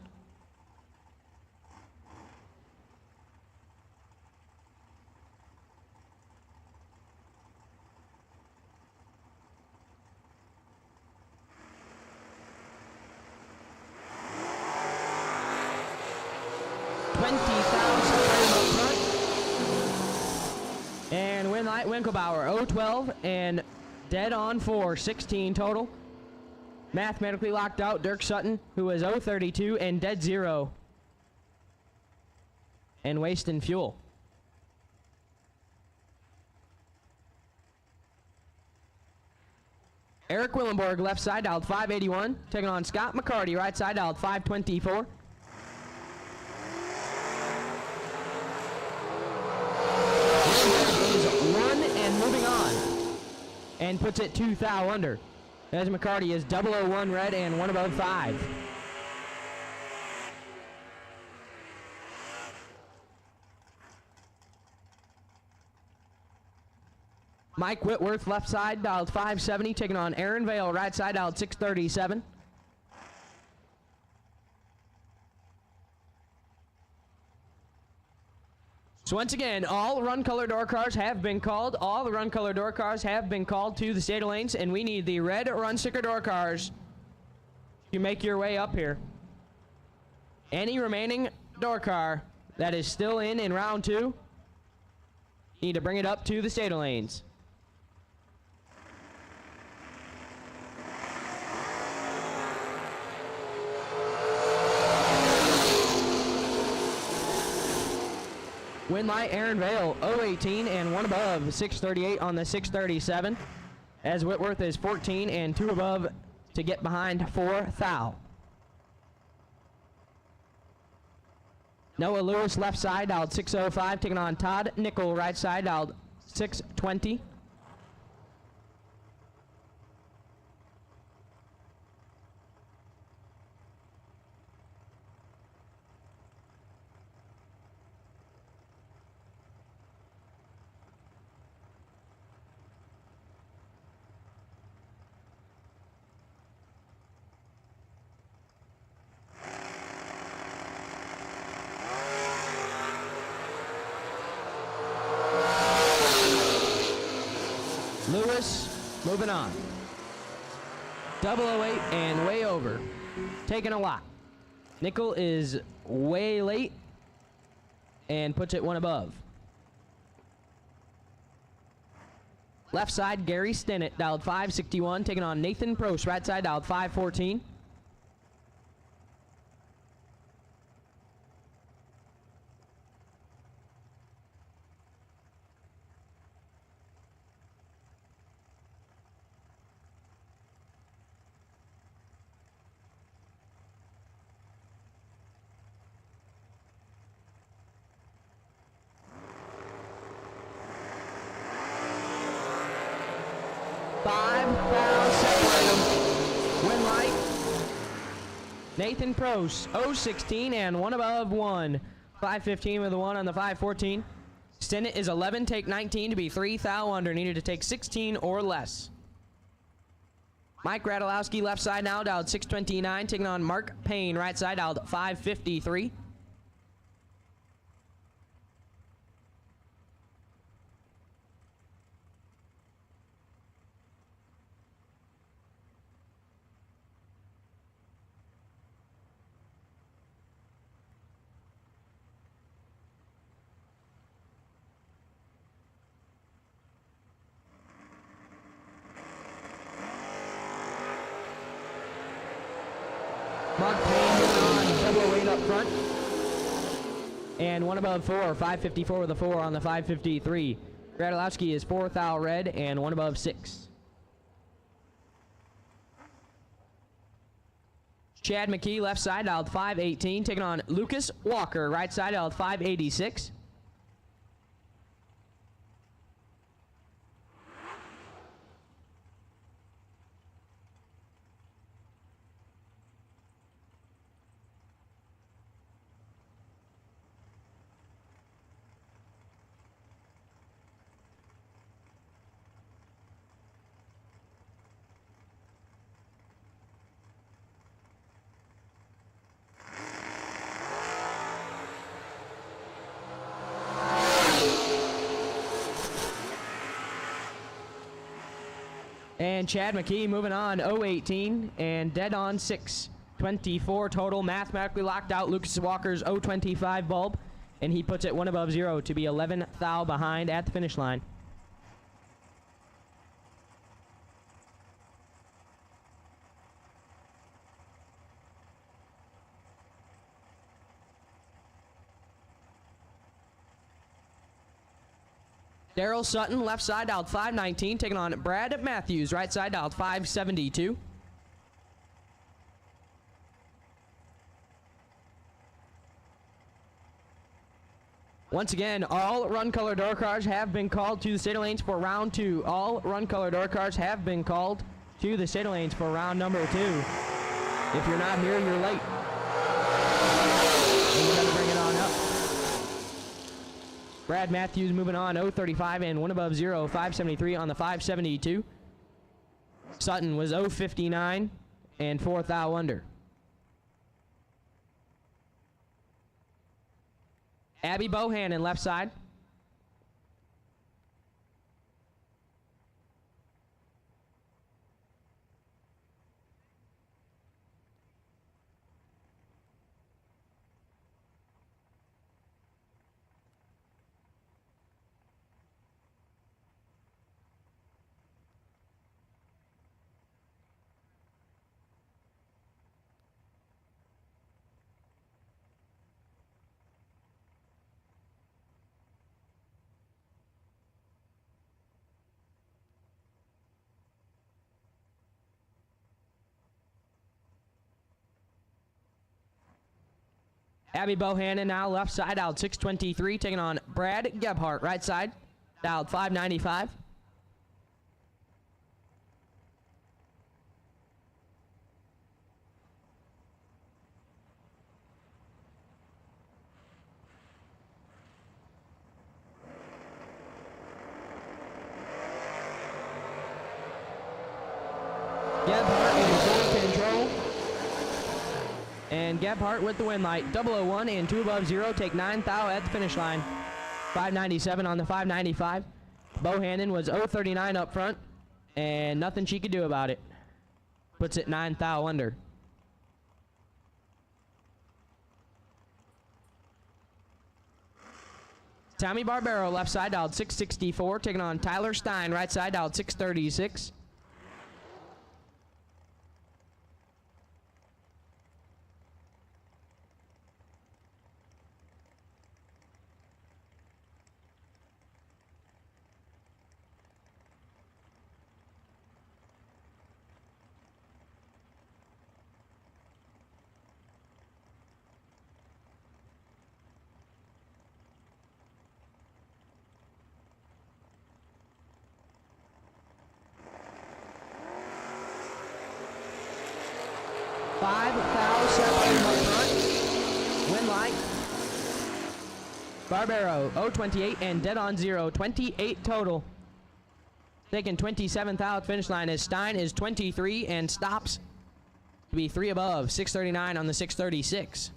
F: And win light Winkelbauer, 012 and dead on 4, 16 total. Mathematically locked out Dirk Sutton, who is 032 and dead 0. And wasting fuel. Eric Willenborg, left side out 581, taking on Scott McCarty, right side out 524. Moving on, and puts it 2 thou under, as McCarty is 001 red and 1 above 5. Mike Whitworth, left side, dialed 570, taking on Aaron Vale, right side, dialed 637. So once again, all run color door cars have been called. All the run color door cars have been called to the state lanes, and we need the red run sticker door cars to make your way up here. Any remaining door car that is still in round 2, need to bring it up to the state lanes. Win light Aaron Vale, 018 and 1 above, 638 on the 637. As Whitworth is 14 and 2 above to get behind 4 thou. Noah Lewis, left side, dialed 605, taking on Todd Nickel, right side, dialed 620. Lewis, moving on. 008 and way over. Taking a lot. Nickel is way late and puts it 1 above. Left side, Gary Stennett, dialed 561, taking on Nathan Prost, right side, dialed 514. Nathan Prost, 016 and 1 above 1. 515 with a 1 on the 514. Stennett is 11, take 19 to be 3 thou under. Needed to take 16 or less. Mike Radulowski left side now, dialed 629, taking on Mark Payne, right side, dialed 553. Mark Payne on 008 up front. And 1 above 4, 554 with a 4 on the 553. Radulowski is 4 thou red and 1 above 6. Chad McKee left side, dialed 518, taking on Lucas Walker, right side, dialed 586. And Chad McKee moving on, 018 and dead on 624 total. Mathematically locked out Lucas Walker's 025 bulb, and he puts it 1 above 0 to be 11 thou behind at the finish line. Daryl Sutton, left side, dialed 519, taking on Brad Matthews, right side, dialed 572. Once again, all run color door cars have been called to the state lanes for round 2. All run color door cars have been called to the state lanes for round number 2. If you're not here, you're late. And we're going to bring it on up. Brad Matthews moving on, 035 and 1 above 0, 573 on the 572. Sutton was 059 and 4 thou under. Abby Bohannon left side. Abby Bohannon now left side, dialed 623, taking on Brad Gebhardt, right side, dialed 595. Gebhardt in full control. And Gebhardt with the win light. 001 and 2 above 0. Take 9 thou at the finish line. 597 on the 595. Bohannon was 039 up front. And nothing she could do about it. Puts it 9 thou under. Tommy Barbero left side, dialed 664. Taking on Tyler Stein, right side, dialed 636. separating up front. Winlight. Barbero, 028 and dead on 0. 28 total. Taking 27th out finish line as Stein is 23 and stops to be 3 above. 639 on the 636.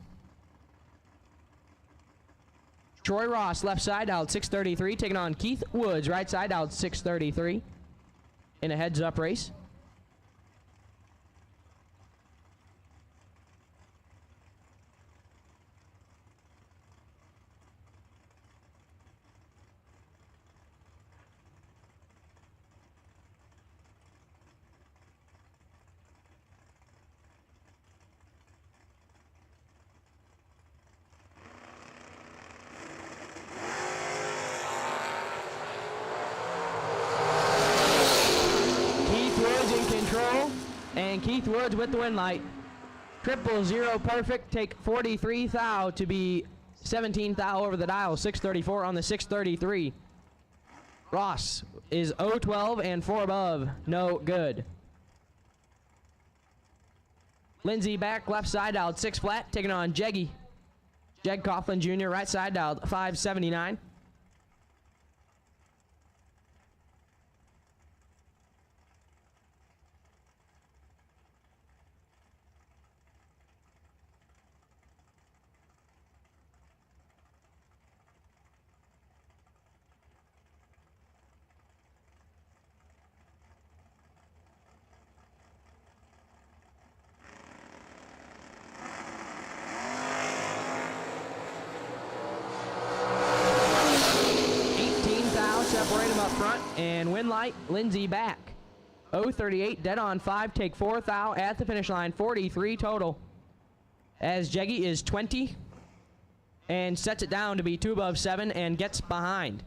F: Troy Ross, left side out 633, taking on Keith Woods, right side out 633 in a heads-up race. And Keith Woods with the win light. 000 perfect. Take 43 thou to be 17 thou over the dial. 634 on the 633. Ross is 012 and 4 above. No good. Lindsey back left side out 6 flat. Taking on Jeggy. Jeg Coughlin Jr. right side out 579. Separate him up front and win light. Lindsey back. 038 dead on 5. Take 4 thou at the finish line. 43 total. As Jeggy is 20 and sets it down to be 2 above 7 and gets behind.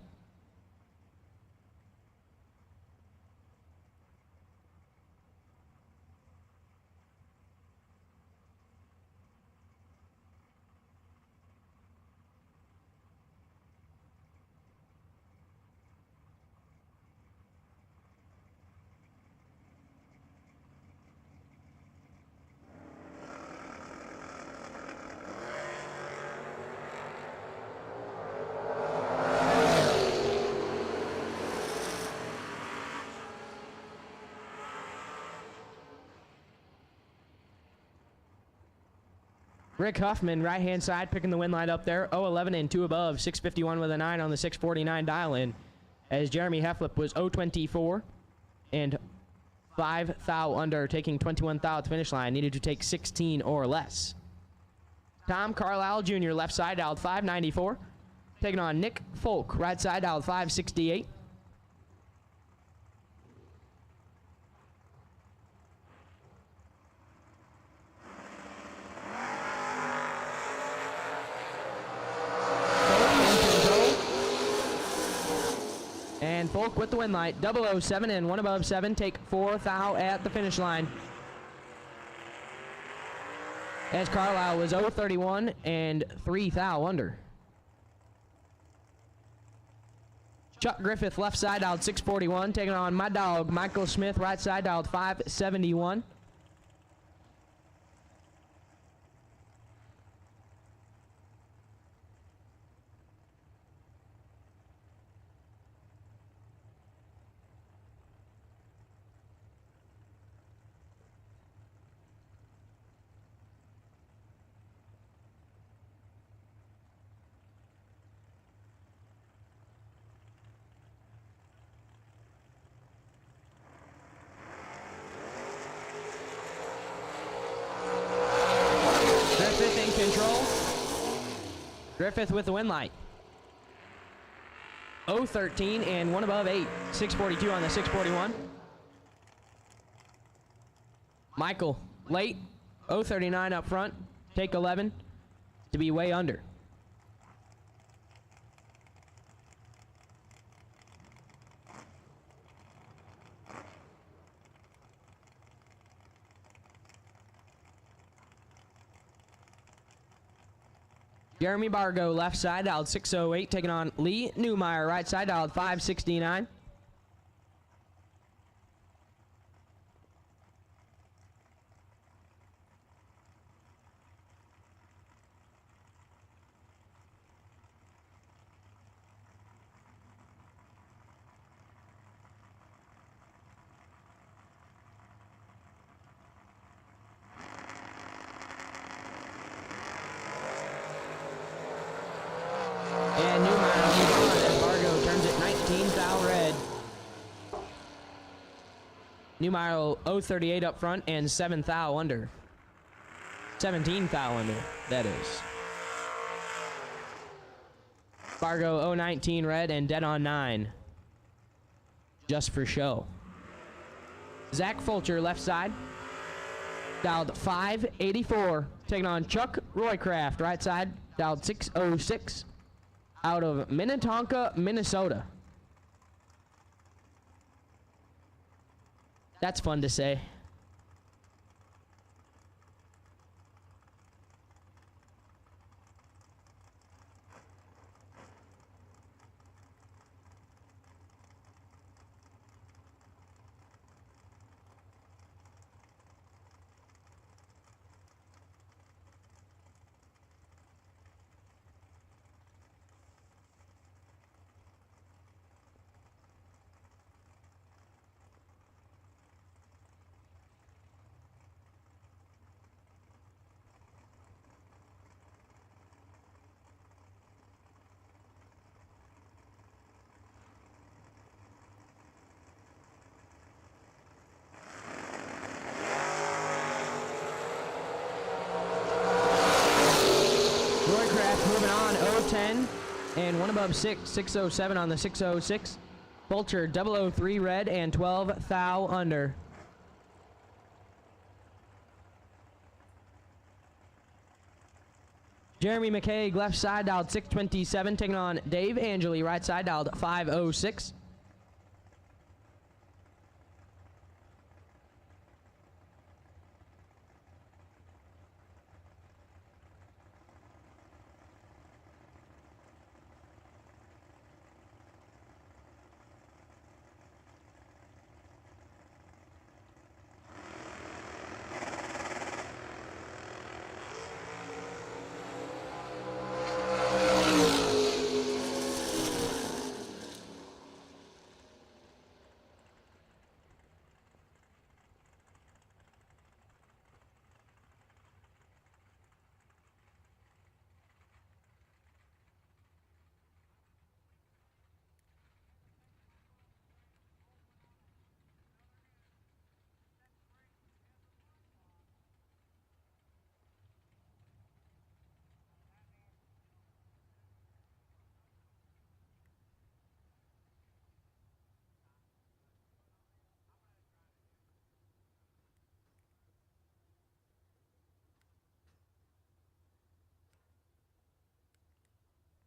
F: Rick Huffman, right-hand side, picking the win line up there. 011 and 2 above. 651 with a 9 on the 649 dial-in. As Jeremy Heflip was 024 and 5 thou under, taking 21 thou at the finish line. Needed to take 16 or less. Tom Carlisle Jr., left side out 594. Taking on Nick Folk, right side out 568. And Folk with the win light. 007 and 1 above 7. Take 4 thou at the finish line. As Carlisle was 031 and 3 thou under. Chuck Griffith left side out 641. Taking on my dog Michael Smith, right side out 571. Griffith with the win light. 013 and 1 above 8. 642 on the 641. Michael late. 039 up front. Take 11 to be way under. Jeremy Bargo, left side, dialed 608, taking on Lee Newmeyer, right side, dialed 569. Numero 038 up front and 7 thou under. 17 thou under, that is. Fargo 019 red and dead on 9. Just for show. Zach Fulcher left side. Dialed 584. Taking on Chuck Roycraft right side. Dialed 606. Out of Minnetonka, Minnesota. That's fun to say. Moving on, 010 and 1 above 6, 607 on the 606. Vulture 003 red and 12 thou under. Jeremy McKay left side dialed 627, taking on Dave Angeli right side dialed 506.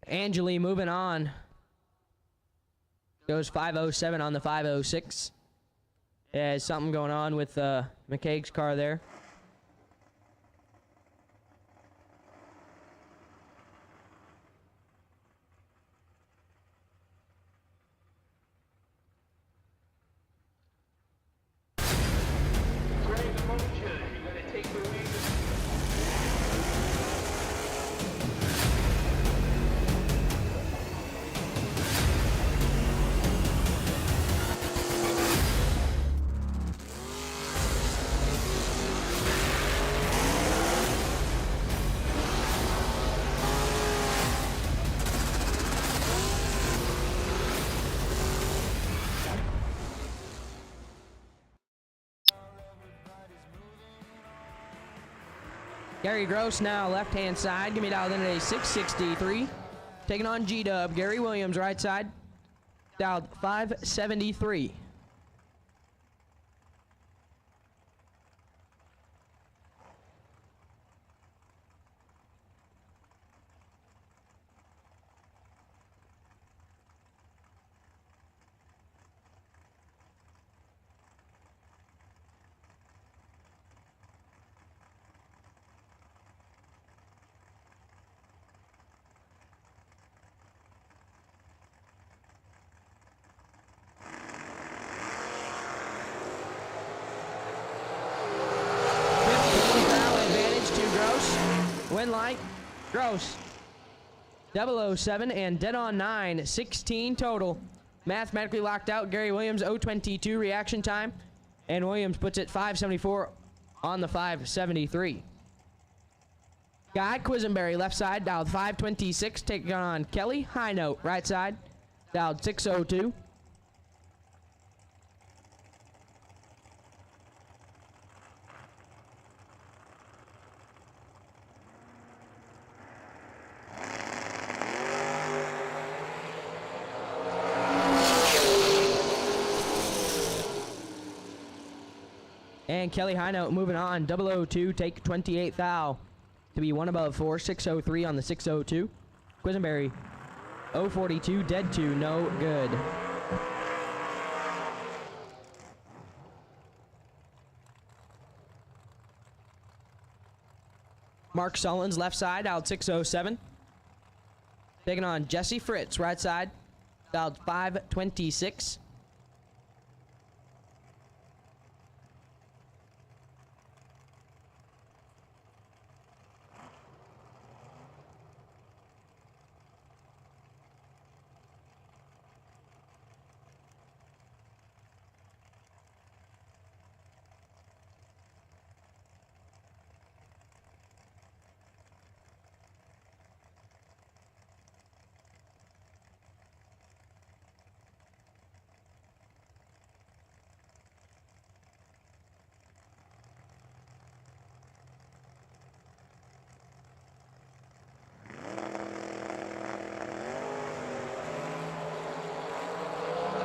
F: Angeli moving on. Goes 507 on the 506. Yeah, something going on with McCaig's car there. Gary Gross now left-hand side. Give me dialed in at a 663. Taking on G-Dub. Gary Williams right side. Dialed 573. Win light, Gross. 007 and dead on 9, 16 total. Mathematically locked out. Gary Williams 022 reaction time, and Williams puts it 574 on the 573. Guy Quisenberry left side dialed 526, taking on Kelly High Note right side dialed 602. And Kelly Highnote moving on. 002, take 28 thou. To be 1 above 4. 603 on the 602. Quisenberry, 042, dead 2, no good. Mark Sullins, left side, out 607. Taking on Jesse Fritz, right side, out 526.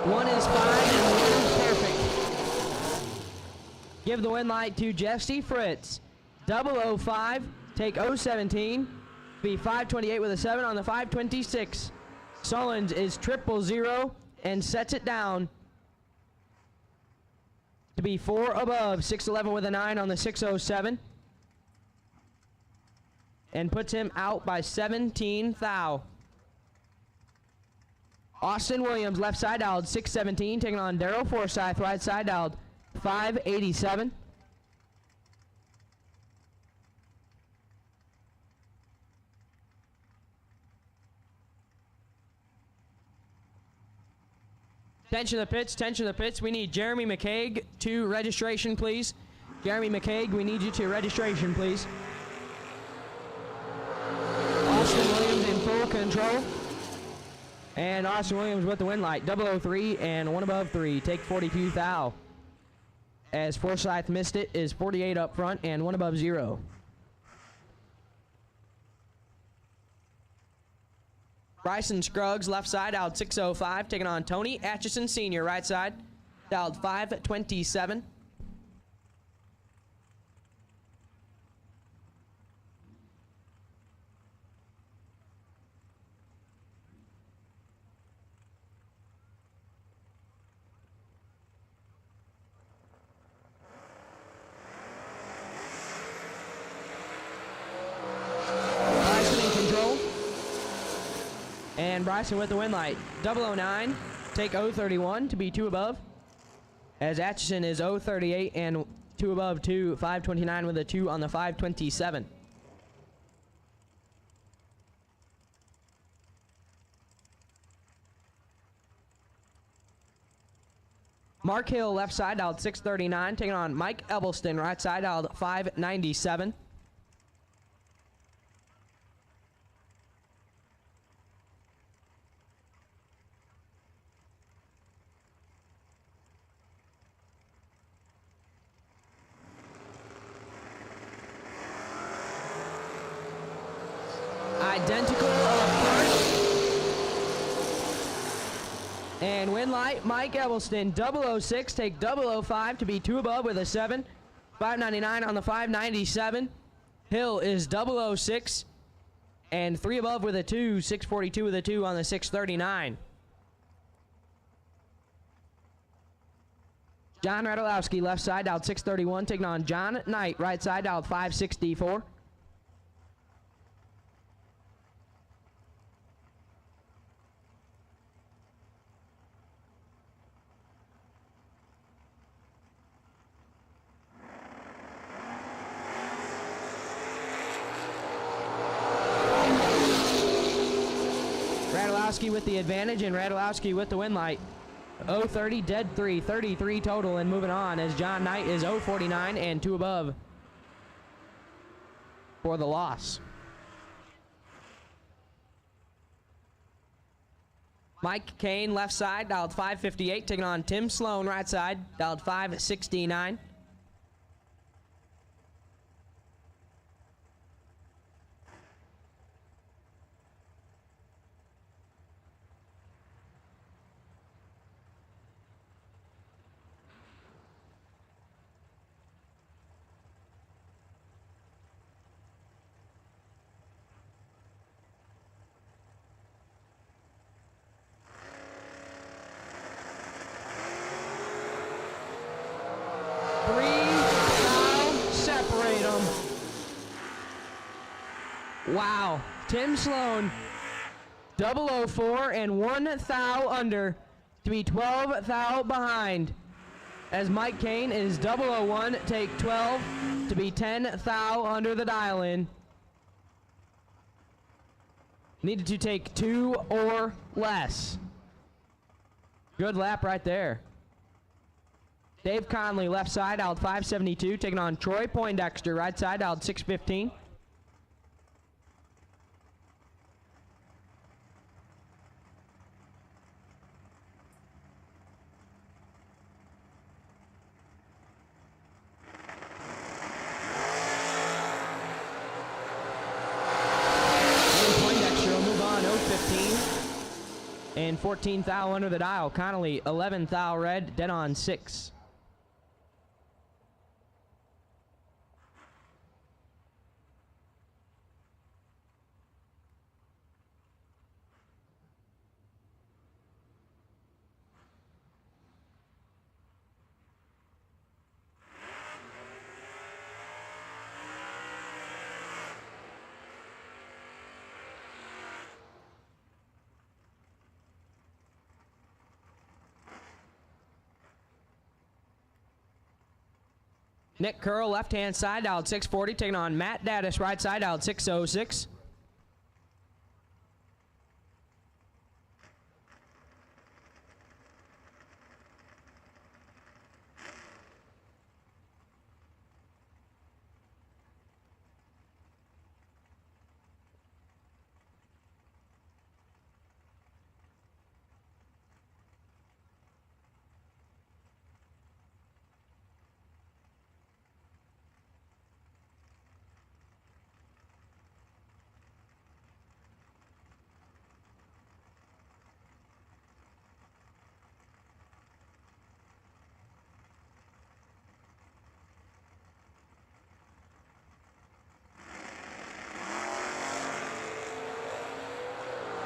F: One is fine and one is perfect. Give the win light to Jesse Fritz. 005, take 017, be 528 with a 7 on the 526. Sullins is 000 and sets it down to be 4 above, 611 with a 9 on the 607. And puts him out by 17 thou. Austin Williams, left side dialed 617, taking on Darrell Forsyth, right side dialed 587. Tension of the pits, tension of the pits. We need Jeremy McCaig to registration, please. Jeremy McCaig, we need you to registration, please. Austin Williams in full control. And Austin Williams with the win light. 003 and 1 above 3. Take 42 thou. As Forsyth missed it, is 48 up front and 1 above 0. Bryson Scruggs, left side, out 605, taking on Tony Atchison Sr., right side, dialed 527. And Bryson with the win light. 009, take 031 to be 2 above. As Atchison is 038 and 2 above 2, 529 with a 2 on the 527. Mark Hill, left side, dialed 639, taking on Mike Ebelston, right side, dialed 597. Identical up front. And win light, Mike Ebelston, 006, take 005 to be 2 above with a 7. 599 on the 597. Hill is 006 and 3 above with a 2. 642 with a 2 on the 639. John Radulowski, left side, dialed 631, taking on John Knight, right side, dialed 564. Radulowski with the advantage and Radulowski with the win light. 030, dead 3, 33 total and moving on as John Knight is 049 and 2 above for the loss. Mike Kane, left side, dialed 558, taking on Tim Sloan, right side, dialed 569. Wow. Tim Sloan, 004 and 1 thou under to be 12 thou behind. As Mike Kane is 001, take 12 to be 10 thou under the dial in. Needed to take 2 or less. Good lap right there. Dave Conley, left side, out 572, taking on Troy Poindexter, right side, out 615. Poindexter will move on, 015 and 14 thou under the dial. Connolly, 11 thou red, dead on 6. Nick Curl, left-hand side, out 640, taking on Matt Daddis, right side, out 606.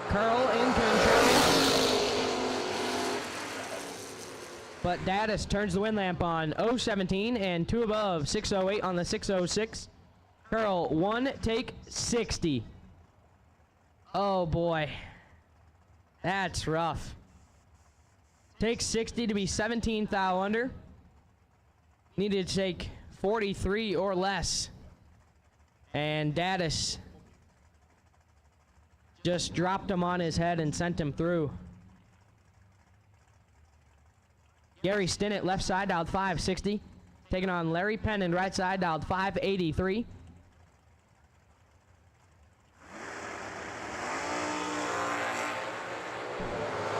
F: Curl in control. But Daddis turns the wind lamp on 017 and 2 above, 608 on the 606. Curl, 1 take 60. Oh boy. That's rough. Take 60 to be 17 thou under. Needed to take 43 or less. And Daddis just dropped him on his head and sent him through. Gary Stinnett, left side, dialed 560. Taking on Larry Pennon, right side, dialed 583.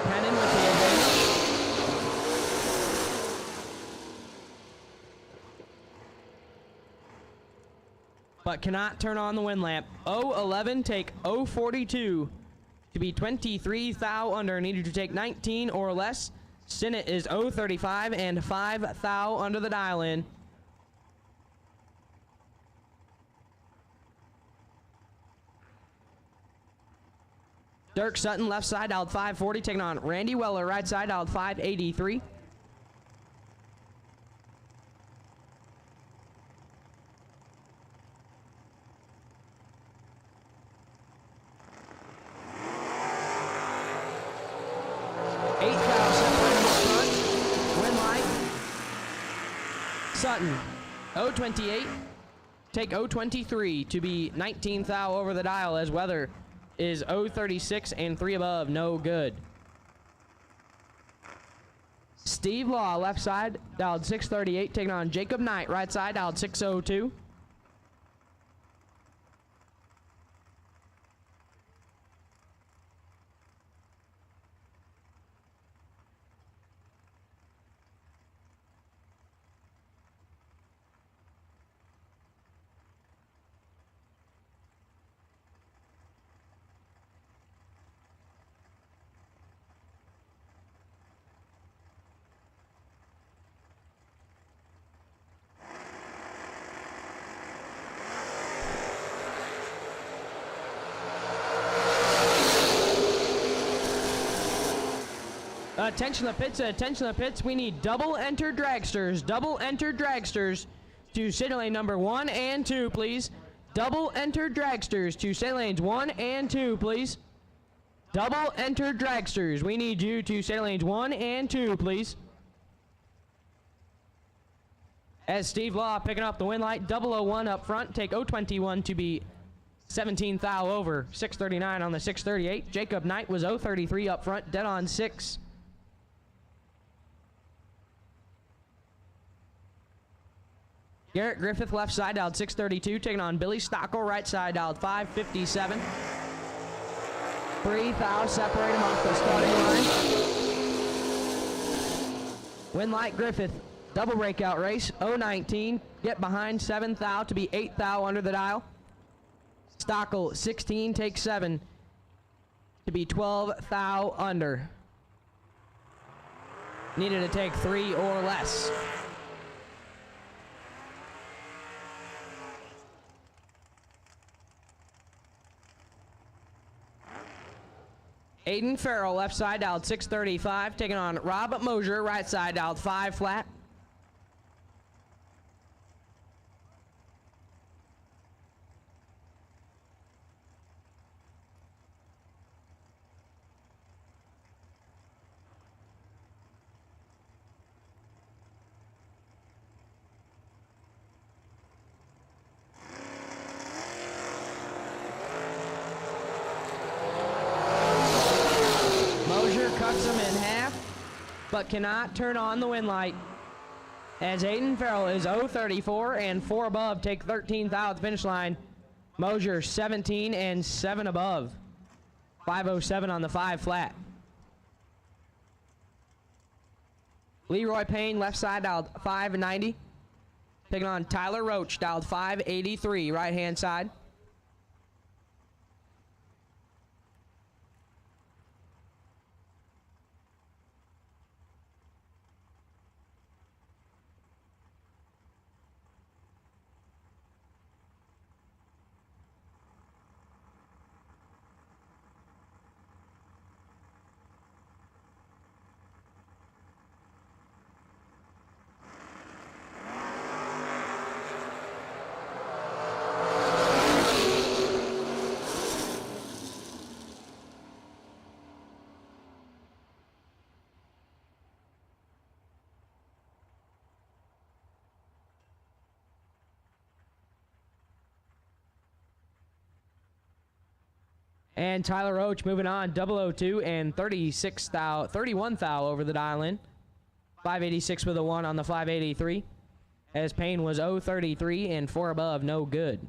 F: Pennon with the advantage. But cannot turn on the wind lamp. 011, take 042 to be 23 thou under. Needed to take 19 or less. Stinnett is 035 and 5 thou under the dial-in. Dirk Sutton, left side, dialed 540, taking on Randy Weller, right side, dialed 583. Sutton, 028, take 023 to be 19 thou over the dial, as Weather is 036 and 3 above, no good. Steve Law, left side, dialed 638, taking on Jacob Knight, right side, dialed 602. Attention the pits, we need double enter dragsters to city lane number 1 and 2, please. Double entered dragsters to stay lanes 1 and 2, please. Double entered dragsters. We need you to stay lanes 1 and 2, please. As Steve Law picking up the win light, 001 up front, take 021 to be 17 thou over, 639 on the 638. Jacob Knight was 033 up front, dead on 6. Garrett Griffith left side dialed 632, taking on Billy Stockel, right side dialed 557. 3 thou separate him off the starting line. Win light Griffith. Double breakout race, 019, get behind 7 thou to be 8 thou under the dial. Stockel, 16, take 7 to be 12 thou under. Needed to take 3 or less. Aiden Farrell, left side dialed 635, taking on Rob Mosier, right side dialed 5 flat. Cuts him in half, but cannot turn on the win light. As Aiden Farrell is 034 and 4 above, take 13 thou at the finish line. Mosier 17 and 7 above. 507 on the 5 flat. Leroy Payne, left side, dialed 590. Taking on Tyler Roach, dialed 583, right hand side. And Tyler Roach moving on, 002 and 31 thou over the dial in. 586 with a 1 on the 583. As Payne was 033 and 4 above, no good.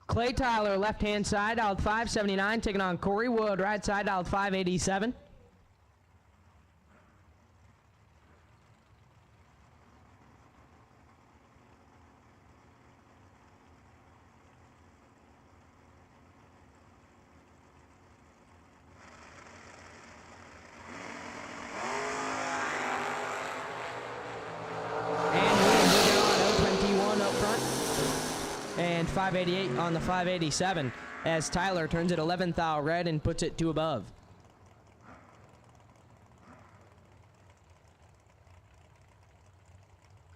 F: Clay Tyler, left-hand side, dialed 579, taking on Corey Wood, right side, dialed 587. And 588 on the 587 as Tyler turns it 11 thou red and puts it 2 above.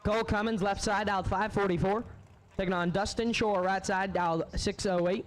F: Cole Cummins, left side, dialed 544. Taking on Dustin Shore, right side, dialed 608.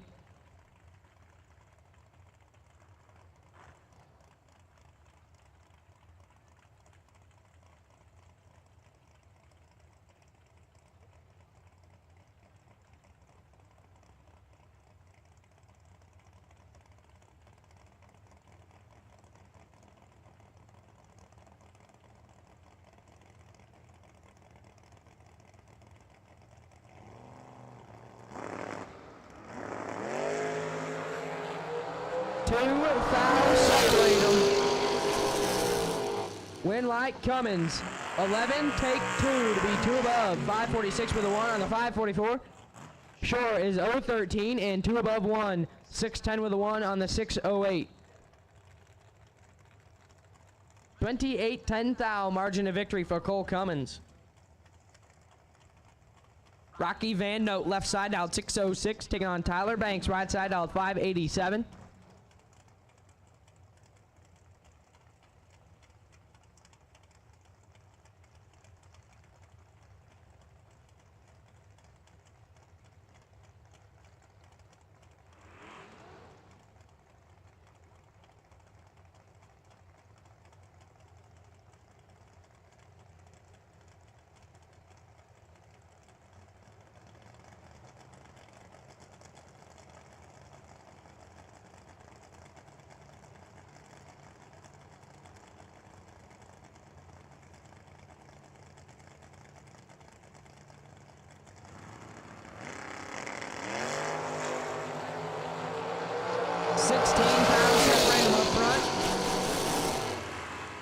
F: 2, foul, separate them. Win light, Cummins. 11, take 2 to be 2 above. 546 with a 1 on the 544. Shore is 013 and 2 above 1. 610 with a 1 on the 608. 28-10 thou, margin of victory for Cole Cummins. Rocky Van Note, left side out 606, taking on Tyler Banks, right side out 587.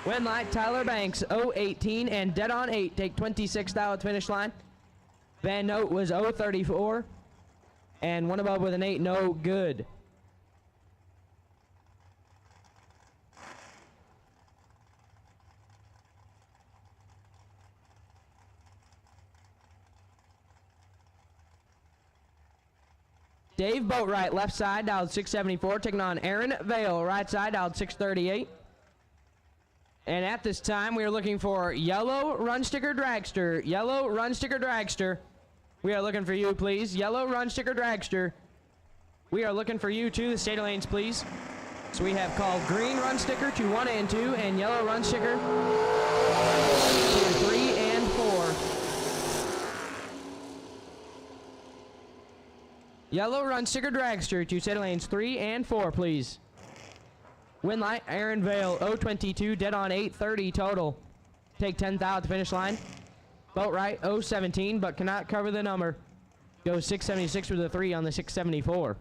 F: Win light, Tyler Banks, 018 and dead on 8. Take 26 thou at finish line. Van Note was 034 and 1 above with an 8, no good. Dave Boatwright, left side, dialed 674, taking on Aaron Vale, right side, dialed 638. And at this time, we are looking for yellow run sticker dragster. Yellow run sticker dragster. We are looking for you, please. Yellow run sticker dragster. We are looking for you to the state lanes, please. So we have called green run sticker to 1 and 2, and yellow run sticker to 3 and 4. Yellow run sticker dragster to state lanes 3 and 4, please. Win light, Aaron Vale, 022, dead on 830 total. Take 10 thou at the finish line. Boat right, 017, but cannot cover the number. Goes 676 with a 3 on the 674.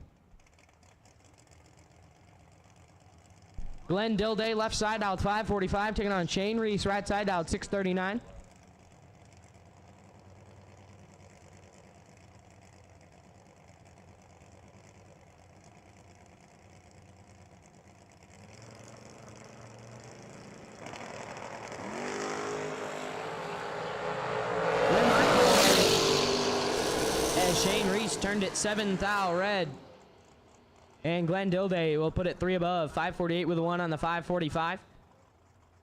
F: Glenn Dilday, left side, out 545, taking on Shane Reese, right side, out 639. Shane Reese turned it 7 thou red. And Glenn Dilday will put it 3 above. 548 with a 1 on the 545.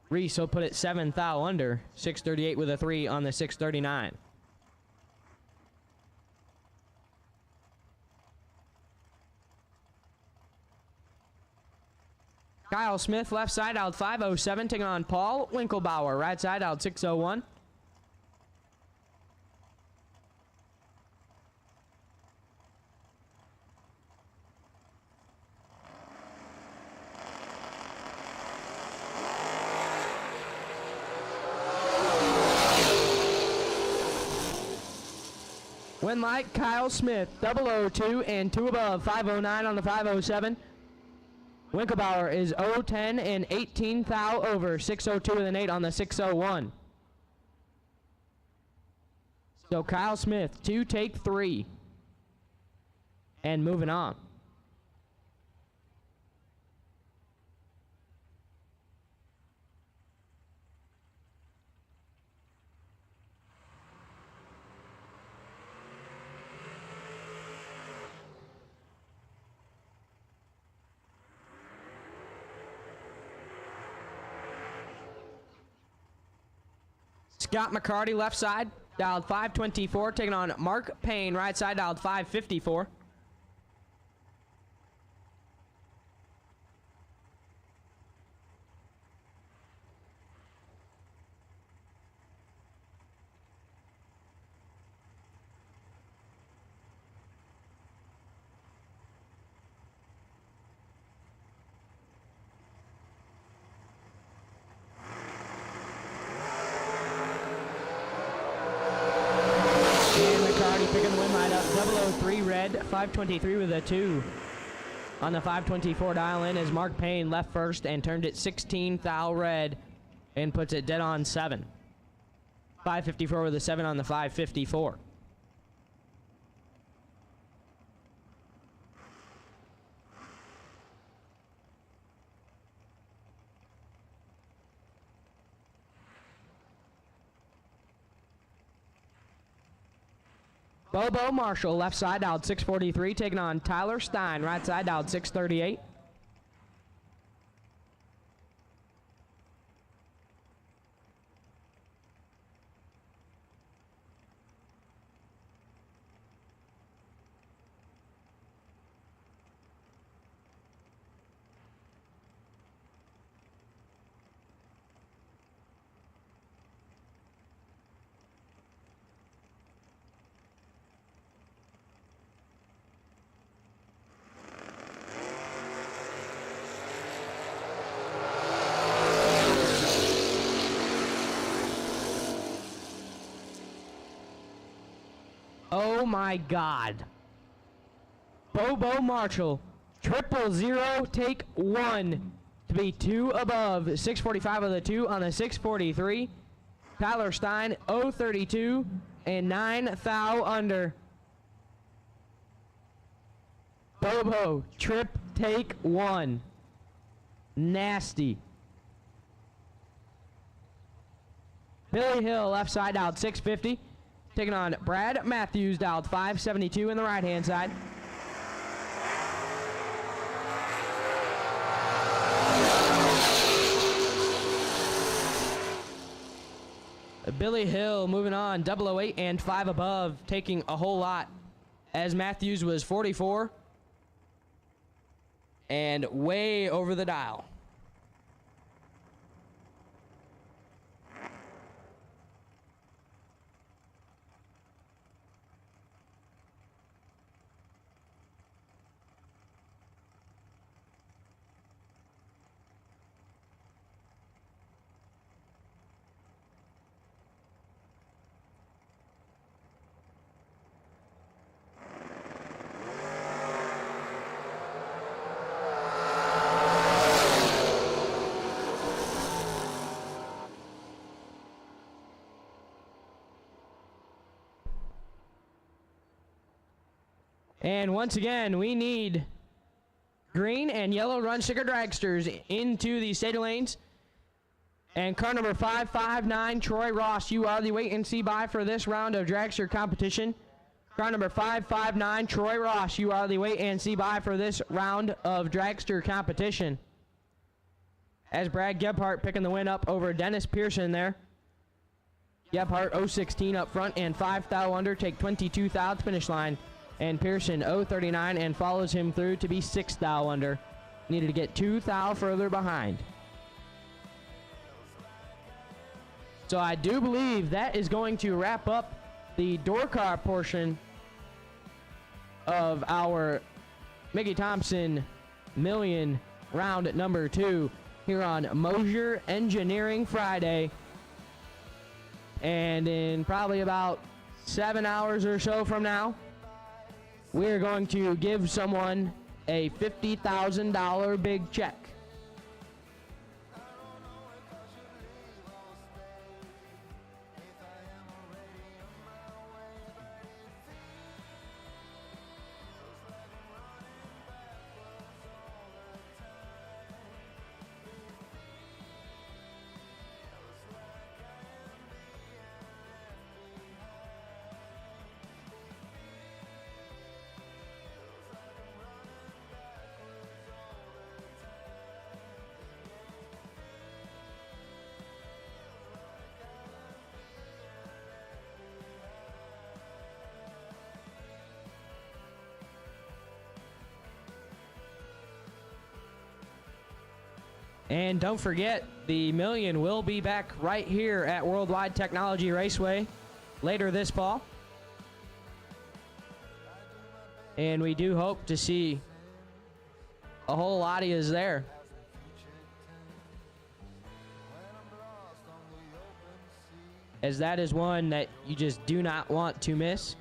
F: Reese will put it 7 thou under. 638 with a 3 on the 639. Kyle Smith, left side, out 507, taking on Paul Winklebauer. Right side, out 601. Win light, Kyle Smith, 002 and 2 above, 509 on the 507. Winklebauer is 010 and 18 thou over, 602 with an 8 on the 601. So Kyle Smith, 2 take 3. And moving on. Scott McCarty, left side, dialed 524, taking on Mark Payne, right side, dialed 554. Picking the win line up, 003 red, 523 with a 2 on the 524 dial in as Mark Payne left first and turned it 16 thou red and puts it dead on 7. 554 with a 7 on the 554. Bobo Marshall, left side, dialed 643, taking on Tyler Stein, right side, dialed 638. Oh my God. Bobo Marshall, 000, take 1 to be 2 above. 645 of the 2 on the 643. Tyler Stein, 032 and 9 thou under. Bobo, trip, take 1. Nasty. Billy Hill, left side, dialed 650. Taking on Brad Matthews, dialed 572 in the right-hand side. Billy Hill moving on, 008 and 5 above, taking a whole lot, as Matthews was 44 and way over the dial. And once again, we need green and yellow run sticker dragsters into the state lanes. And car number 559, Troy Ross, you are the wait and see by for this round of dragster competition. Car number 559, Troy Ross, you are the wait and see by for this round of dragster competition. As Brad Gebhardt picking the win up over Dennis Pearson there. Gebhardt 016 up front and 5 thou under, take 22 thou to finish line. And Pearson 039 and follows him through to be 6 thou under. Needed to get 2 thou further behind. So I do believe that is going to wrap up the door car portion of our Mickey Thompson Million round number 2 here on Mosier Engineering Friday. And in probably about 7 hours or so from now, we're going to give someone a $50,000 big check. And don't forget, the Million will be back right here at World Wide Technology Raceway later this fall. And we do hope to see a whole lot of yous there. As that is one that you just do not want to miss.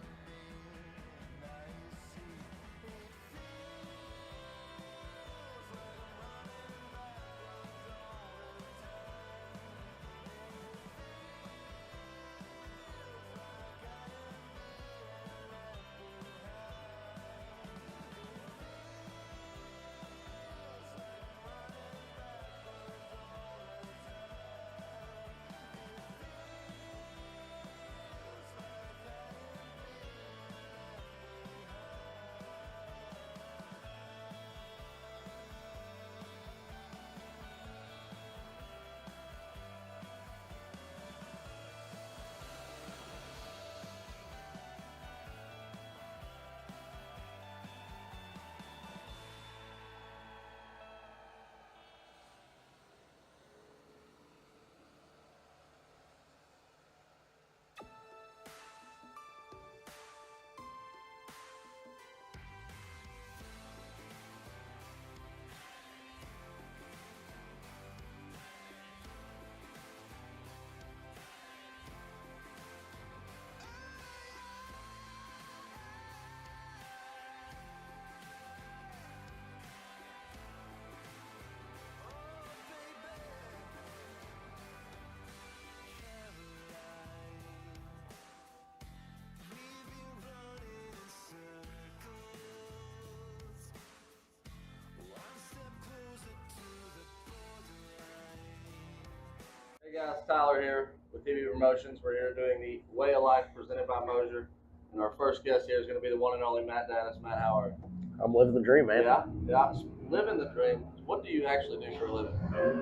J: guys, Tyler here with TV Promotions. We're here doing the Way of Life presented by Mosier. And our first guest here is going to be the one and only Matt Danis. Matt, how are you?
K: I'm living the dream, man.
J: Yeah. Living the dream. What do you actually do for a living?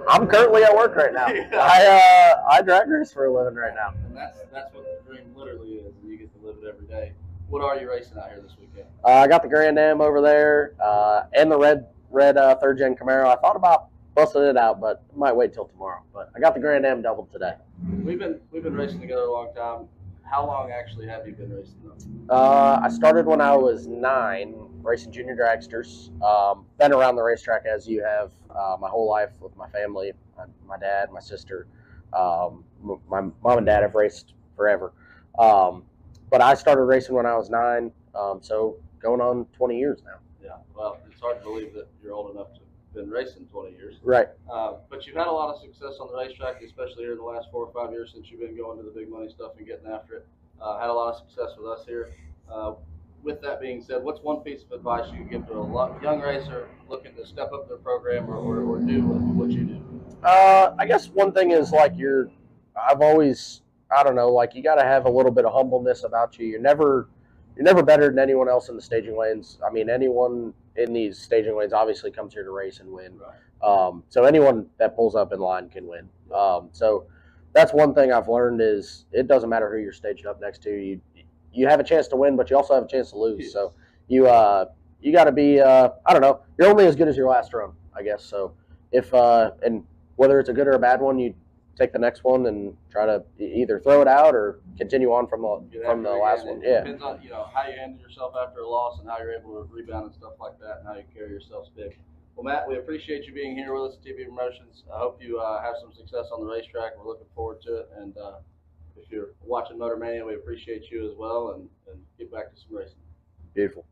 K: I'm currently at work right now. I drag race for a living right now.
J: And that's what the dream literally is. And you get to live it every day. What are you racing out here this weekend?
K: I got the Grand Am over there and the red third gen Camaro. I thought about busting it out, but might wait till tomorrow. But I got the Grand Am doubled today.
J: We've been racing together a long time. How long actually have you been racing though?
K: I started when I was 9, racing junior dragsters. Been around the racetrack as you have my whole life with my family, my dad, my sister. My mom and dad have raced forever. But I started racing when I was 9, so going on 20 years now.
J: Yeah, well, it's hard to believe that you're old enough to have been racing 20 years.
K: Right.
J: But you've had a lot of success on the racetrack, especially here in the last 4 or 5 years since you've been going to the big money stuff and getting after it. Had a lot of success with us here. With that being said, what's one piece of advice you could give to a young racer looking to step up their program or do what you do?
K: I guess one thing is like I've always, I don't know, like you got to have a little bit of humbleness about you. You're never better than anyone else in the staging lanes. I mean, anyone in these staging lanes obviously comes here to race and win.
J: Right.
K: So anyone that pulls up in line can win. So that's one thing I've learned is it doesn't matter who you're staged up next to. You have a chance to win, but you also have a chance to lose.
J: Yes.
K: So you got to be, I don't know, you're only as good as your last run, I guess. So if, and whether it's a good or a bad one, you take the next one and try to either throw it out or continue on from the last one.
J: It depends on how you handle yourself after a loss and how you're able to rebound and stuff like that and how you carry yourself big. Well, Matt, we appreciate you being here with us at TV Promotions. I hope you have some success on the racetrack. We're looking forward to it. And if you're watching Motor Mania, we appreciate you as well and get back to some racing.
K: Beautiful.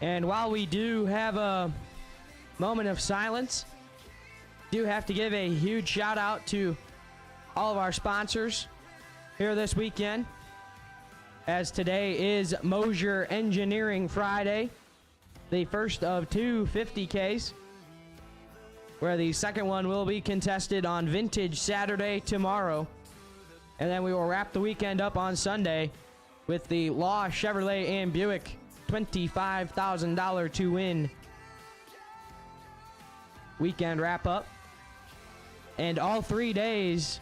F: And while we do have a moment of silence, do have to give a huge shout out to all of our sponsors here this weekend, as today is Mosier Engineering Friday, the first of 2 50Ks, where the second one will be contested on Vintage Saturday tomorrow. And then we will wrap the weekend up on Sunday with the Law Chevrolet and Buick $25,000 to win weekend wrap up. And all 4 days,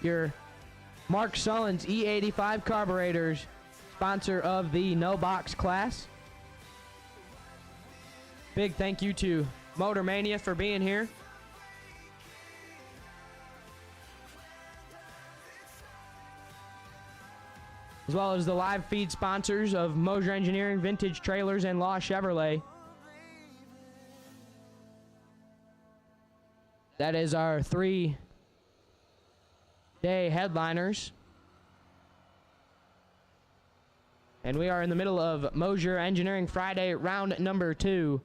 F: your Mark Sullins E85 carburetors, sponsor of the No Box class. Big thank you to Motor Mania for being here. As well as the live feed sponsors of Mosier Engineering, Vintage Trailers, and Law Chevrolet. That is our 3-day headliners. And we are in the middle of Mosier Engineering Friday, round number 2.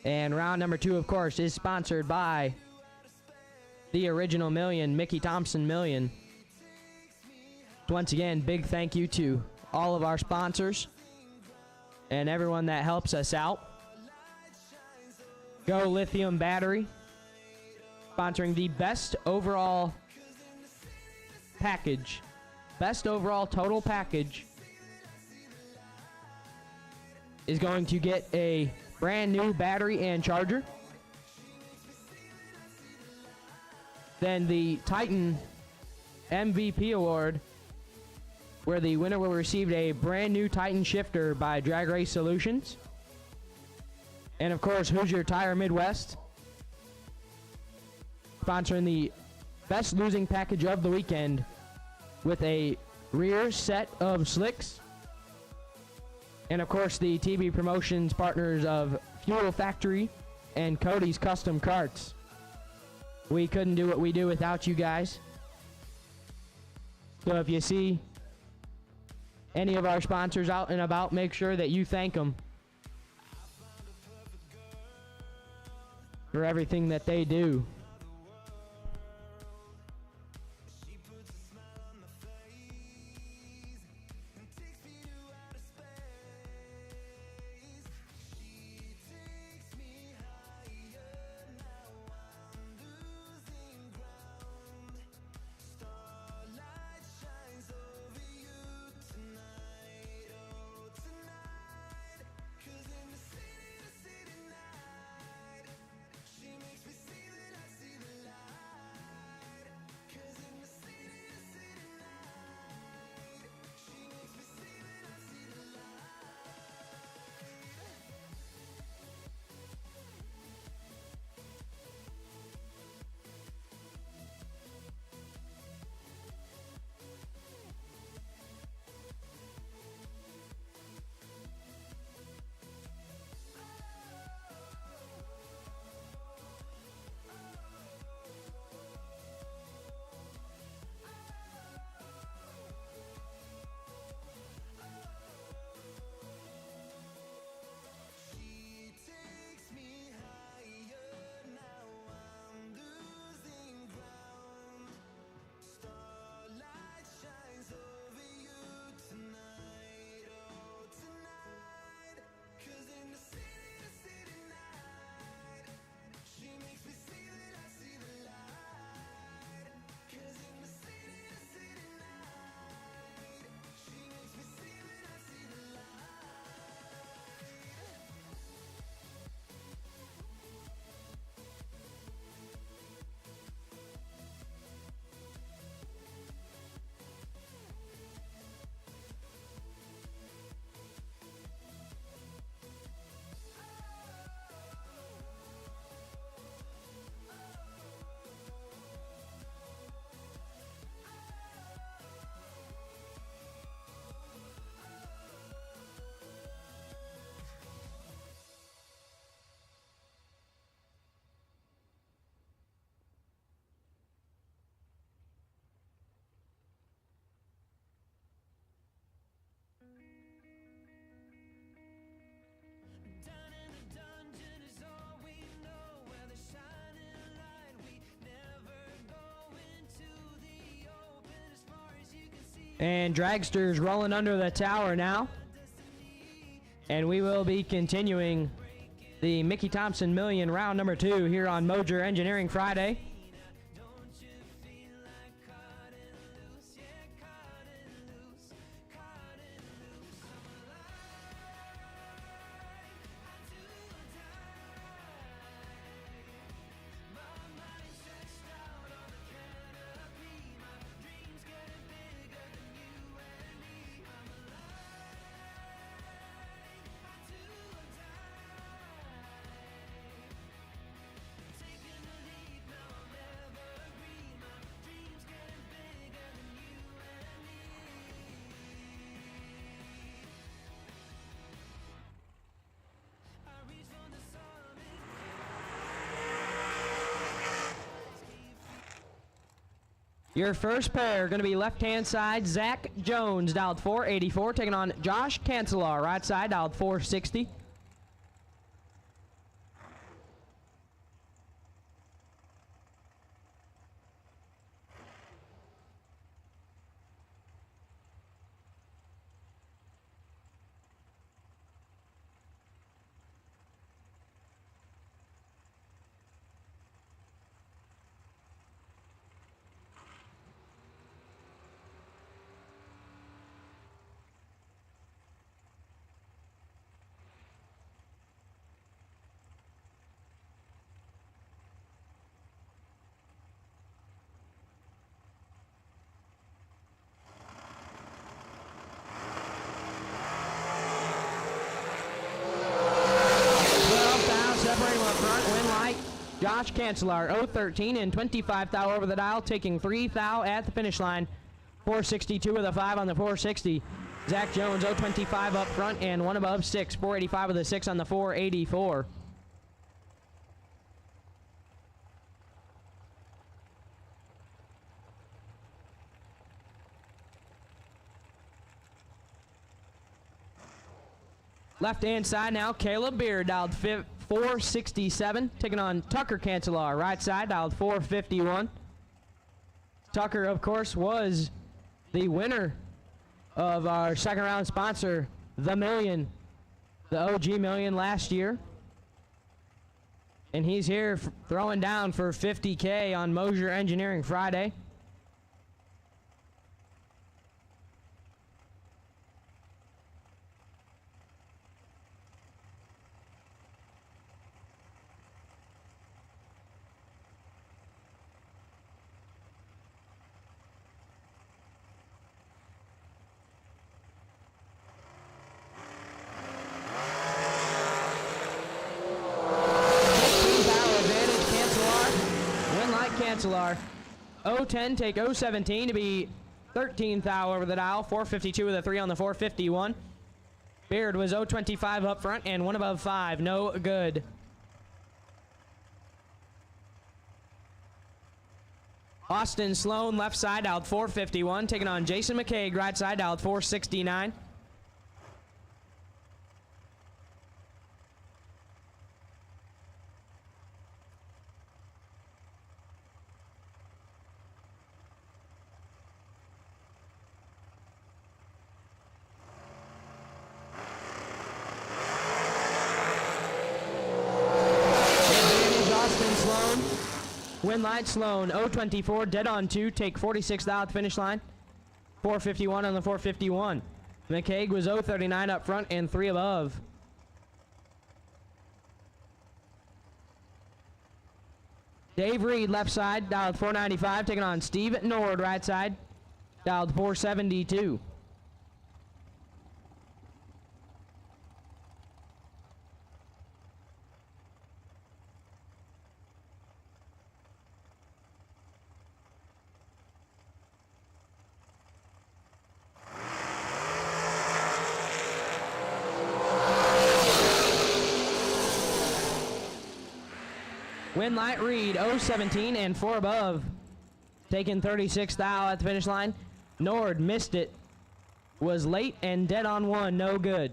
F: And round number 2, of course, is sponsored by the Original Million, Mickey Thompson Million. Once again, big thank you to all of our sponsors and everyone that helps us out. Go Lithium Battery, sponsoring the best overall package, best overall total package, is going to get a brand new battery and charger. Then the Titan MVP Award, where the winner will receive a brand new Titan shifter by Drag Race Solutions. And of course, Hoosier Tire Midwest, sponsoring the best losing package of the weekend with a rear set of slicks. And of course, the TV Promotions partners of Fuel Factory and Cody's Custom Carts. We couldn't do what we do without you guys. So if you see any of our sponsors out and about, make sure that you thank them for everything that they do. And Dragster's rolling under the tower now. And we will be continuing the Mickey Thompson Million round number 2 here on Mojer Engineering Friday. Your first pair going to be left-hand side, Zach Jones, dialed 484, taking on Josh Cancelar, right side, dialed 460. Josh Cancelar, 013 and 25 thou over the dial, taking 3 thou at the finish line. 462 with a 5 on the 460. Zach Jones, 025 up front and 1 above 6. 485 with a 6 on the 484. Left-hand side now, Caleb Beard dialed 467, taking on Tucker Cancelar. Right side dialed 451. Tucker, of course, was the winner of our second round sponsor, The Million, the OG Million last year. And he's here throwing down for $50K on Mosier Engineering Friday. Cancelar. 010 take 017 to be 13th thou over the dial. 452 with a 3 on the 451. Beard was 025 up front and 1 above 5. No good. Austin Sloan left side dialed 451, taking on Jason McCaig right side dialed 469. Win light Sloan, 024, dead on 2, take 46 thou at the finish line. 451 on the 451. McCaig was 039 up front and 3 above. Dave Reed left side, dialed 495, taking on Steve Nord right side, dialed 472. Win light Reed, 017 and 4 above. Taking 36 thou at the finish line. Nord missed it. Was late and dead on 1, no good.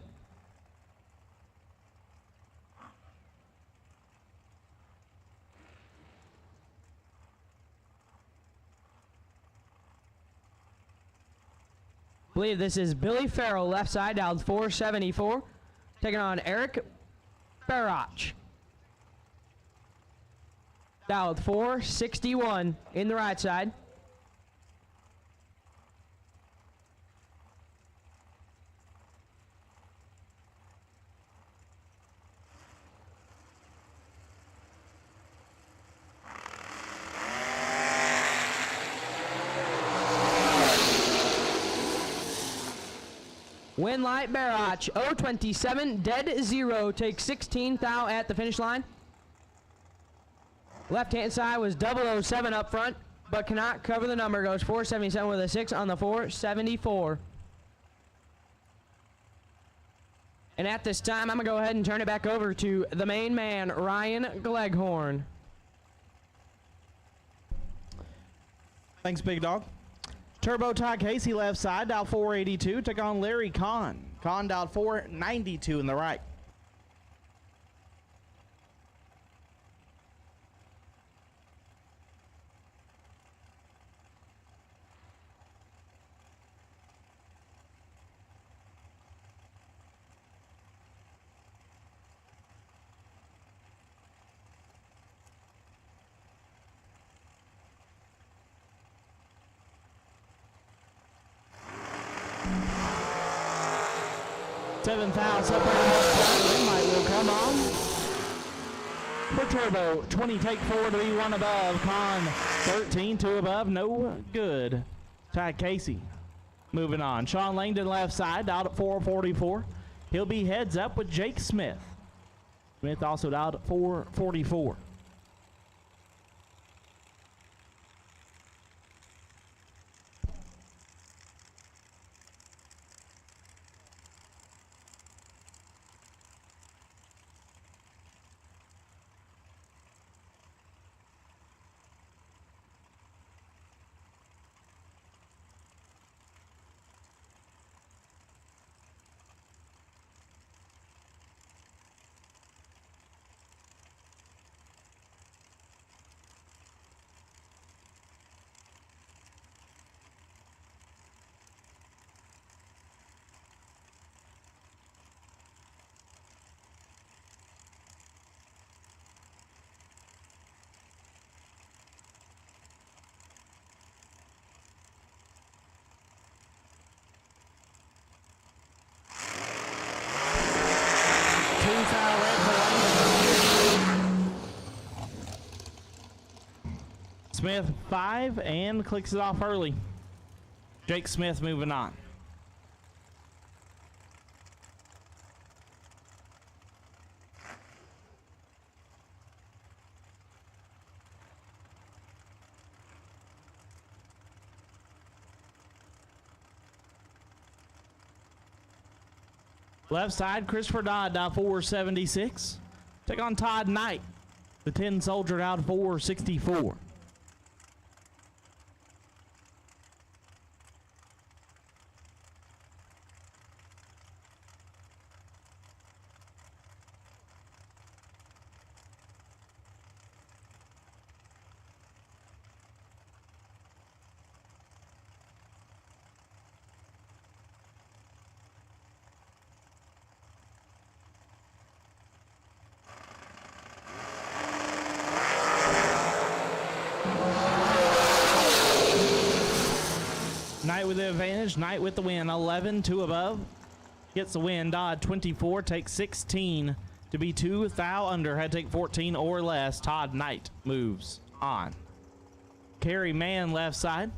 F: Believe this is Billy Farrell, left side, dialed 474. Taking on Eric Barach. Dialed 461 in the right side. Win light Barach, 027, dead 0, take 16 thou at the finish line. Left-hand side was 007 up front, but cannot cover the number. Goes 477 with a 6 on the 474. And at this time, I'm going to go ahead and turn it back over to the main man, Ryan Gleghorn.
H: Thanks, Big Dog. Turbo Ty Casey left side, dial 482, took on Larry Kahn. Kahn dialed 492 in the right. Seventh house up there. Green light will come on. For Turbo, 20 take 4 to be 1 above. Con 13, 2 above, no good. Ty Casey moving on. Sean Langdon left side, dialed at 444. He'll be heads up with Jake Smith. Smith also dialed at 444.
F: Smith 5 and clicks it off early. Jake Smith moving on. Left side, Christopher Dodd, dial 476. Take on Todd Knight, the 10 soldier, dial 464. Knight with the advantage. Knight with the win. 11, 2 above. Gets the win. Dodd 24, takes 16 to be 2. Thou under. Had to take 14 or less. Todd Knight moves on. Kerry Mann left side.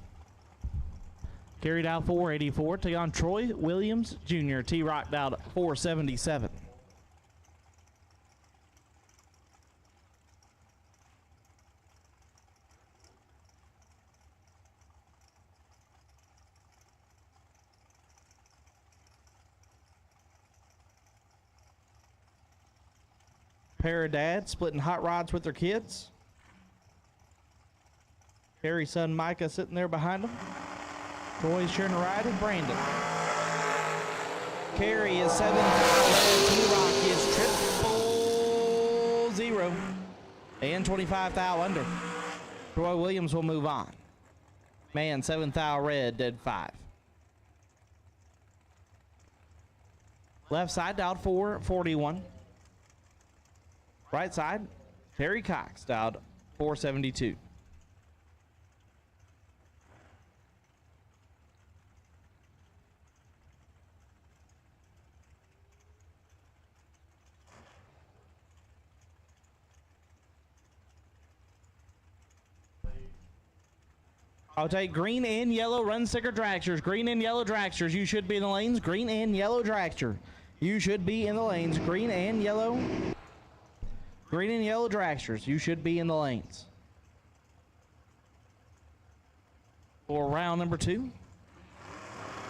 F: Carried out 484. Take on Troy Williams Jr. T-Rock out 477. Pair of dads splitting hot rods with their kids. Harry's son Micah sitting there behind him. Troy's sharing a ride with Brandon. Carey is 7. T-Rock is 000 and 25 thou under. Troy Williams will move on. Man 7 thou red, dead 5. Left side dialed 441. Right side, Terry Cox dialed 472. I'll take green and yellow run sticker dragsters. Green and yellow dragsters. You should be in the lanes. Green and yellow dragster. You should be in the lanes. Green and yellow. Green and yellow dragsters. You should be in the lanes. For round number 2.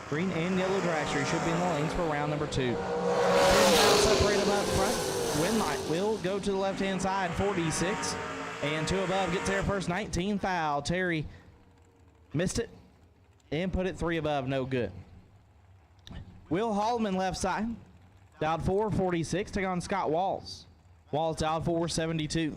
F: Green and yellow dragster. You should be in the lanes for round number 2. Separate them up front. Win light will go to the left-hand side. 46. And 2 above gets there first. 19 foul. Terry missed it and put it 3 above. No good. Will Hallman left side. Dialed 446. Take on Scott Walls. Walls dialed 472.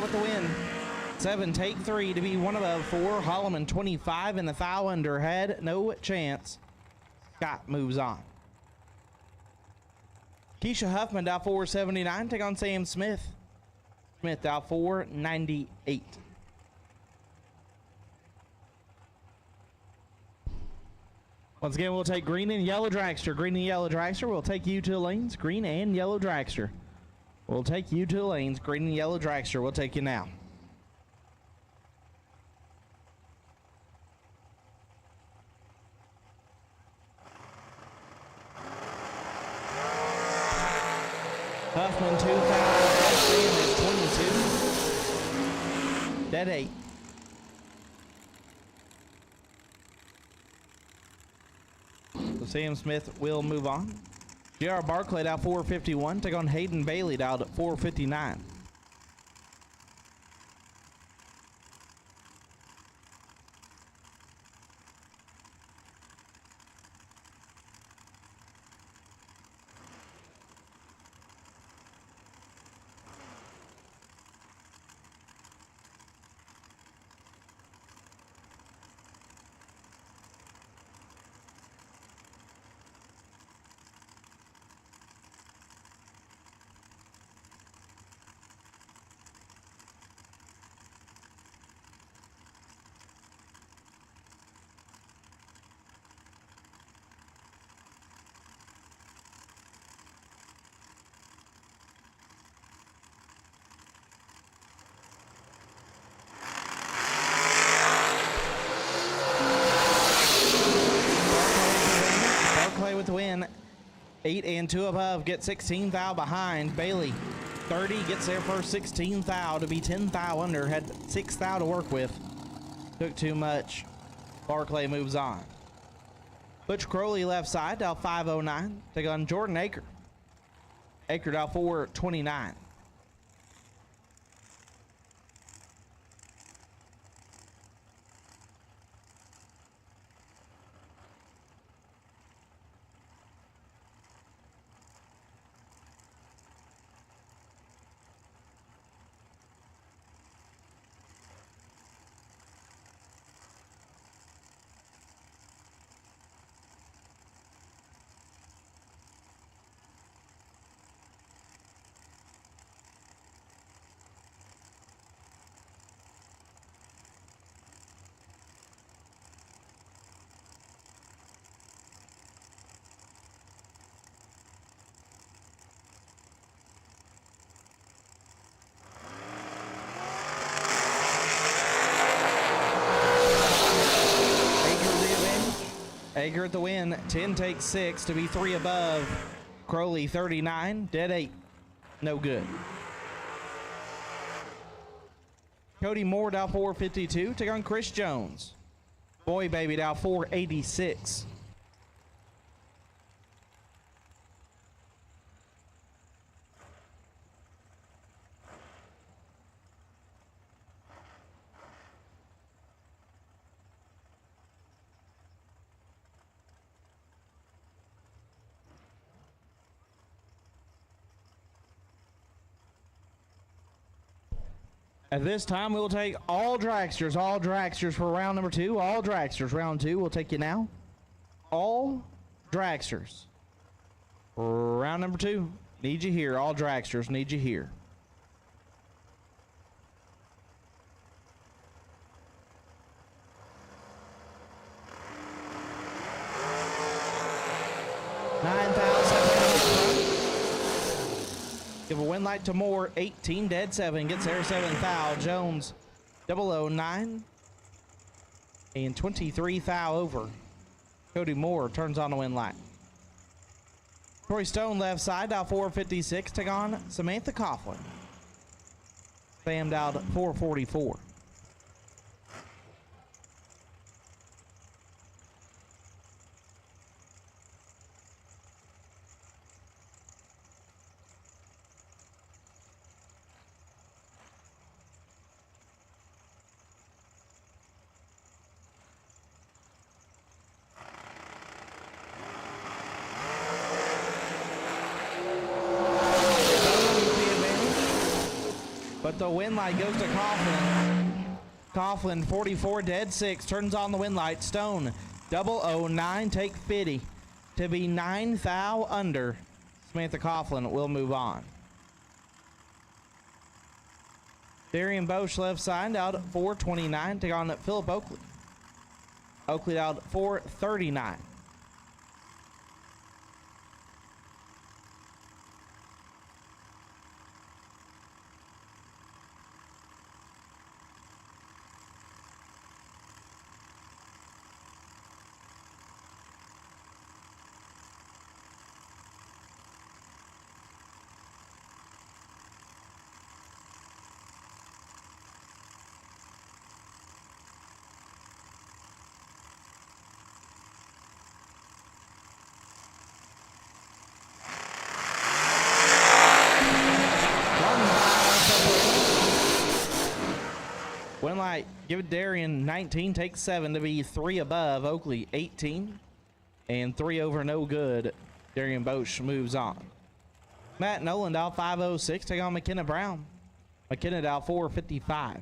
F: With the win. 7, take 3 to be 1 above 4. Holloman 25 and the foul under. Had no chance. Scott moves on. Keisha Huffman dial 479. Take on Sam Smith. Smith dial 498. Once again, we'll take green and yellow dragster. Green and yellow dragster will take you to the lanes. Green and yellow dragster. We'll take you to the lanes. Green and yellow dragster. We'll take you now. Huffman 2,000. 22. Dead 8.
H: Sam Smith will move on. J.R. Barclay down 451. Take on Hayden Bailey down at 459. With the win, 8 and 2 above, get 16 thou behind. Bailey 30 gets there first, 16 thou to be 10 thou under, had 6 thou to work with, took too much. Barclay moves on. Butch Crowley left side down 509, take on Jordan Aker. Aker down 429. Ager at the win, 10 takes 6 to be 3 above. Crowley 39, dead 8, no good. Cody Moore down 452, take on Chris Jones. Boy Baby down 486. At this time, we'll take all dragsters for round number 2. All dragsters, round 2, we'll take you now. All dragsters. Round number 2, need you here. All dragsters, need you here. Give a win light to Moore, 18 dead 7, gets there 7 thou. Jones 009 and 23 thou over. Cody Moore turns on the win light. Troy Stone left side, out 456, take on Samantha Coughlin. Spammed out 444. But the win light goes to Coughlin. Coughlin, 44 dead 6, turns on the win light. Stone, 009, take 50 to be 9 thou under. Samantha Coughlin will move on. Darian Bosch left side out at 429, take on Philip Oakley. Oakley out at 439.
M: right, give it Darian 19, take 7 to be 3 above. Oakley 18 and 3 over, no good. Darian Bosch moves on. Matt Nolan dial 506, take on McKenna Brown. McKenna dial 455.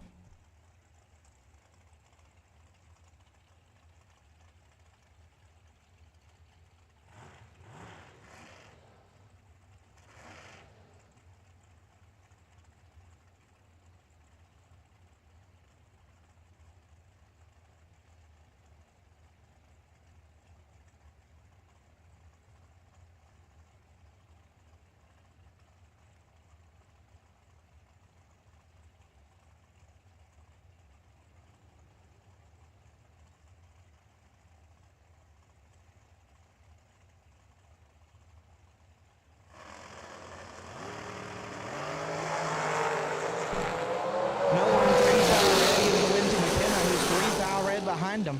M: Behind him,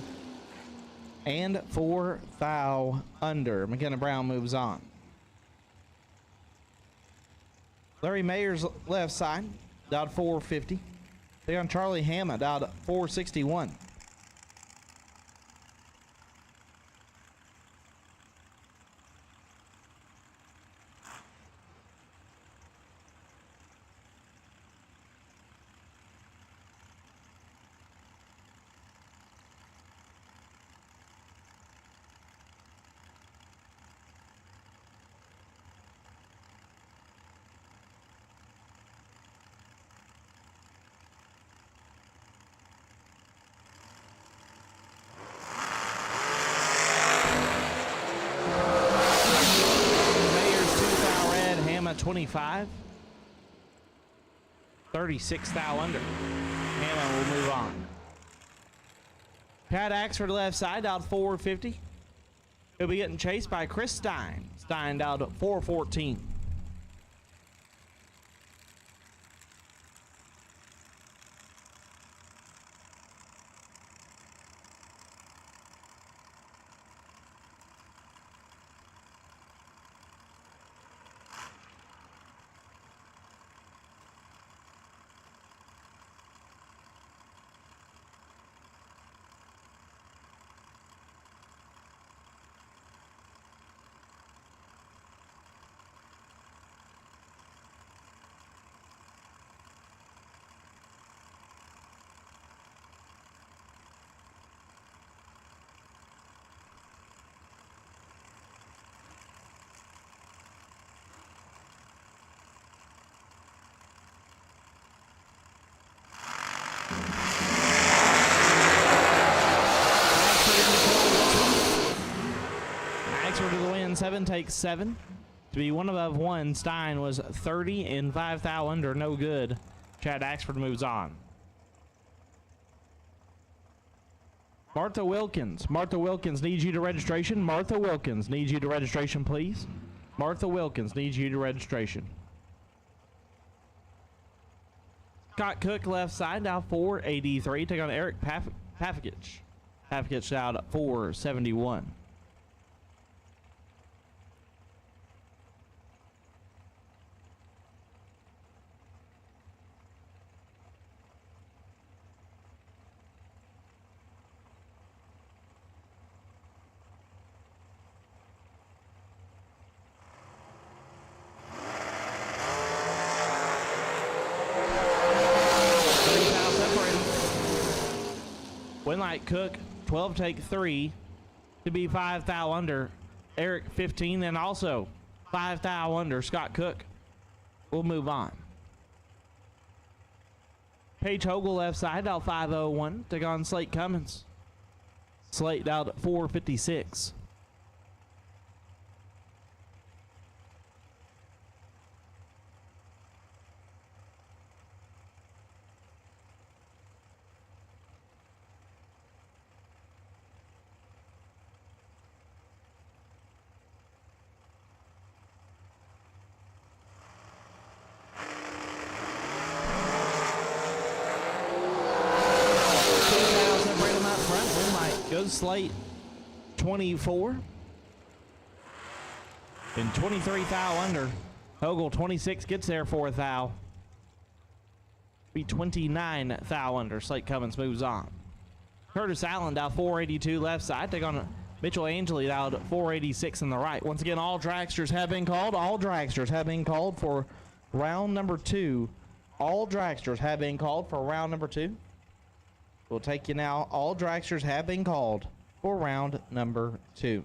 M: and 4 foul under. McKenna Brown moves on. Larry Mayer's left side, dialed 450. They on Charlie Hamma, dialed 461. Mayer's 2 foul red, Hamma 25. 36 foul under. Hamma will move on. Pat Axford left side, out 450. He'll be getting chased by Chris Stein. Stein out at 414. Axford to the win, 7 takes 7. To be 1 above 1, Stein was 30 and 5 foul under, no good. Chad Axford moves on. Martha Wilkins. Martha Wilkins needs you to registration. Martha Wilkins needs you to registration, please. Martha Wilkins needs you to registration. Scott Cook left side, now 483. Take on Eric Pafkich. Pafkich out at 471. Winlight Cook, 12 take 3 to be 5 foul under. Eric 15, and also 5 foul under. Scott Cook will move on. Paige Hogle left side out 501. Take on Slate Cummins. Slate out at 456. Goes Slate 24 and 23 foul under. Hogle 26 gets there for a foul. Be 29 thou under. Slate Cummins moves on. Curtis Allen down 482 left side. Take on Mitchell Angeli down 486 in the right. Once again, all dragsters have been called. All dragsters have been called for round number 2. All dragsters have been called for round number 2. We'll take you now. All dragsters have been called for round number 2.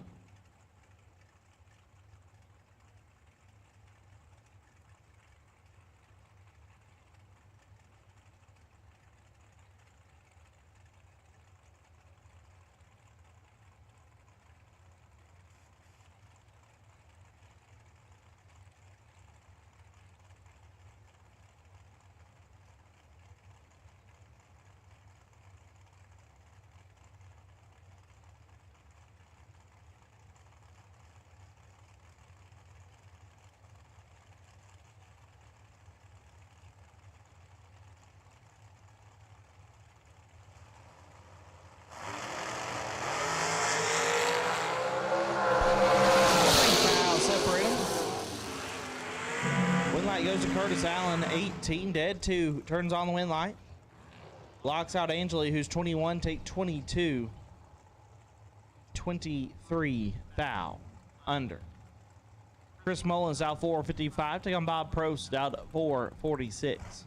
M: Goes to Curtis Allen, 18 dead, 2 turns on the win light. Locks out Angeli, who's 21, take 22. 23 thou under. Chris Mullins out 455, take on Bob Prost out 446.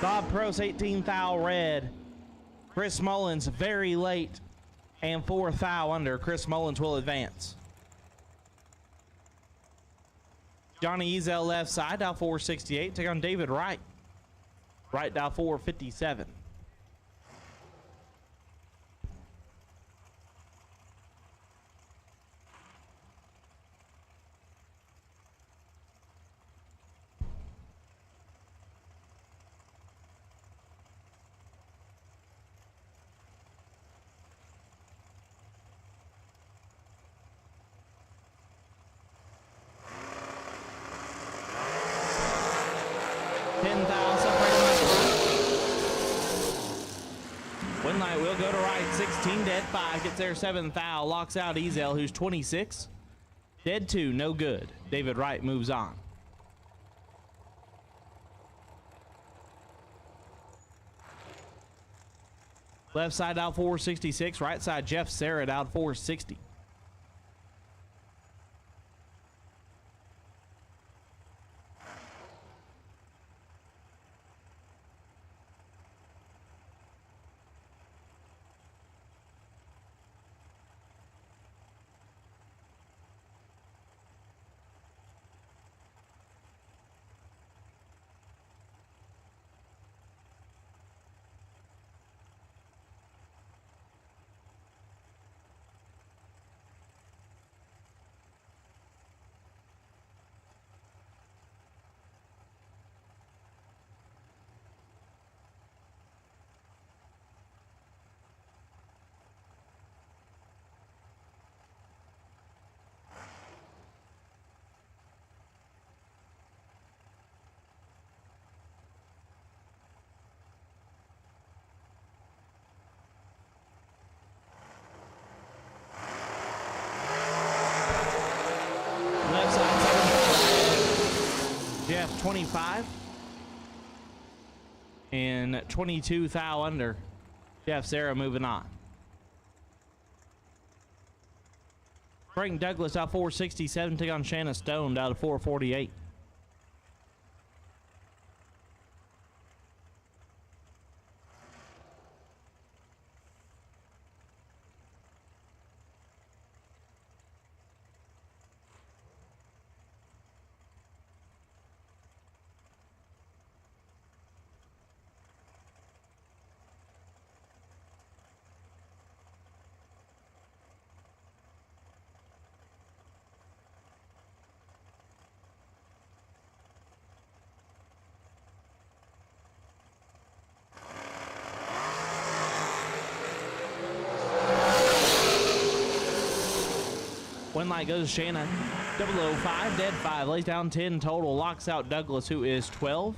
M: Bob Prost 18 thou red. Chris Mullins very late and 4 thou under. Chris Mullins will advance. Johnny Ezel left side, down 468. Take on David Wright. Wright down 457. Winlight will go to right. 16 dead 5. Gets there 7 thou. Locks out Ezel, who's 26. Dead 2, no good. David Wright moves on. Left side out 466. Right side Jeff Sarrett out 460. Jeff 25 and 22 thou under. Jeff Sarah moving on. Frank Douglas out 467. Take on Shanna Stone out of 448. light goes Shanna. 005, dead 5, lays down 10 total, locks out Douglas, who is 12.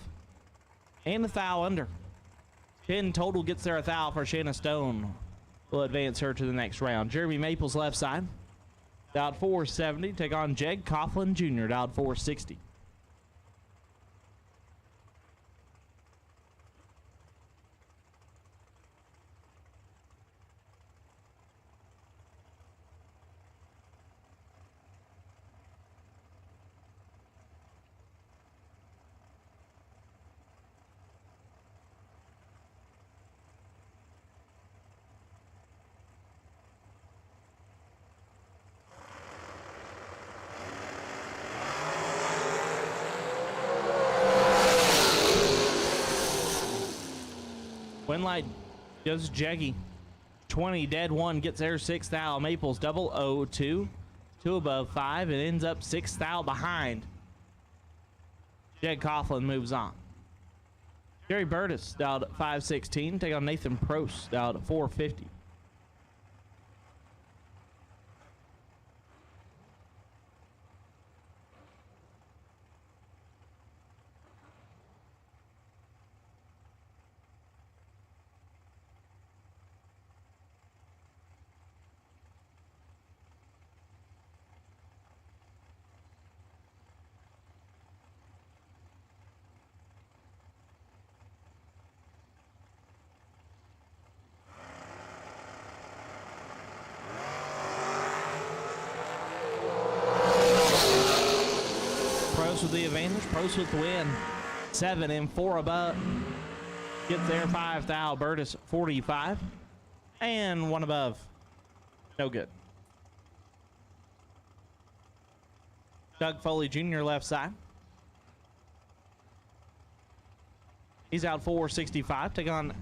M: And a thou under. 10 total gets there a thou for Shanna Stone. Will advance her to the next round. Jeremy Maples left side. Dialed 470, take on Jeg Coughlin Jr., dialed 460. Winlight goes Jeggy. 20, dead 1, gets there 6 thou. Maples 002. 2 above 5. It ends up 6 thou behind. Jeg Coughlin moves on. Jerry Burtis dialed 516. Take on Nathan Prost dialed 450. With the advantage, Prost with the win. 7 and 4 above. Gets there 5 thou. Burtis 45. And 1 above. No good. Doug Foley Jr. left side. He's out 465. Take on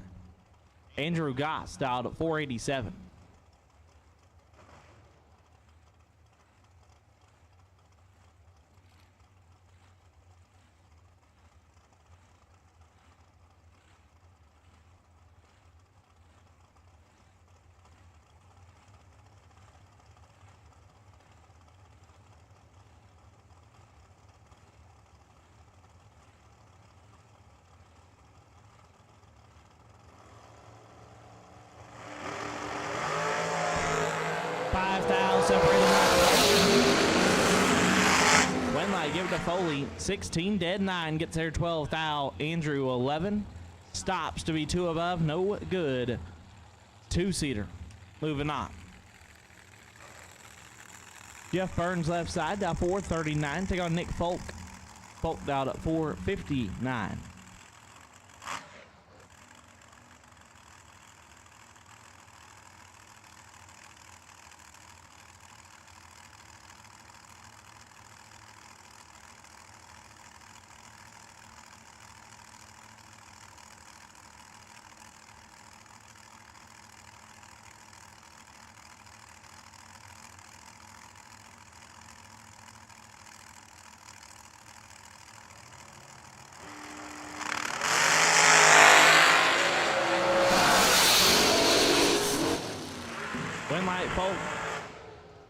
M: Andrew Goss, dialed at 487. Give it to Foley. 16, dead 9, gets there 12 thou. Andrew 11, stops to be 2 above, no good. 2-seater. Moving on. Jeff Burns left side, down 439. Take on Nick Folk. Folk down at 459. Folk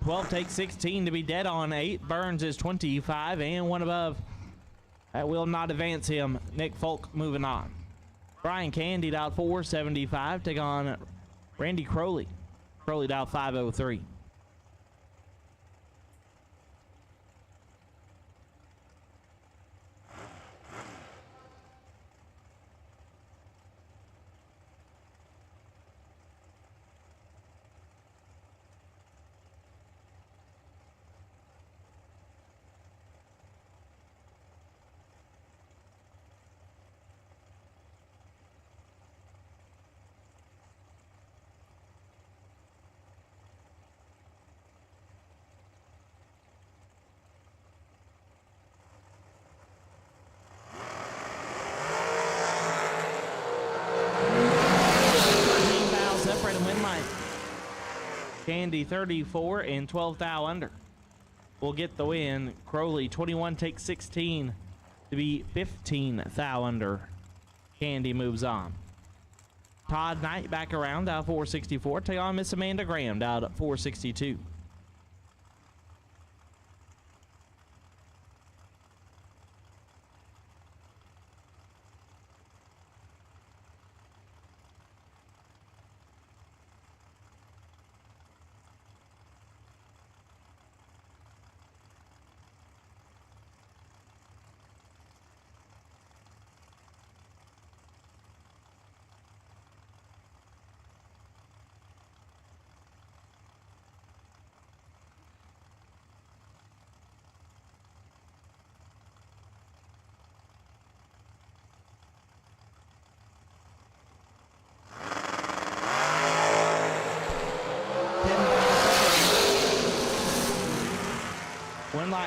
M: 12 takes 16 to be dead on 8. Burns is 25 and 1 above. That will not advance him. Nick Folk moving on. Brian Candy out 475. Take on Randy Crowley. Crowley out 503. Candy 34 and 12 thou under will get the win. Crowley 21 takes 16 to be 15 thou under. Candy moves on. Todd Knight back around out 464. Take on Miss Amanda Graham down at 462.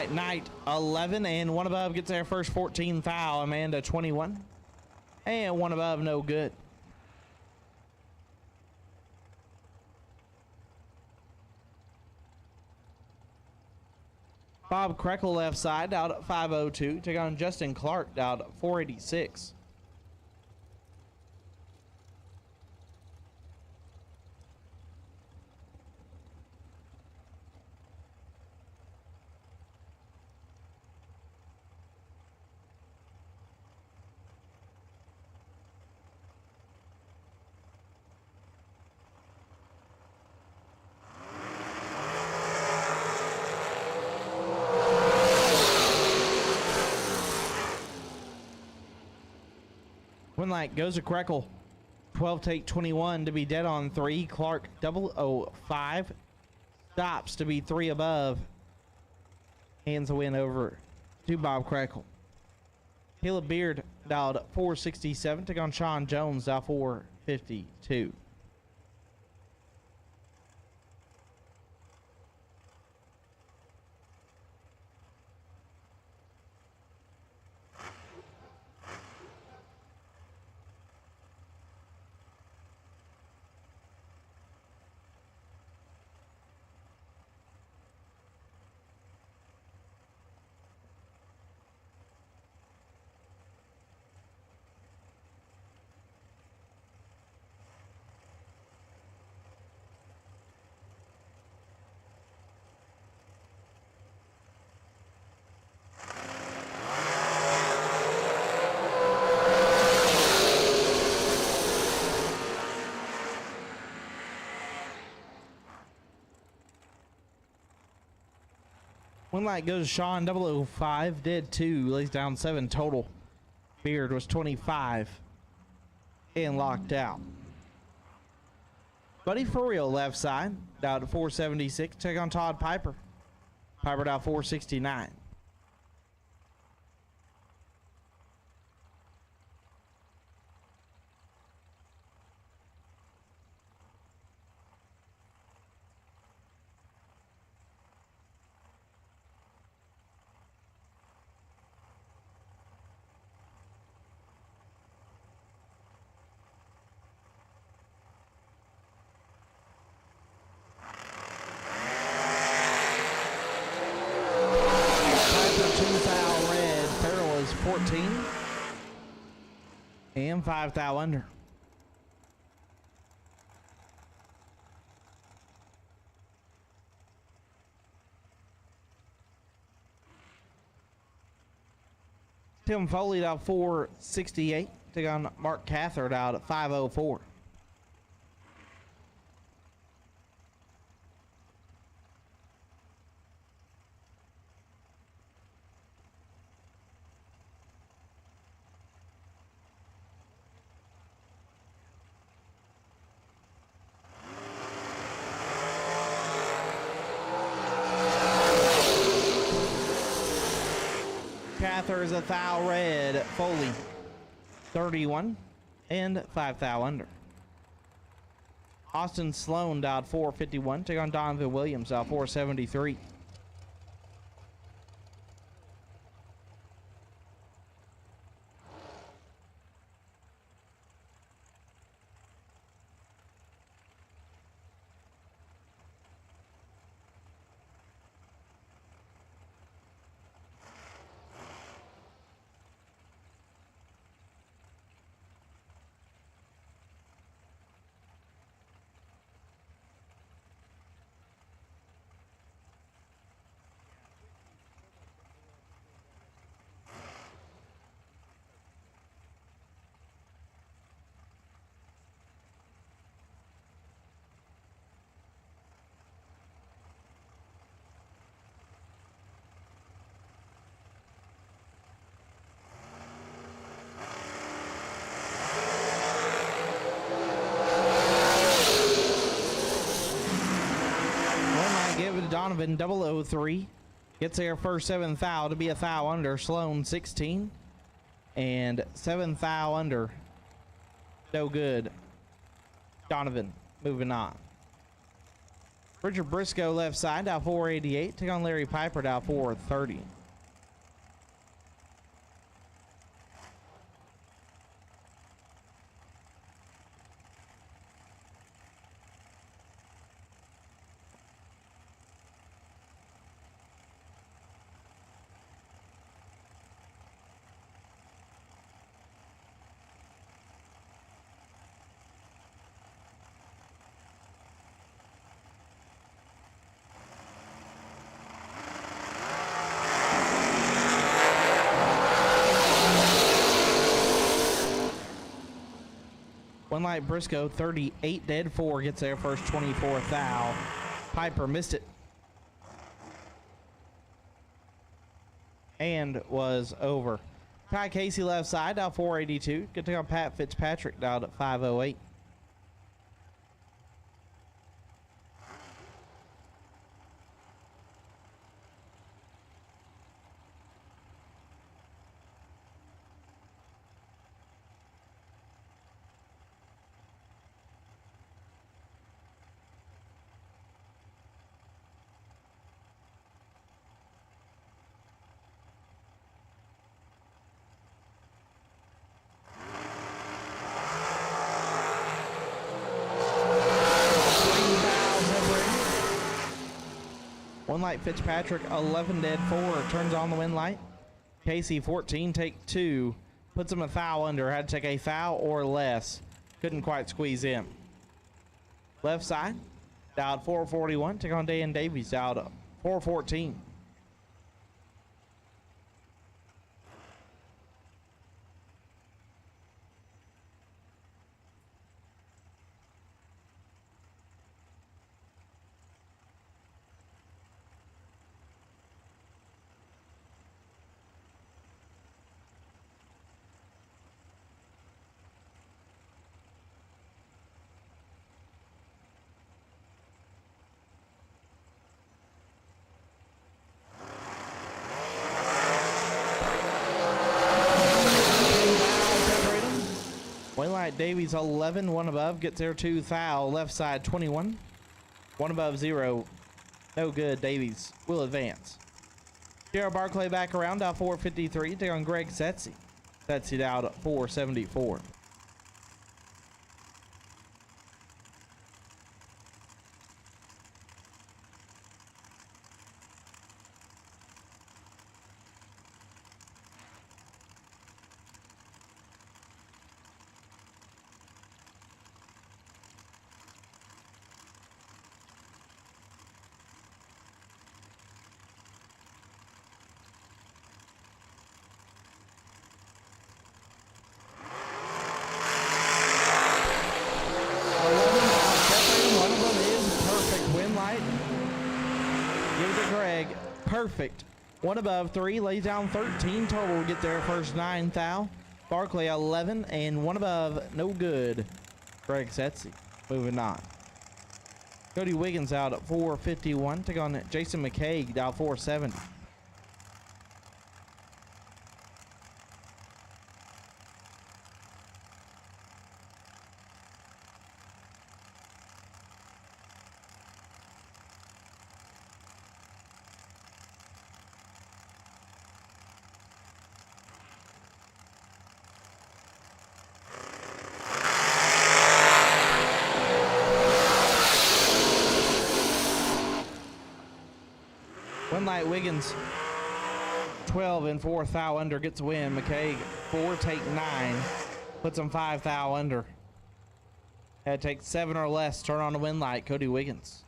M: right, Knight 11 and one above gets their first 14 foul. Amanda 21 and one above, no good. Bob Krekel left side out at 502. Take on Justin Clark out at 486. One light goes to Krekel. 12 take 21 to be dead on 3. Clark 005 stops to be 3 above. Hands the win over to Bob Krekel. Caleb Beard dialed 467. Took on Sean Jones dialed 452. One light goes to Sean 005, dead 2, lays down 7 total. Beard was 25 and locked out. Buddy for real left side, down to 476. Take on Todd Piper. Piper down 469. And 5 thou under. Tim Foley out 468. Take on Mark Cathard out at 504. Cather is a thou red. Foley 31 and 5 thou under. Austin Sloan dialed 451. Take on Donovan Williams dialed 473. Donovan 003 gets their first 7 thou to be a thou under. Sloan 16 and 7 thou under. No good. Donovan moving on. Richard Briscoe left side, dial 488. Take on Larry Piper, dial 430. One light Briscoe, 38 dead, 4 gets there first, 24 thou. Piper missed it. And was over. Ty Casey left side, dial 482. Good to go on Pat Fitzpatrick, dialed at 508. One light Fitzpatrick, 11 dead, 4 turns on the wind light. Casey 14, take 2, puts him a thou under, had to take a thou or less, couldn't quite squeeze in. Left side, dialed 441, take on Dan Davies, dialed 414. Davies 11, one above, gets there 2 thou, left side 21, one above 0, no good. Davies will advance. Gerald Barclay back around, dial 453, take on Greg Setzi. Setzi dialed 474. Perfect. One above 3, lays down 13 total, get there first 9 thou. Barclay 11 and one above, no good. Greg Setzi moving on. Cody Wiggins out at 451, take on Jason McKay, dial 470. One light Wiggins 12 and 4 thou under gets a win. McKay 4 take 9, puts him 5 thou under. Had to take 7 or less, turn on the wind light. Cody Wiggins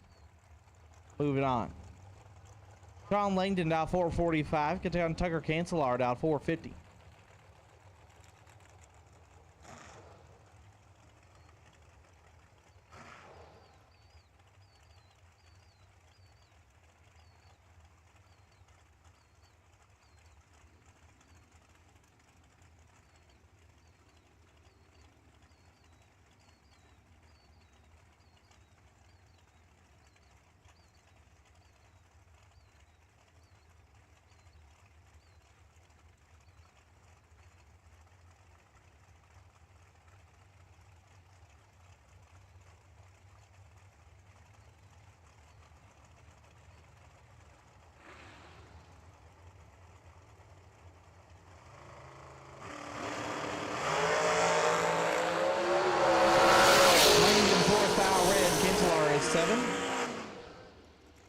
M: moving on. John Langdon dial 445, get down Tucker Cancelar dial 450.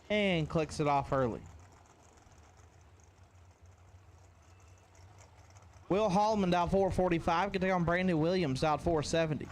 M: and clicks it off early. Will Hallman dial 445 can take on Brandon Williams dial 470.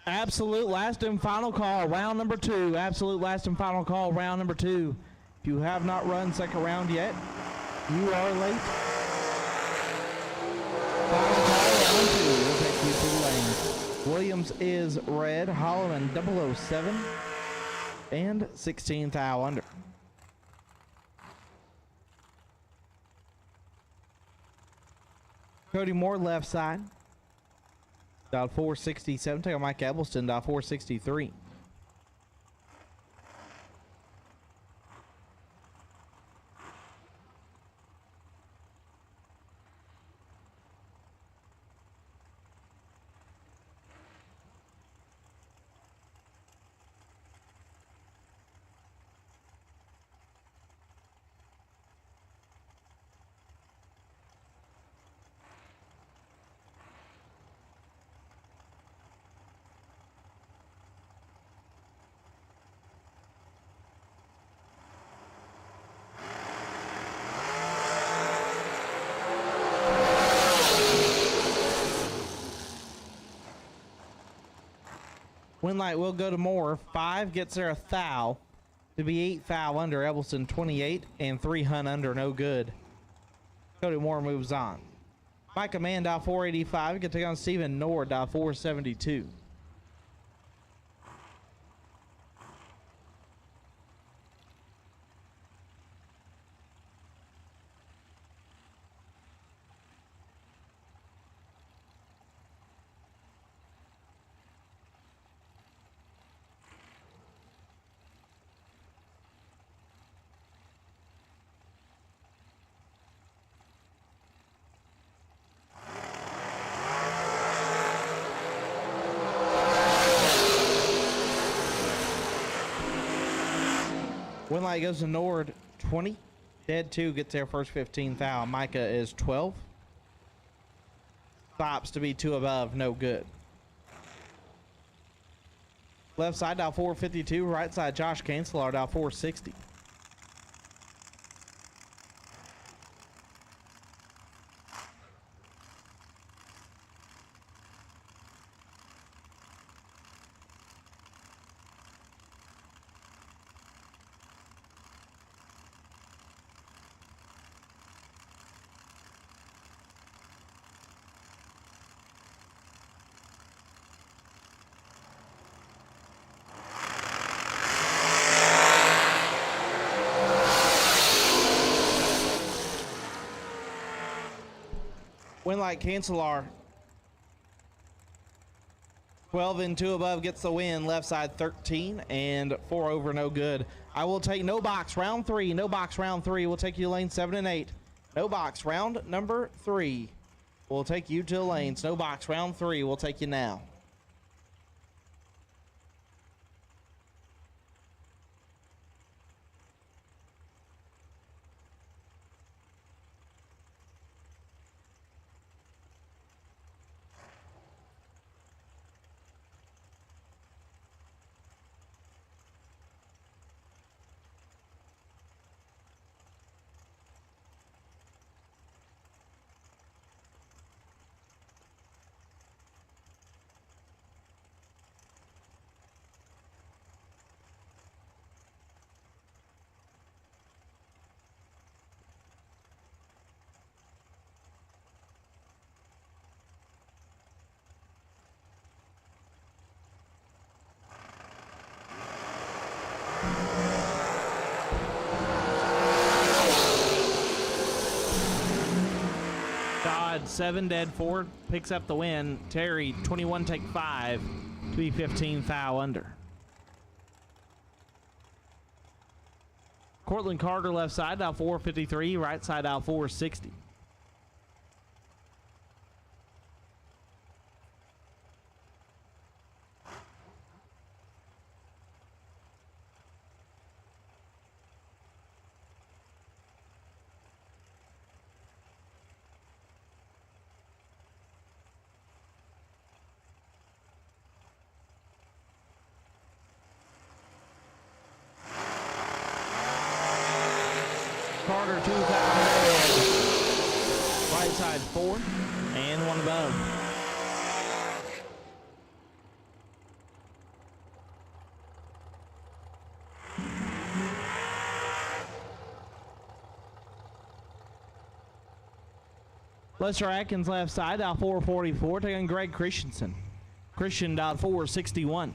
M: Absolute last and final call, round number 2. Absolute last and final call, round number 2. If you have not run second round yet, you are late. Final call, round 2. We'll take you to the lane. Williams is red, Holloman 007, and 16th thou under. Cody Moore left side. Dial 467. Take on Mike Ebelston. Dial 463. Winlight will go to Moore. 5 gets there a thou to be 8 thou under. Ebelston 28 and 3 hunt under. No good. Cody Moore moves on. Micah Mann dial 485 can take on Stephen Nord dial 472. Winlight goes to Nord 20. Dead 2 gets their first 15 thou. Micah is 12. Stops to be 2 above. No good. Left side dial 452. Right side Josh Cancelar dial 460. Winlight Cancelar 12 and 2 above gets the win. Left side 13 and 4 over. No good. I will take no box round 3. No box round 3. We'll take you to lane 7 and 8. No box round number 3. We'll take you to lanes. No box round 3. We'll take you now. Todd 7 dead 4 picks up the win. Terry 21 take 5 to be 15 thou under. Cortland Carter left side, out 453. Right side, out 460. Carter 2,000. Right side 4 and 1 above. Lester Atkins left side, out 444, taking Greg Christensen. Christian out 461.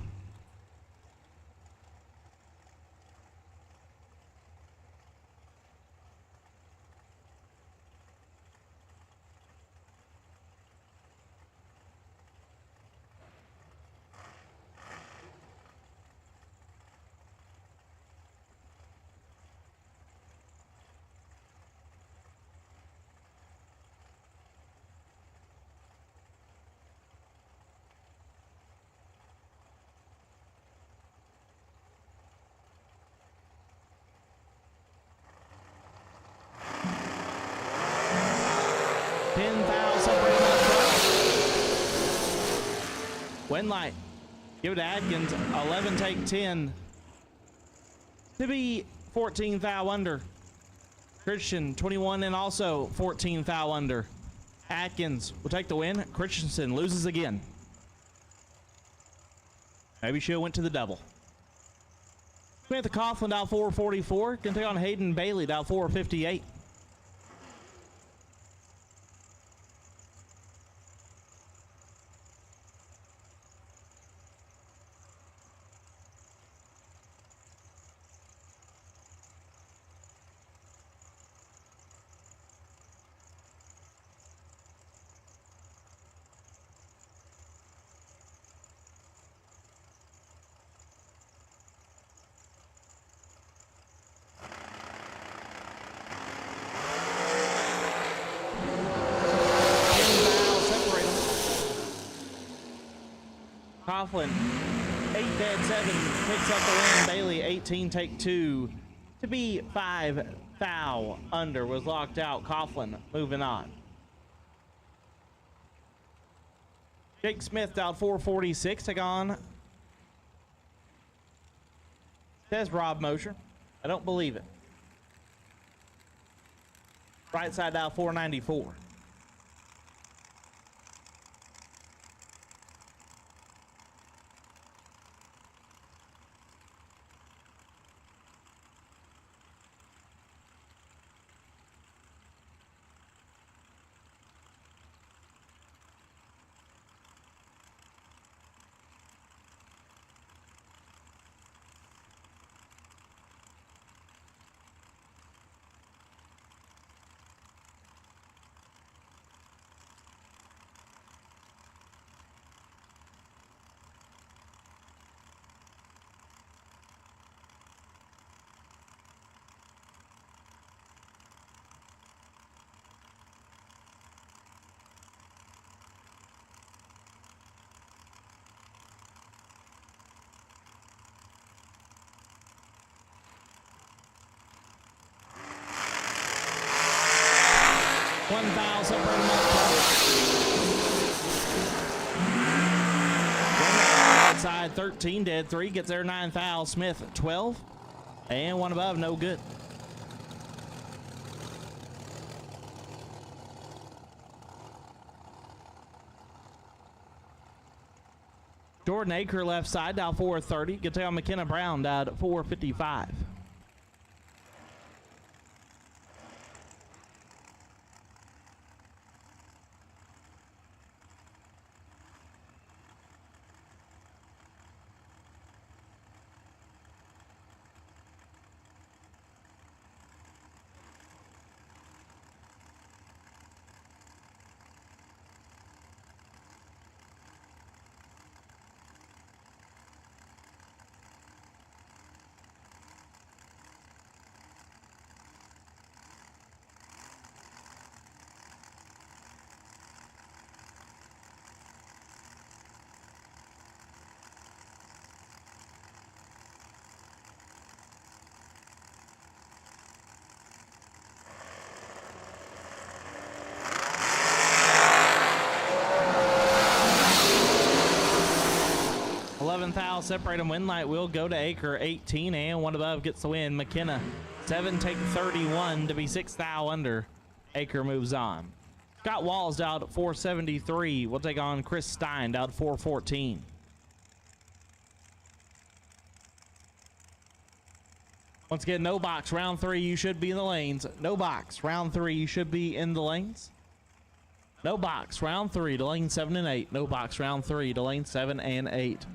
M: Win light. Give it to Atkins. 11 take 10. To be 14 foul under. Christian 21 and also 14 foul under. Atkins will take the win. Christensen loses again. Maybe she went to the double. Samantha Coughlin out 444. Can take on Hayden Bailey out 458. Coughlin, 8 dead 7, picks up the win. Bailey, 18 take 2. To be 5 foul under, was locked out. Coughlin moving on. Jake Smith out 446, take on. Says Rob Mosher. I don't believe it. Right side out 494. One foul separating them. Outside 13 dead 3 gets their 9 foul. Smith 12 and 1 above, no good. Jordan Aker left side, down 430. Gets on McKenna Brown, down 455. separate them. Win light will go to Acre, 18, and one above gets the win. McKenna, 7 take 31 to be 6 thou under. Acre moves on. Scott Walls down at 473. We'll take on Chris Stein down at 414. Once again, no box. Round 3, you should be in the lanes. No box. Round 3, you should be in the lanes. No box. Round 3 to lane 7 and 8. No box. Round 3 to lane 7 and 8.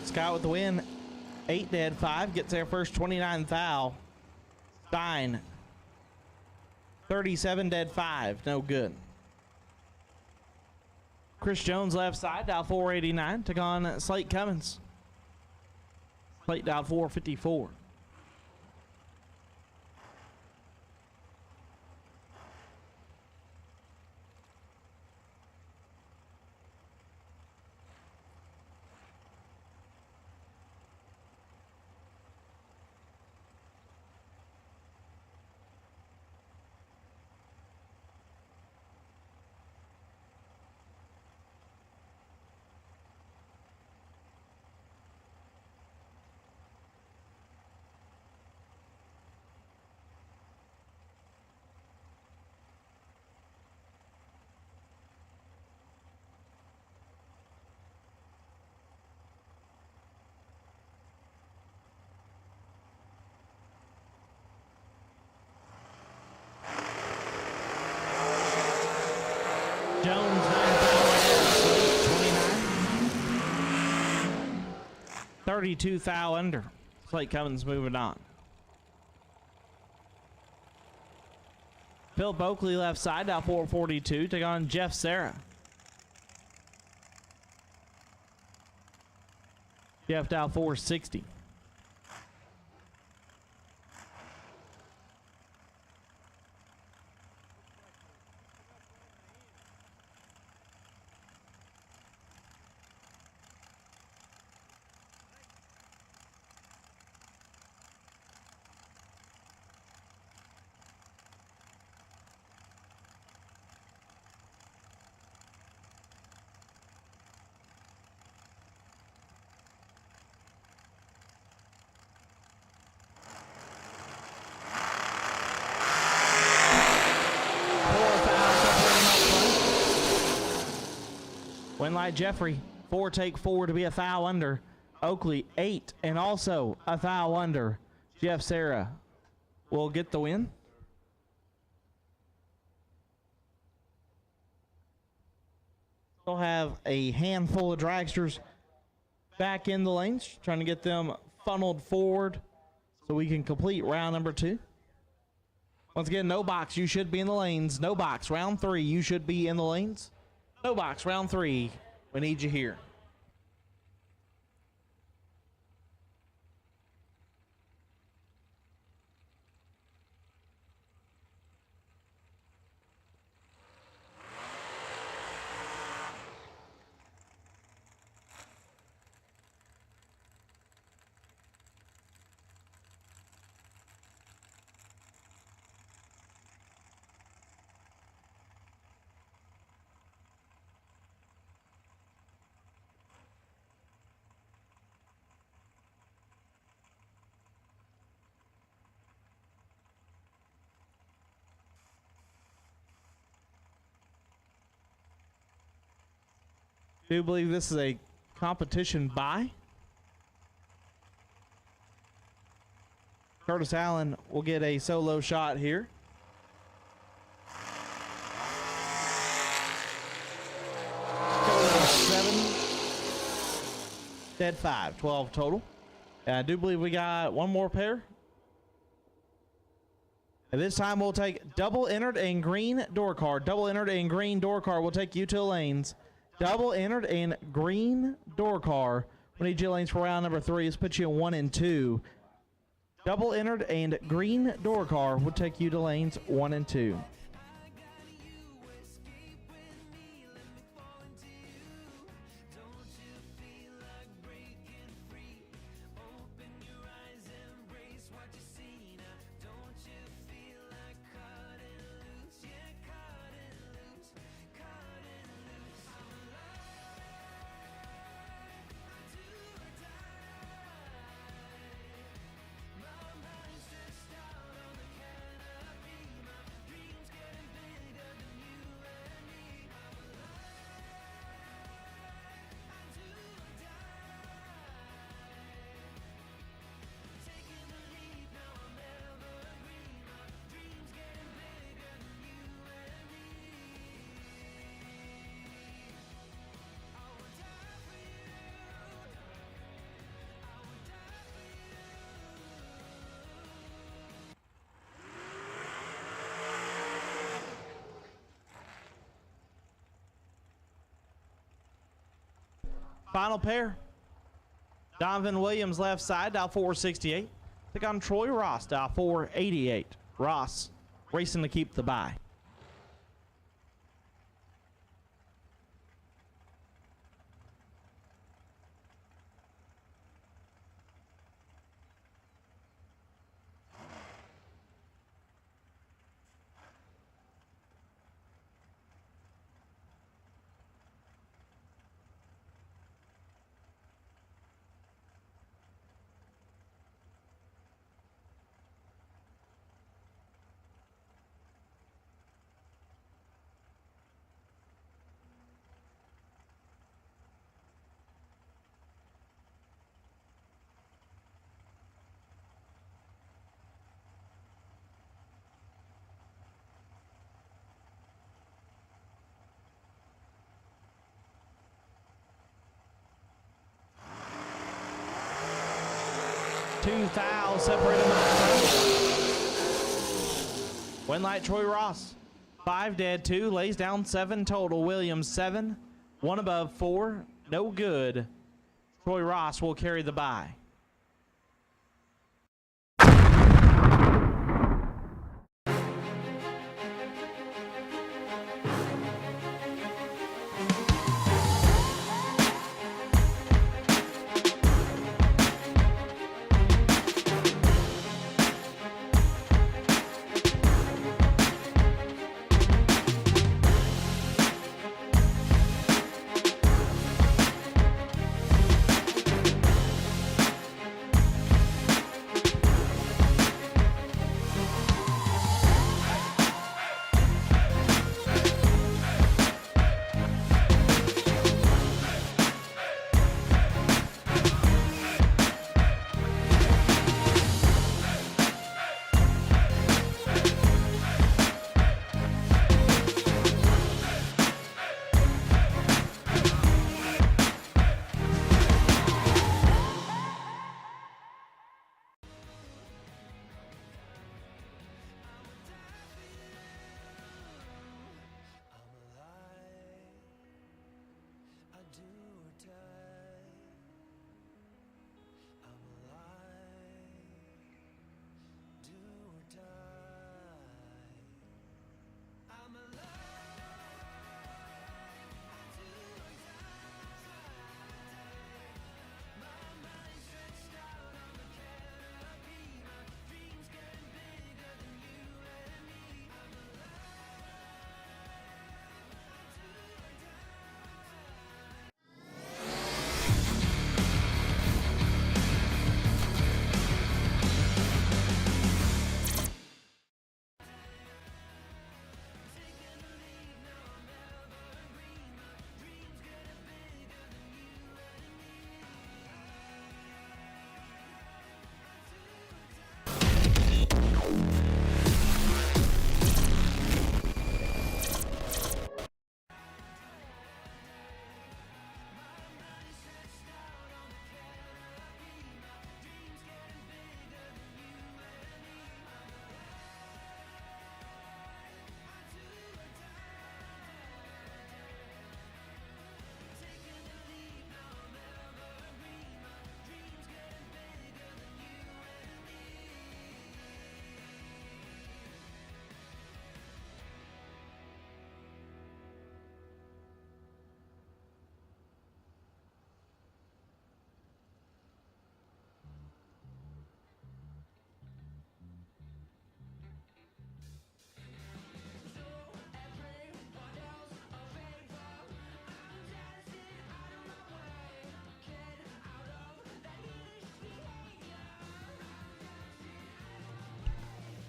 M: Scott with the win. 8 dead, 5 gets there first, 29 thou. Stein, 37 dead, 5, no good. Chris Jones left side, dial 489, took on Slate Cummins. Slate dial 454. Jones, 29. 32 thou under. Slate Cummins moving on. Phil Oakley left side, now 442. Take on Jeff Serra. Jeff down 460. Winlight Jeffrey, 4 take 4 to be a thou under. Oakley, 8 and also a thou under. Jeff Serra will get the win. We'll have a handful of dragsters back in the lanes, trying to get them funneled forward so we can complete round number 2. Once again, no box, you should be in the lanes. No box, round 3, you should be in the lanes. No box, round 3, we need you here. I do believe this is a competition bye. Curtis Allen will get a solo shot here. dead 5, 12 total. And I do believe we got one more pair. And this time we'll take double entered and green door car. Double entered and green door car will take you to the lanes. Double entered and green door car. We need you lanes for round number 3. Let's put you in 1 and 2. Double entered and green door car will take you to lanes 1 and 2. Final pair. Donovan Williams left side, dial 468. Take on Troy Ross, dial 488. Ross racing to keep the bye. $2,000 separate amount. Win light Troy Ross. 5 dead, 2 lays down 7 total. Williams 7, 1 above 4, no good. Troy Ross will carry the bye.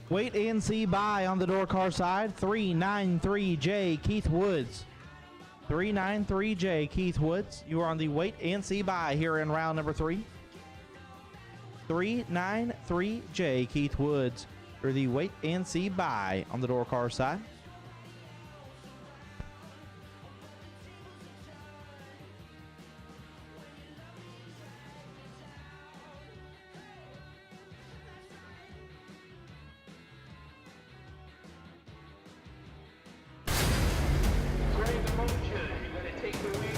M: Wait and see by on the door car side. 393J Keith Woods. 393J Keith Woods. You are on the wait and see by here in round number 3. 393J Keith Woods for the wait and see by on the door car side.
B: Grade the motion. You're going to take the lead.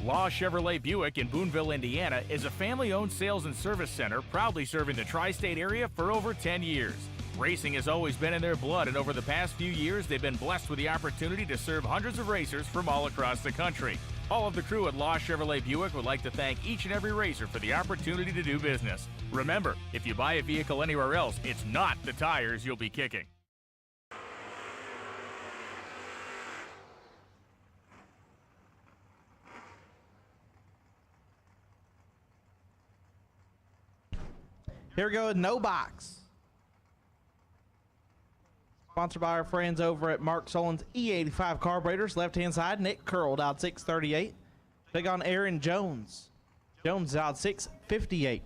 C: Law Chevrolet Buick in Boonville, Indiana is a family-owned sales and service center proudly serving the tri-state area for over 10 years. Racing has always been in their blood, and over the past few years, they've been blessed with the opportunity to serve hundreds of racers from all across the country. All of the crew at Law Chevrolet Buick would like to thank each and every racer for the opportunity to do business. Remember, if you buy a vehicle anywhere else, it's not the tires you'll be kicking.
M: Here we go, no box. Sponsored by our friends over at Mark Solon's E85 Carburetors. Left-hand side, Nick Curled out 638. Take on Aaron Jones. Jones out 658.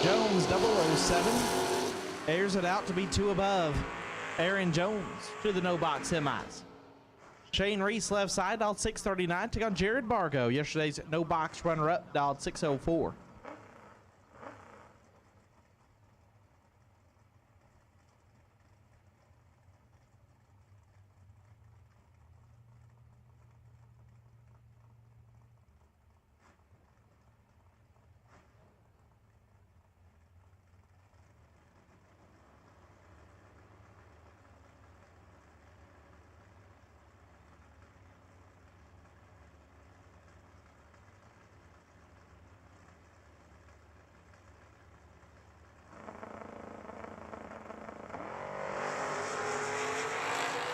M: Jones 007 airs it out to be 2 above. Aaron Jones to the no box semis. Shane Reese left side dialed 639. Take on Jared Bargo, yesterday's no box runner up, dialed 604.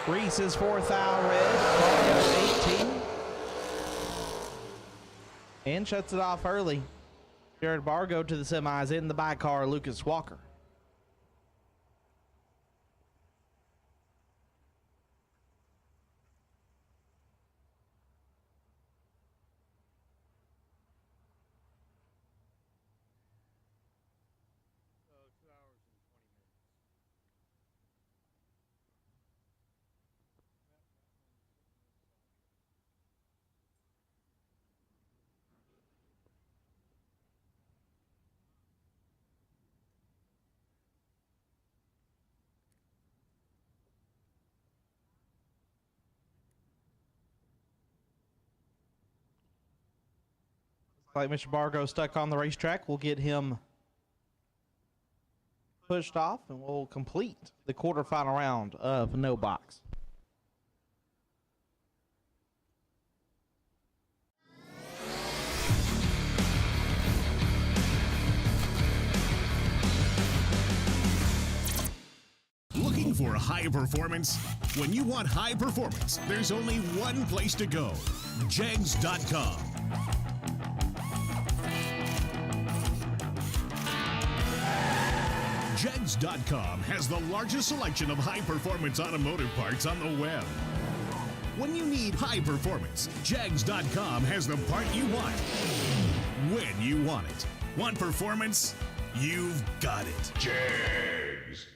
M: Reese is 4th out red, Bargo 18. And shuts it off early. Jared Bargo to the semis in the by car, Lucas Walker. Like Mr. Bargo stuck on the racetrack, we'll get him pushed off and we'll complete the quarterfinal round of no box.
N: high performance? When you want high performance, there's only one place to go. Jegs.com. Jegs.com has the largest selection of high-performance automotive parts on the web. When you need high performance, Jegs.com has the part you want, when you want it. Want performance? You've got it. Jegs.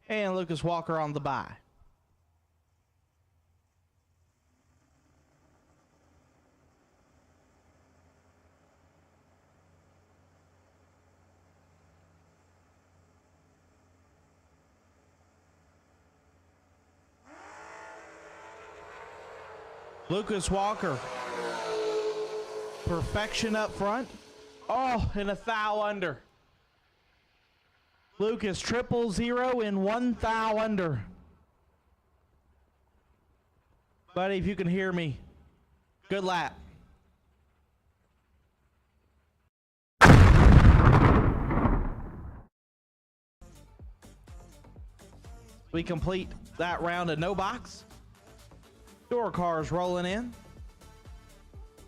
M: And Lucas Walker on the bye. Lucas Walker. Perfection up front. Oh, and a thou under. Lucas 000 and 1 thou under. Buddy, if you can hear me, good lap. We complete that round of no box. Door cars rolling in.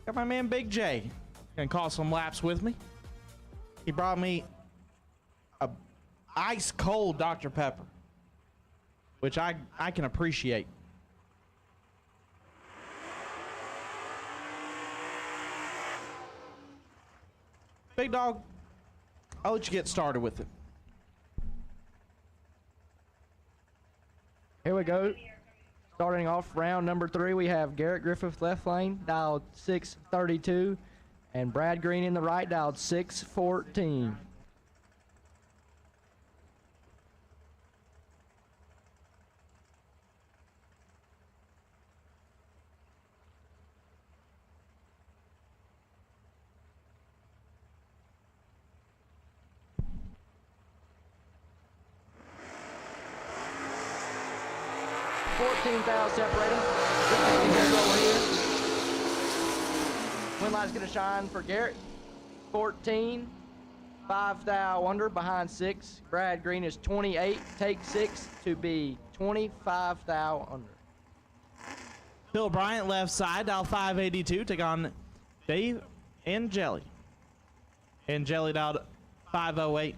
M: Got my man Big J. Gonna call some laps with me. He brought me a ice cold Dr. Pepper, which I can appreciate. Big dog, I'll let you get started with it.
F: Here we go. Starting off round number 3, we have Garrett Griffith left lane, dialed 632, and Brad Green in the right, dialed 614. 14 thou separate them. Over here. Wind light's gonna shine for Garrett. 14, 5 thou under behind 6. Brad Green is 28, take 6 to be 25 thou under.
M: Phil Bryant left side, dial 582, take on Dave and Jelly. And Jelly dialed 508.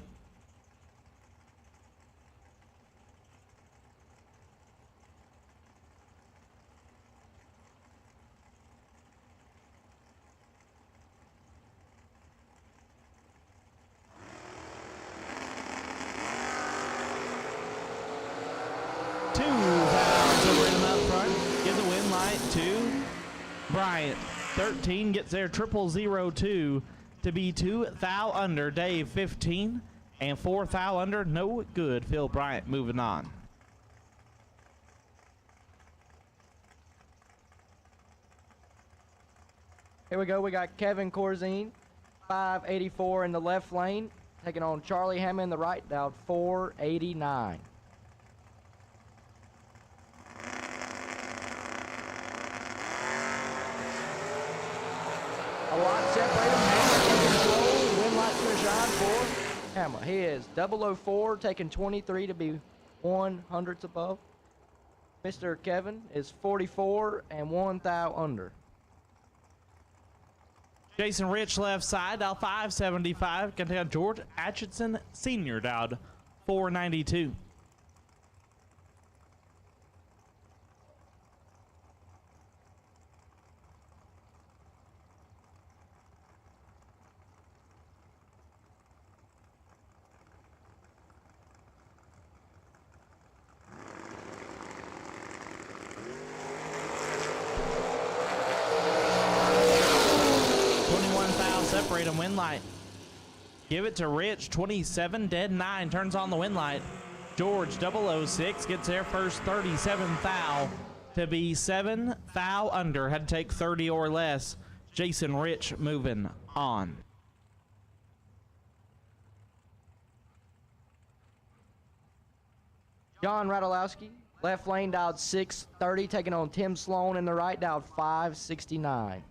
M: To Bryant. 13 gets there 0002 to be 2 thou under. Dave 15 and 4 thou under. No good. Phil Bryant moving on.
F: Here we go. We got Kevin Corzine, 584 in the left lane, taking on Charlie Hammond in the right, down 489. A lot separate him. Hammer slow. Wind light's gonna shine for Hammer. He is 004, taking 23 to be 100ths above. Mr. Kevin is 44 and 1 thou under.
M: Jason Rich left side, dial 575. Contain George Atchison Sr. dialed 492. Separate them, wind light. Give it to Rich, 27, dead 9, turns on the wind light. George 006 gets there first, 37 thou to be 7 thou under. Had to take 30 or less. Jason Rich moving on.
F: John Radulowski, left lane dialed 630, taking on Tim Sloan in the right, dialed 569.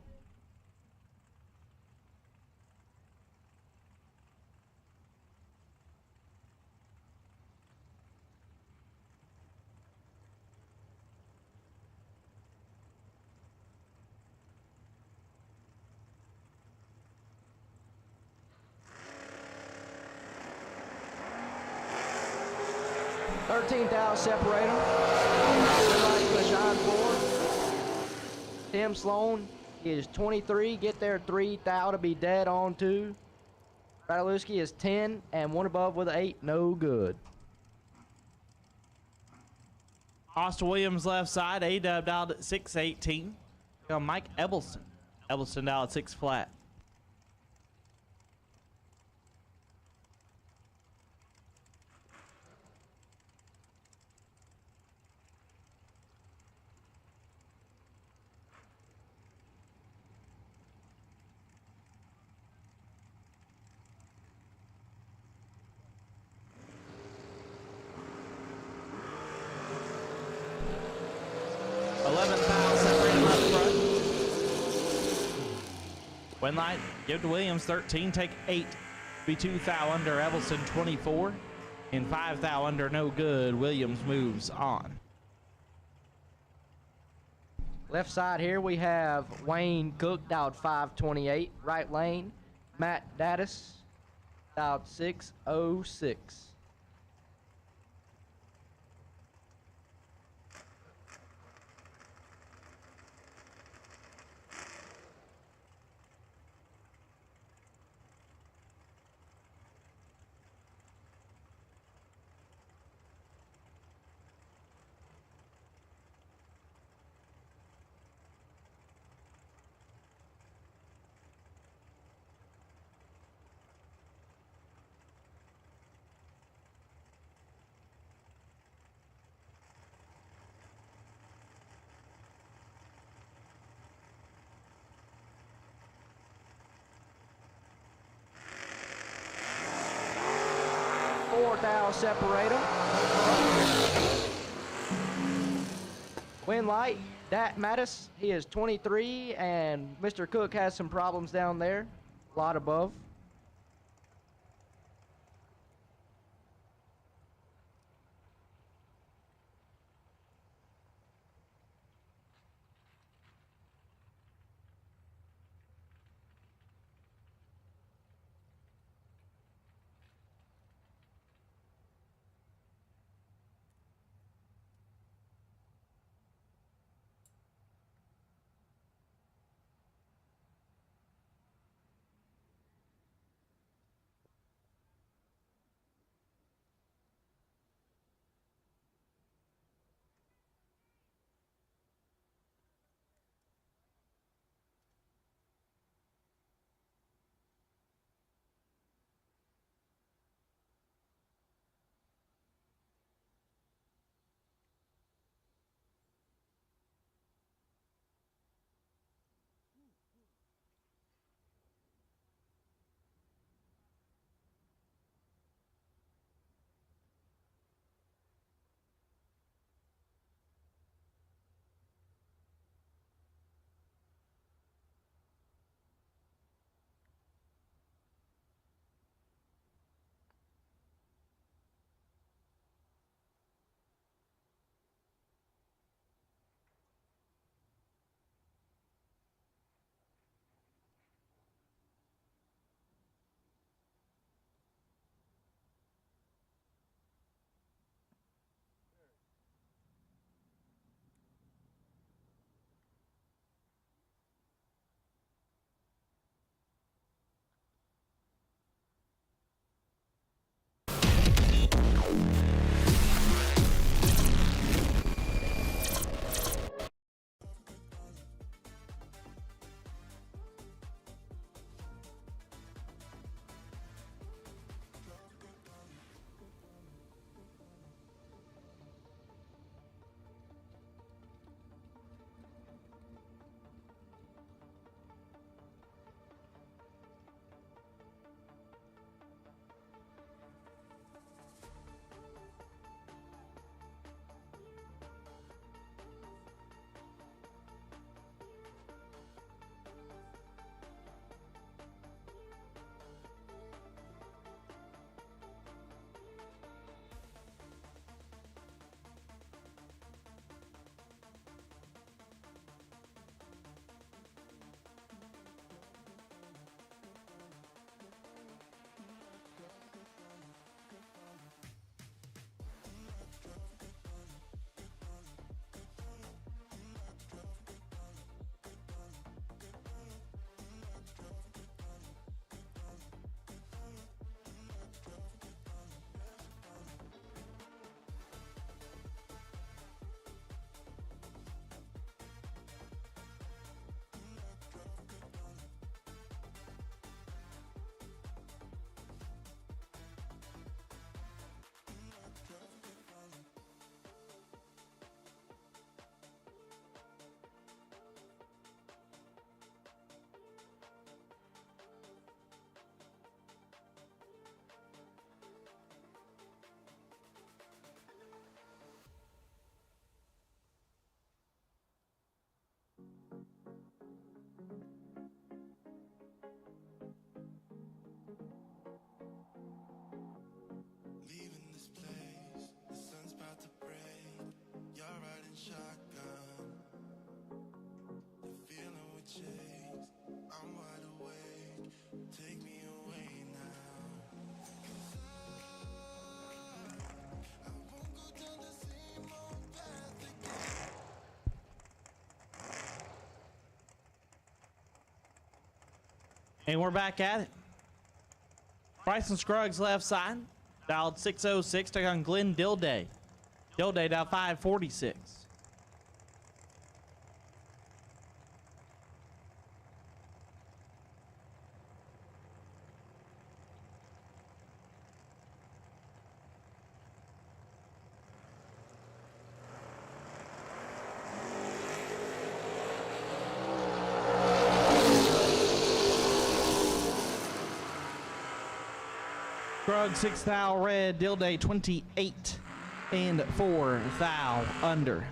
F: Thou separate them. Shine forward. Tim Sloan is 23. Get there 3 thou to be dead on 2. Radulowski is 10 and 1 above with 8. No good.
M: Austin Williams left side. A-Dub dialed at 618. Mike Ebelson. Ebelson dialed at 6 flat. Wind light, give to Williams, 13, take 8. Be 2 thou under, Evelson 24, and 5 thou under, no good. Williams moves on.
F: Left side here we have Wayne Cook, dialed 528. Right lane, Matt Dattis, dialed 606. Thou separate them. Win light, that Mattis, he is 23, and Mr. Cook has some problems down there, a lot above.
M: And we're back at it. Bryson Scruggs left side, dialed 606, took on Glenn Dilday. Dilday dialed 546. Scruggs 6 thou red, Dilday 28 and 4 thou under.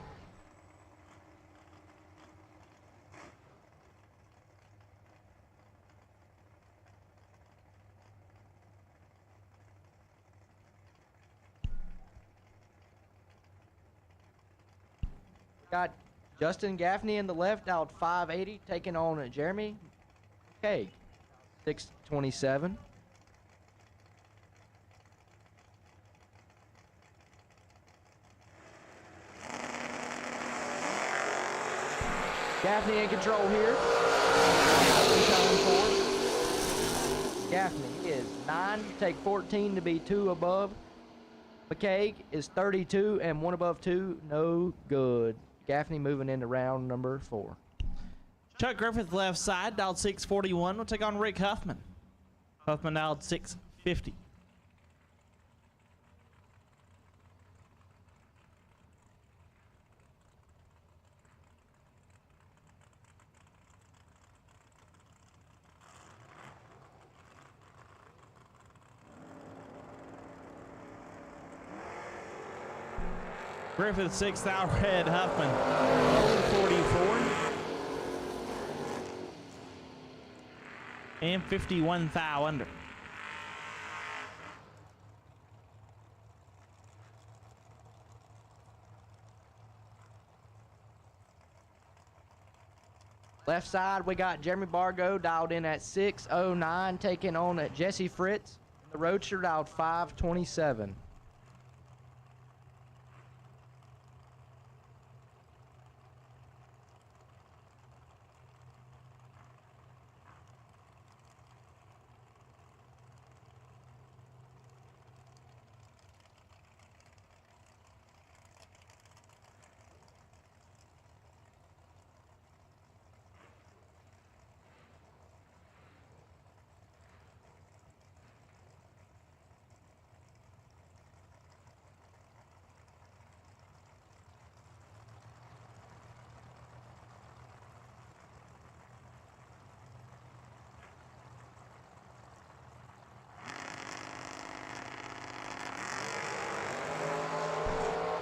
F: Got Justin Gaffney in the left, out 580, taking on Jeremy Craig, 627. Gaffney in control here. Gaffney is 9 to take 14 to be 2 above. McCaig is 32 and 1 above 2, no good. Gaffney moving into round number 4.
M: Chuck Griffith left side, dialed 641. We'll take on Rick Huffman. Huffman dialed 650. Griffith 6 thou red, Huffman 44 and 51 thou under.
F: Left side, we got Jeremy Bargo dialed in at 609, taking on Jesse Fritz. The Roadster dialed 527.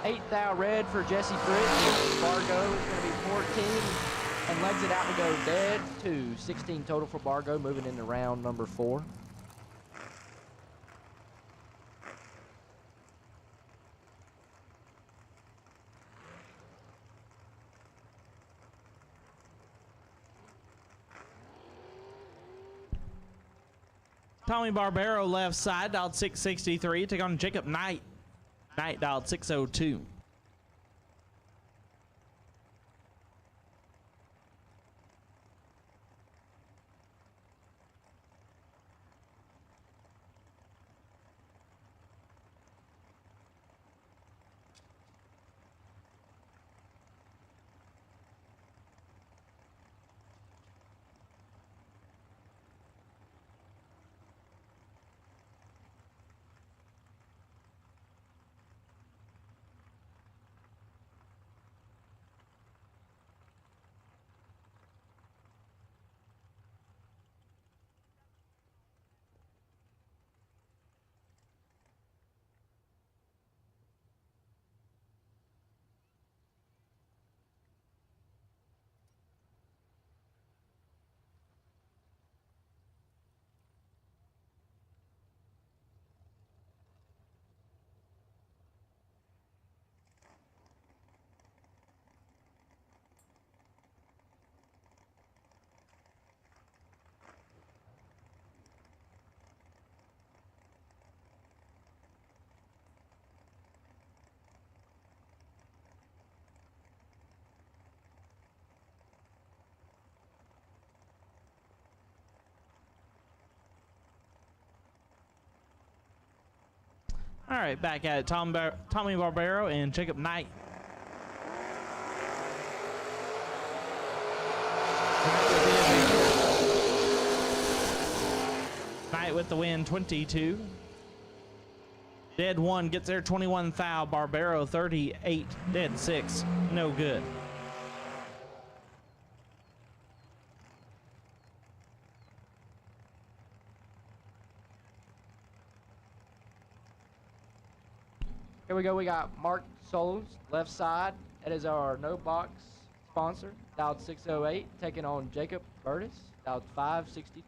F: Eighth thou red for Jesse Fritz. Bargo is going to be 14 and legs it out to go dead to 16 total for Bargo, moving into round number 4.
M: Tommy Barbero left side, dialed 663. Take on Jacob Knight. Knight dialed 602. All right, back at it. Tommy Barbero and Jacob Knight. Knight with the win, 22. Dead 1 gets there, 21 thou. Barbero 38, dead 6, no good.
F: Here we go. We got Mark Solos left side. That is our no box sponsor. Dialed 608, taking on Jacob Burtis. Dialed 562.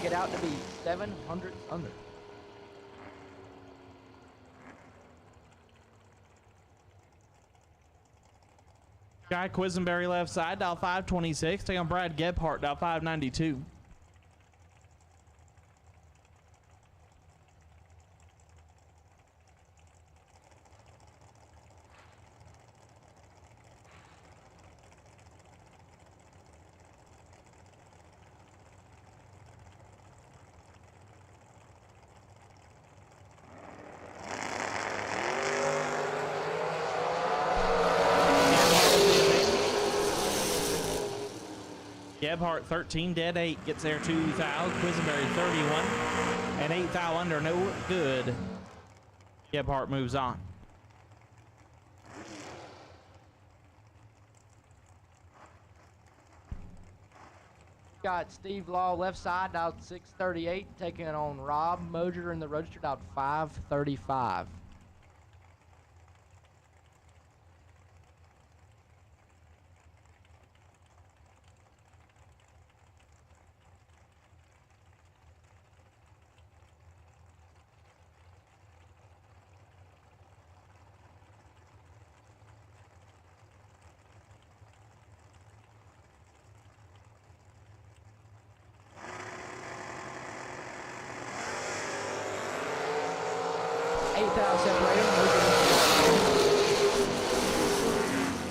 F: it out to be 700 under.
M: Guy Quisenberry left side, dial 526. Take on Brad Gebhardt, dial 592. Gebhardt 13, dead 8, gets there 2 thou. Quisenberry 31, and 8 thou under, no good. Gebhardt moves on.
F: Got Steve Law left side, dialed 638, taking on Rob Moser in the Roadster, dialed 535.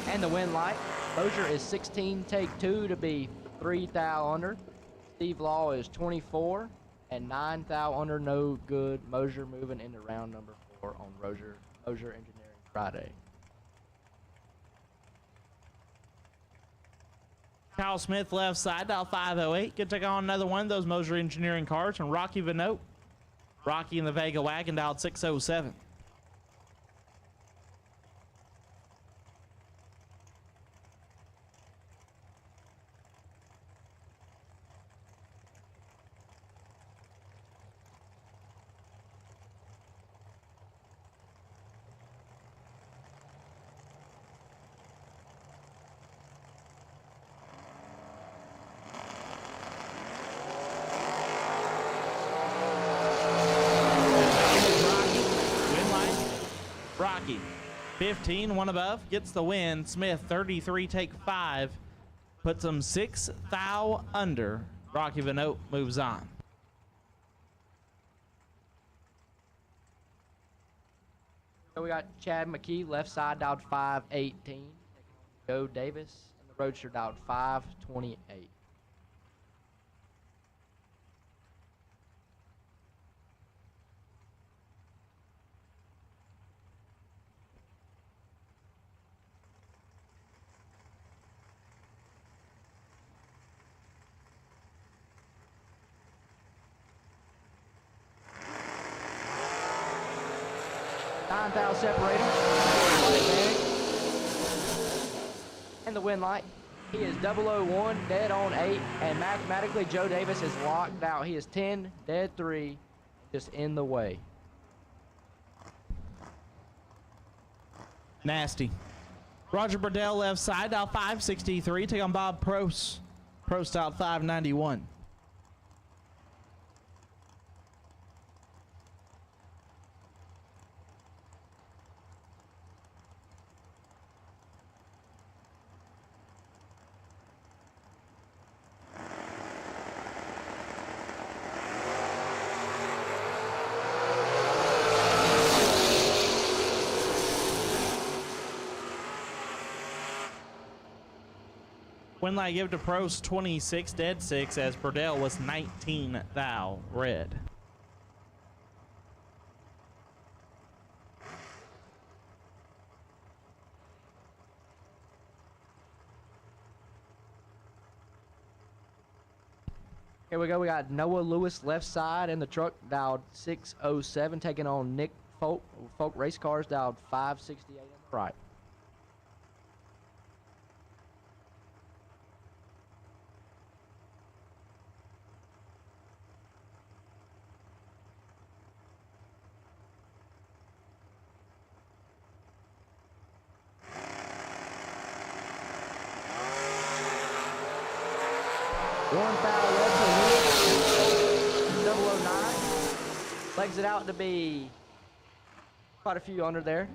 F: And the wind light. Moser is 16, take 2 to be 3 thou under. Steve Law is 24 and 9 thou under, no good. Moser moving into round number 4 on Moser Engineering Friday.
M: Kyle Smith left side, dial 508. Good to take on another one of those Moser Engineering cars from Rocky Vanote. Rocky in the Vega wagon, dialed 607. Rocky 15, one above, gets the win. Smith 33, take 5, puts him 6 thou under. Rocky Vanote moves on.
F: So we got Chad McKee left side, dialed 518. Joe Davis in the Roadster, dialed 528. Thou separator. And the win light. He is 001, dead on 8, and mathematically Joe Davis is locked out. He is 10, dead 3, just in the way.
M: Nasty. Roger Burdell left side, dial 563. Take on Bob Prost. Prost dialed 591. Winlight give to Prost 26, dead 6, as Burdell was 19 thou red.
F: Here we go. We got Noah Lewis left side in the truck, dialed 607, taking on Nick Folk Race Cars, dialed 568 on the right. One foul left to Lewis. Legs it out to be quite a few under there.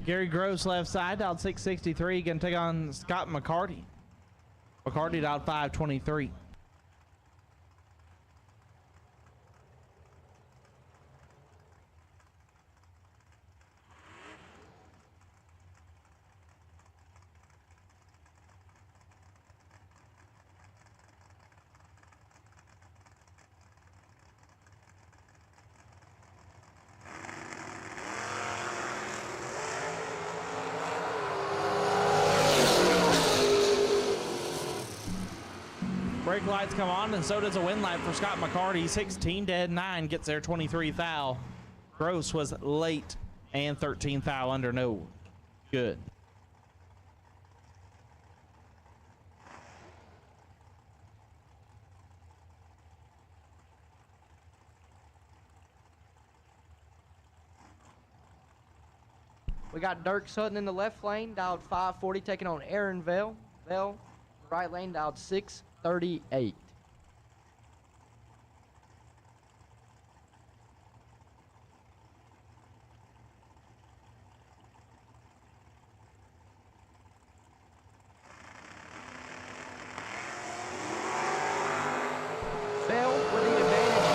M: Gary Gross left side, dialed 663. Going to take on Scott McCarty. McCarty dialed 523. Brake lights come on, and so does a wind light for Scott McCarty. 16 dead, 9 gets there, 23 thou. Gross was late, and 13 thou under, no good.
F: We got Dirk Sutton in the left lane, dialed 540, taking on Aaron Vale. Vale, right lane, dialed 638. Vale with the advantage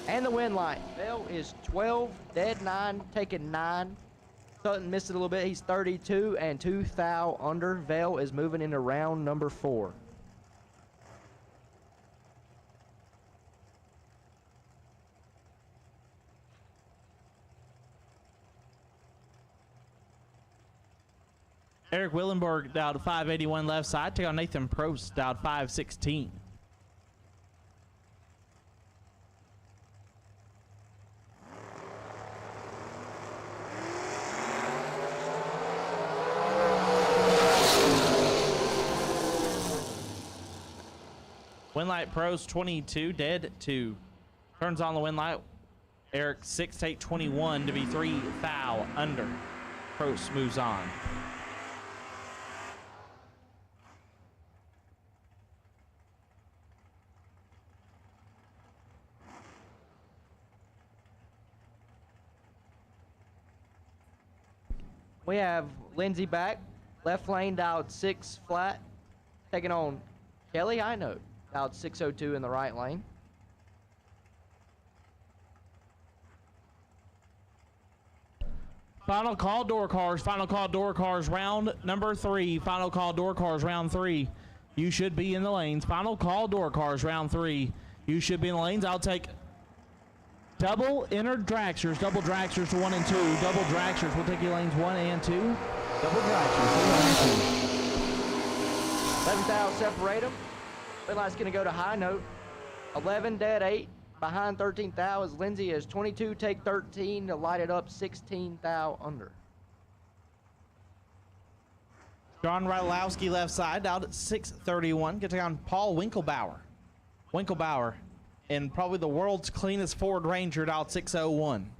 F: here. And the win line. Vale is 12, dead 9, taking 9. Sutton missed it a little bit. He's 32 and 2 thou under. Vale is moving into round number 4.
M: Eric Willenberg dialed 581 left side. Take on Nathan Prost, dialed 516. Wind light Prost 22, dead 2. Turns on the wind light. Eric 6 take 21 to be 3 thou under. Prost moves on.
F: We have Lindsey back, left lane dialed 6 flat, taking on Kelly Hinote, dialed 602 in the right lane.
M: Final call door cars, round number 3. Final call door cars, round 3. You should be in the lanes. Final call door cars, round 3. You should be in the lanes. I'll take double inner dragsters to 1 and 2. Double dragsters will take you lanes 1 and 2. Double dragsters to 1 and 2.
F: 11 thou separate them. Red light's going to go to high note. 11 dead 8. Behind 13 thou is Lindsay is 22 take 13 to light it up 16 thou under.
M: John Radlowski left side out at 631. Get on Paul Winklebauer. Winklebauer and probably the world's cleanest Ford Ranger out 601.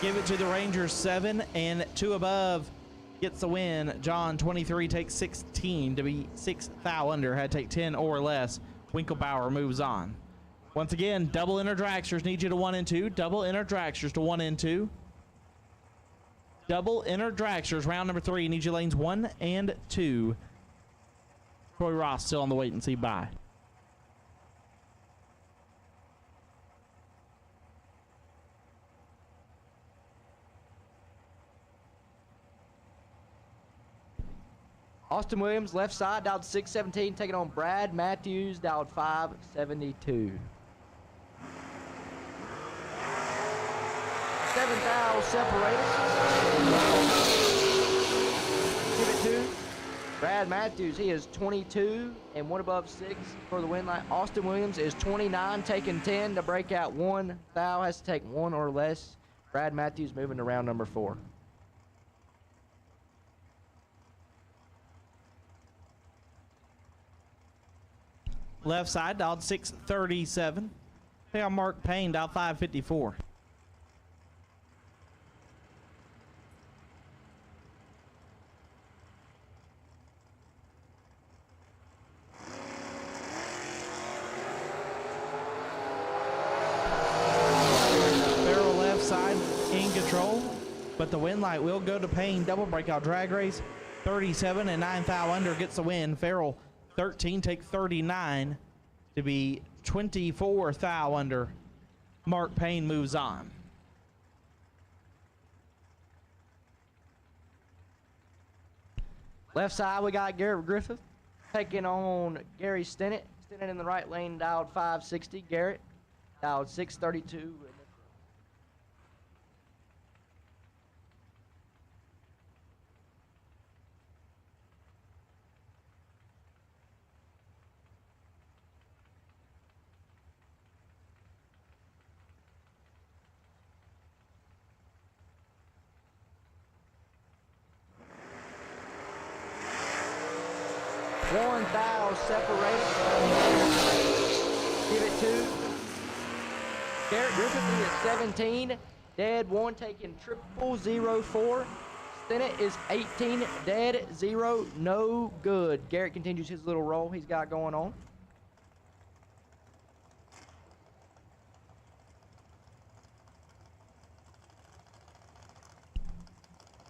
M: Give it to the Rangers. 7 and 2 above gets the win. John 23 takes 16 to be 6 thou under. Had to take 10 or less. Winklebauer moves on. Once again, double inner dragsters need you to 1 and 2. Double inner dragsters to 1 and 2. Double inner dragsters round number 3 need you lanes 1 and 2. Troy Ross still on the wait and see bye.
F: Austin Williams, left side, dialed 617, taking on Brad Matthews, dialed 572. 7 thou separated. Give it to Brad Matthews. He is 22 and 1 above 6 for the win line. Austin Williams is 29, taking 10 to break out 1 thou. Has to take 1 or less. Brad Matthews moving to round number 4.
M: left side, dialed 637. Take on Mark Payne, dialed 554. Farrell left side in control, but the win light will go to Payne. Double breakout drag race. 37 and 9 thou under gets the win. Farrell 13, take 39 to be 24 thou under. Mark Payne moves on.
F: Left side, we got Garrett Griffith taking on Gary Stennett. Stennett in the right lane, dialed 560. Garrett dialed 632. One thou separated. Give it to Garrett Griffith is 17. Dead 1 taking 0004. Stennett is 18. Dead 0. No good. Garrett continues his little roll he's got going on.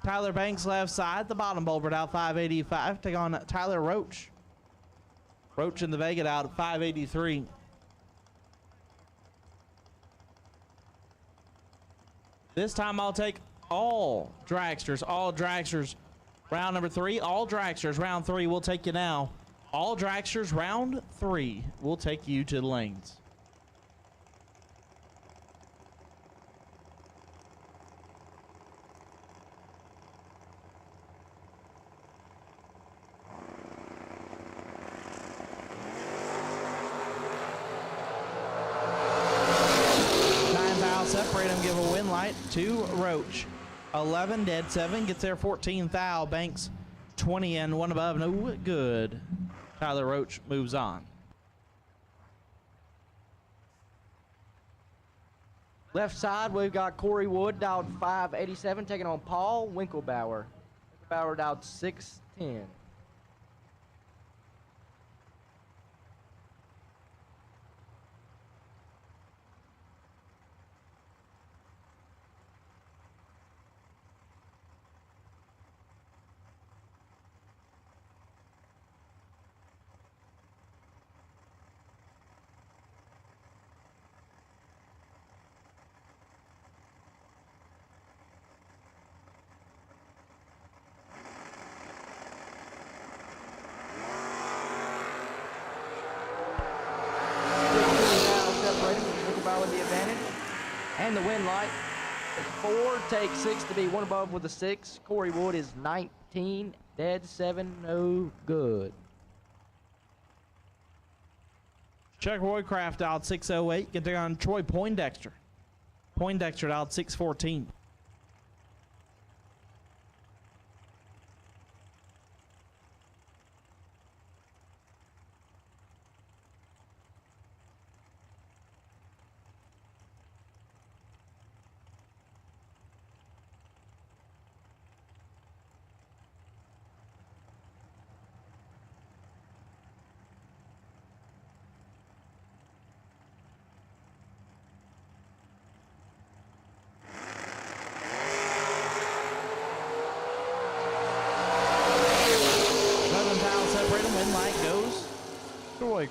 M: Tyler Banks left side, the bottom bulber out 585. Take on Tyler Roach. Roach in the Vega out at 583. This time I'll take all dragsters. Round number 3, all dragsters. Round 3, we'll take you now. All dragsters, round 3, we'll take you to the lanes. Separate them, give a win light to Roach. 11, dead 7, gets there 14 thou. Banks 20 and 1 above, no good. Tyler Roach moves on.
F: Left side, we've got Corey Wood dialed 587 taking on Paul Winklebauer. Winklebauer dialed 610. With the advantage and the win light. 4 takes 6 to be 1 above with a 6. Corey Wood is 19, dead 7, no good.
M: Chuck Roycraft out 608. Get there on Troy Poindexter. Poindexter out 614.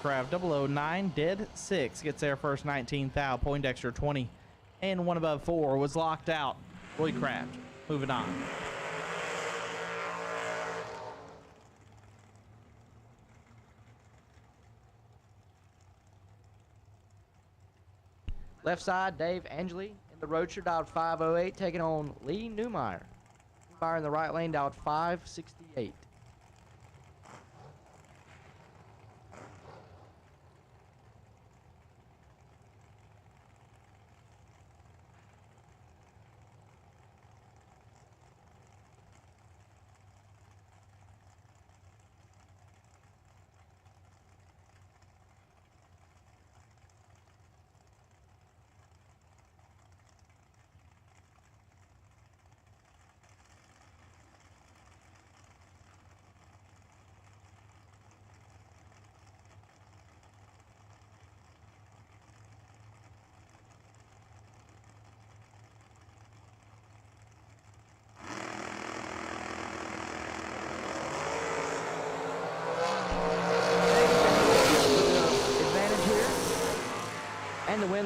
M: Craft 009, dead 6, gets there first 19 thou. Poindexter 20 and 1 above 4 was locked out. Roycraft moving on.
F: Left side, Dave Angeli in the Roadster dialed 508 taking on Lee Newmeyer. Newmeyer in the right lane dialed 568.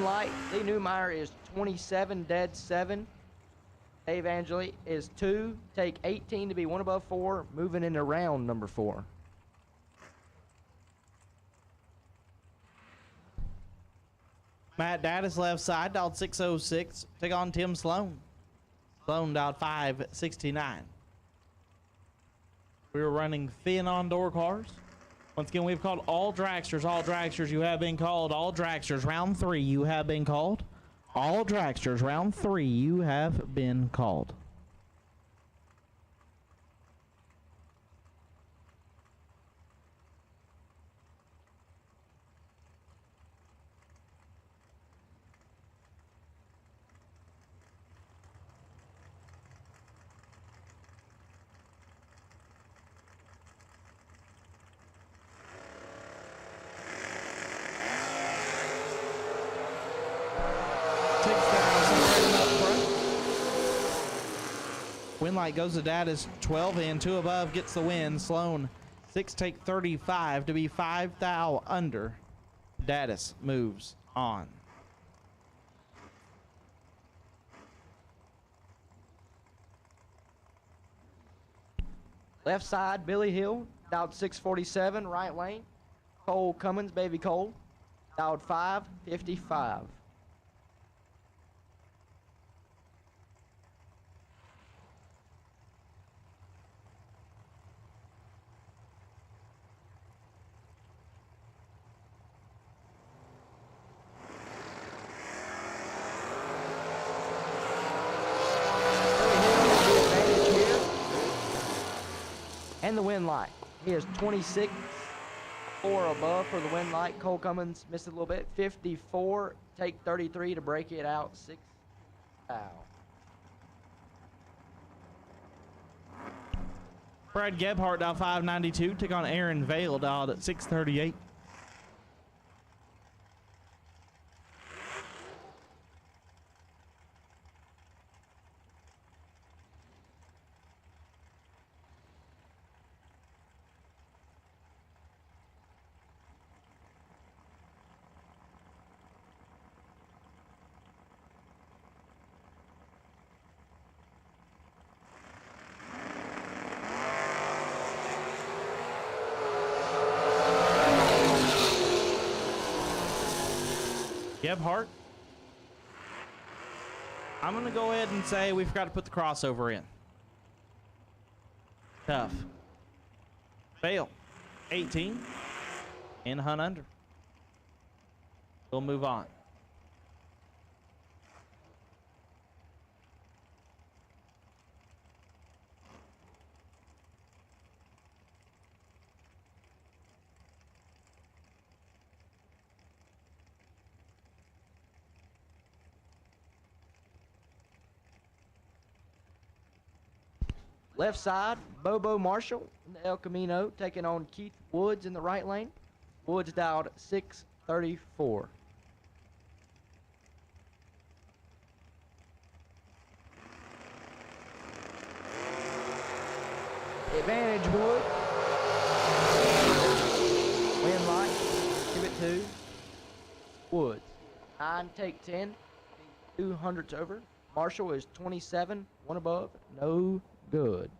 F: light, Lee Newmeyer is 27, dead 7. Dave Angeli is 2, take 18 to be 1 above 4, moving into round number 4.
M: Matt Daddis left side, dialed 606. Take on Tim Sloan. Sloan dialed 569. We're running thin on door cars. Once again, we've called all dragsters. All dragsters, you have been called. All dragsters, round 3, you have been called. All dragsters, round 3, you have been called. Win light goes to Daddis, 12 and 2 above gets the win. Sloan 6 take 35 to be 5 thou under. Daddis moves on.
F: Left side, Billy Hill, dialed 647, right lane. Cole Cummins, Baby Cole, dialed 555. And the win light. He is 26, 4 above for the win light. Cole Cummins missed a little bit. 54, take 33 to break it out. 6 thou.
M: Brad Gebhardt dialed 592. Take on Aaron Vale dialed at 638. Gebhardt. I'm going to go ahead and say we forgot to put the crossover in. Tough. Fail. 18. And hunt under. We'll move on.
F: Left side, Bobo Marshall in the El Camino, taking on Keith Woods in the right lane. Woods dialed 634. Advantage Wood. Win light. Give it to Woods. 9 take 10. 200s over. Marshall is 27, 1 above, no good.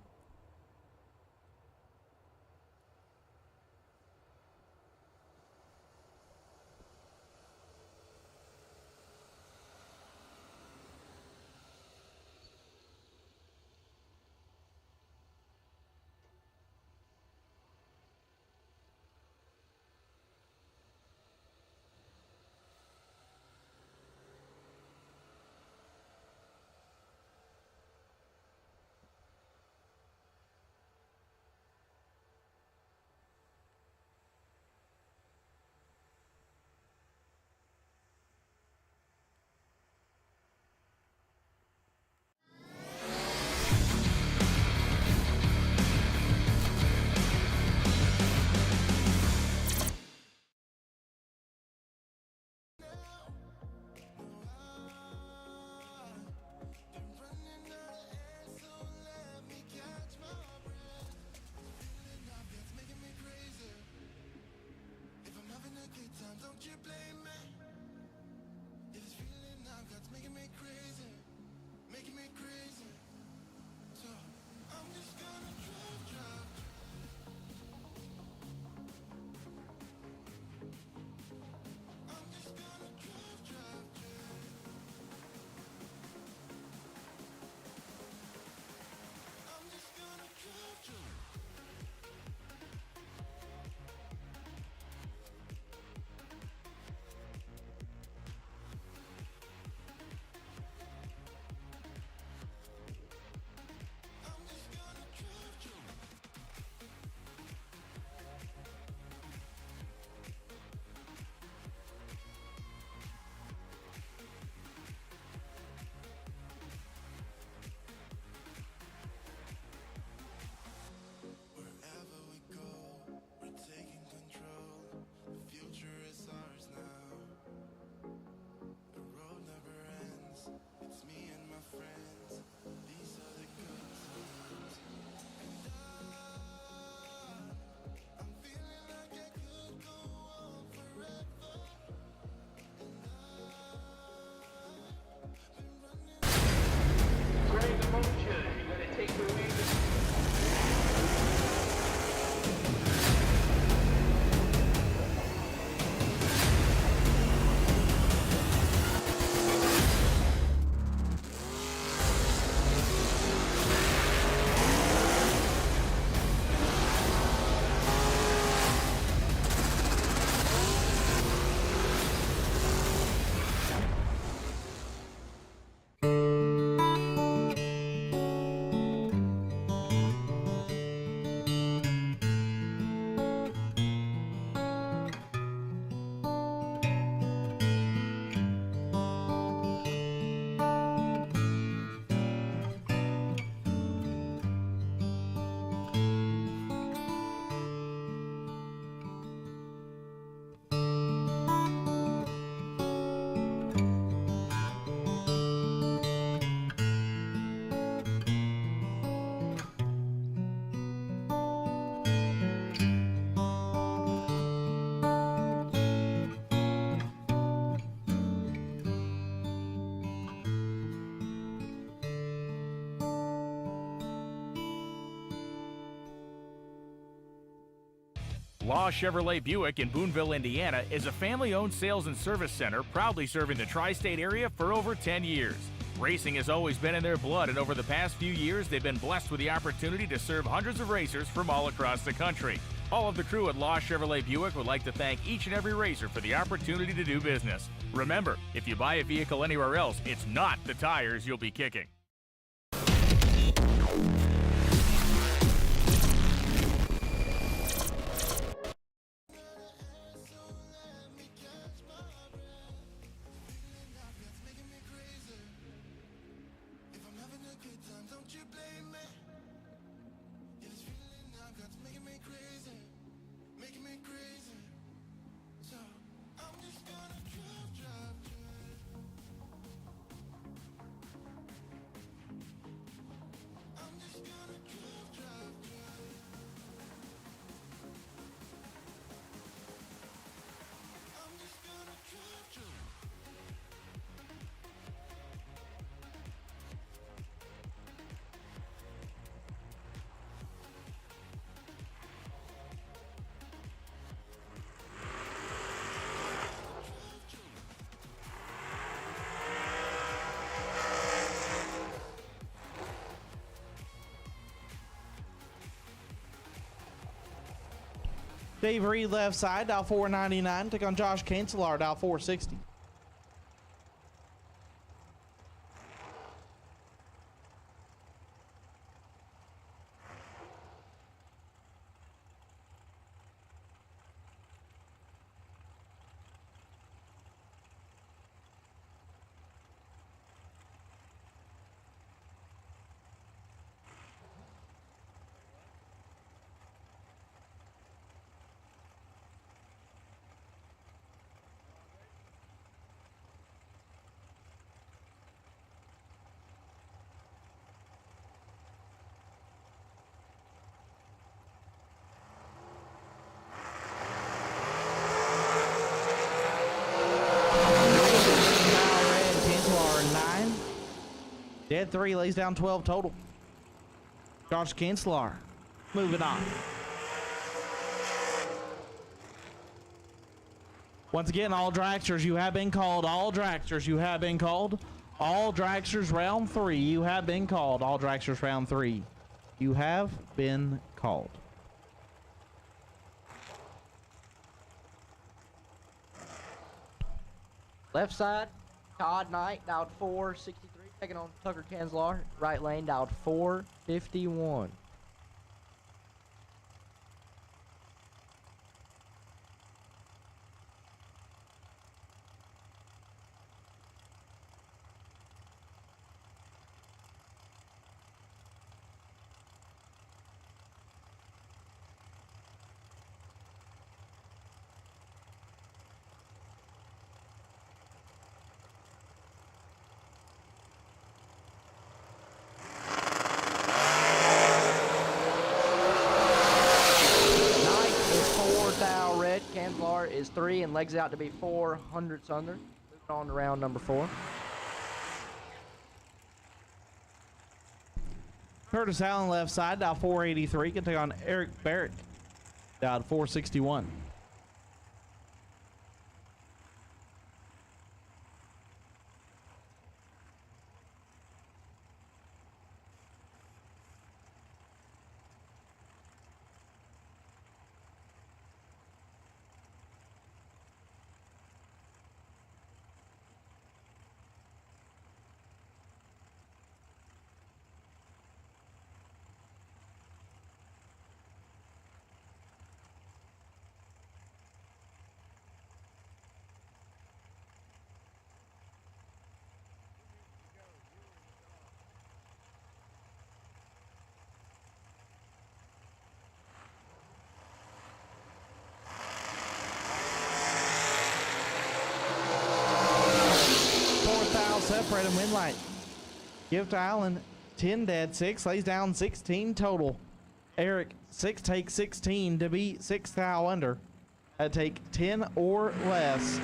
C: Law Chevrolet Buick in Boonville, Indiana is a family-owned sales and service center proudly serving the tri-state area for over 10 years. Racing has always been in their blood, and over the past few years, they've been blessed with the opportunity to serve hundreds of racers from all across the country. All of the crew at Law Chevrolet Buick would like to thank each and every racer for the opportunity to do business. Remember, if you buy a vehicle anywhere else, it's not the tires you'll be kicking.
M: Dave Reed left side, dial 499. Take on Josh Cancelar, dial 460. Dead 3 lays down 12 total. Josh Cancelar moving on. Once again, all dragsters, you have been called. All dragsters, you have been called. All dragsters round 3, you have been called. All dragsters round 3, you have been called.
F: Left side, Todd Knight, dialed 463, taking on Tucker Cancelar. Right lane, dialed 451. Cancelar is 3 and legs out to be 400 under. Moving on to round number 4.
M: Curtis Allen left side, dial 483. Can take on Eric Barrett, dialed 461. Separate and win light. Give to Allen 10 dead, 6 lays down 16 total. Eric 6 takes 16 to be 6 thou under. Take 10 or less.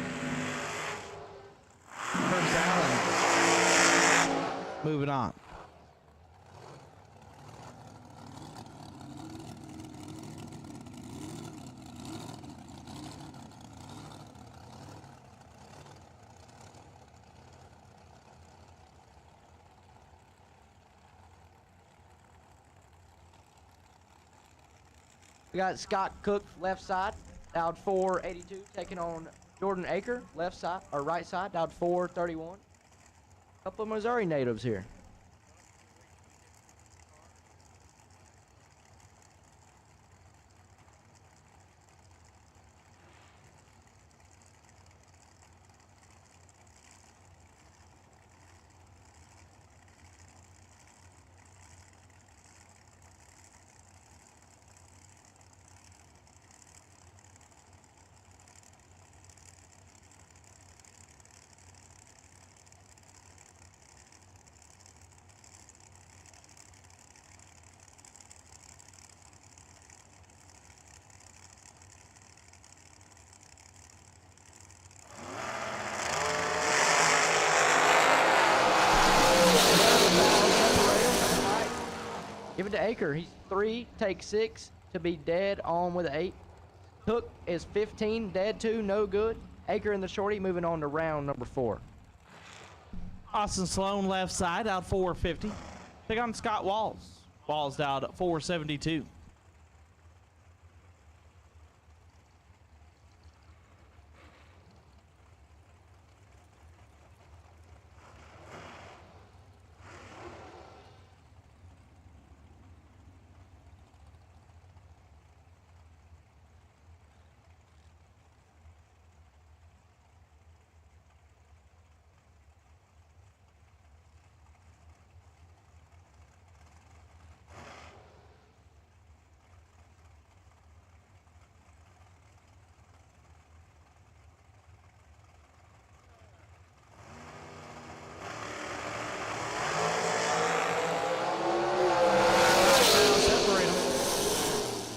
M: Curtis Allen moving on.
F: We got Scott Cook, left side, dialed 482, taking on Jordan Aker, left side, or right side, dialed 431. Couple of Missouri natives here. Give it to Aker. He's 3, take 6 to be dead on with an 8. Cook is 15, dead 2, no good. Aker and the shorty moving on to round number 4.
M: Austin Sloan left side out 450. Take on Scott Walls. Walls down at 472.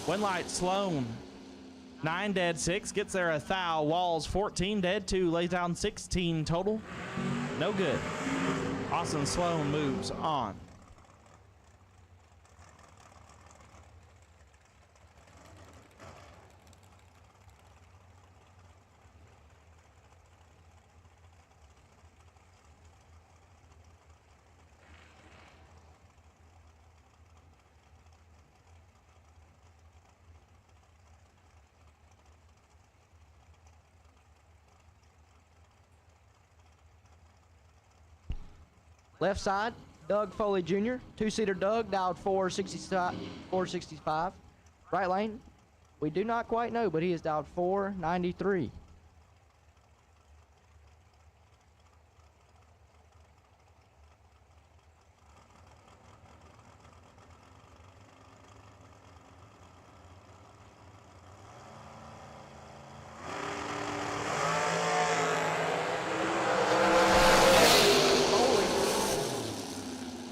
M: One light Sloan, 9 dead 6, gets there a thou. Walls 14 dead 2, lays down 16 total. No good. Austin Sloan moves on.
F: Left side, Doug Foley Jr., 2-seater Doug, dialed 465. Right lane, we do not quite know, but he is dialed 493.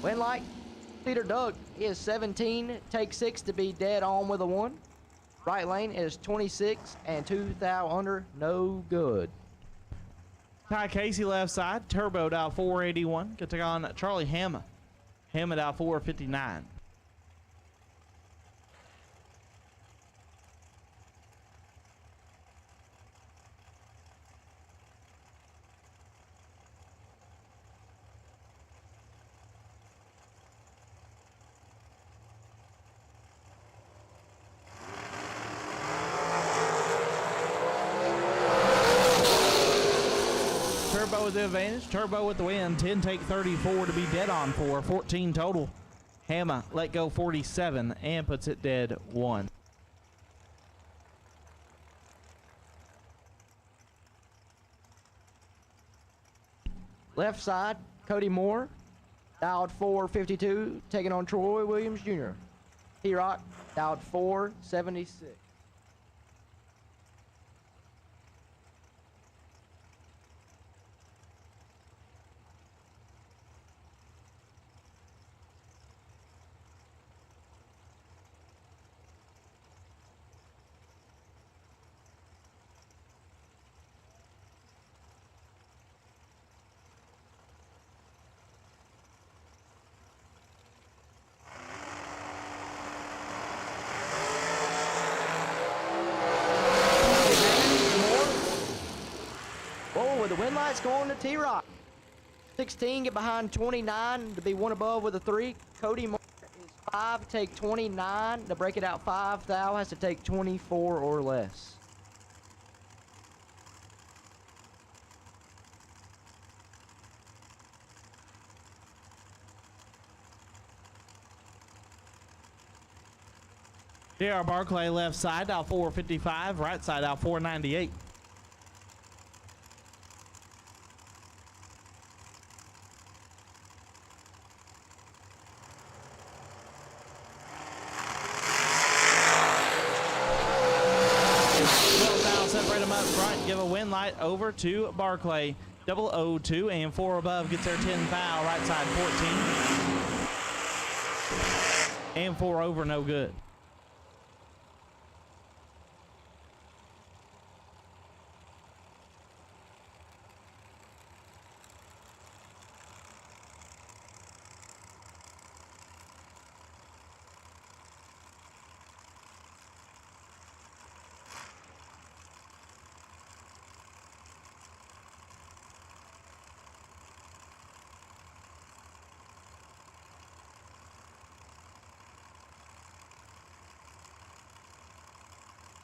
F: Win light, Peter Doug is 17, take 6 to be dead on with a 1. Right lane is 26 and 2 thou under, no good.
M: Ty Casey left side, Turbo dial 481. Gonna take on Charlie Hamma. Hamma dial 459. Turbo with the advantage. Turbo with the win. 10 take 34 to be dead on for 14 total. Hamma let go 47 and puts it dead 1.
F: Left side, Cody Moore, dialed 452, taking on Troy Williams Jr. T-Rock, dialed 476. With the win lights going to T-Rock. 16 get behind 29 to be one above with a 3. Cody Moore is 5 take 29. To break it out 5, thou has to take 24 or less.
M: JR Barclay left side, dial 455. Right side, dial 498. Separate them up front. Give a wind light over to Barclay. 002 and 4 above gets their 10 foul. Right side 14. And 4 over, no good.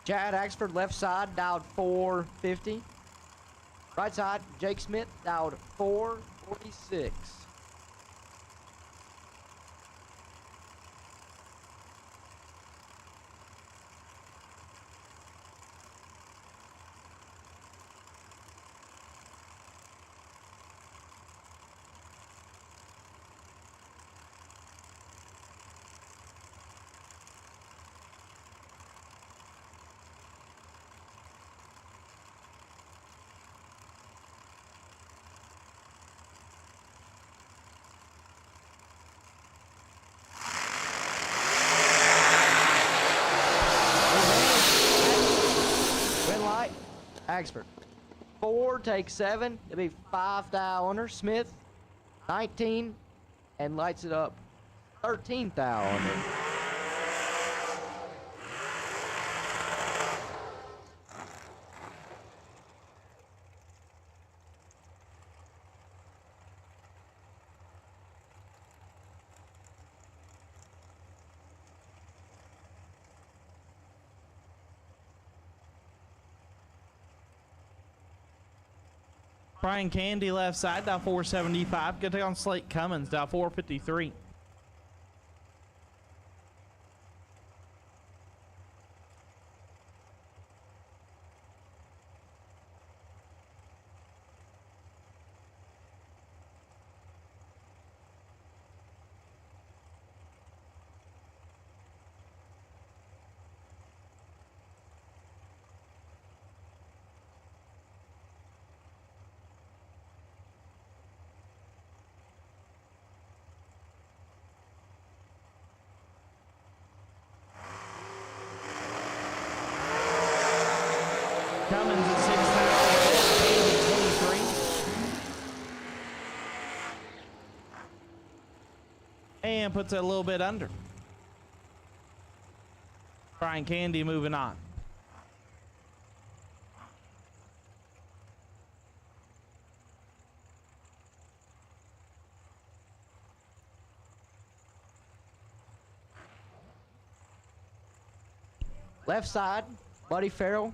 F: Chad Axford left side dialed 450. Right side, Jake Smith dialed 446. Axford. 4 take 7. It'll be 5 thou under. Smith 19 and lights it up 13 thou under.
M: Brian Candy left side, dial 475. Good take on Slate Cummins, dial 453. Cummins at 6,000, 23. And puts it a little bit under. Brian Candy moving on.
F: Left side, Buddy Farrell,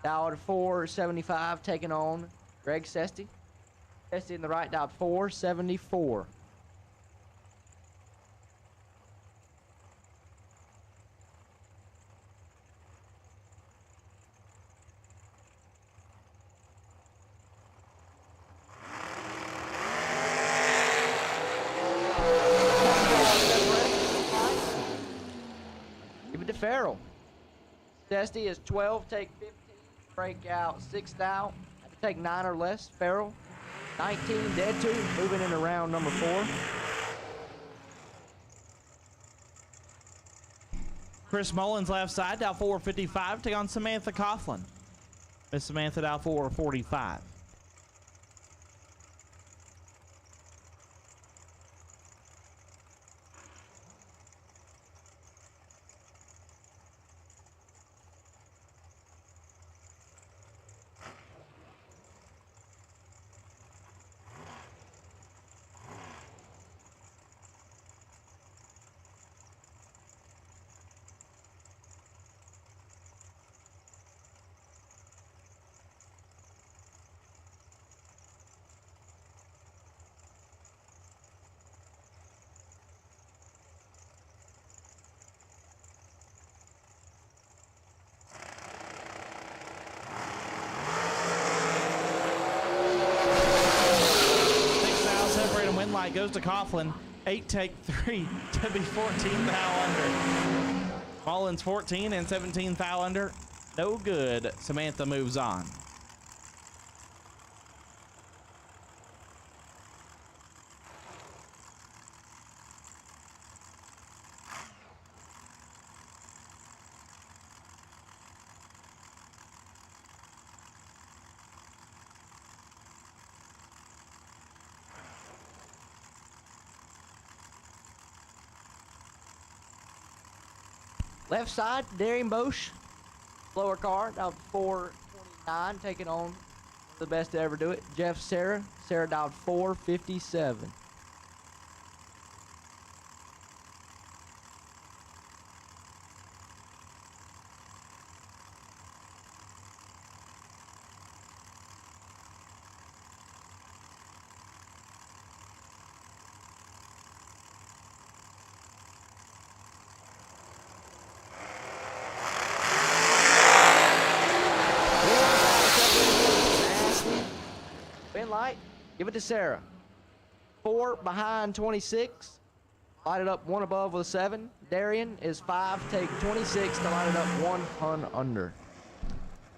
F: dialed 475, taking on Greg Sesty. Sesty in the right, dialed 474. Give it to Farrell. Sesty is 12, take 15, break out 6 thou. Have to take 9 or less. Farrell, 19, dead 2, moving into round number 4.
M: Chris Mullins left side, dial 455. Take on Samantha Coughlin. Miss Samantha, dial 445. goes to Coughlin. 8 take 3 to be 14 thou under. Mullins 14 and 17 thou under. No good. Samantha moves on.
F: Left side, Darian Bosch, lower car, dialed 429, taking on the best to ever do it. Jeff Sarah dialed 457. Light, give it to Sarah. 4 behind 26. Light it up 1 above with a 7. Darian is 5, take 26 to light it up 1 hun under.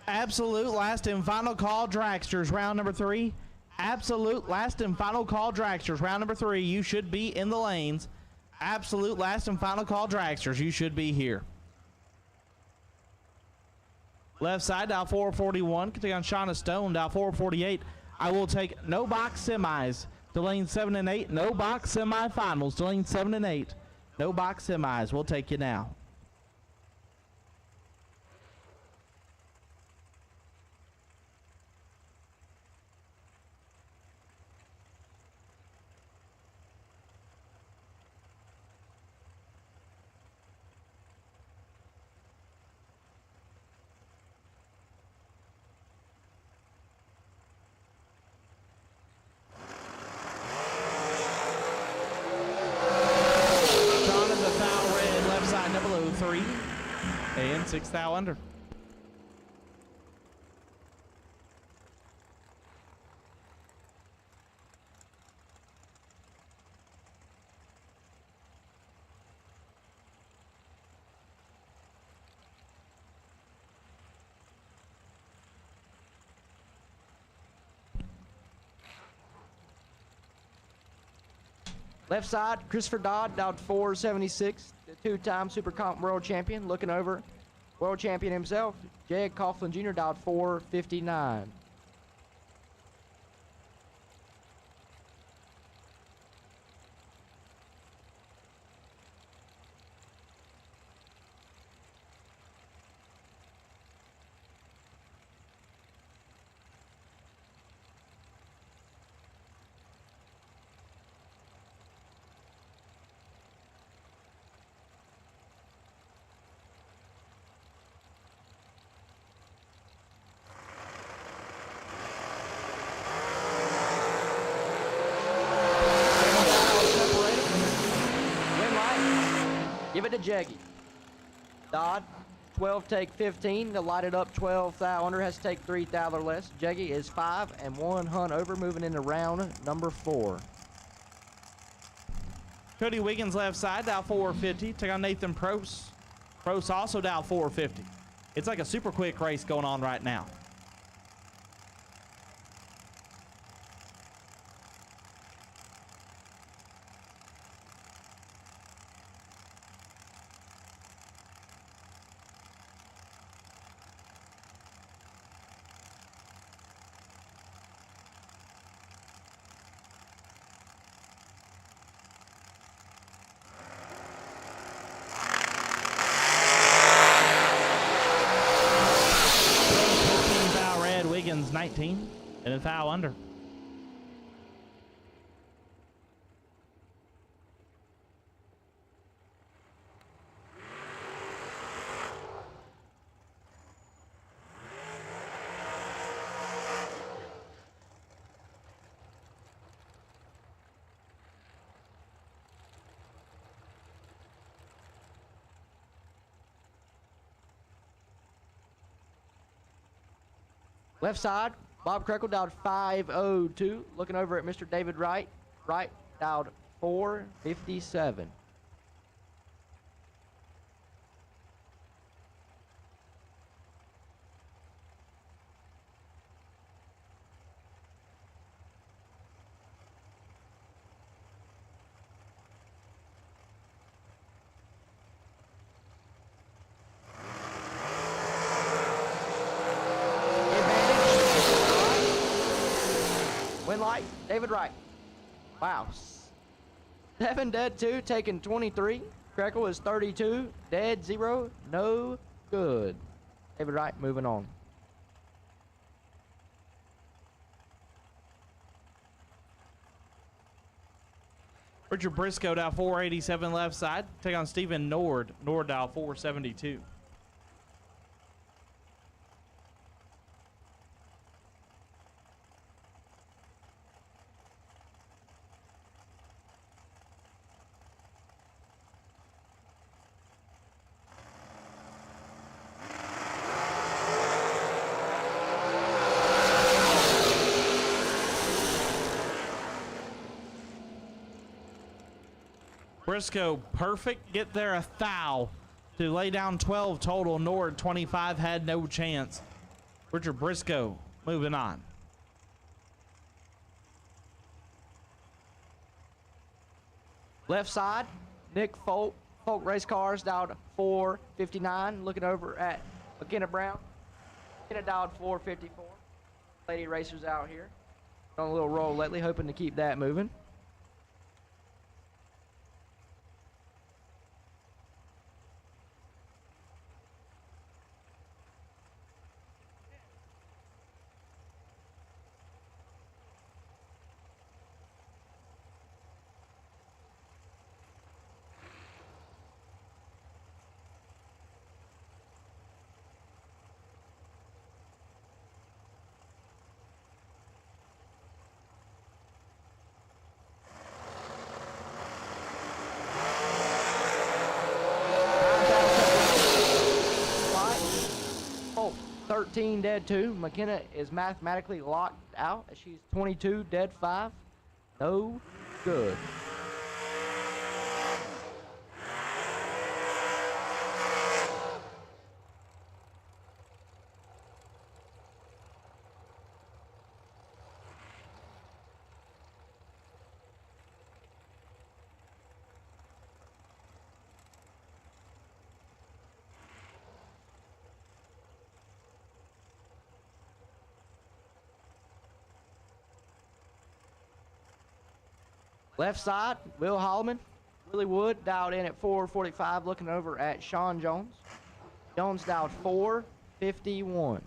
M: Absolute last and final call dragsters, round number 3. Absolute last and final call dragsters, round number 3. You should be in the lanes. Absolute last and final call dragsters. You should be here. Left side, dial 441. Can take on Shauna Stone, dial 448. I will take no box semis to lane 7 and 8. No box semifinals to lane 7 and 8. No box semis. We'll take you now. Below 3 and 6 thou under.
F: Left side, Christopher Dodd, dialed 476. The 2-time Super Comp World Champion, looking over World Champion himself, Jag Coughlin Jr., dialed 459. Give it to Jeggy. Dodd, 12 take 15 to light it up 12 thou under, has to take 3 thou or less. Jeggy is 5 and 1 hun over, moving into round number 4.
M: Cody Wiggins left side, dial 450. Take on Nathan Prost. Prost also dial 450. It's like a super quick race going on right now. Wiggins 19 and a thou under.
F: Left side, Bob Krekel dialed 502, looking over at Mr. David Wright. Wright dialed 457. Win light, David Wright. Wow. 7 dead 2, taking 23. Krekel is 32, dead 0, no good. David Wright moving on.
M: Richard Briscoe dial 487 left side. Take on Stephen Nord. Nord dial 472. Briscoe, perfect. Get there a thou to lay down 12 total. Nord 25 had no chance. Richard Briscoe moving on.
F: Left side, Nick Folk Race Cars dialed 459. Looking over at McKenna Brown. McKenna dialed 454. Lady racers out here. On a little roll lately, hoping to keep that moving. Folk 13 dead 2. McKenna is mathematically locked out as she's 22 dead 5. No good. Left side, Will Holloman. Willie Wood dialed in at 445, looking over at Sean Jones. Jones dialed 451.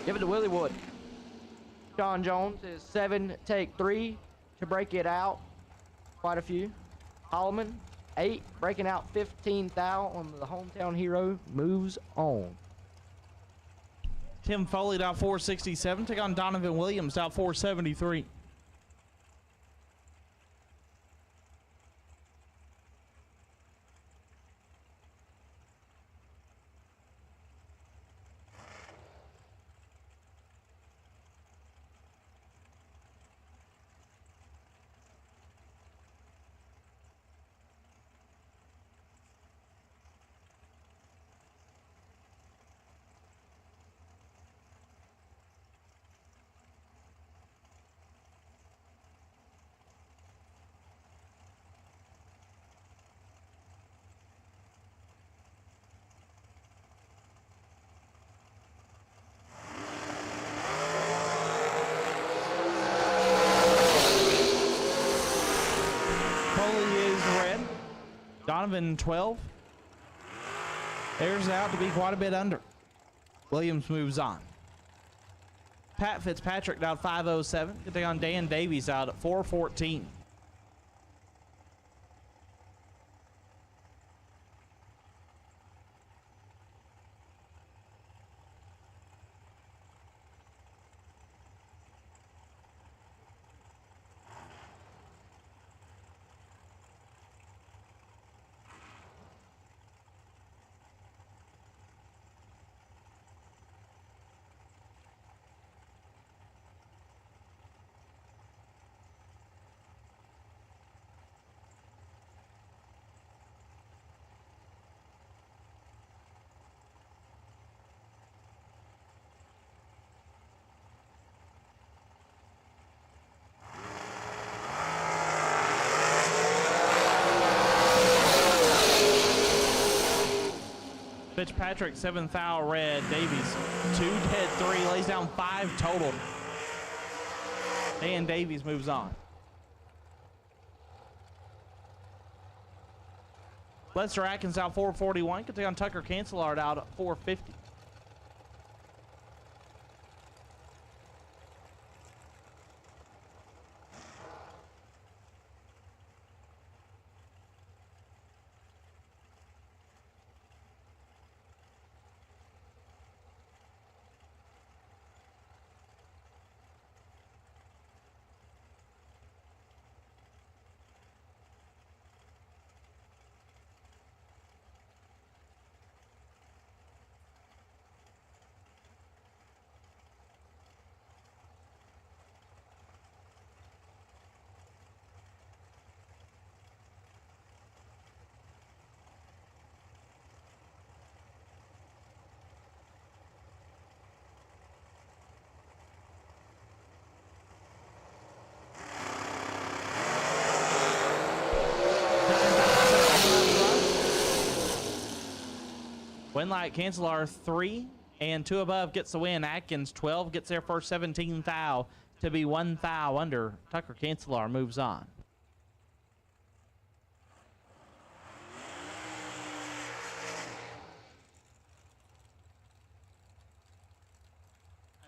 F: Give it to Willie Wood. Sean Jones is 7, take 3 to break it out. Quite a few. Holloman, 8, breaking out 15 thou on the hometown hero, moves on.
M: Tim Foley dial 467. Take on Donovan Williams dial 473. Foley is red. Donovan 12. Airs out to be quite a bit under. Williams moves on. Pat Fitzpatrick out 5:07. Good thing on Dan Davies out at 4:14. Fitzpatrick, 7th foul, red. Davies, 2 dead, 3, lays down 5 total. Dan Davies moves on. Lester Atkins out 4:41. Could take on Tucker Cancelard out at 4:50. Winlight Cancelar 3 and 2 above gets the win. Atkins 12 gets their first 17 thou to be 1 thou under. Tucker Cancelar moves on.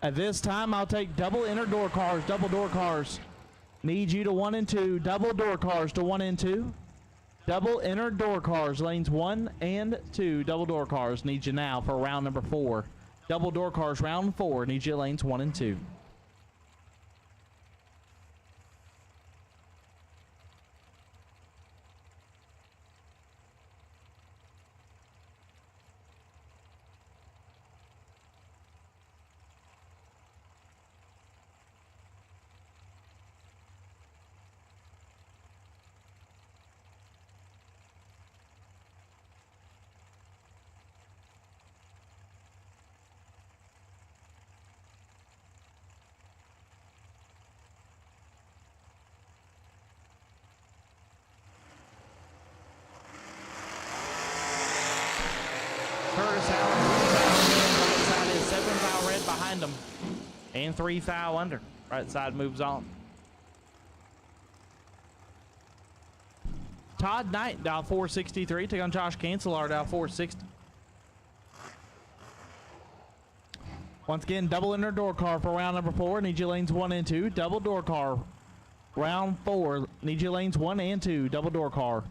M: At this time, I'll take double inner door cars. Double door cars. Need you to 1 and 2. Double door cars to 1 and 2. Double inner door cars, lanes 1 and 2. Double door cars, need you now for round number 4. Double door cars, round 4, need you lanes 1 and 2. Curtis Allen, 3 foul red. Right side is 7 foul red behind him. And 3 foul under. Right side moves on. Todd Knight, dial 463. Take on Josh Cancelar, dial 460. Once again, double inner door car for round number 4. Need you lanes 1 and 2. Double door car. Round 4. Need you lanes 1 and 2. Double door car.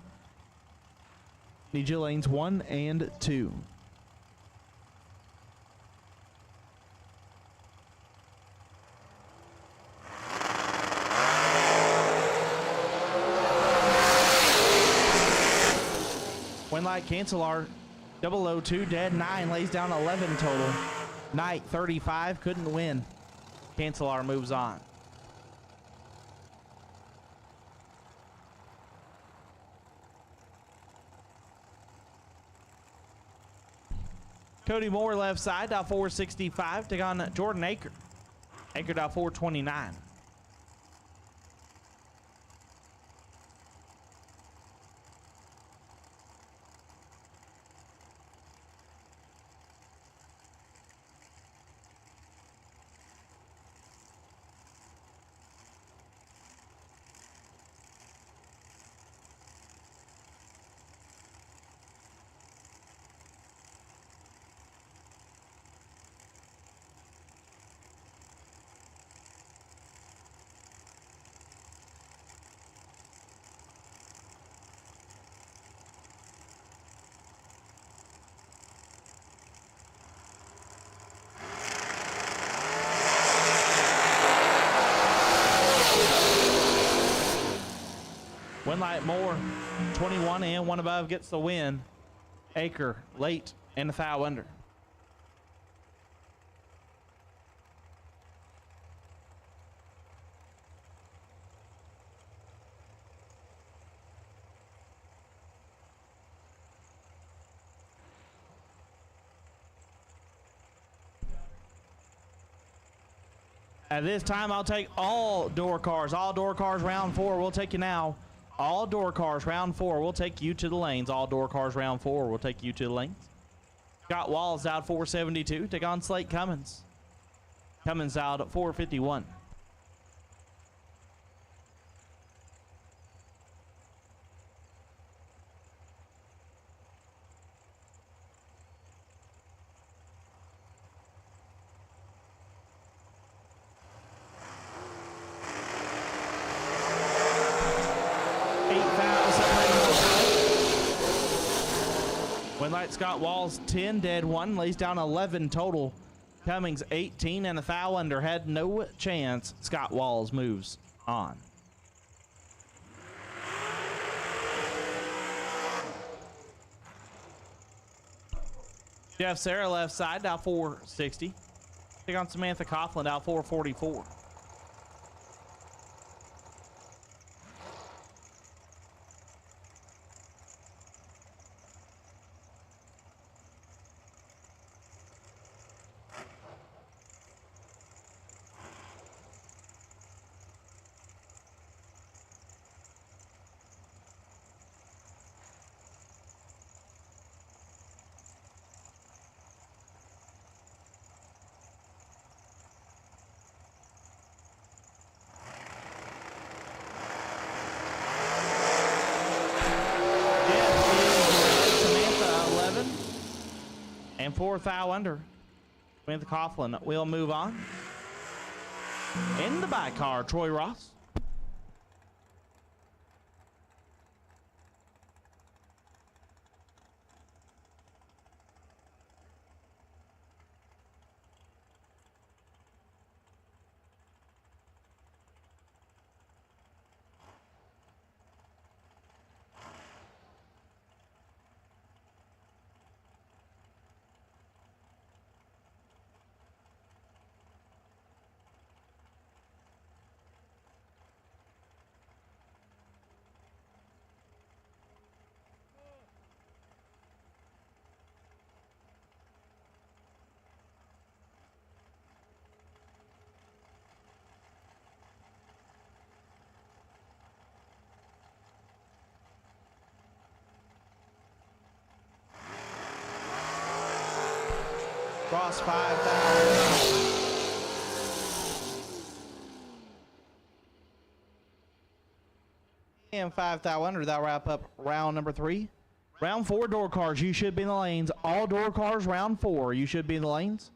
M: Need you lanes 1 and 2. Winlight Cancelar, 002 dead, 9 lays down 11 total. Knight 35 couldn't win. Cancelar moves on. Cody Moore left side, dial 465. Take on Jordan Aker. Aker dial 429. One light more, 21 and one above gets the win. Acre late and the foul under. At this time, I'll take all door cars. All door cars round 4. We'll take you now. All door cars round 4. We'll take you to the lanes. All door cars round 4. We'll take you to the lanes. Scott Walls out 472. Take on Slate Cummins. Cummins out at 451. Winlight Scott Walls 10 dead 1, lays down 11 total. Cummings 18 and a foul under, had no chance. Scott Walls moves on. Jeff Sarah left side, now 460. Take on Samantha Coughlin, now 444. And 4 foul under. Samantha Coughlin will move on. In the back car, Troy Ross. Ross 5 foul. And 5 foul under. That'll wrap up round number 3. Round 4 door cars. You should be in the lanes. All door cars round 4. You should be in the lanes.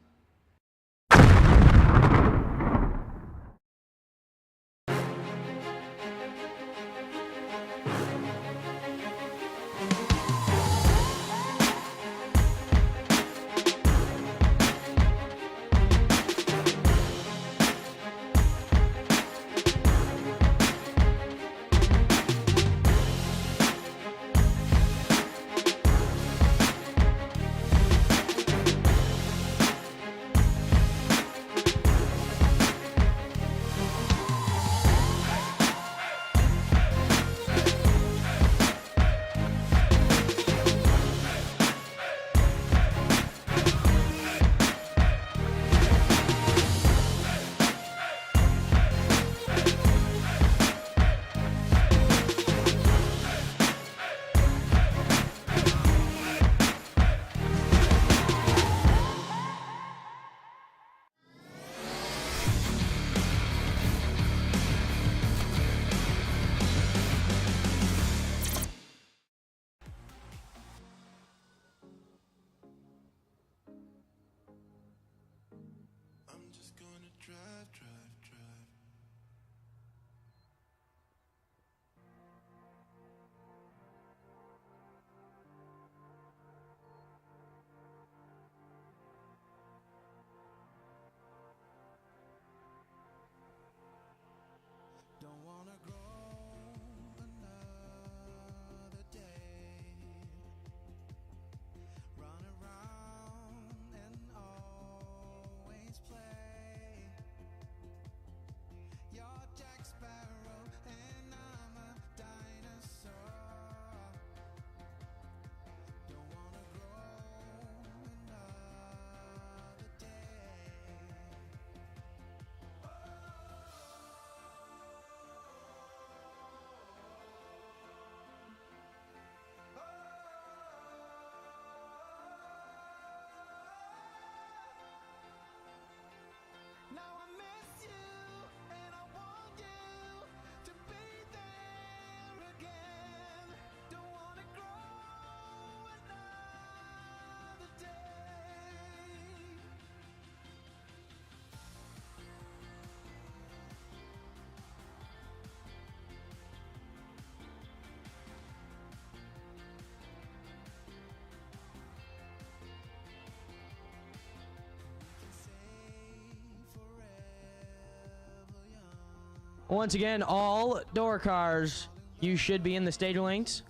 F: Once again, all door cars, you should be in the staging lanes.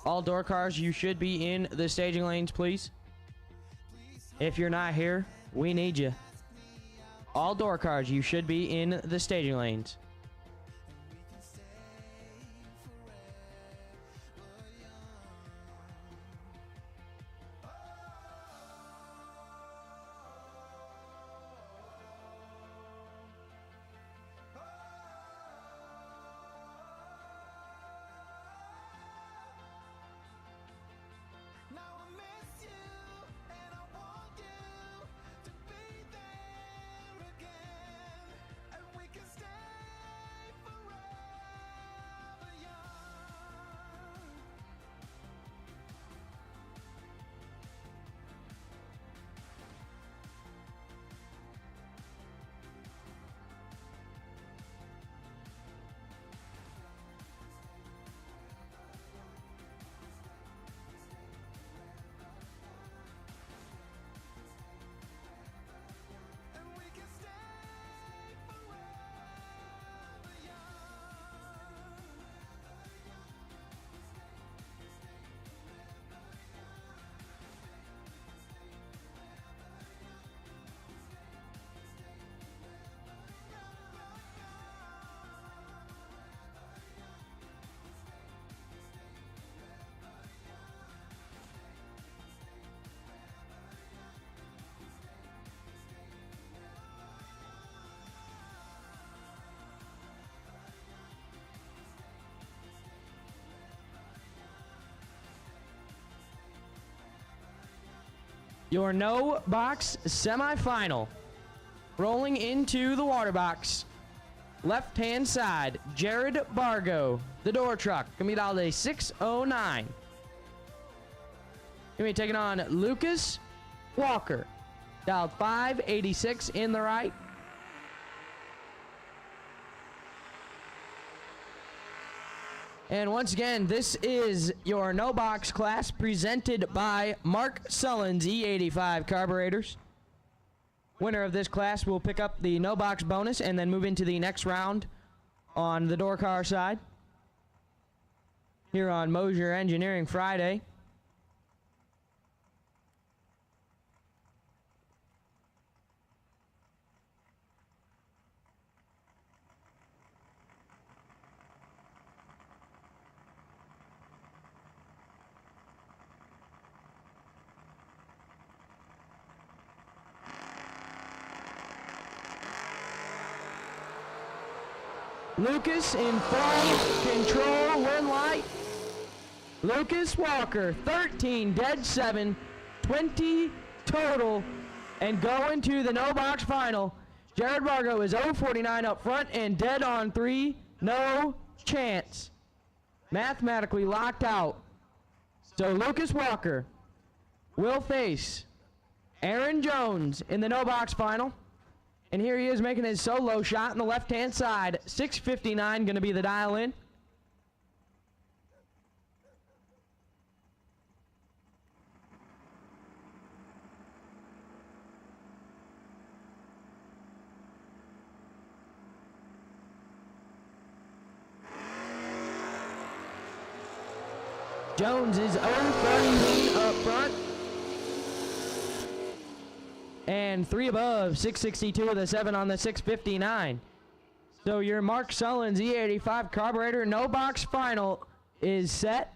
F: All door cars, you should be in the staging lanes, please. If you're not here, we need you. All door cars, you should be in the staging lanes. Your no box semifinal. Rolling into the water box. Left hand side, Jared Bargo, the door truck. Gonna be dialed a 609. Gonna be taking on Lucas Walker, dialed 586 in the right. And once again, this is your no box class presented by Mark Sullins E85 carburetors. Winner of this class will pick up the no box bonus and then move into the next round on the door car side here on Mosier Engineering Friday. Lucas in full control, win light. Lucas Walker, 13 dead 7, 20 total, and going to the no box final. Jared Bargo is 0-49 up front and dead on 3, no chance. Mathematically locked out. So Lucas Walker will face Aaron Jones in the no box final. And here he is making his solo shot on the left-hand side. 6:59 going to be the dial in. Jones is 0-13 up front. And 3 above, 662 with a 7 on the 6:59. So your Mark Sullins E85 carburetor no box final is set.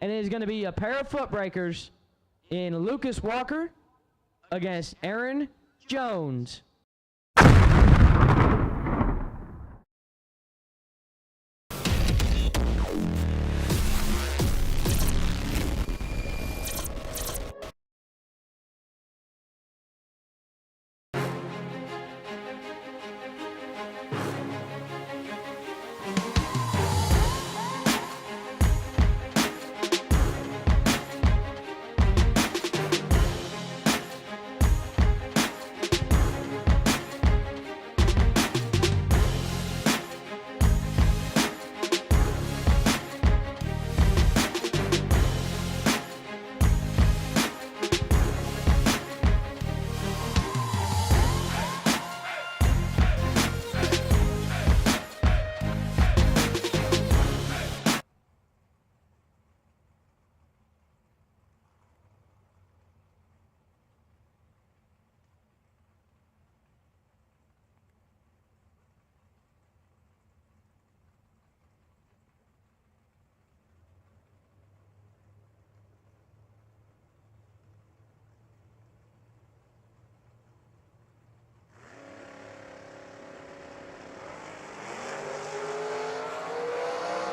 F: And it is going to be a pair of foot breakers in Lucas Walker against Aaron Jones.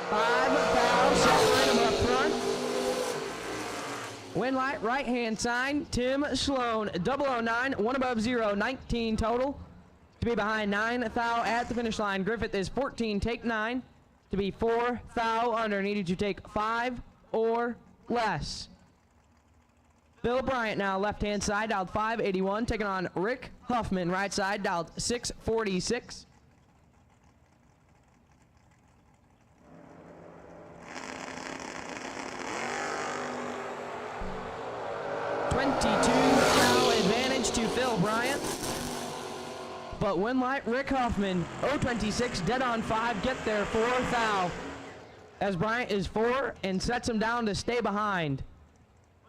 F: 5 thou, set line up front. Win light, right-hand side, Tim Sloan, 009, 1 above 0, 19 total. To be behind 9 thou at the finish line. Griffith is 14, take 9. To be 4 thou under, needed to take 5 or less. Phil Bryant now left-hand side, dialed 581, taking on Rick Huffman, right side, dialed 646. Advantage to Phil Bryant. But win light, Rick Huffman, 026, dead on 5, get there 4 thou. As Bryant is 4 and sets him down to stay behind.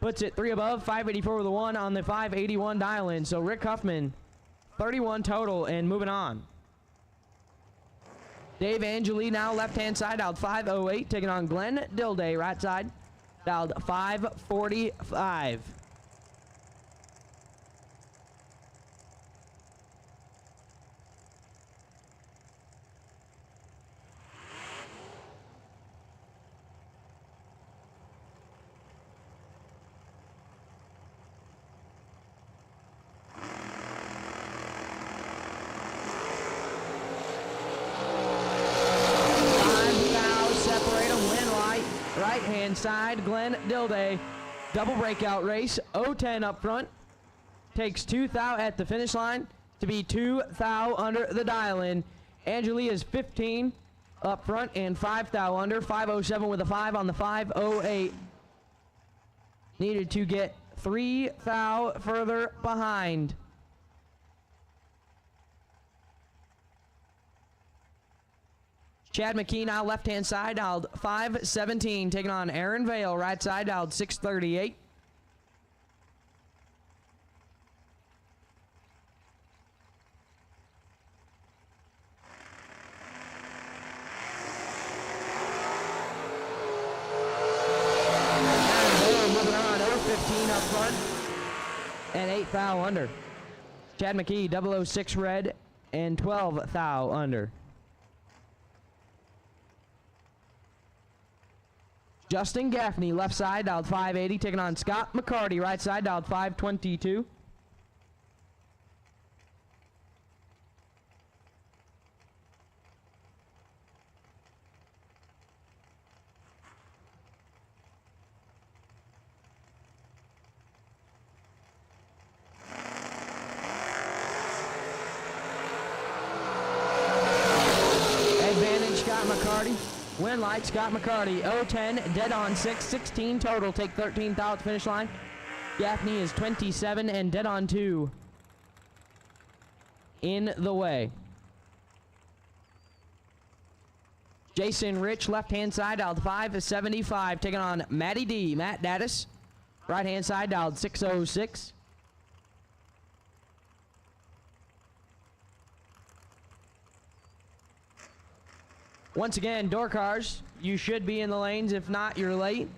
F: Puts it 3 above, 584 with a 1 on the 581 dial-in. So Rick Huffman, 31 total and moving on. Dave Angeli now left-hand side, dialed 508, taking on Glenn Dilday, right side, dialed 545. Right-hand side, Glenn Dilday, double breakout race, 010 up front, takes 2 thou at the finish line to be 2 thou under the dial-in. Angeli is 15 up front and 5 thou under, 507 with a 5 on the 508. Needed to get 3 thou further behind. Chad McKee now left-hand side, dialed 517, taking on Aaron Vale, right side, dialed 638. Moving on, 015 up front and 8 thou under. Chad McKee, 006 red and 12 thou under. Justin Gaffney, left side, dialed 580, taking on Scott McCarty, right side, dialed 522. Advantage, Scott McCarty. Win light, Scott McCarty, 010, dead on 6, 16 total, take 13 thou at the finish line. Gaffney is 27 and dead on 2 in the way. Jason Rich, left-hand side, dialed 575, taking on Matty D. Matt Dattis, right-hand side, dialed 606. Once again, door cars, you should be in the lanes. If not, you're late.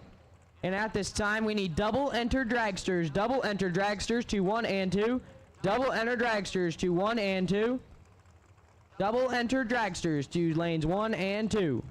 F: And at this time, we need double enter dragsters. Double enter dragsters to 1 and 2. Double enter dragsters to 1 and 2. Double enter dragsters to lanes 1 and 2.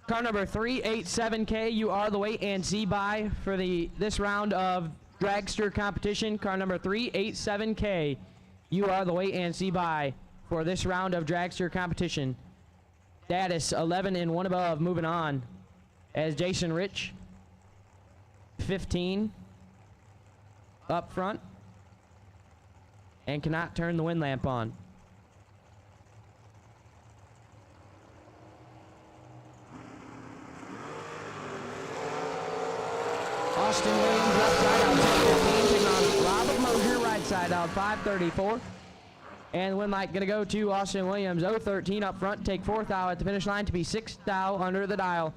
F: Car number 387K, you are the wait and see by for this round of dragster competition. Car number 387K, you are the wait and see by for this round of dragster competition. Status 11 and 1 above, moving on. As Jason Rich, 15 up front and cannot turn the wind lamp on. Austin Williams left side out 10-15, taking on Rob Mosier right side out 5-34. And win light gonna go to Austin Williams, 0-13 up front, take 4th thou at the finish line to be 6th thou under the dial.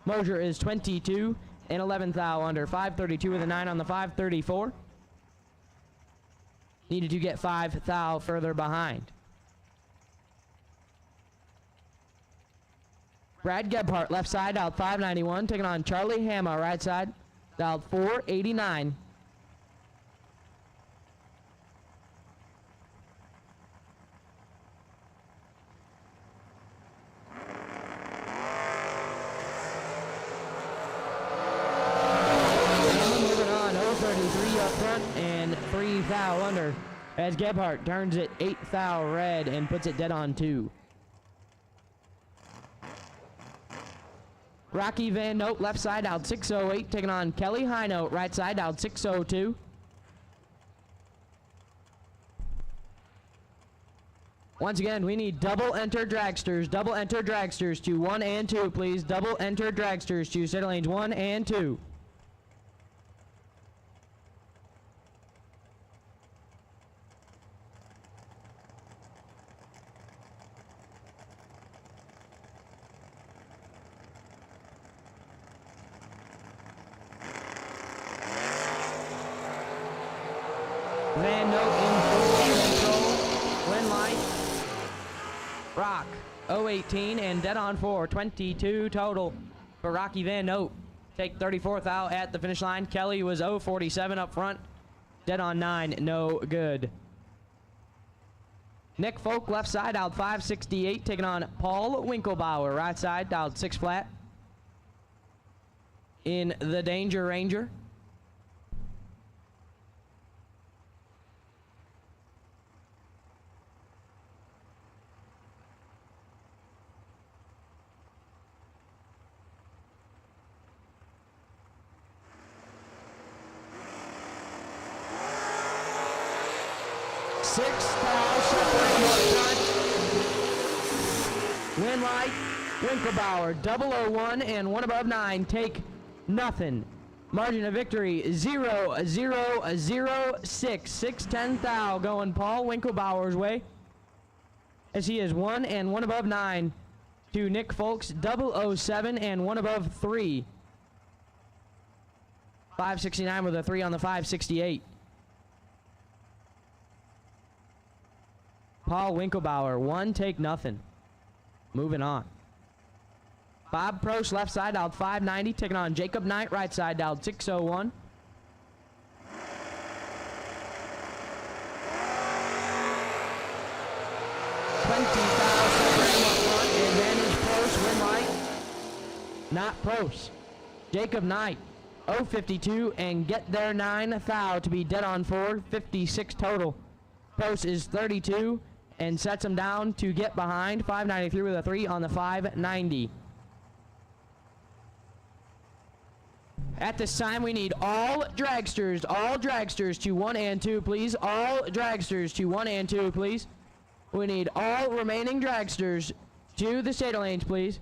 F: Mosier is 22 and 11th thou under, 5-32 with a 9 on the 5-34. Needed to get 5 thou further behind. Brad Gebhardt left side out 5-91, taking on Charlie Hama right side, dialed 4-89. Moving on, 0-33 up front and 3 thou under, as Gebhardt turns it 8 thou red and puts it dead on 2. Rocky Van Note left side out 6-08, taking on Kelly Highnote right side out 6-02. Once again, we need double enter dragsters to 1 and 2, please. Double enter dragsters to center lanes 1 and 2. Van Note in full control. Win light. Rock 0-18 and dead on 4. 22 total for Rocky Van Note. Take 34th out at the finish line. Kelly was 0-47 up front. Dead on 9. No good. Nick Folk left side out 5-68, taking on Paul Winklebauer right side out 6 flat. In the Danger Ranger. Win light, Winklebauer, 001 and 1 above 9, take nothing. Margin of victory 0-0-0-6, 6-10 thou going Paul Winklebauer's way. As he is 1 and 1 above 9 to Nick Folks, 007 and 1 above 3. 569 with a 3 on the 568. Paul Winklebauer, 1 take nothing. Moving on. Bob Prost left side out 590, taking on Jacob Knight right side out 601. Advantage Prost, win light. Not Prost. Jacob Knight, 052 and get there 9 thou to be dead on 4, 56 total. Prost is 32 and sets him down to get behind, 593 with a 3 on the 590. At this time, we need all dragsters to 1 and 2, please. All dragsters to 1 and 2, please. We need all remaining dragsters to the state lanes, please.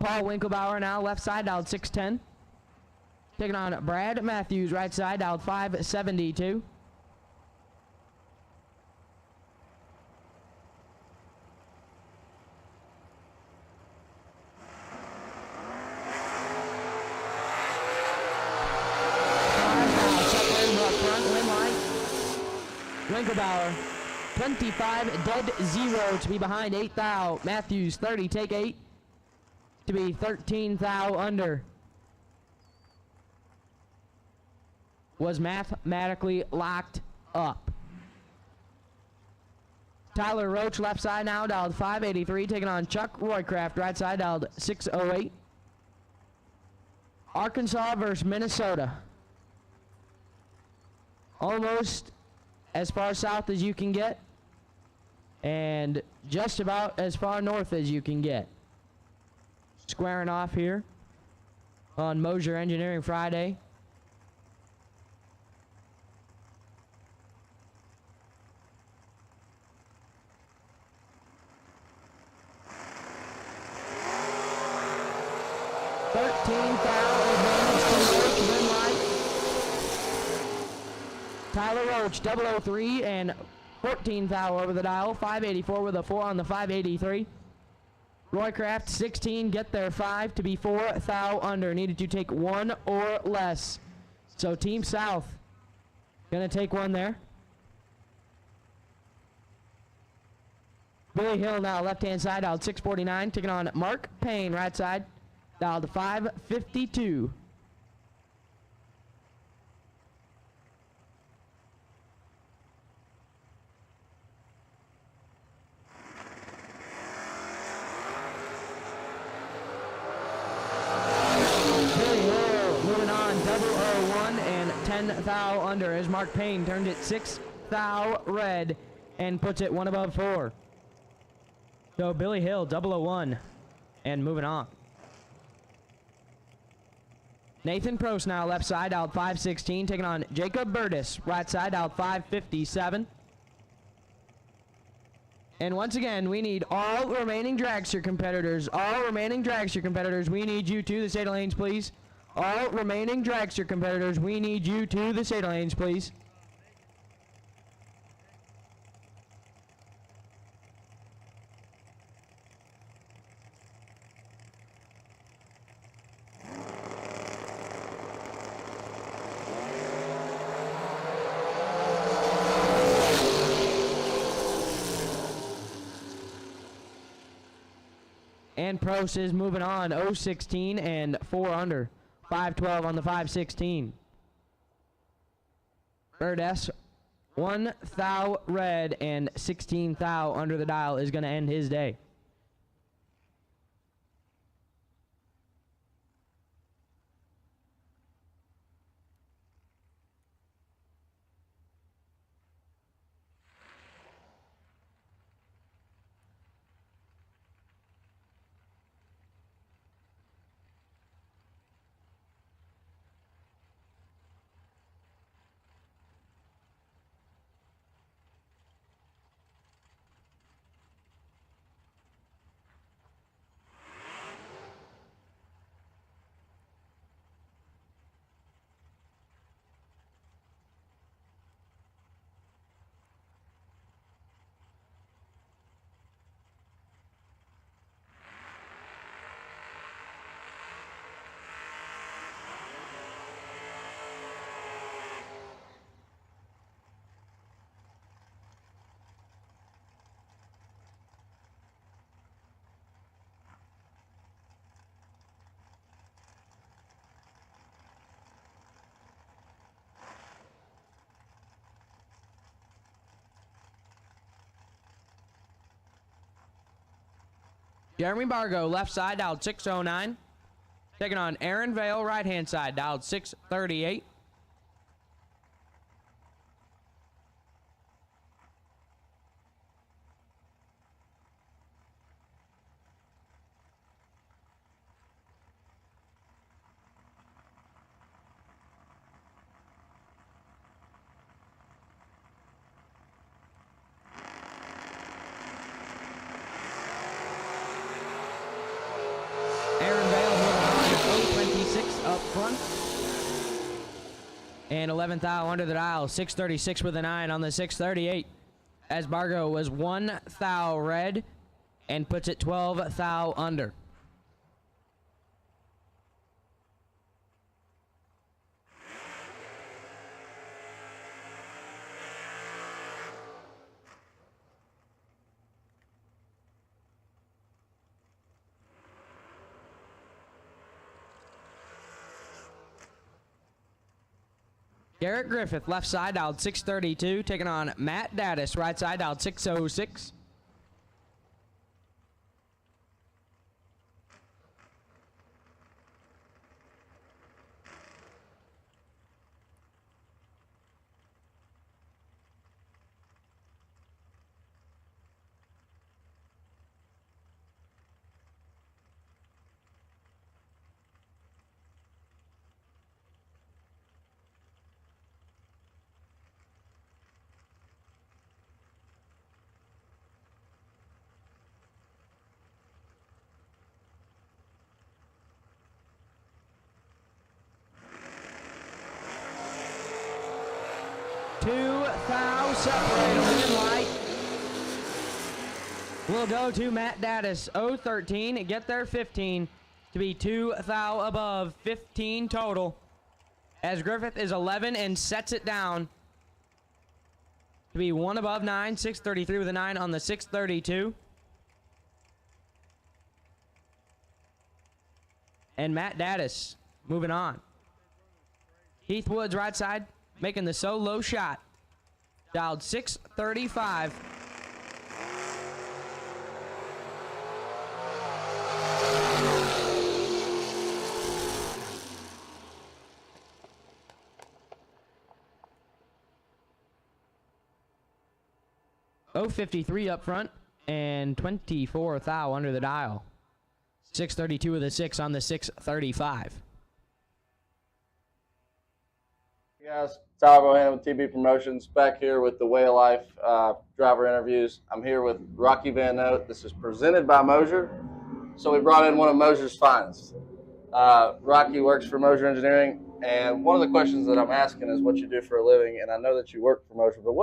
F: Paul Winklebauer now left side out 610. Taking on Brad Matthews right side out 572. Winklebauer, 25 dead 0 to be behind 8 thou. Matthews 30 take 8 to be 13 thou under. Was mathematically locked up. Tyler Roach left side now dialed 583, taking on Chuck Roycraft right side dialed 608. Arkansas versus Minnesota. Almost as far south as you can get, and just about as far north as you can get. Squaring off here on Mosier Engineering Friday. 13 foul advantage to Roach, win line. Tyler Roach, 003 and 14 foul over the dial. 584 with a 4 on the 583. Roycraft, 16, get their 5 to be 4 foul under. Needed to take 1 or less. So Team South gonna take 1 there. Billy Hill now left-hand side, dialed 649, taking on Mark Payne, right side, dialed 552. Billy Hill moving on, 001 and 10 foul under as Mark Payne turned it 6 foul red and puts it 1 above 4. So Billy Hill, 001, and moving on. Nathan Prost now left side, out 516, taking on Jacob Burtis, right side, out 557. And once again, we need all remaining dragster competitors, we need you to the state lanes, please. All remaining dragster competitors, we need you to the state lanes, please. And Prost is moving on, 016 and 4 under, 512 on the 516. Bird S, 1 thou red and 16 thou under the dial is going to end his day. Jeremy Bargo, left side, dialed 609. Taking on Aaron Vale, right-hand side, dialed 638. And 11th thou under the dial, 636 with a 9 on the 638. As Bargo was 1 thou red and puts it 12 thou under. Garrett Griffith, left side, dialed 632, taking on Matt Daddis, right side, dialed 606. separate them in light. We'll go to Matt Daddis, 013, get their 15 to be 2 thou above, 15 total. As Griffith is 11 and sets it down to be 1 above 9, 633 with a 9 on the 632. And Matt Daddis moving on. Keith Woods right side making the solo shot. Dialed 635. .053 up front and 24 thou under the dial. 632 with a 6 on the 635.
J: Hey guys, Tyler Bohannon with TB Promotions, back here with the Way of Life driver interviews. I'm here with Rocky Van Note. This is presented by Mosier, so we brought in one of Mosier's finest. Rocky works for Mosier Engineering, and one of the questions that I'm asking is what you do for a living, and I know that you work for Mosier, but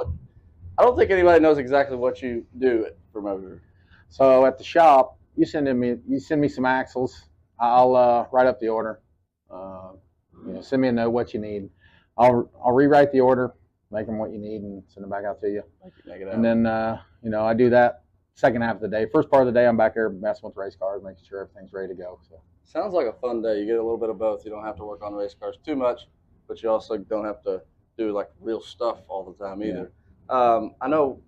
J: I don't think anybody knows exactly what you do for Mosier.
L: So at the shop, you send me some axles. I'll write up the order. Send me a note what you need. I'll rewrite the order, make them what you need, and send them back out to you.
J: Make it out.
L: And then I do that second half of the day. First part of the day, I'm back there messing with race cars, making sure everything's ready to go. So
J: sounds like a fun day. You get a little bit of both. You don't have to work on race cars too much, but you also don't have to do like real stuff all the time either. Yeah. I know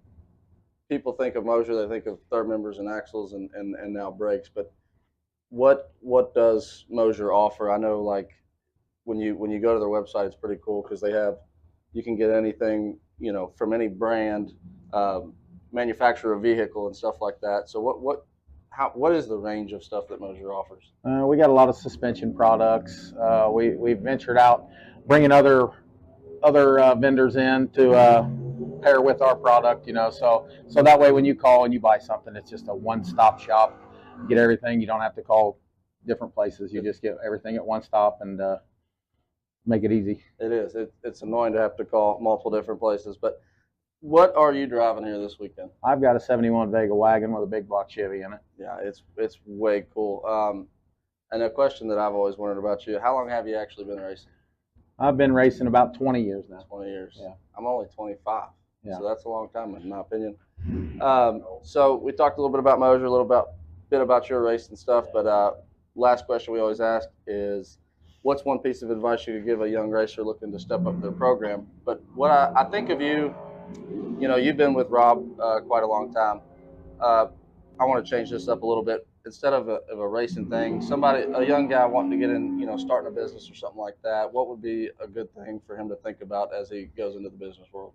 J: people think of Mosier, they think of third members and axles and now brakes, but what does Mosier offer? I know like when you go to their website, it's pretty cool because you can get anything, from any brand, manufacturer of vehicle and stuff like that. So what is the range of stuff that Mosier offers?
L: We got a lot of suspension products. We've ventured out bringing other vendors in to pair with our product, so that way when you call and you buy something, it's just a one-stop shop. You get everything. You don't have to call different places. You just get everything at one stop and make it easy.
J: It is. It's annoying to have to call multiple different places, but what are you driving here this weekend?
L: I've got a 71 Vega wagon with a big block Chevy in it.
J: Yeah, it's way cool. And a question that I've always wondered about you, how long have you actually been racing?
L: I've been racing about 20 years now.
J: 20 years.
L: Yeah.
J: I'm only 25.
L: Yeah.
J: So that's a long time, in my opinion. So we talked a little bit about Mosier, a little bit about your race and stuff, but last question we always ask is, what's one piece of advice you could give a young racer looking to step up their program? But what I think of you, you've been with Rob quite a long time. I want to change this up a little bit. Instead of a racing thing, a young guy wanting to get in, starting a business or something like that, what would be a good thing for him to think about as he goes into the business world?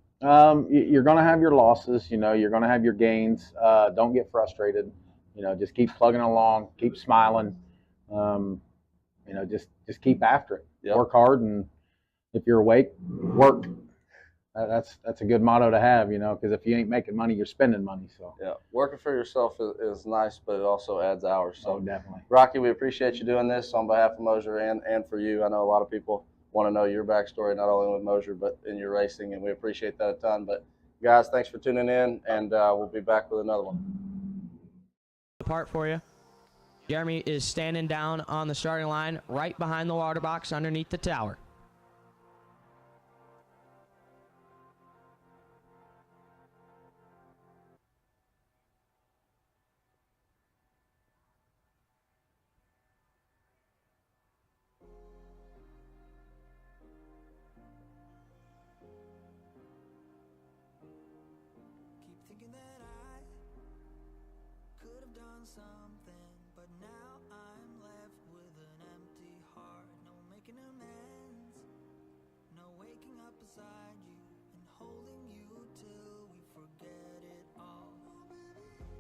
L: You're going to have your losses, you're going to have your gains. Don't get frustrated. Just keep plugging along, keep smiling. Just keep after it. Yep. Work hard, and if you're awake, work. That's a good motto to have, because if you ain't making money, you're spending money. So
J: yeah, working for yourself is nice, but it also adds hours. So
L: definitely,
J: Rocky, we appreciate you doing this on behalf of Mosier and for you. I know a lot of people want to know your backstory, not only with Mosier but in your racing, and we appreciate that a ton. But guys, thanks for tuning in, and we'll be back with another one.
F: The part for you. Jeremy is standing down on the starting line, right behind the water box, underneath the tower.
G: Something, but now I'm left with an empty heart. No making amends, no waking up beside you and holding you till we forget it all.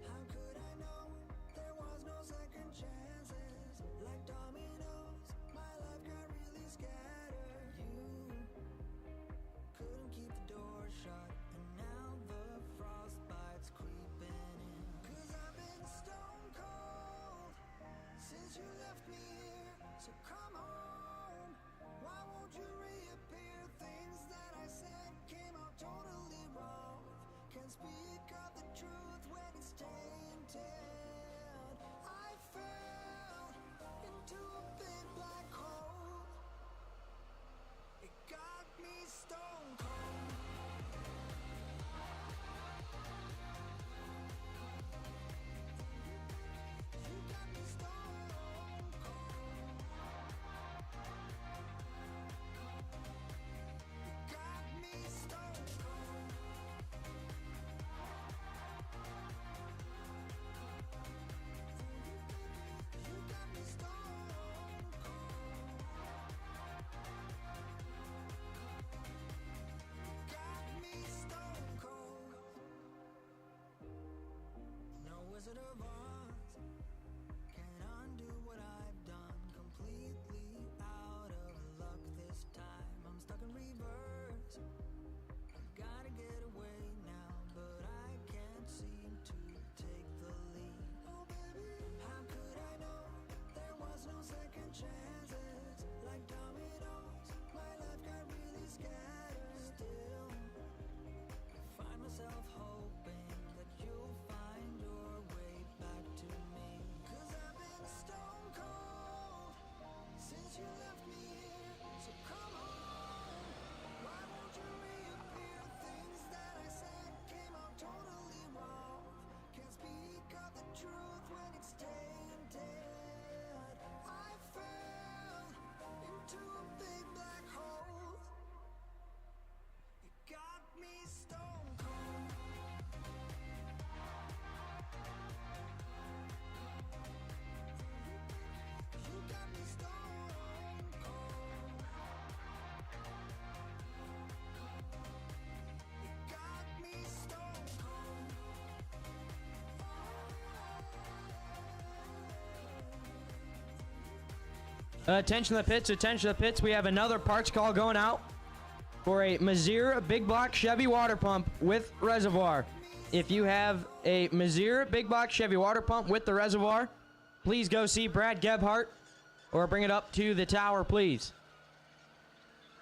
G: How could I know there was no second chances? Like dominoes, my life got really scattered. You couldn't keep the door shut, and now the frostbite's creeping in. 'Cause I've been stone cold since you left me here, so come home. Why won't you reappear? Things that I said Wizard of Oz can't undo what I've done. Completely out of luck this time. I'm stuck in reverse. I've gotta get away now, but I can't seem to take the lead. Oh baby, how could I know there was no second chances? Like dominoes, my life got really scattered. Still, I find myself hoping that you'll find your way back to me. 'Cause I've been stone cold since you left me here. So come on, why won't you reappear? Things that I said came out totally wrong. Can't speak of the truth when it's tainted. I fell into a big black hole. It got me stone cold. You got me stone cold. It got me stone cold.
F: Attention to the pits, attention to the pits. We have another parts call going out for a Mazir big block Chevy water pump with reservoir. If you have a Mazir big block Chevy water pump with the reservoir, please go see Brad Gebhardt or bring it up to the tower, please.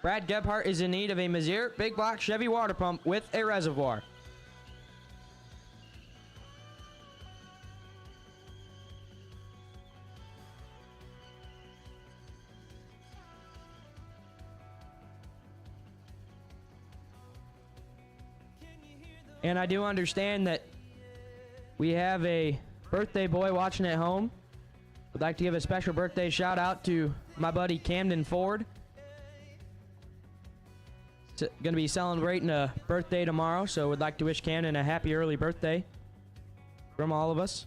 F: Brad Gebhardt is in need of a Mazir big block Chevy water pump with a reservoir. And I do understand that we have a birthday boy watching at home. Would like to give a special birthday shout out to my buddy Camden Ford. Going to be celebrating a birthday tomorrow, so would like to wish Camden a happy early birthday from all of us.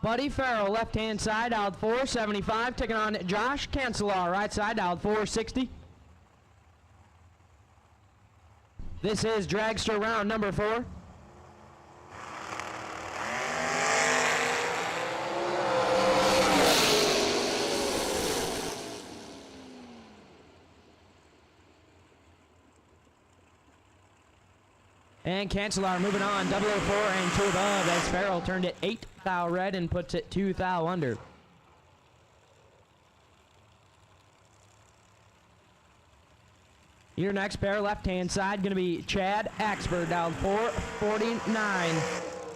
F: Buddy Farrell, left-hand side, out 475, taking on Josh Cancelar, right side, out 460. This is dragster round number 4. And Cancelar moving on, 004 and 2 above as Farrell turned it 8 thou red and puts it 2 thou under. Your next pair, left-hand side, going to be Chad Axford, down 449.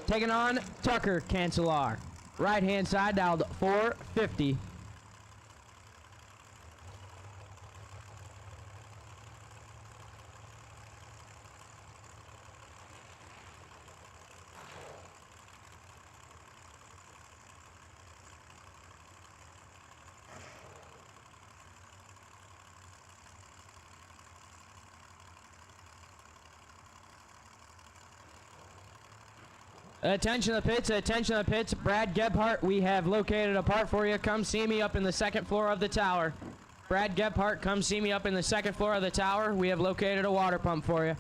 F: Taking on Tucker Cancelar. Right-hand side, down 450. Attention the pits, Brad Gebhardt, we have located a part for you. Come see me up in the second floor of the tower. Brad Gebhardt, come see me up in the second floor of the tower. We have located a water pump for you.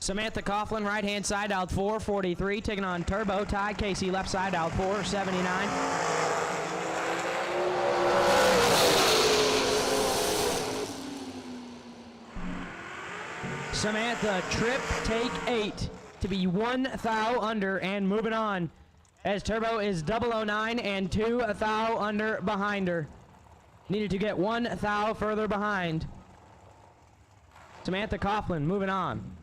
F: Samantha Coughlin, right-hand side, out 443, taking on Turbo. Ty Casey, left side, out 479. Samantha, trip, take 8 to be 1 thou under and moving on as Turbo is 009 and 2 thou under behind her. Needed to get 1 thou further behind. Samantha Coughlin moving on.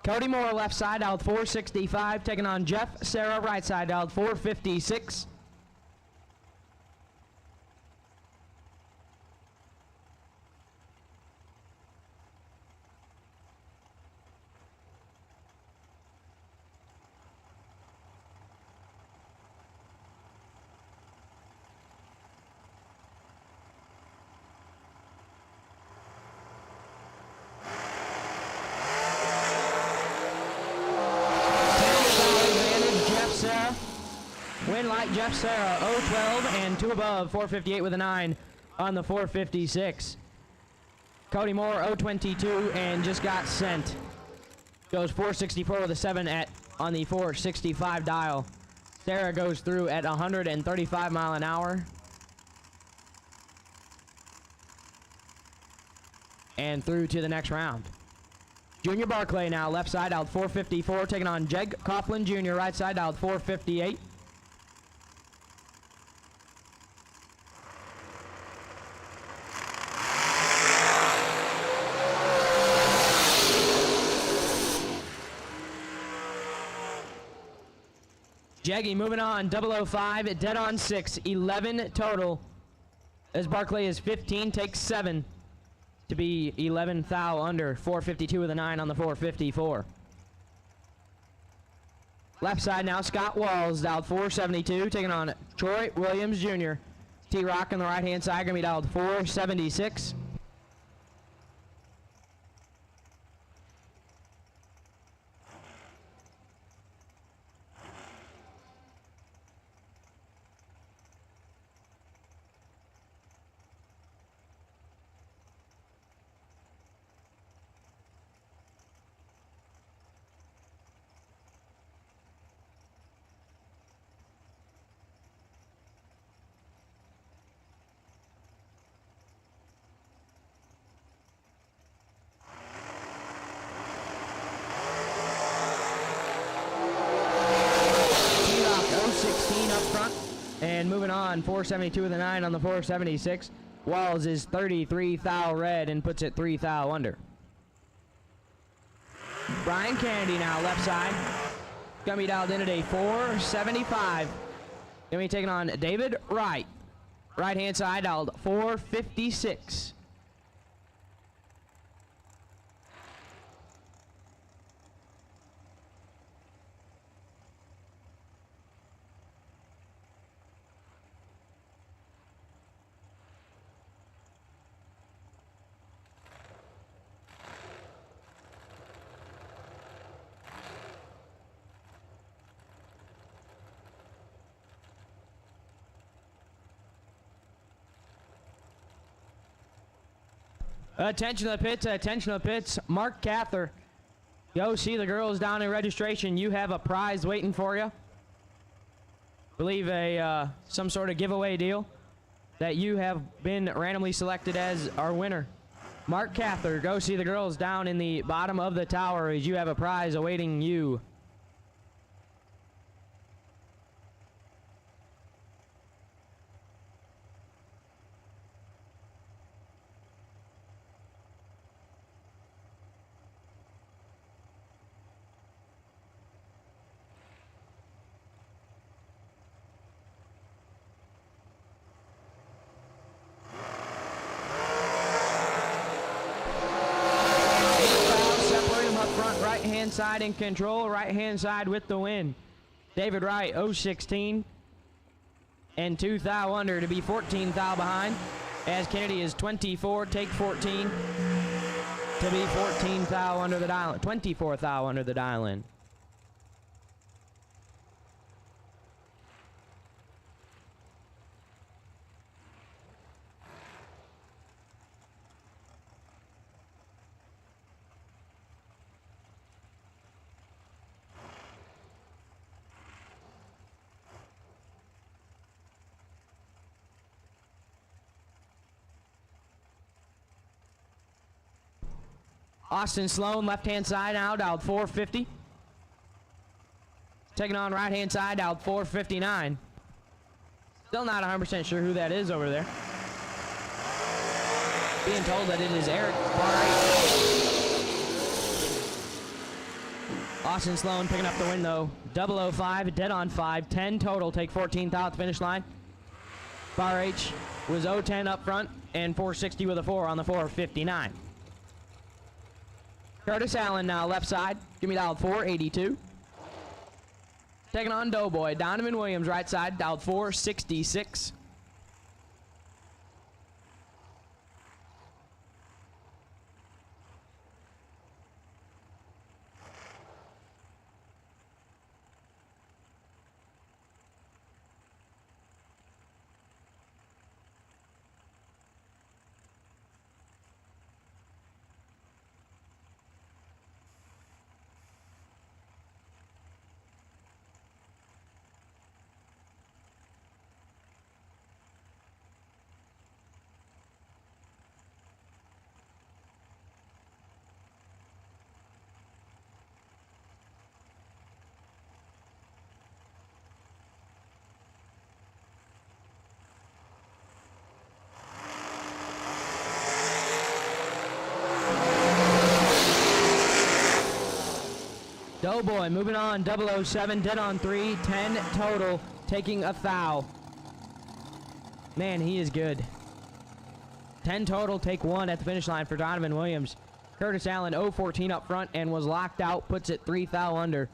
F: Cody Moore, left side, out 465, taking on Jeff Sarah, right side, out 456. Win light Jeff Sarah, 012 and 2 above, 458 with a 9 on the 456. Cody Moore, 022 and just got sent. Goes 464 with a 7 on the 465 dial. Sarah goes through at 135 mile an hour. And through to the next round. Junior Barclay now, left side, out 454, taking on Jeg Coughlin Jr., right side, out 458. Jaggy moving on, 005, dead on 6, 11 total. As Barclay is 15, takes 7 to be 11 thou under, 452 with a 9 on the 454. Left side now, Scott Walls, dialed 472, taking on Troy Williams Jr. T-Rock on the right-hand side, gonna be dialed 476. And moving on, 472 with a 9 on the 476. Walls is 33 thou red and puts it 3 thou under. Brian Kennedy now, left side. Gonna be dialed in at a 475. Gonna be taking on David Wright. Right hand side, dialed 456. Attention to the pits, attention to the pits. Mark Cather, go see the girls down in registration. You have a prize waiting for you. Believe some sort of giveaway deal that you have been randomly selected as our winner. Mark Cather, go see the girls down in the bottom of the tower as you have a prize awaiting you. Right-hand side in control, right-hand side with the win. David Wright, 016 and 2 thou under to be 14 thou behind. As Kennedy is 24, take 14 to be 14 thou under the dial, 24 thou under the dial in. Austin Sloan, left-hand side now, dialed 450. Taking on right-hand side, dialed 459. Still not 100% sure who that is over there. Being told that it is Eric. Austin Sloan picking up the win though. 005, dead on 5, 10 total, take 14th out the finish line. Bar H was 010 up front and 460 with a 4 on the 459. Curtis Allen now left side. Give me dialed 482. Taking on Doughboy. Donovan Williams right side. Dialed 466. Doughboy moving on, 007, dead on 3, 10 total, taking a thou. Man, he is good. 10 total, take 1 at the finish line for Donovan Williams. Curtis Allen, 014 up front and was locked out, puts it 3 thou under.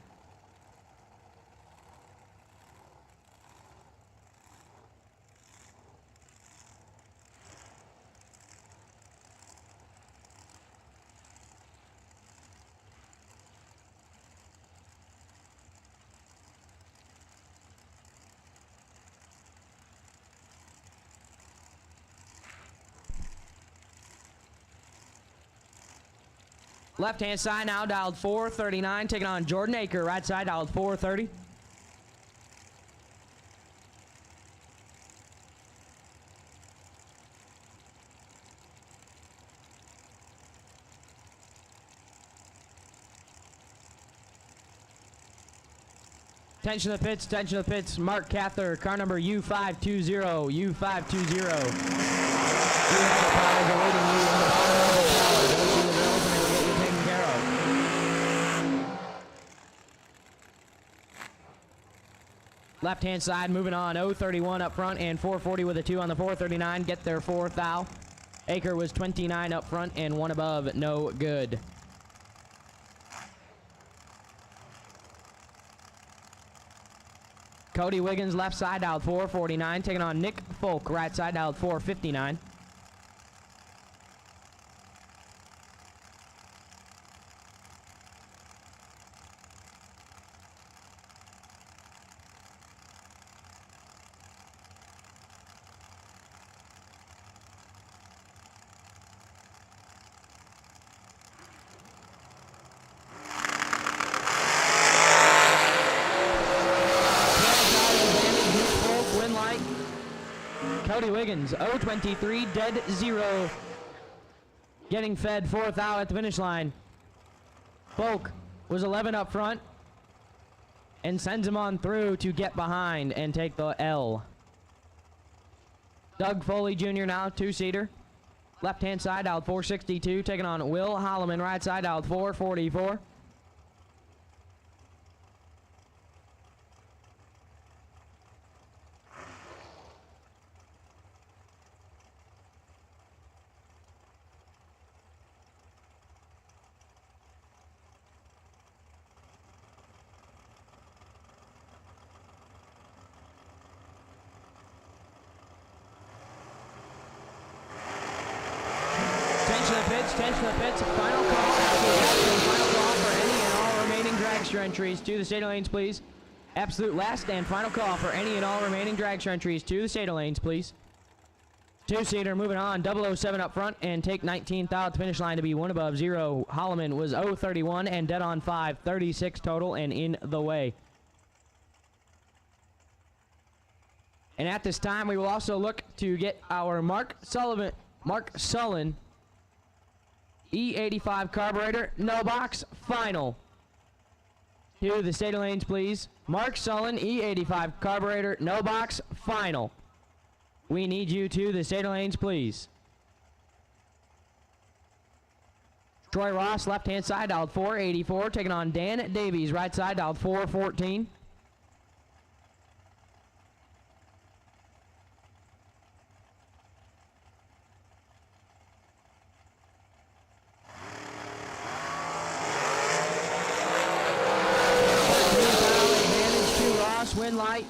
F: Left-hand side now, dialed 439, taking on Jordan Aker. Right side, dialed 430. Attention to the pits, attention to the pits. Mark Cather, car number U520, U520. You have the prize awaiting you in the bottom of the tower. Go see the girls and they will get you taken care of. Left-hand side, moving on. 031 up front and 440 with a 2 on the 439. Get their 4th thou. Aker was 29 up front and 1 above. No good. Cody Wiggins, left side, dialed 449. Taking on Nick Folk, right side, dialed 459. Cody Wiggins, 023, dead 0. Getting fed 4th out at the finish line. Folk was 11 up front and sends him on through to get behind and take the L. Doug Foley Jr. now, 2-seater. Left-hand side, out 462, taking on Will Holloman, right side, out 444. Attention to the pits, final call. Final call for any and all remaining dragster entries to the state lanes, please. Absolute last and final call for any and all remaining dragster entries to the state lanes, please. 2-seater moving on, 007 up front and take 19th out at the finish line to be 1 above 0. Holloman was 031 and dead on 5, 36 total and in the way. And at this time, we will also look to get our Mark Sullen E85 carburetor, no box, final. To the state lanes, please. Mark Sullen, E85 carburetor, no box, final. We need you to the state lanes, please. Troy Ross, left-hand side, dialed 484, taking on Dan Davies, right side, dialed 414. Win light.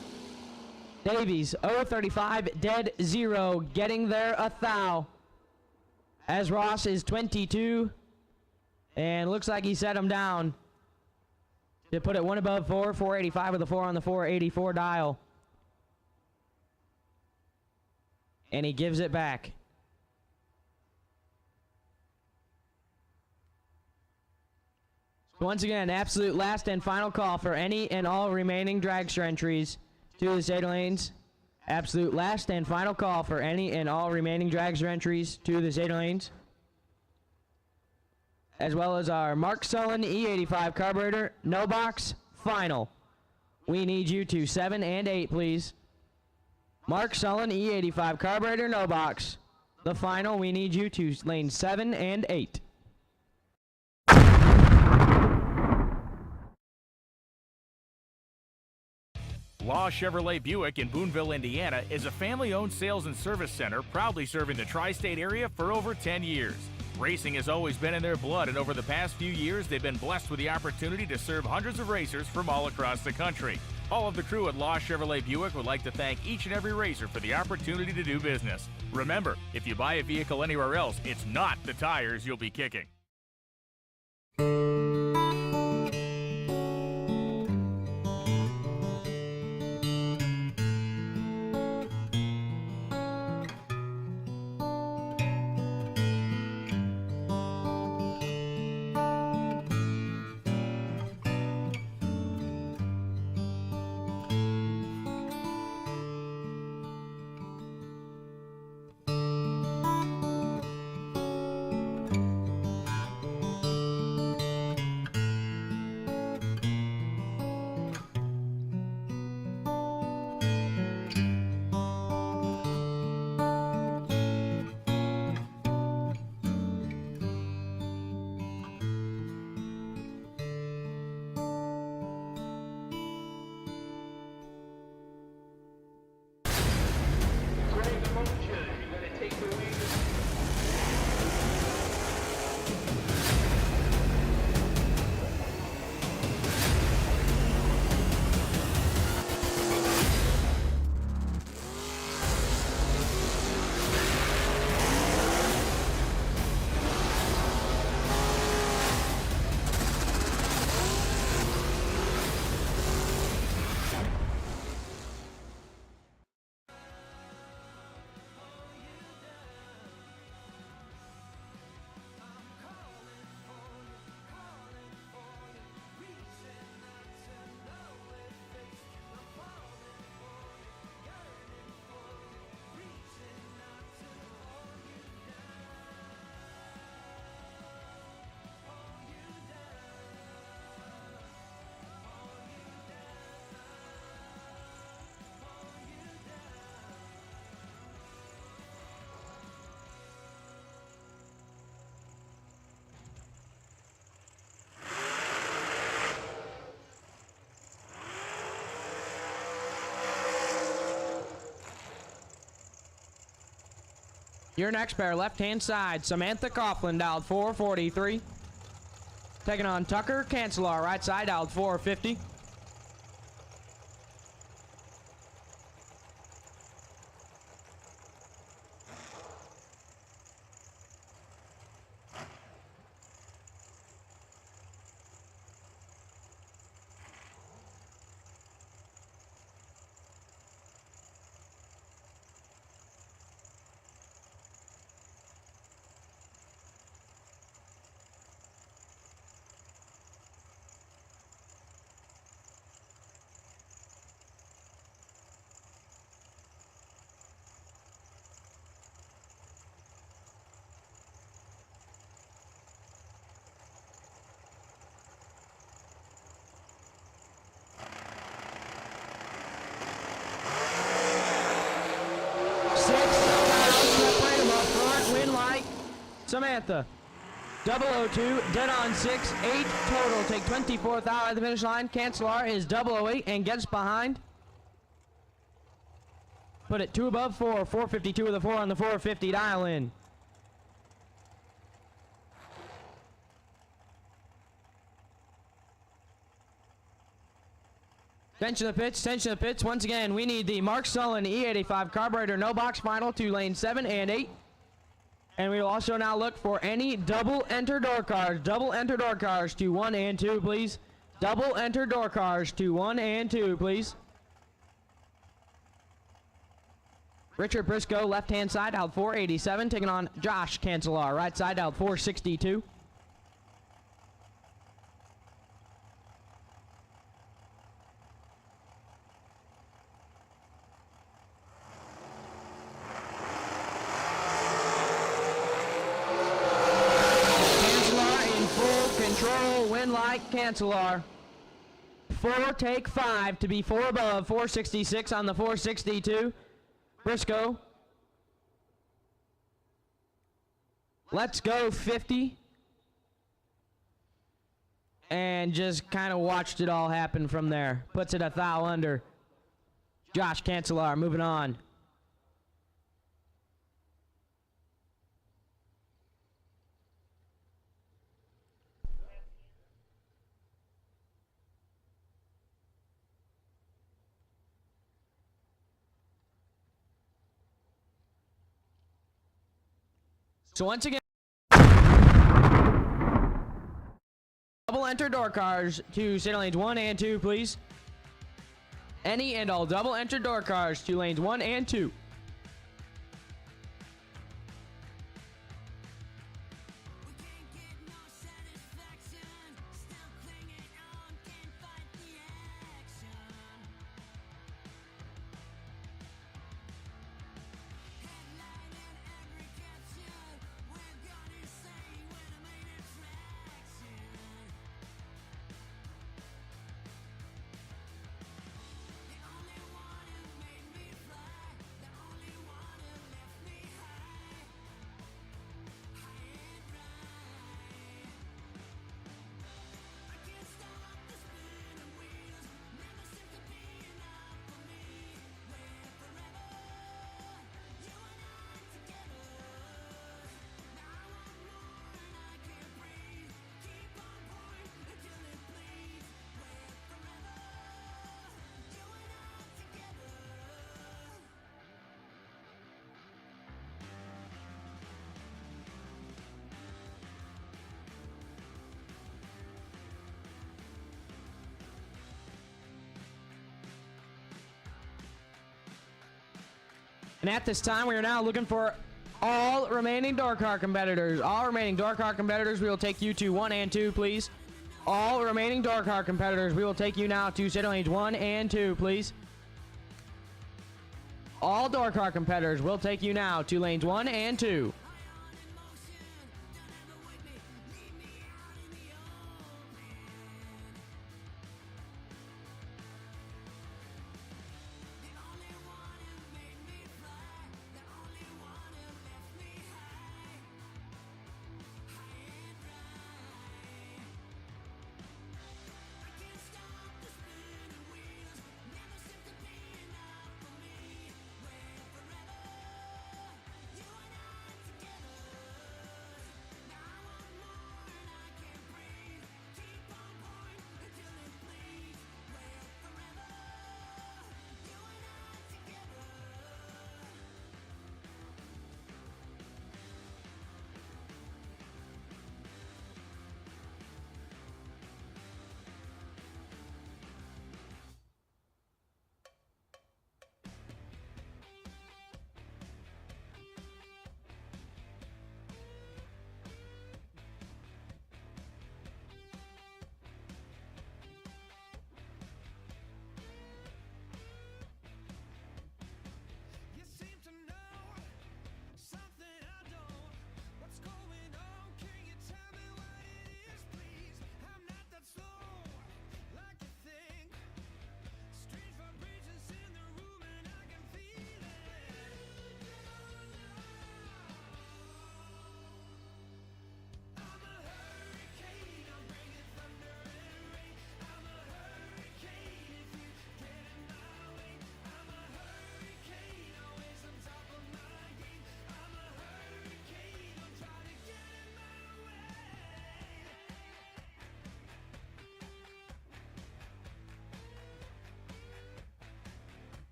F: Davies, 035, dead 0, getting there a thou. As Ross is 22, and looks like he set him down to put it 1 above 4, 485 with a 4 on the 484 dial. And he gives it back. Once again, absolute last and final call for any and all remaining dragster entries to the state lanes. Absolute last and final call for any and all remaining dragster entries to the state lanes. As well as our Mark Sullen E85 carburetor, no box, final. We need you to 7 and 8, please. Mark Sullen E85 carburetor, no box. The final, we need you to lanes 7 and 8.
C: Law Chevrolet Buick in Boonville, Indiana is a family-owned sales and service center proudly serving the tri-state area for over 10 years. Racing has always been in their blood, and over the past few years, they've been blessed with the opportunity to serve hundreds of racers from all across the country. All of the crew at Law Chevrolet Buick would like to thank each and every racer for the opportunity to do business. Remember, if you buy a vehicle anywhere else, it's not the tires you'll be kicking.
B: take the lead.
F: Your next pair, left-hand side, Samantha Coughlin, dialed 443. Taking on Tucker Cancelar, right side, dialed 450. Samantha. 002, dead on 6, 8 total. Take 24th out at the finish line. Cancelar is 008 and gets behind. Put it 2 above 4, 452 with a 4 on the 450, dial in. Tension of the pits, tension of the pits. Once again, we need the Mark Sullen E85 carburetor no box final to lane 7 and 8. And we will also now look for any double enter door cars. Double enter door cars to 1 and 2, please. Double enter door cars to 1 and 2, please. Richard Briscoe, left-hand side, out 487, taking on Josh Cancelar, right side, out 462. Cancelar. 4, take 5 to be 4 above, 466 on the 462. Briscoe. Let's go 50. And just kind of watched it all happen from there. Puts it a thou under. Josh Cancelar moving on. So once again, double enter door cars to center lanes 1 and 2, please. Any and all double enter door cars to lanes 1 and 2. And at this time, we are now looking for all remaining door car competitors. All remaining door car competitors, we will take you to 1 and 2, please. All remaining door car competitors, we will take you now to center lanes 1 and 2, please. All door car competitors will take you now to lanes 1 and 2.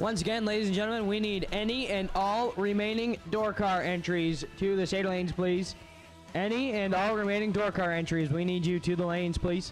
F: Once again, ladies and gentlemen, we need any and all remaining door car entries to the state lanes, please. Any and all remaining door car entries, we need you to the lanes, please.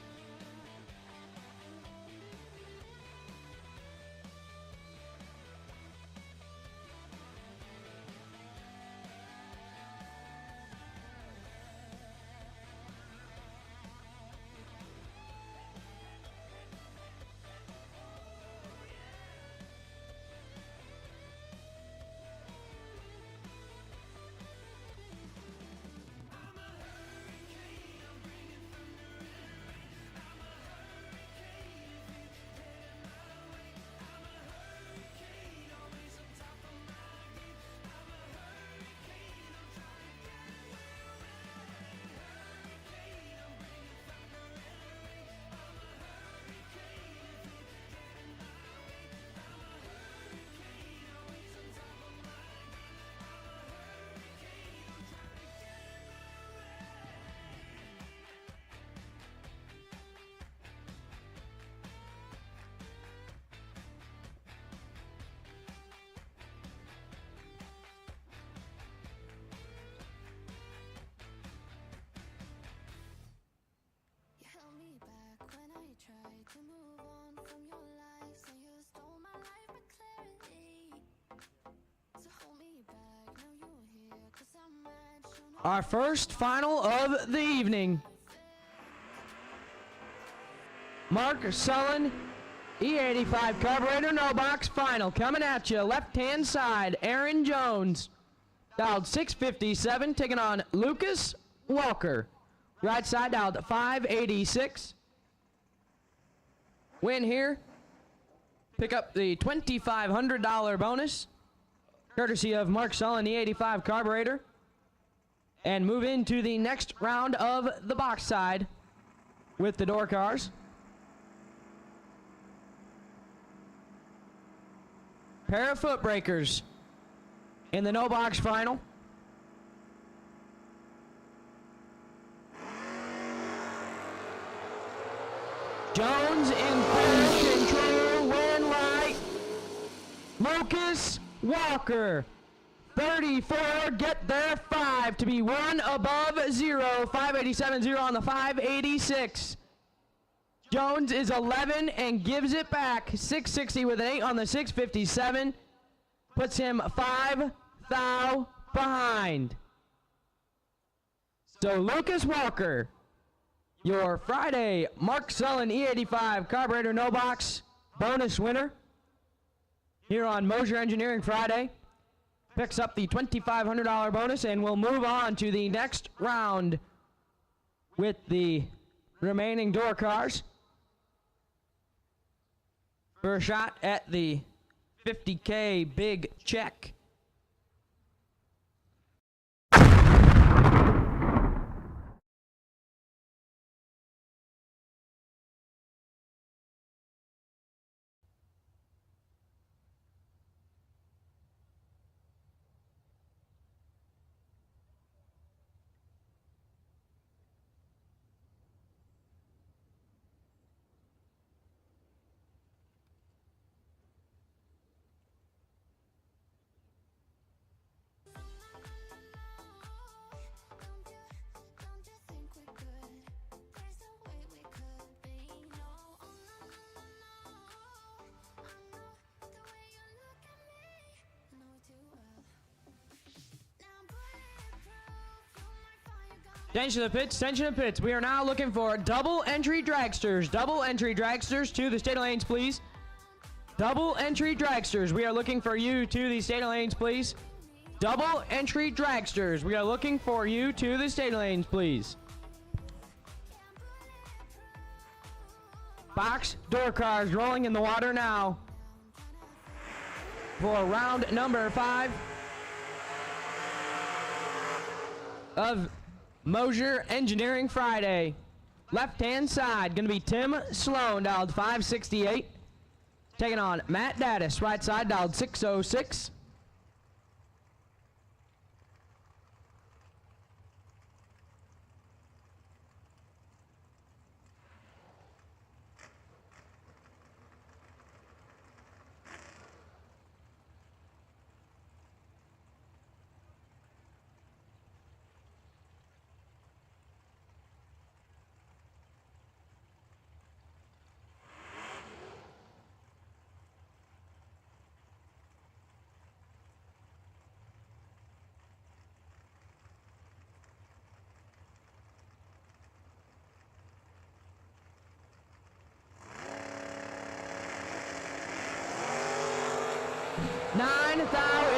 F: Our first final of the evening. Mark Sullen, E85 carburetor, no box, final. Coming at you, left-hand side, Aaron Jones. Dialed 657, taking on Lucas Walker. Right side dialed 586. Win here. Pick up the $2,500 bonus, courtesy of Mark Sullen E85 carburetor. And move into the next round of the box side with the door cars. Pair of foot breakers in the no box final. Jones in full control, win light. Lucas Walker, 34, get there, 5 to be 1 above 0, 587.0 on the 586. Jones is 11 and gives it back, 660 with an 8 on the 657, puts him 5 thou behind. So Lucas Walker, your Friday Mark Sullen E85 carburetor no box bonus winner here on Mosier Engineering Friday, picks up the $2,500 bonus, and we'll move on to the next round with the remaining door cars for a shot at the $50K big check. Attention to the pits, attention to the pits. We are now looking for double entry dragsters. Double entry dragsters to the state lanes, please. Double entry dragsters. We are looking for you to the state lanes, please. Double entry dragsters. We are looking for you to the state lanes, please. Box door cars rolling in the water now for round number 5 of Mosier Engineering Friday. Left-hand side, going to be Tim Sloan, dialed 568. Taking on Matt Daddis, right side, dialed 606.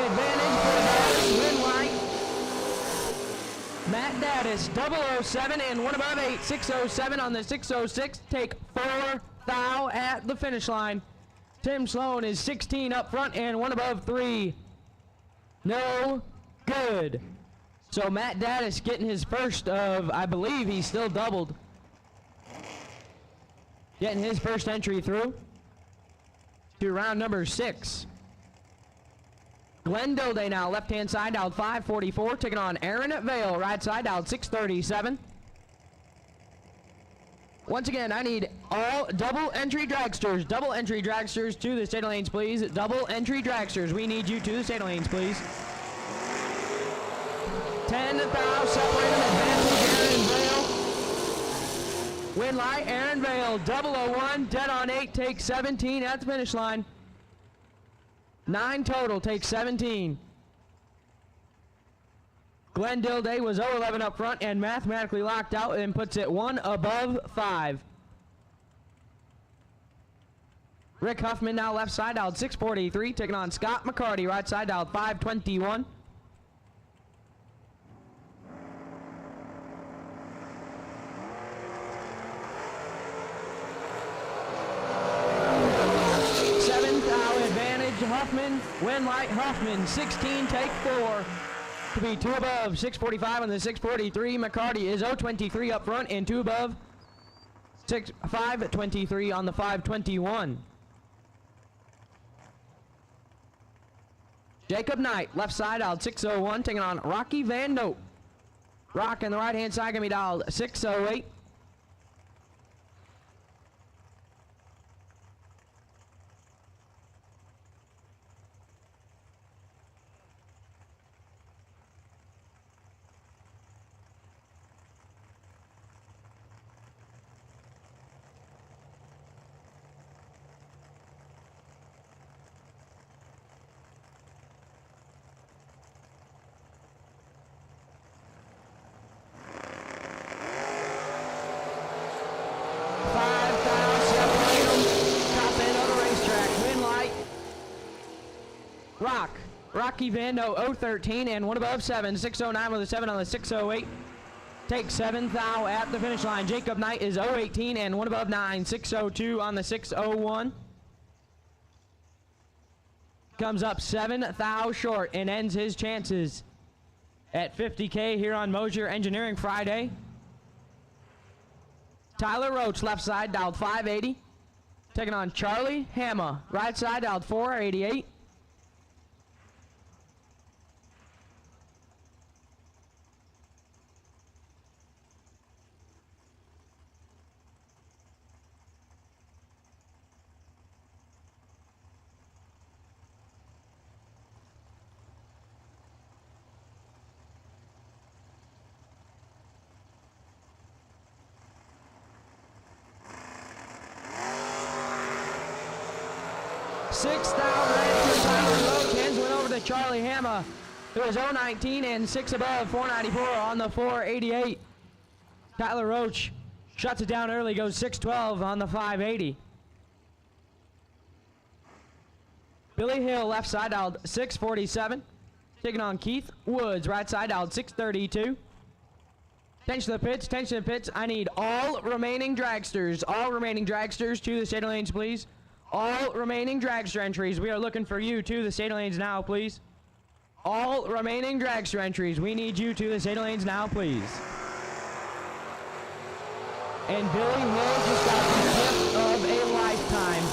F: Advantage for the win white. Matt Daddis, 007 and 1 above 8, 607 on the 606. Take 4 thou at the finish line. Tim Sloan is 16 up front and 1 above 3. No good. So Matt Daddis getting his first of, I believe he's still doubled. Getting his first entry through to round number 6. Glenn Dilday now, left-hand side, dialed 544, taking on Aaron Vale, right side, dialed 637. Once again, I need all double entry dragsters to the state lanes, please. Double entry dragsters, we need you to the state lanes, please. 10 thou, separate them, advantage Aaron Vale. Win light, Aaron Vale, 001, dead on 8, take 17 at the finish line. 9 total, takes 17. Glenn Dilday was 0-11 up front and mathematically locked out and puts it 1 above 5. Rick Huffman now left side out 643, taking on Scott McCarty, right side out 521. Huffman, win light Huffman, 16, take 4 to be 2 above, 645 on the 643. McCarty is 023 up front and 2 above, 523 on the 521. Jacob Knight, left side out 601, taking on Rocky Van Note. Rock on the right hand side gonna be dialed 608. Rocky Van Note 013 and 1 above 7, 609 with a 7 on the 608. Take 7th thou at the finish line. Jacob Knight is 018 and 1 above 9, 602 on the 601. Comes up 7th thou short and ends his chances at 50K here on Mosier Engineering Friday. Tyler Roach, left side, dialed 580. Taking on Charlie Hammer, right side, dialed 488. Charlie Hammer, who is 019 and 6 above, 494 on the 488. Tyler Roach shuts it down early, goes 612 on the 580. Billy Hill, left side out 647. Taking on Keith Woods, right side out 632. Attention to the pits, attention to the pits. I need all remaining dragsters to the state lanes, please. All remaining dragster entries, we are looking for you to the state lanes now, please. All remaining dragster entries, we need you to the state lanes now, please. And Billy Hill just got the gift of a lifetime.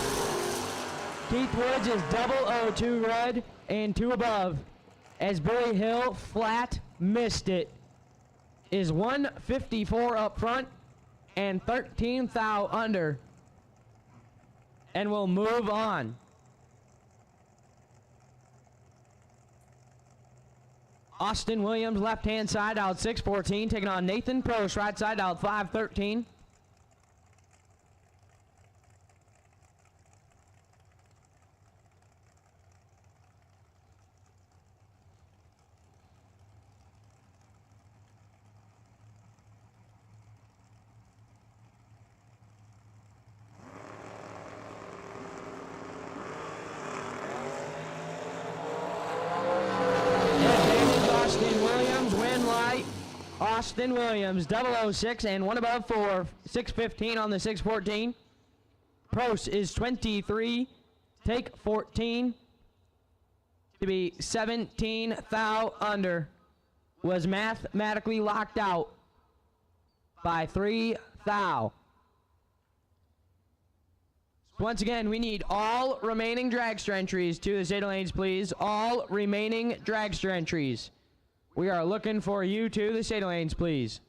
F: Keith Woods is 002 red and 2 above, as Billy Hill flat missed it. Is 154 up front and 13 thou under. And we'll move on. Austin Williams, left-hand side, out 614, taking on Nathan Prost, right side, out 513. Austin Williams, 006 and 1 above 4, 615 on the 614. Prost is 23, take 14 to be 17 thou under. Was mathematically locked out by 3 thou. Once again, we need all remaining dragster entries to the state lanes, please. All remaining dragster entries. We are looking for you to the state lanes, please.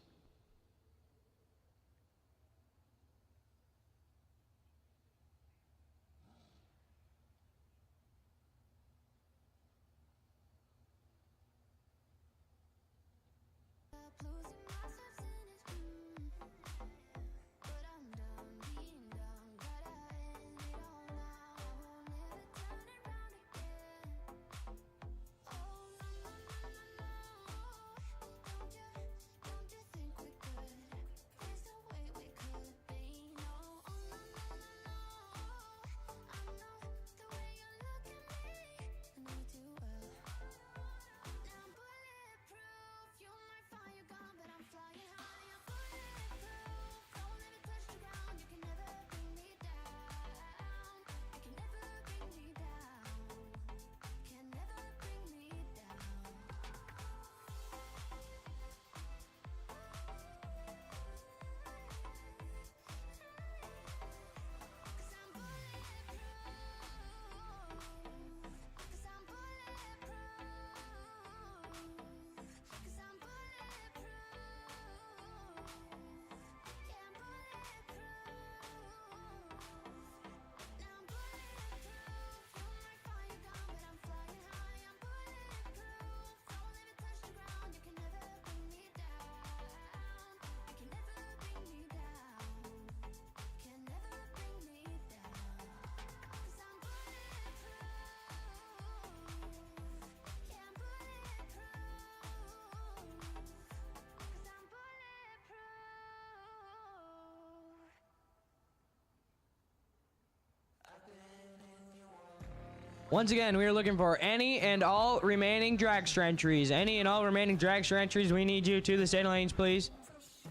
F: Once again, we are looking for any and all remaining dragster entries. Any and all remaining dragster entries, we need you to the state lanes, please.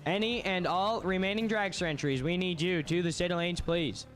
F: Any and all remaining dragster entries, we need you to the state lanes, please.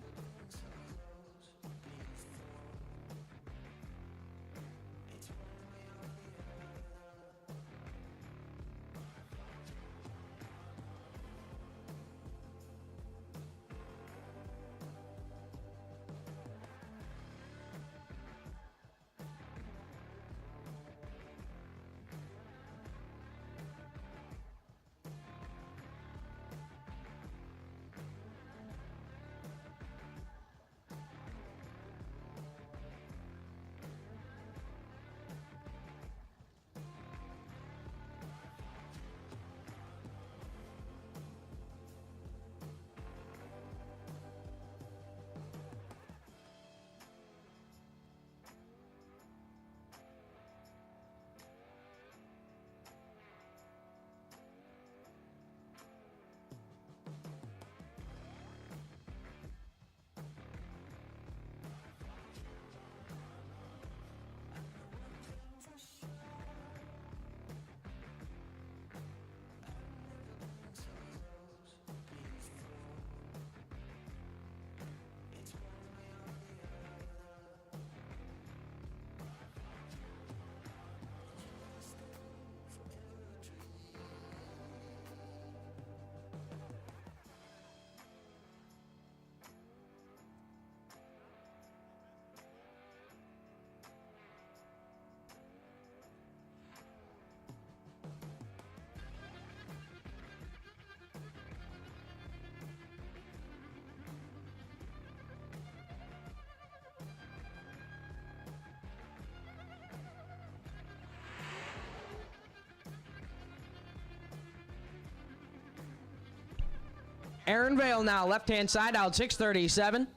F: Aaron Vale now, left-hand side, out 637.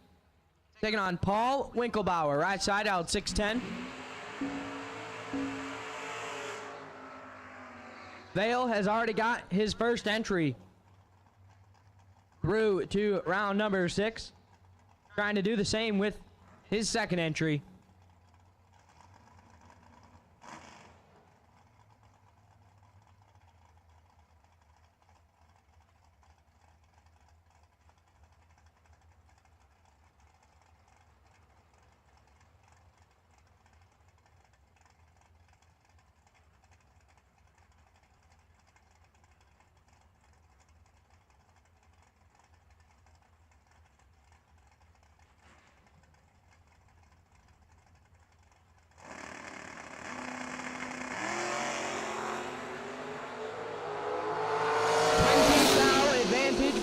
F: Taking on Paul Winkelbauer, right side, out 610. Vale has already got his first entry through to round number 6. Trying to do the same with his second entry.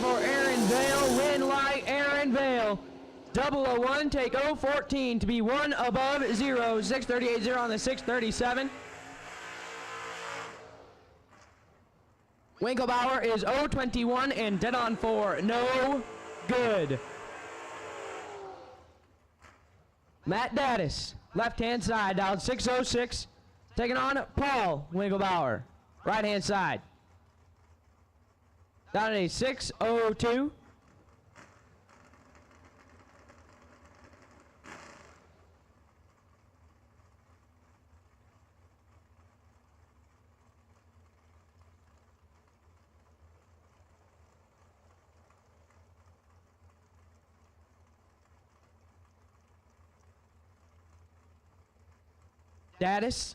F: For Aaron Vale, win light Aaron Vale. 001, take 014 to be one above 0. 638.0 on the 637. Winkelbauer is 021 and dead on 4. No good. Matt Daddis, left-hand side, down 606. Taking on Paul Winkelbauer, right-hand side. Down at a 602. Daddis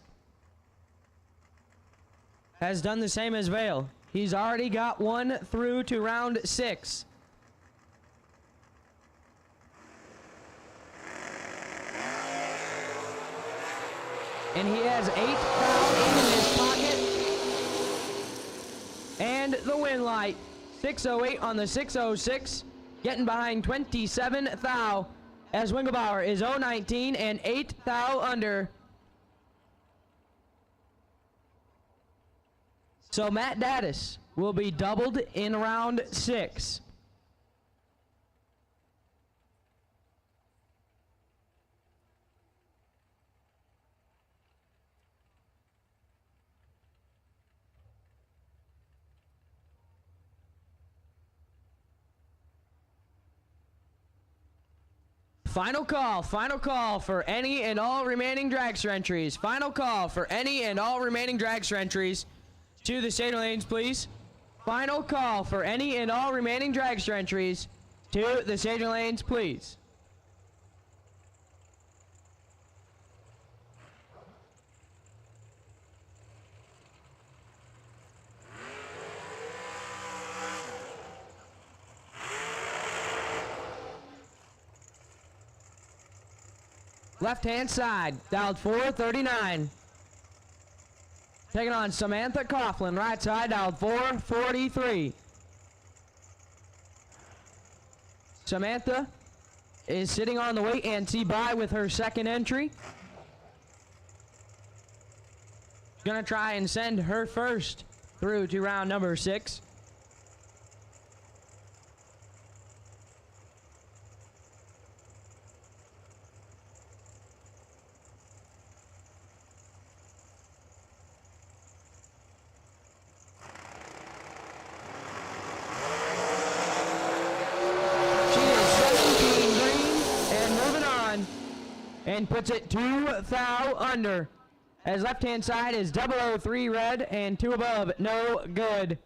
F: has done the same as Vale. He's already got one through to round 6. And he has 8,000 in his pocket. And the win light, 608 on the 606, getting behind 27 thou, as Winkelbauer is 019 and 8 thou under. So Matt Daddis will be doubled in round 6. Final call for any and all remaining dragster entries. Final call for any and all remaining dragster entries. To the state lanes, please. Final call for any and all remaining dragster entries. To the state lanes, please. Left-hand side, dialed 439. Taking on Samantha Coughlin, right side, dialed 443. Samantha is sitting on the wait and see by with her second entry. Gonna try and send her first through to round number 6. And puts it 2 thou under. As left-hand side is 003 red and 2 above, no good.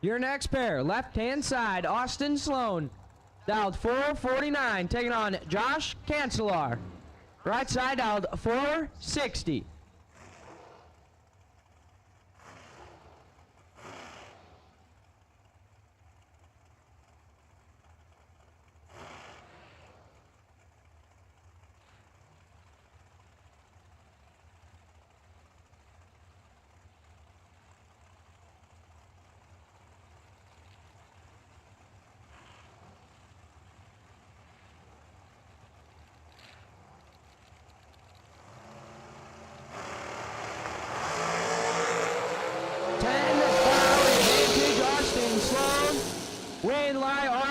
F: Your next pair, left-hand side, Austin Sloan, dialed 449, taking on Josh Cancelar. Right side, dialed 460.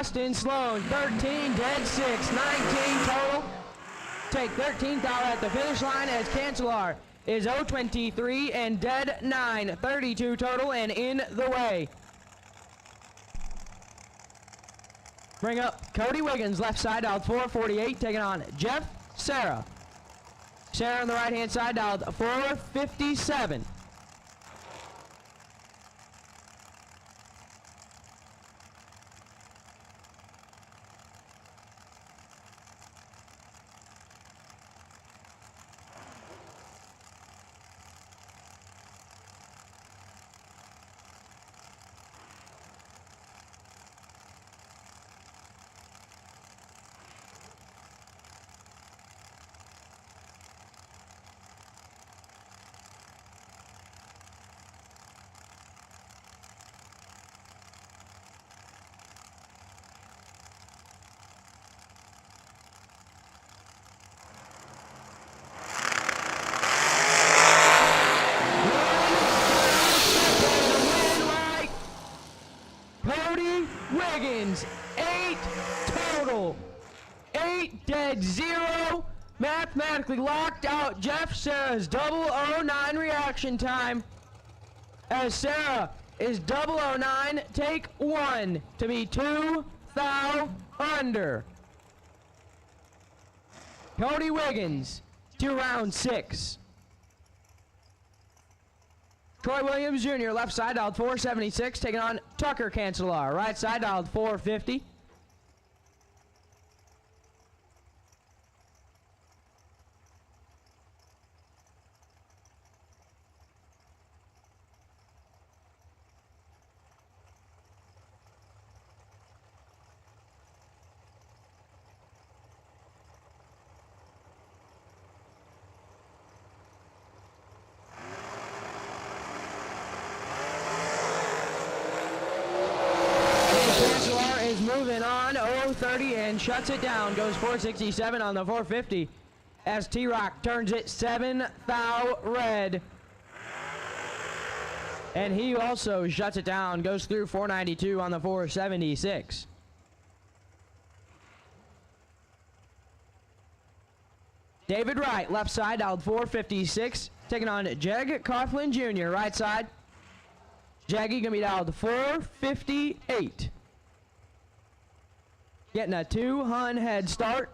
F: Austin Sloan, 13 dead 6, 19 total. Take 13th out at the finish line as Cancelar is 023 and dead 9, 32 total and in the way. Bring up Cody Wiggins, left side, dialed 448, taking on Jeff Sarah. Sarah on the right-hand side, dialed 457. Wiggins, 8 total. 8 dead 0. Mathematically locked out Jeff Sarah's 009 reaction time. As Sarah is 009, take 1 to be 2 thou under. Cody Wiggins to round 6. Troy Williams Jr., left side, dialed 476, taking on Tucker Cancelar. Right side, dialed 450. low 30 and shuts it down. Goes 467 on the 450 as T-Rock turns it 7 thou red. And he also shuts it down. Goes through 492 on the 476. David Wright, left side, dialed 456, taking on Jeg Coughlin Jr., right side. Jaggy gonna be dialed 458. Getting a 2-hun head start.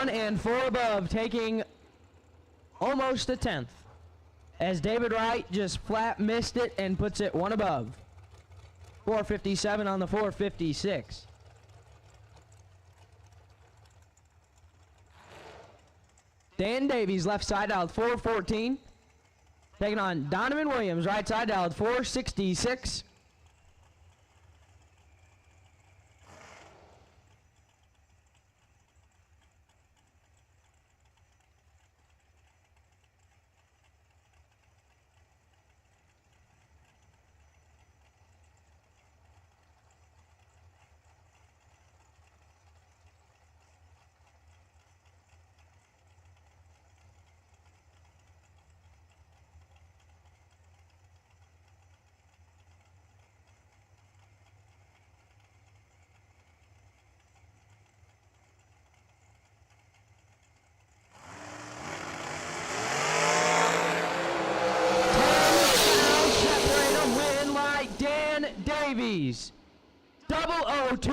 F: And 4 above, taking almost a 10th. As David Wright just flat missed it and puts it 1 above. 457 on the 456. Dan Davies, left side, dialed 414. Taking on Donovan Williams, right side, dialed 466. Davies. 002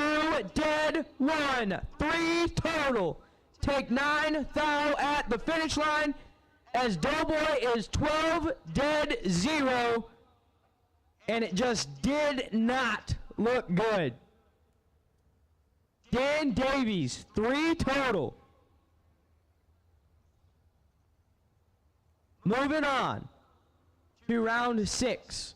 F: dead 1. 3 total. Take 9 thou at the finish line as Doughboy is 12 dead 0. And it just did not look good. Dan Davies, 3 total. Moving on to round 6.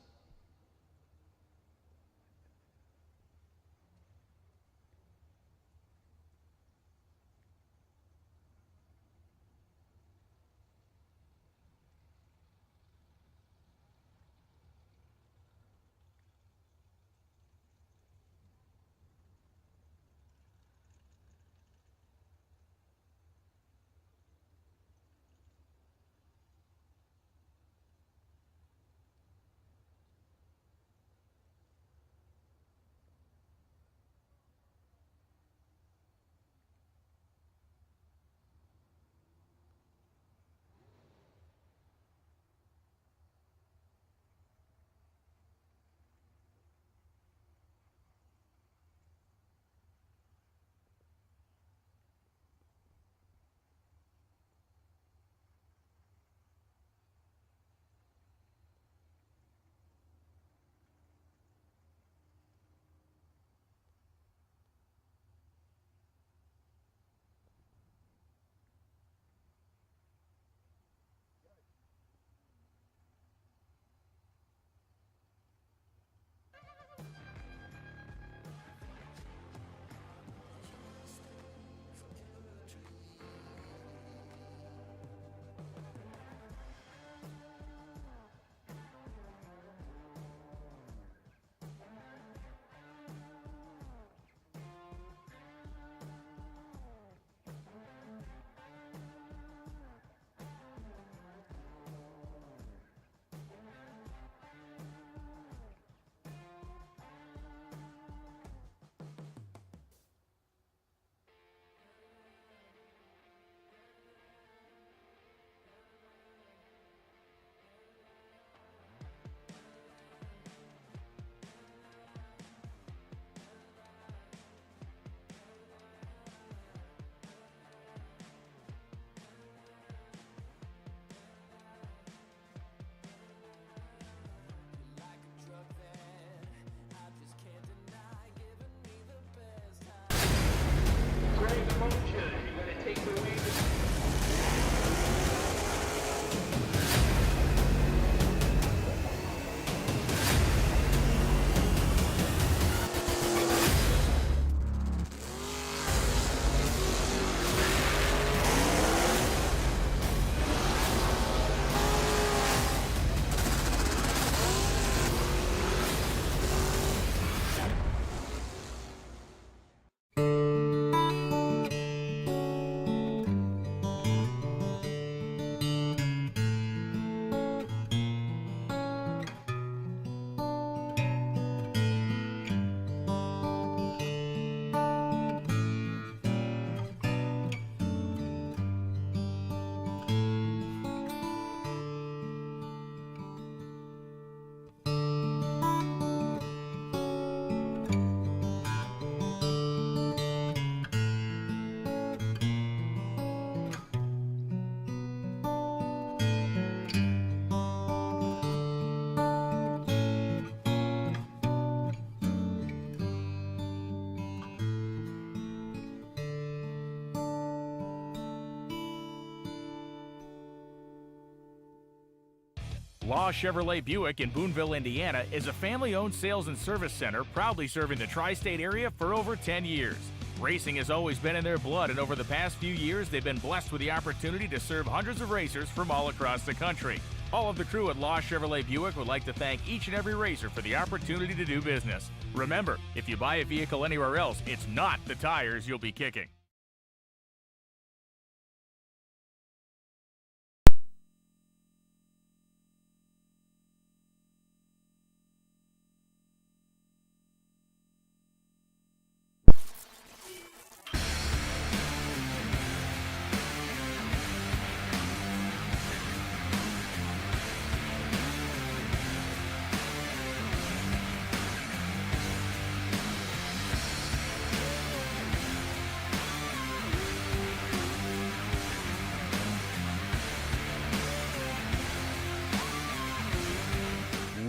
C: Law Chevrolet Buick in Boonville, Indiana is a family-owned sales and service center proudly serving the tri-state area for over 10 years. Racing has always been in their blood, and over the past few years, they've been blessed with the opportunity to serve hundreds of racers from all across the country. All of the crew at Law Chevrolet Buick would like to thank each and every racer for the opportunity to do business. Remember, if you buy a vehicle anywhere else, it's not the tires you'll be kicking.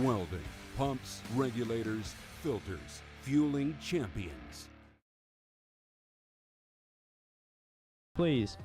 A: Welding, pumps, regulators, filters, fueling champions.
F: Please.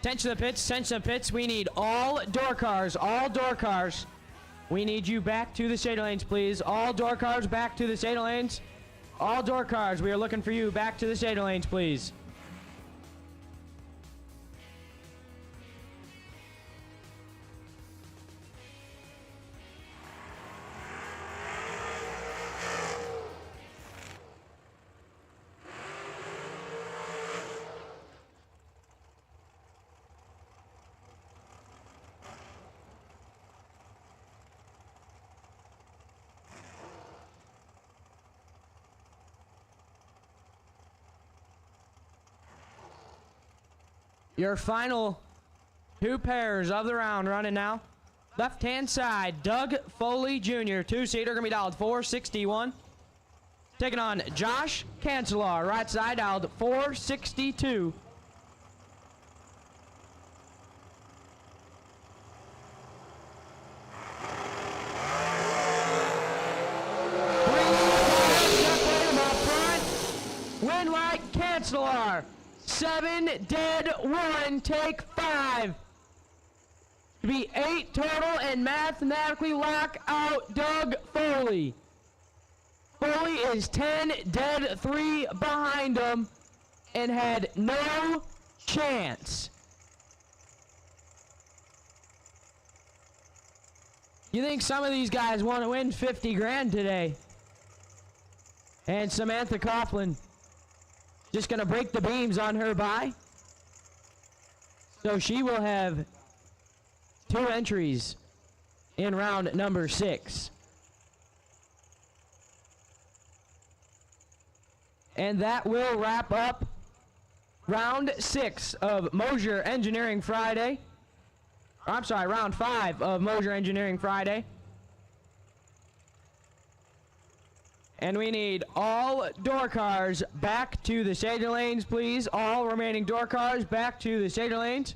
F: Attention to the pits. We need all door cars. We need you back to the shade lanes, please. All door cars back to the shade lanes. All door cars, we are looking for you back to the shade lanes, please. Your final 2 pairs of the round running now. Left-hand side, Doug Foley Jr., 2-seater, gonna be dialed 461. Taking on Josh Cancelar, right side, dialed 462. Win like Cancelar. 7 dead, 1, take 5. To be 8 total and mathematically lock out Doug Foley. Foley is 10 dead, 3 behind him and had no chance. You think some of these guys want to win 50 grand today? And Samantha Coughlin just gonna break the beams on her bye. So she will have 2 entries in round number 6. And that will wrap up round 6 of Mosier Engineering Friday. I'm sorry, round 5 of Mosier Engineering Friday. And we need all door cars back to the shade lanes, please. All remaining door cars back to the shade lanes.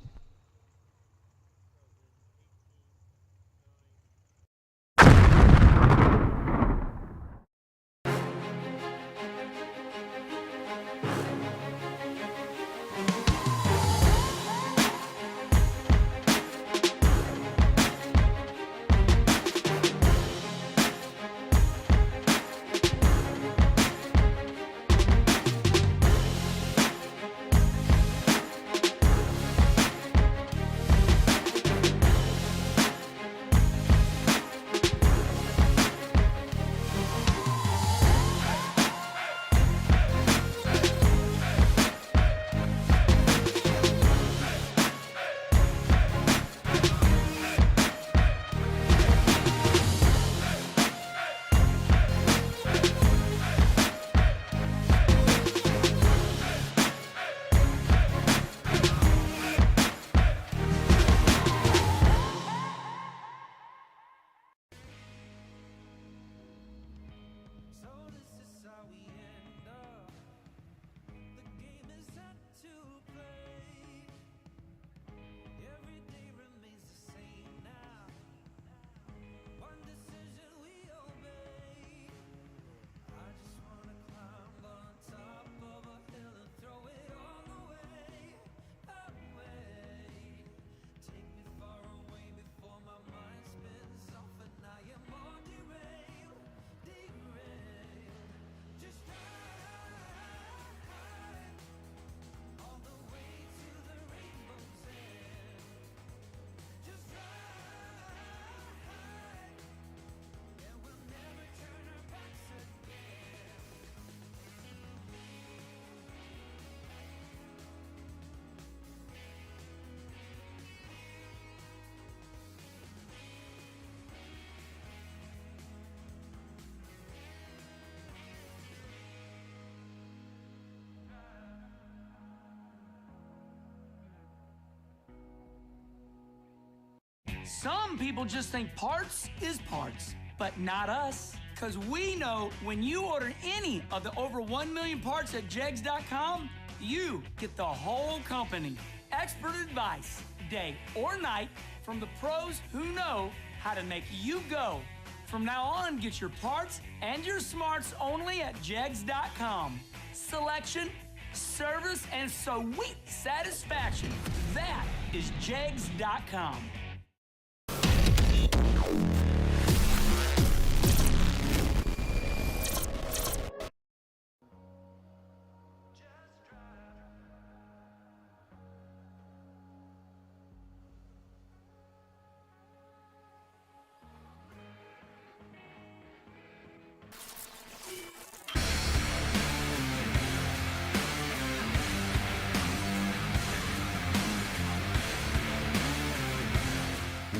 O: Some people just think parts is parts, but not us. Because we know when you order any of the over 1 million parts at jegs.com, you get the whole company. Expert advice, day or night, from the pros who know how to make you go. From now on, get your parts and your smarts only at jegs.com. Selection, service, and sweet satisfaction. That is Jegs.com.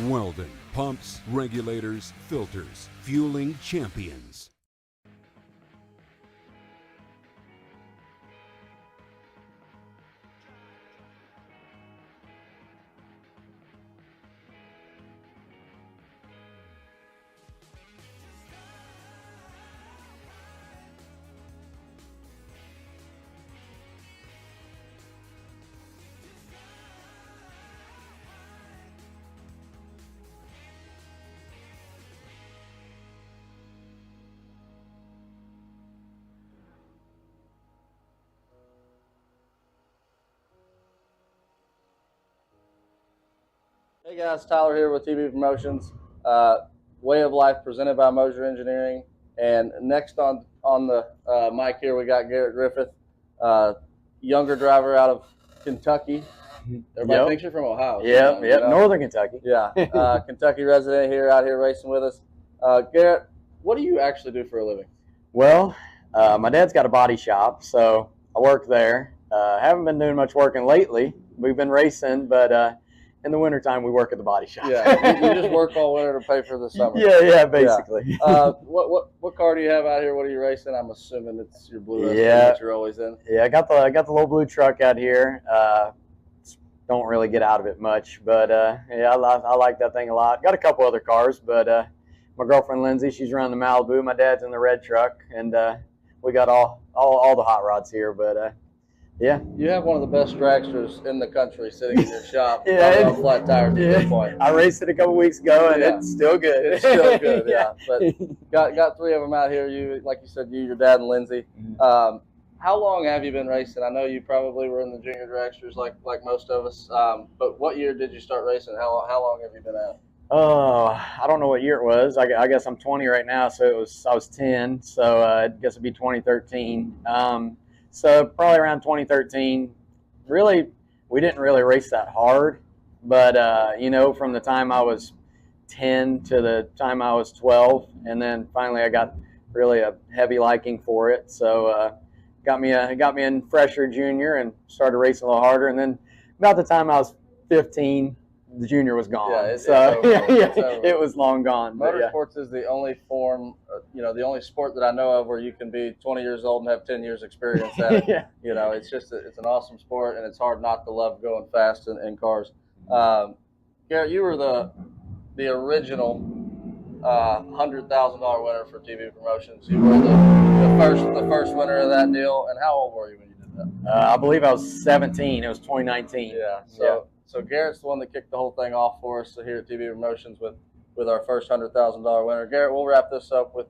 A: Weldon, pumps, regulators, filters, fueling champions.
J: Hey guys, Tyler here with TV Promotions. Way of Life presented by Moser Engineering. And next on the mic here, we got Garrett Griffith, younger driver out of Kentucky. Everybody thinks you're from Ohio.
L: Yep,
J: you know?
L: Northern Kentucky.
J: Yeah, Kentucky resident here, out here racing with us. Garrett, what do you actually do for a living?
L: Well, my dad's got a body shop, so I work there. Haven't been doing much working lately. We've been racing, but in the wintertime, we work at the body shop.
J: Yeah, you just work all winter to pay for the summer.
L: Yeah, basically.
J: Yeah. What car do you have out here? What are you racing? I'm assuming it's your blue ST that you're always in.
L: Yeah, I got the little blue truck out here. Don't really get out of it much, but yeah, I like that thing a lot. Got a couple other cars, but my girlfriend Lindsay, she's running the Malibu. My dad's in the red truck, and we got all the hot rods here. But yeah,
J: you have one of the best dragsters in the country sitting in your shop. Yeah, on flat tires at this point.
L: I raced it a couple weeks ago, and it's still good.
J: It's still good. Yeah, but got three of them out here. You, like you said, your dad and Lindsay. How long have you been racing? I know you probably were in the junior dragsters like most of us. But what year did you start racing? How long have you been at?
L: I don't know what year it was. I guess I'm 20 right now, so I was 10. So I guess it'd be 2013. So probably around 2013. Really, we didn't really race that hard, but you know, from the time I was 10 to the time I was 12, and then finally I got really a heavy liking for it. So got me in fresher junior and started racing a little harder, and then about the time I was 15, the junior was gone.
J: Yeah,
L: it was long gone.
J: Motorsports is the only form, the only sport that I know of where you can be 20 years old and have 10 years experience at it.
L: Yeah.
J: You know, it's an awesome sport, and it's hard not to love going fast in cars. Garrett, you were the original $100,000 winner for TV Promotions. You were the first winner of that deal. And how old were you when you did that?
L: I believe I was 17. It was 2019.
J: Yeah. So Garrett's the one that kicked the whole thing off for us here at TV Promotions with our first $100,000 winner. Garrett, we'll wrap this up with,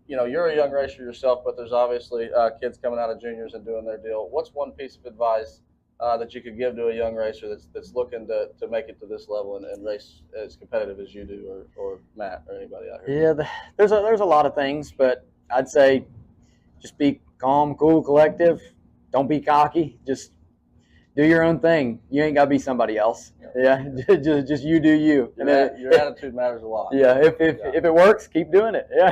J: you're a young racer yourself, but there's obviously kids coming out of juniors and doing their deal. What's one piece of advice that you could give to a young racer that's looking to make it to this level and race as competitive as you do, or Matt, or anybody out here?
L: Yeah, there's a lot of things, but I'd say just be calm, cool, collective. Don't be cocky. Just do your own thing. You ain't got to be somebody else. Yeah, just you do you.
J: Your attitude matters a lot.
L: Yeah, if it works, keep doing it. Yeah,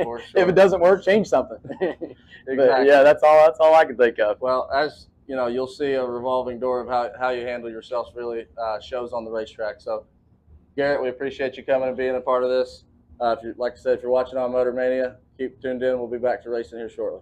J: for sure.
L: If it doesn't work, change something.
J: Exactly.
L: But yeah, that's all I can think of.
J: Well, as you'll see, a revolving door of how you handle yourself really shows on the racetrack. So, Garrett, we appreciate you coming and being a part of this. Like I said, if you're watching on Motor Mania, keep tuned in. We'll be back to racing here shortly.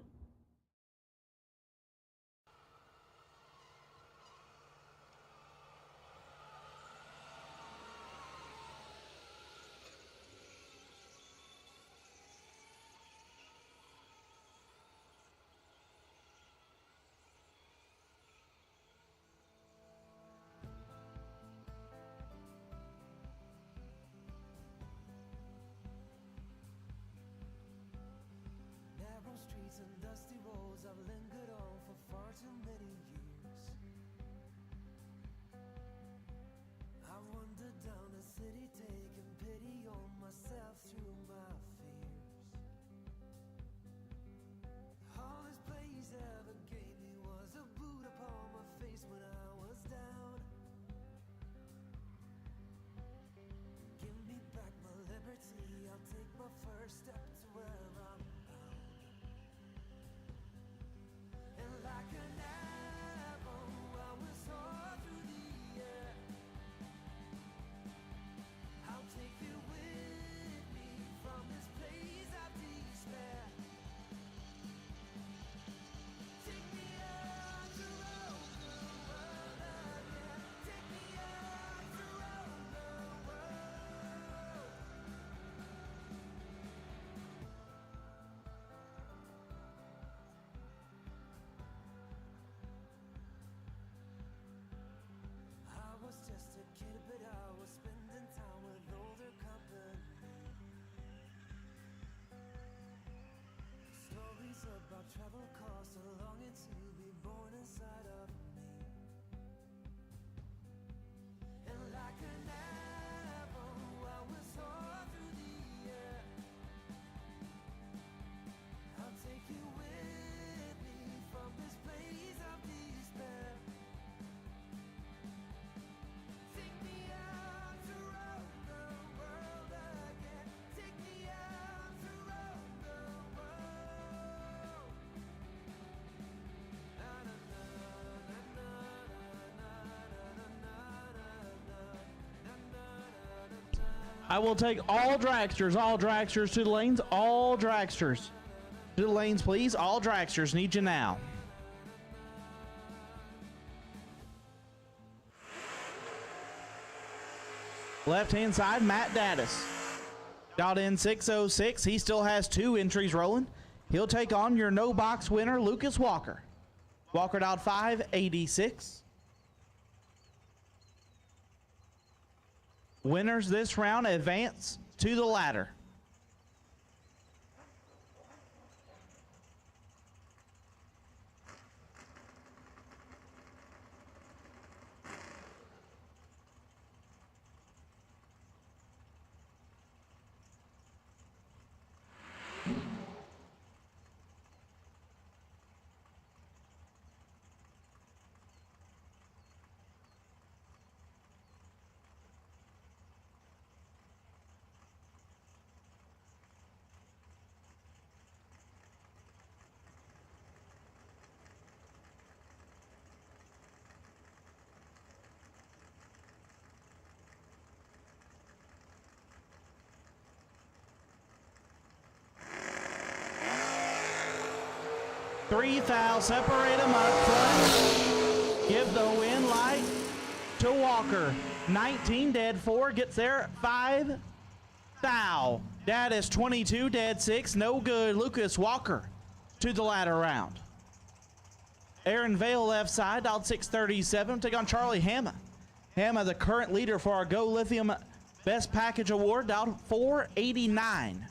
G: Narrow streets and dusty roads I've lingered on for travel costs a longing to be born inside of me. And like an apple, I will soar through the air. I'll take you with me from this place of despair. Take me out to roam the world again. Take me out to roam the world. Na na na na na na na na na.
H: I will take all dragsters to the lanes, all dragsters. To the lanes, please. All dragsters need you now. Left-hand side, Matt Daddis. Dialed in 606. He still has 2 entries rolling. He'll take on your no-box winner, Lucas Walker. Walker dialed 586. Winners this round advance to the ladder. Three thou, separate them up front. Give the win light to Walker. 19 dead 4 gets there 5 thou. That is 22 dead 6, no good. Lucas Walker to the ladder round. Aaron Vale left side, dialed 637, take on Charlie Hamma. Hamma, the current leader for our Go Lithium Best Package Award, dialed 489.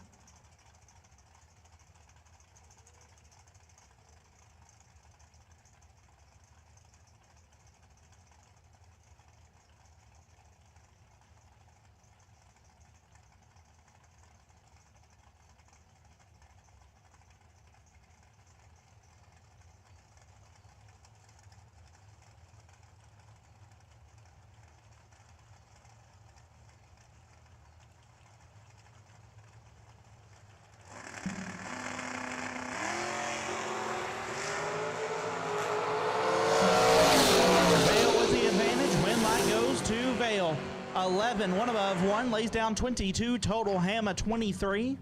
H: Vale 11, one above one, lays down 22 total. Hamma 23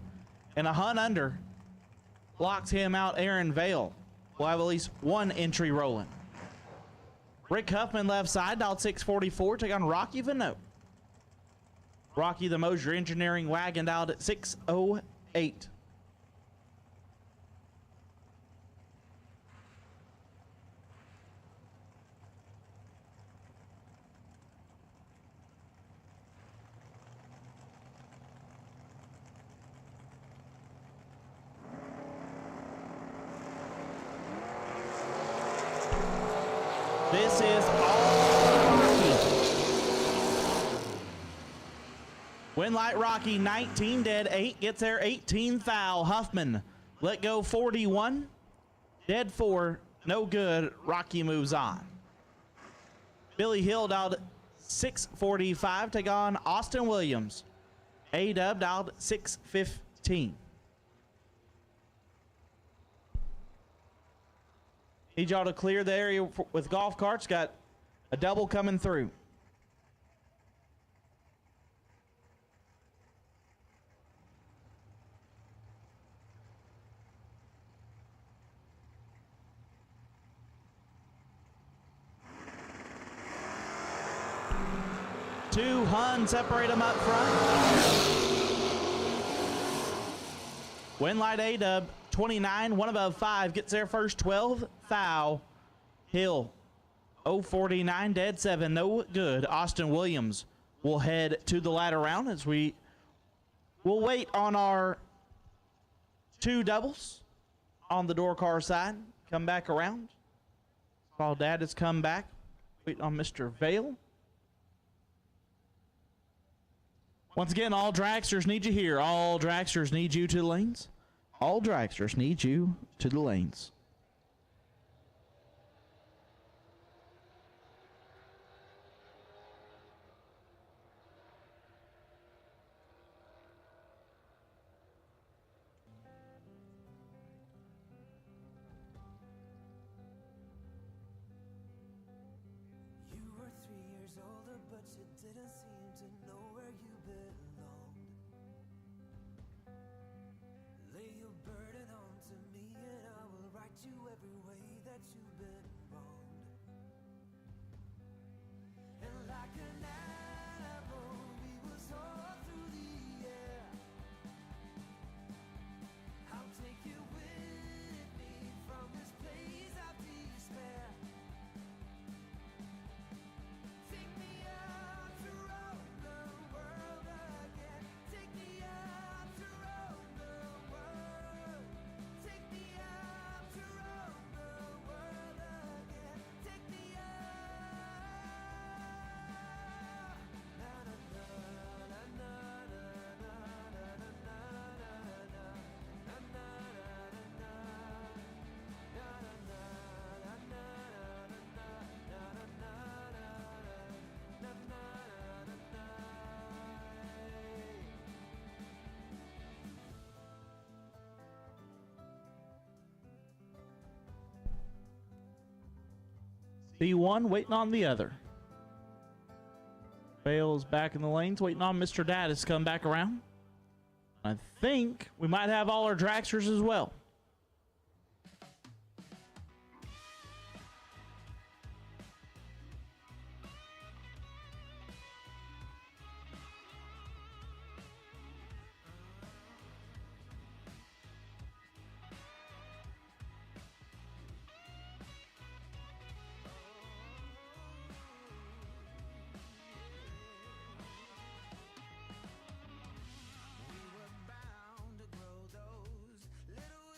H: and a hunt under locks him out. Aaron Vale will have at least 1 entry rolling. Rick Huffman left side, dialed 644, take on Rocky Vano. Rocky the Mosier Engineering wagon, dialed at 608. This is all Rocky. Win light Rocky, 19 dead 8, gets there 18 thou. Huffman let go 41, dead 4, no good. Rocky moves on. Billy Hill dialed 645, take on Austin Williams. A-Dub dialed 615. Need y'all to clear the area with golf carts. Got a double coming through. Two Hun separate them up front. Win light A-Dub. 29, one above 5, gets there first. 12 thou. Hill 049, dead 7, no good. Austin Williams will head to the ladder round as we will wait on our 2 doubles.
M: on the door car side. Come back around. While Dad has come back. Waiting on Mr. Vale. Once again, all dragsters need you here. All dragsters need you to the lanes. All dragsters need you to the lanes.
G: You were 3 years older, but you didn't seem to know where you belonged. Lay your burden onto me, and I will right you every way that you've been wronged. And like an arrow, we will soar through the air. I'll take you with me from this place of despair. Take me out to roam the world again. Take me out to roam the world. Take me out to roam the world again. Take me out. Na na na na na na na na na na na na na
M: B1 waiting on the other. Bale's back in the lanes, waiting on Mr. Dad to come back around. I think we might have all our dragsters as well.
G: We were bound to grow those little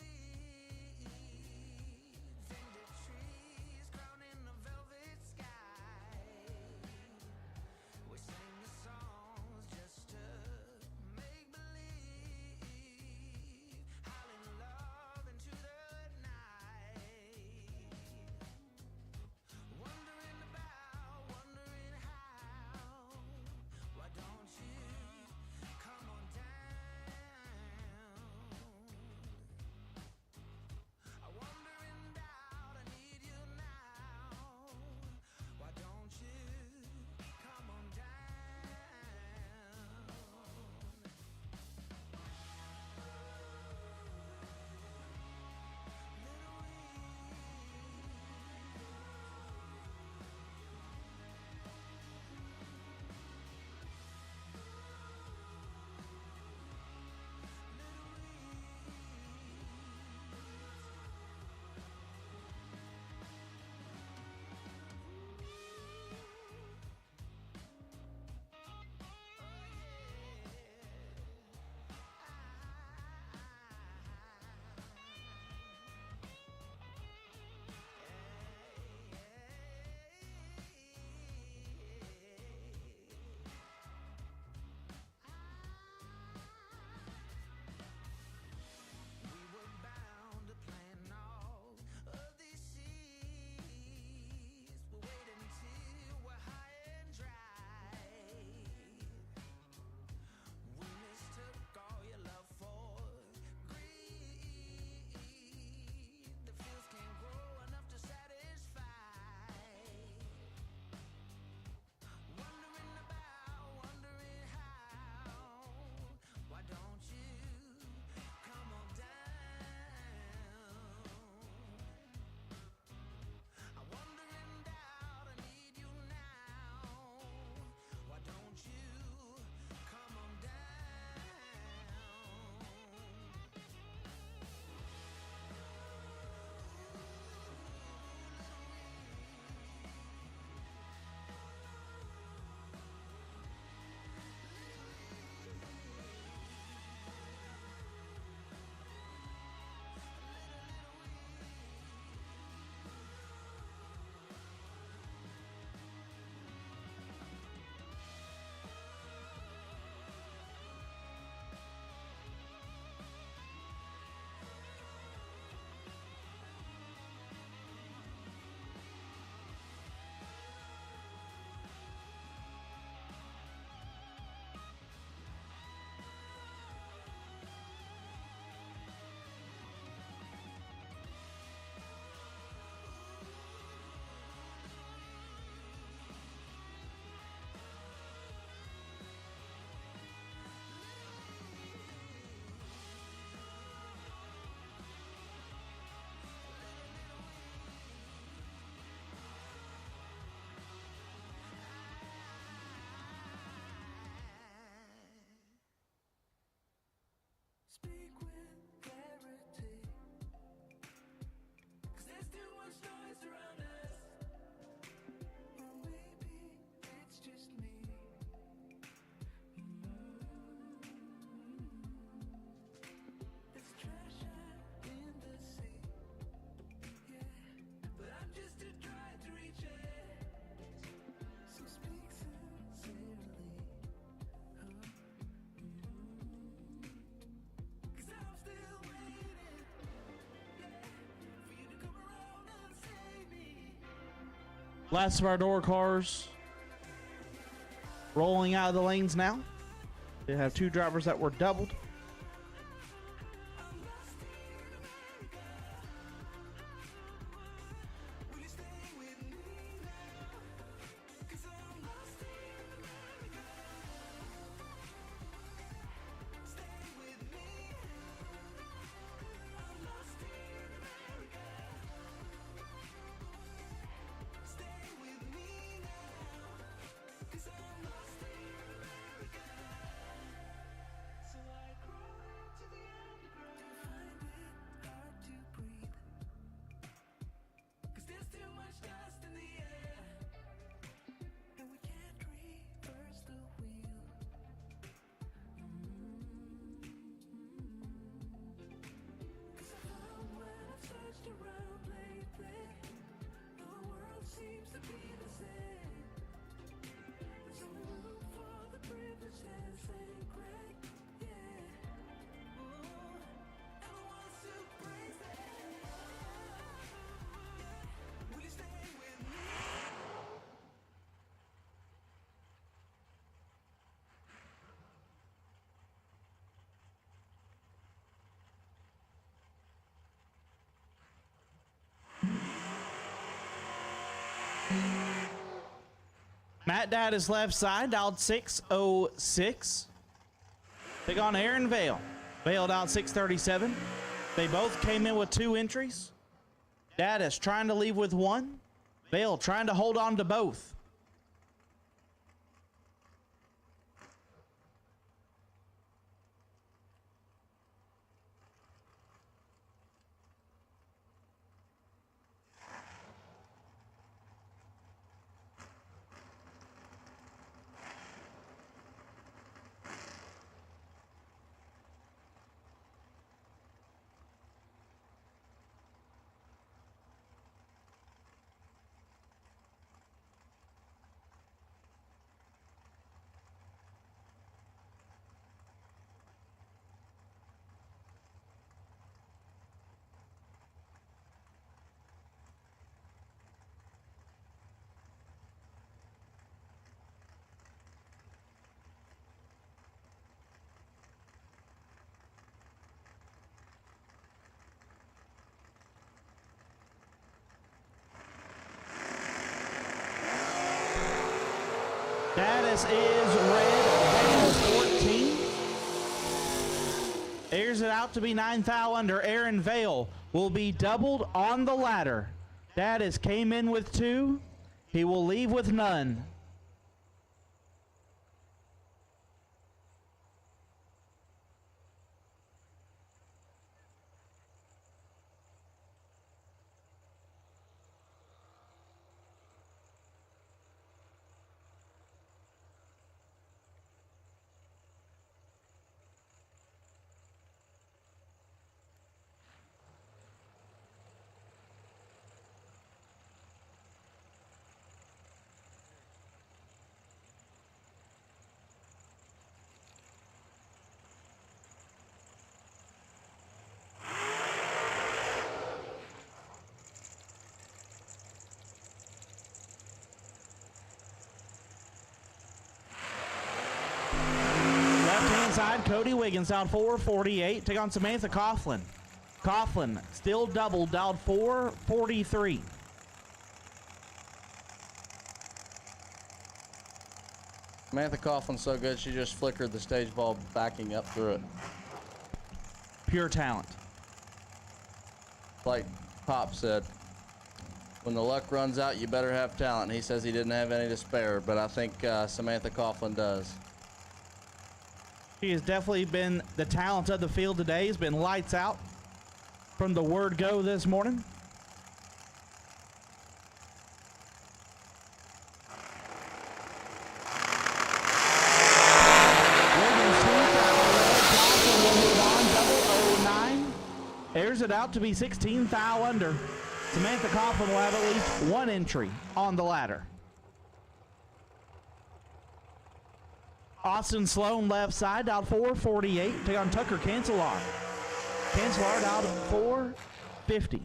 G: Speak with clarity, 'cause there's too much noise around us. Or maybe it's just me. There's treasure in the sea, yeah, but I'm just too dry to reach it. So speak sincerely, cause I'm still waiting, yeah, for you to come around and save me.
M: Last of our door cars rolling out of the lanes now. They have two drivers that were doubled. Matt Dad is left side, dialed 606. Take on Aaron Vale. Vale dialed 637. They both came in with 2 entries. Dad is trying to leave with 1. Vale trying to hold on to both. Status is red, Vale 14. Airs it out to be 9th foul under. Aaron Vale will be doubled on the ladder. Status came in with 2. He will leave with none. Side, Cody Wiggins down 448. Take on Samantha Coughlin. Coughlin still double, dialed 443.
J: Samantha Coughlin's so good, she just flickered the stage bulb backing up through it.
M: Pure talent.
J: Like Pop said, when the luck runs out, you better have talent. He says he didn't have any to spare, but I think Samantha Coughlin does.
M: He has definitely been the talent of the field today. He's been lights out from the word go this morning. Airs it out to be 16 thou under. Samantha Coughlin will have at least one entry on the ladder. Austin Sloan left side, dialed 448. Take on Tucker Cancelar. Cancelar dialed 450.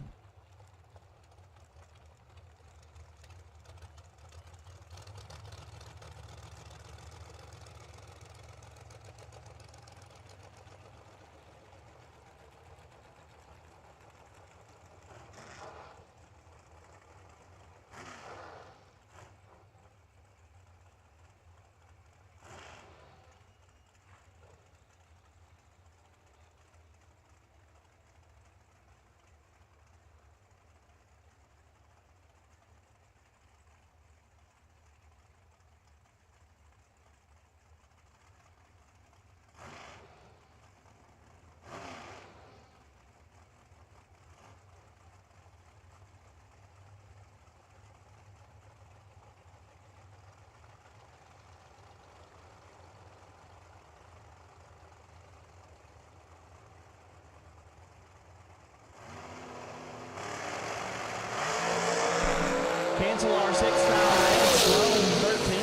M: Cancelar 6 thou, Sloan 13.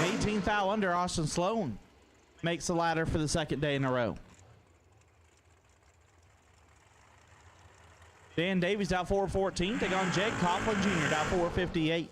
M: And 18 thou under. Austin Sloan makes the ladder for the second day in a row. Dan Davies down 414. Take on Jake Coughlin Jr. down 458.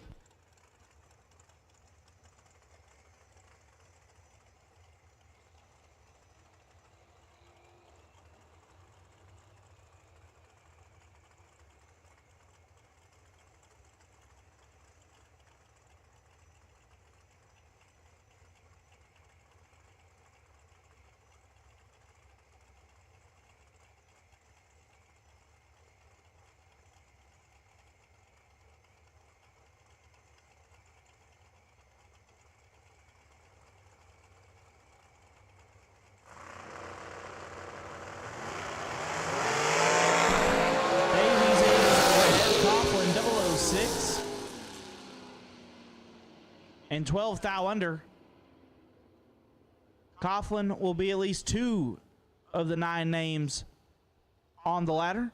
M: And 12 thou under. Coughlin will be at least 2 of the 9 names on the ladder.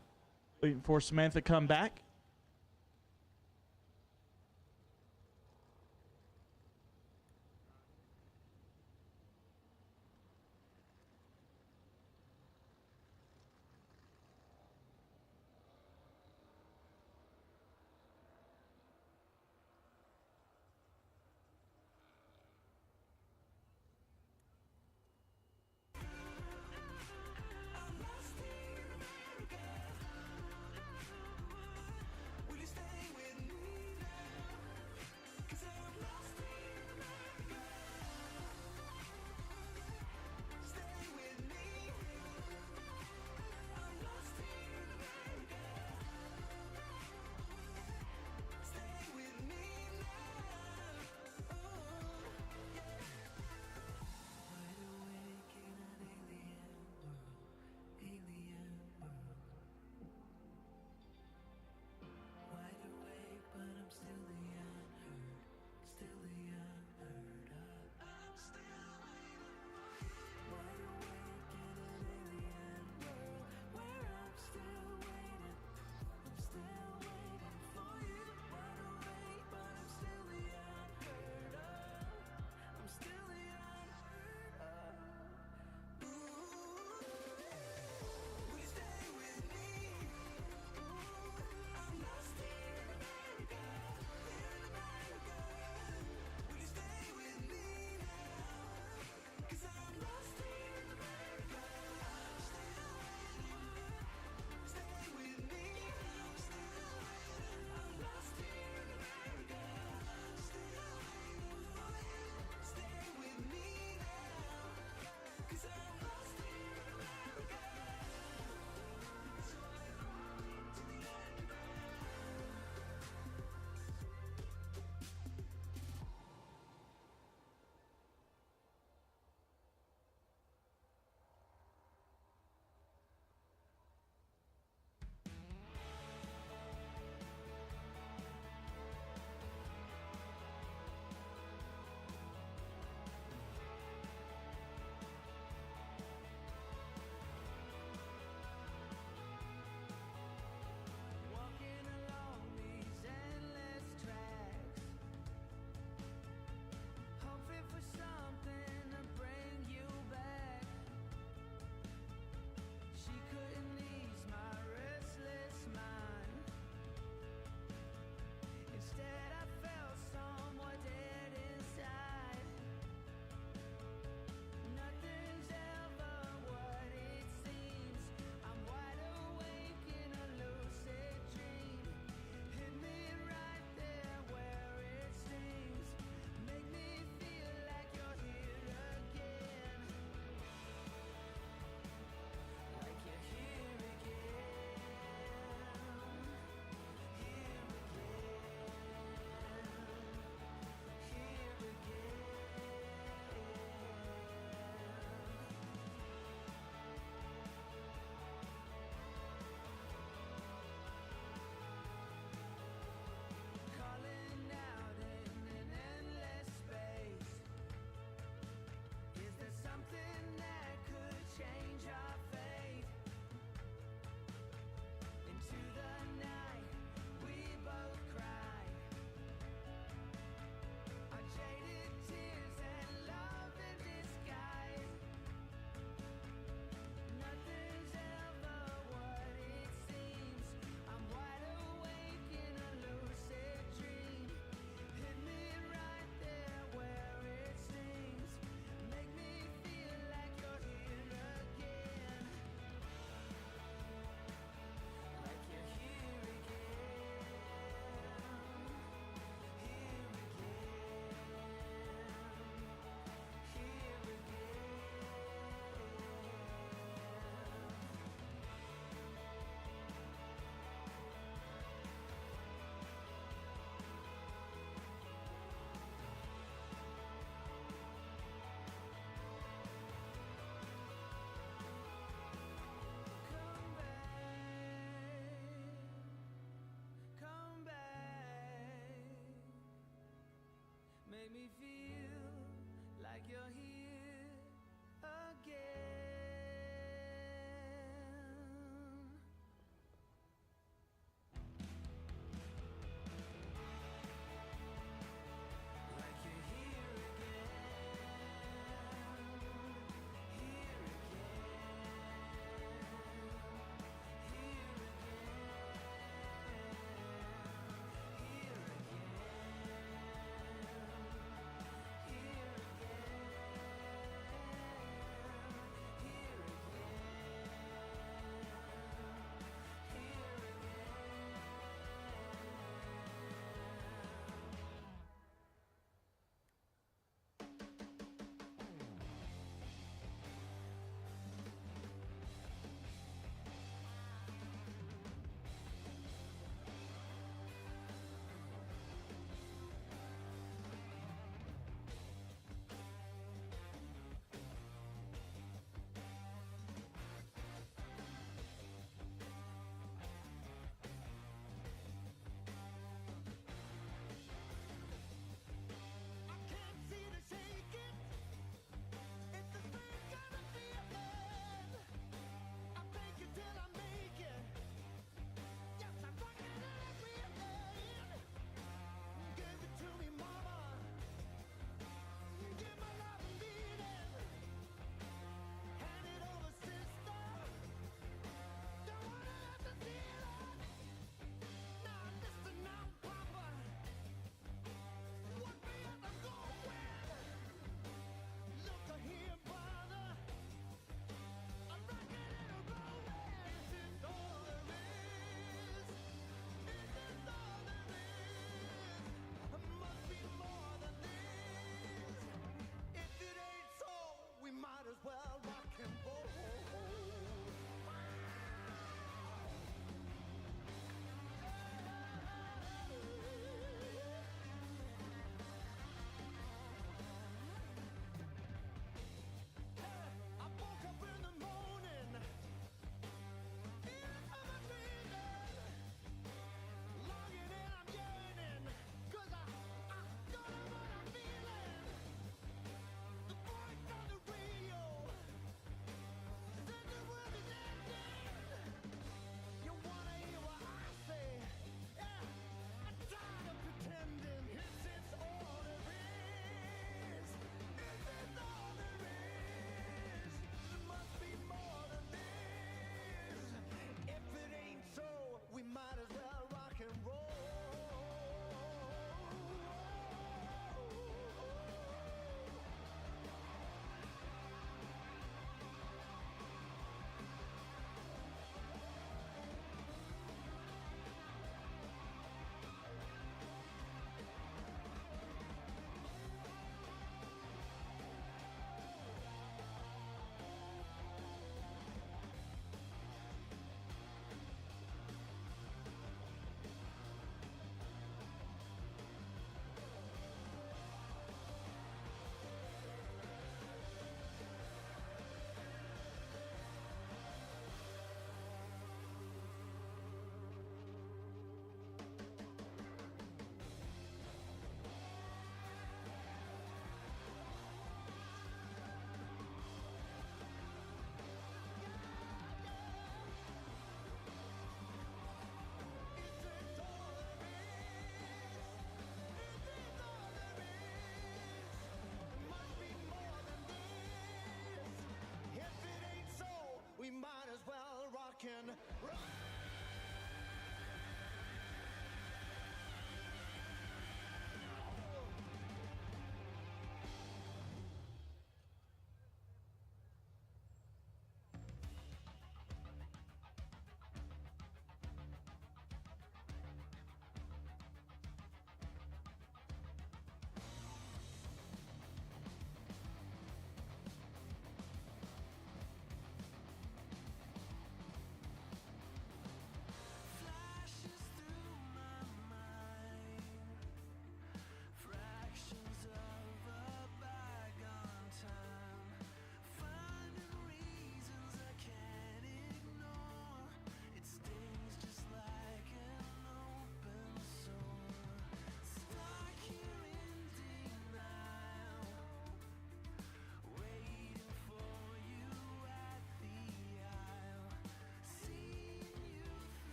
M: Waiting for Samantha to come back.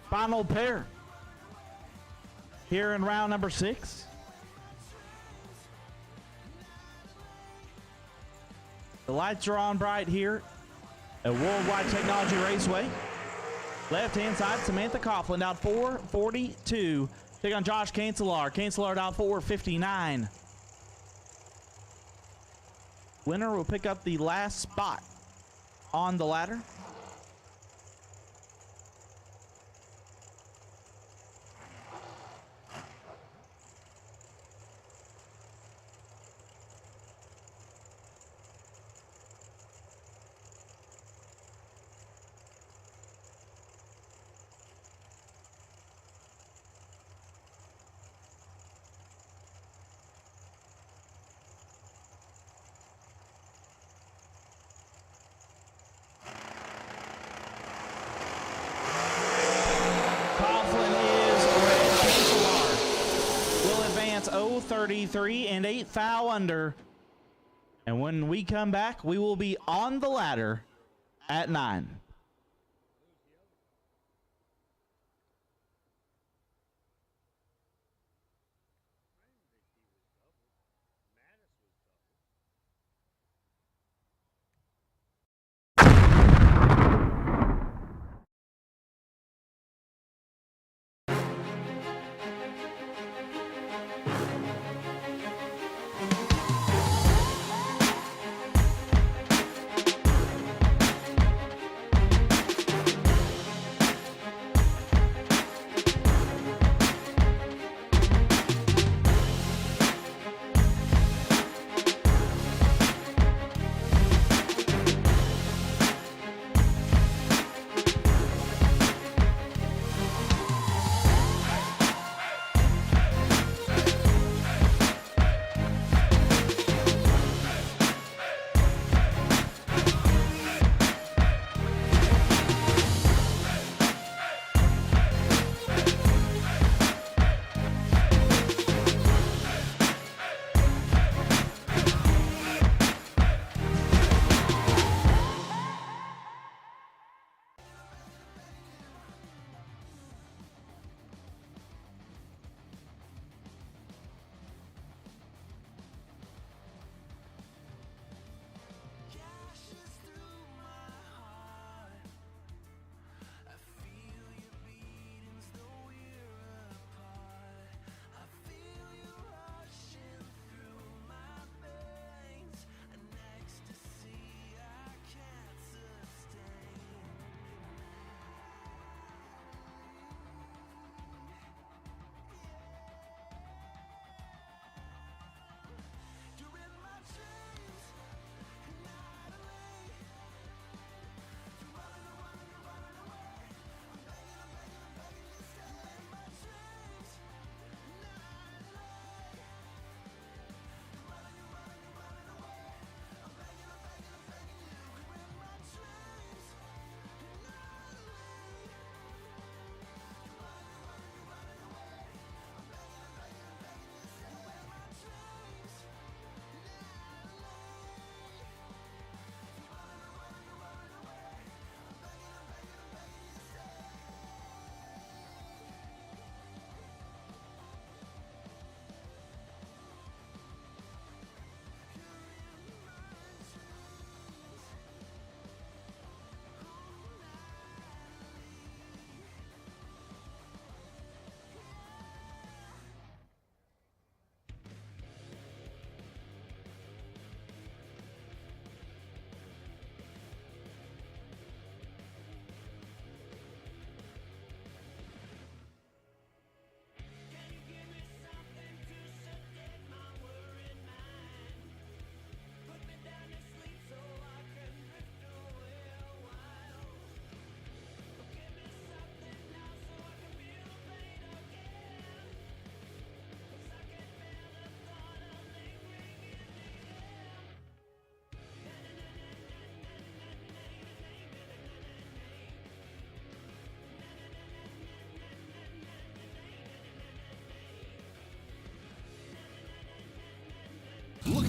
H: Final pair here in round number 6. The lights are on bright here at World Wide Technology Raceway. Left-hand side, Samantha Coughlin down 4:42. Take on Josh Cancelar. Cancelar down 4:59. Winner will pick up the last spot on the ladder. Advance 0-33 and 8 foul under. And when we come back, we will be on the ladder at 9.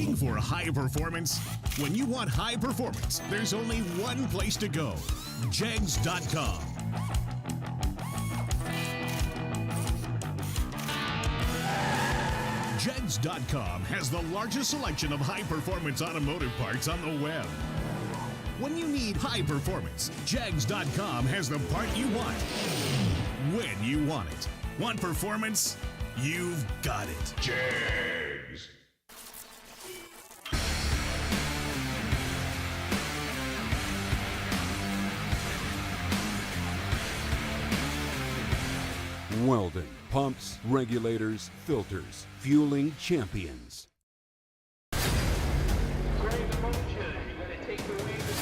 N: Looking for high performance? When you want high performance, there's only one place to go. Jegs.com. Jegs.com has the largest selection of high-performance automotive parts on the web. When you need high performance, Jegs.com has the part you want, when you want it. Want performance? You've got it. Jegs.
A: Weldon pumps, regulators, filters, fueling champions.
B: Grade the motion. You're gonna take away the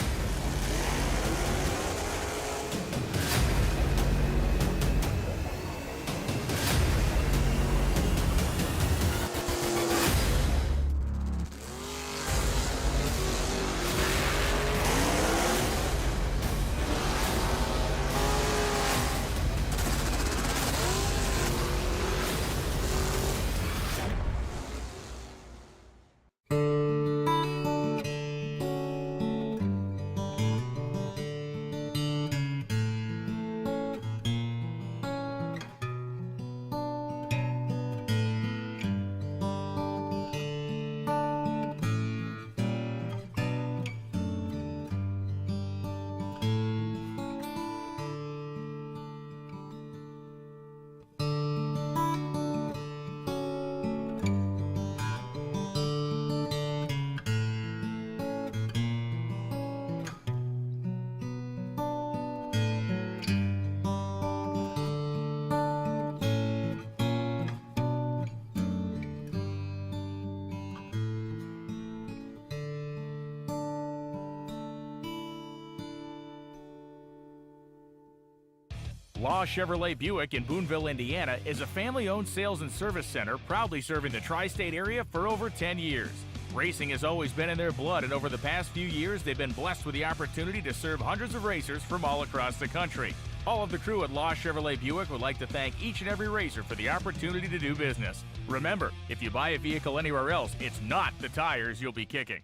C: Law Chevrolet Buick in Boonville, Indiana is a family-owned sales and service center proudly serving the tri-state area for over 10 years. Racing has always been in their blood, and over the past few years, they've been blessed with the opportunity to serve hundreds of racers from all across the country. All of the crew at Law Chevrolet Buick would like to thank each and every racer for the opportunity to do business. Remember, if you buy a vehicle anywhere else, it's not the tires you'll be kicking.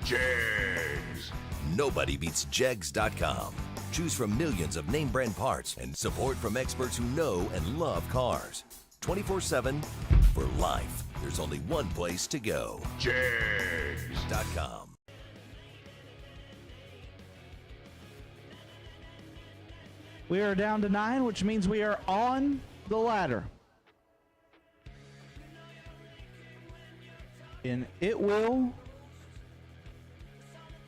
P: Jegs. Nobody beats Jegs.com. Choose from millions of name brand parts and support from experts who know and love cars. 24/7 for life. There's only one place to go. Jegs.com.
H: We are down to 9, which means we are on the ladder. And it will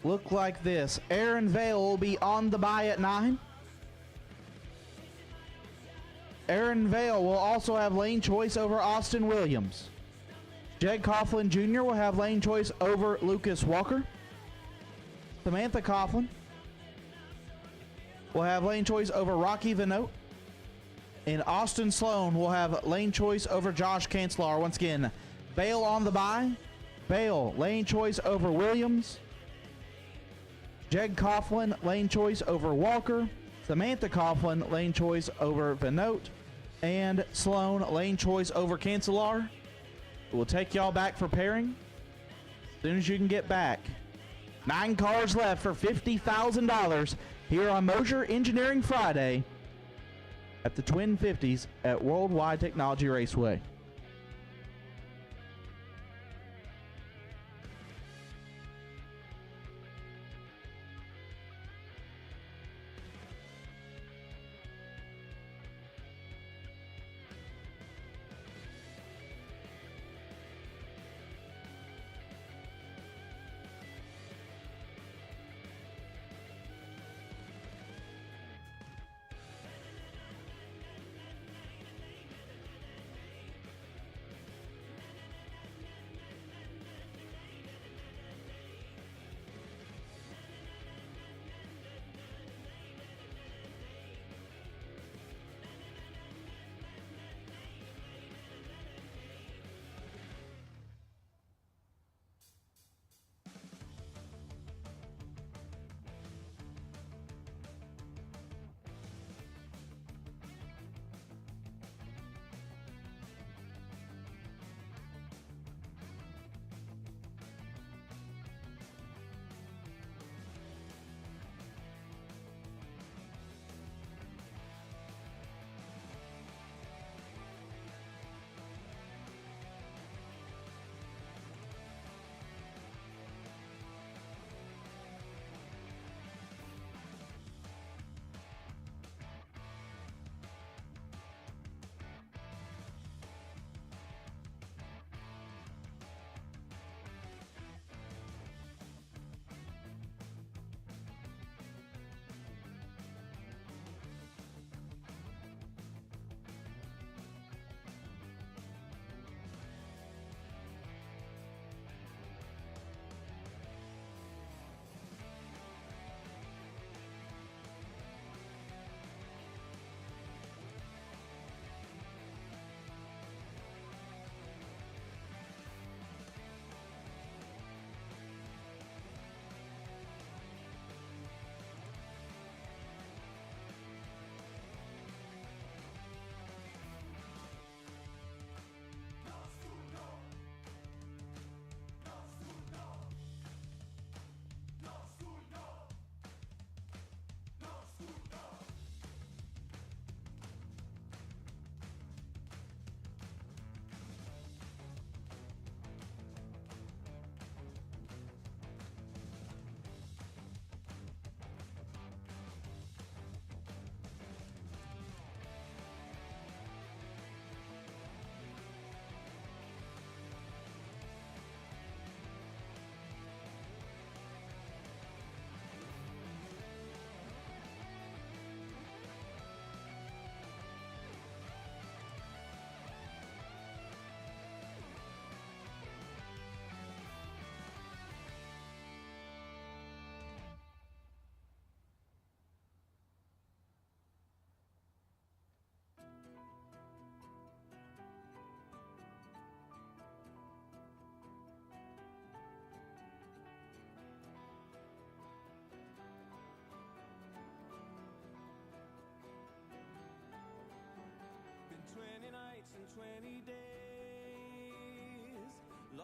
H: look like this. Aaron Vale will be on the bye at 9. Aaron Vale will also have lane choice over Austin Williams. Jed Coughlin Jr. will have lane choice over Lucas Walker. Samantha Coughlin will have lane choice over Rocky Vinote. And Austin Sloan will have lane choice over Josh Kanzler. Once again, Vale on the bye. Vale, lane choice over Williams. Jed Coughlin, lane choice over Walker. Samantha Coughlin, lane choice over Vinote. And Sloan, lane choice over Kanzler. We'll take y'all back for pairing as soon as you can get back. 9 cars left for $50,000 here on Mosier Engineering Friday at the Twin 50s at World Wide Technology Raceway.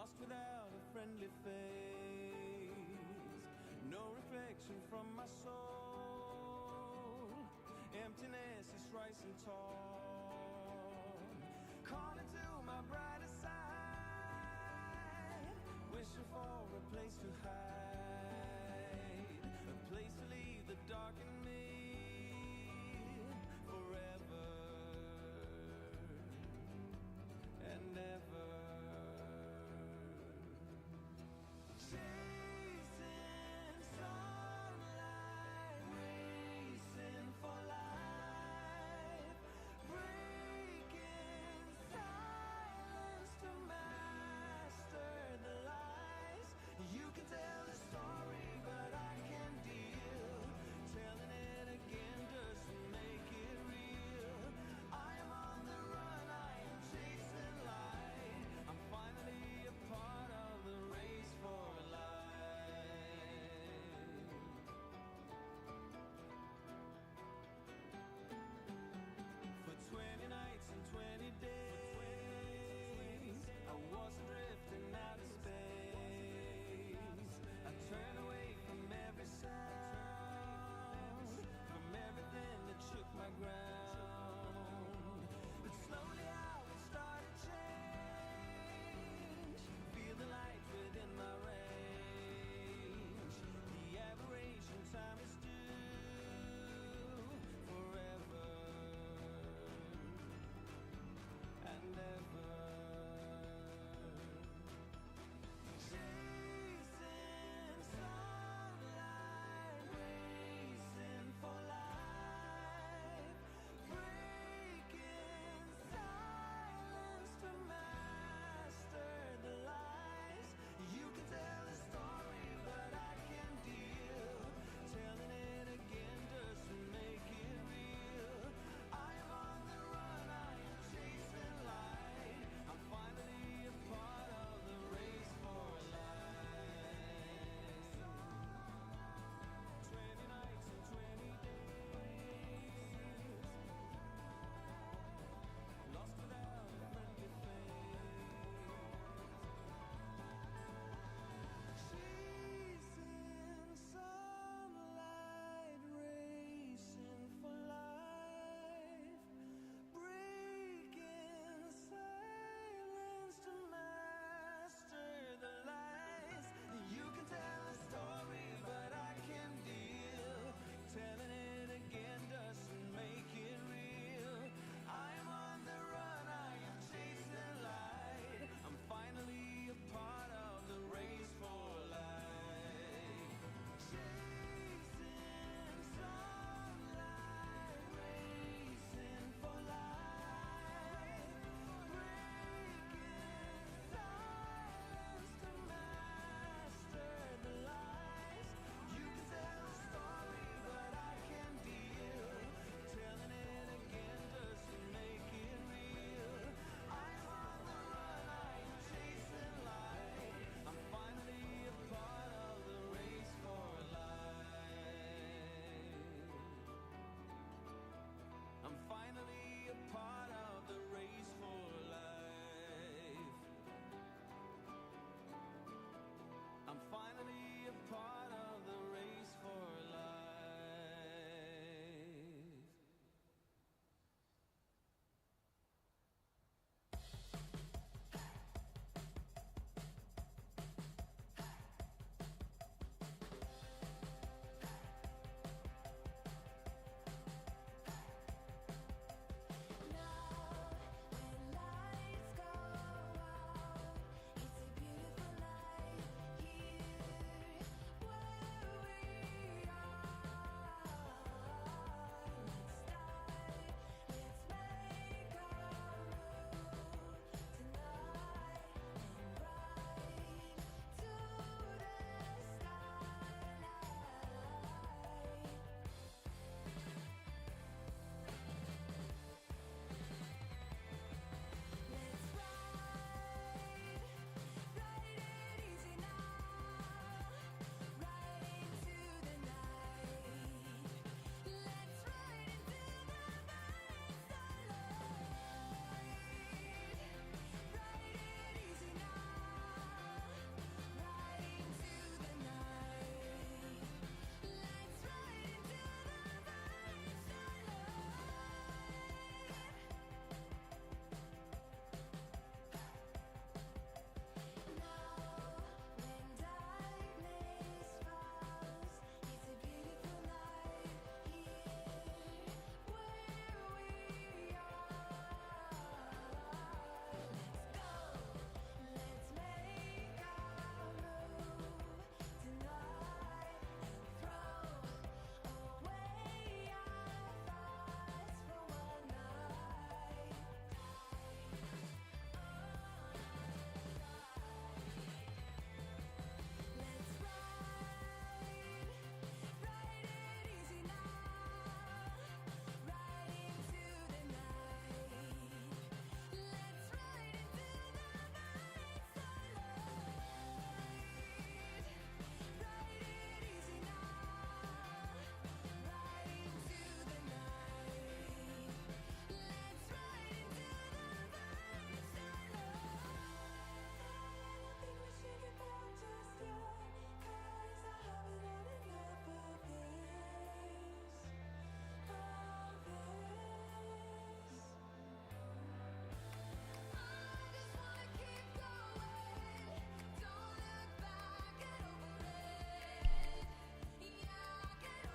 Q: lost without a friendly face, no reflection from my soul, emptiness is rising tall, calling to my brighter side, wishing for a place to hide, a place to leave the dark in me forever and ever. Chasing sunlight, racing for life, breaking silence to master the lies. You can tell the story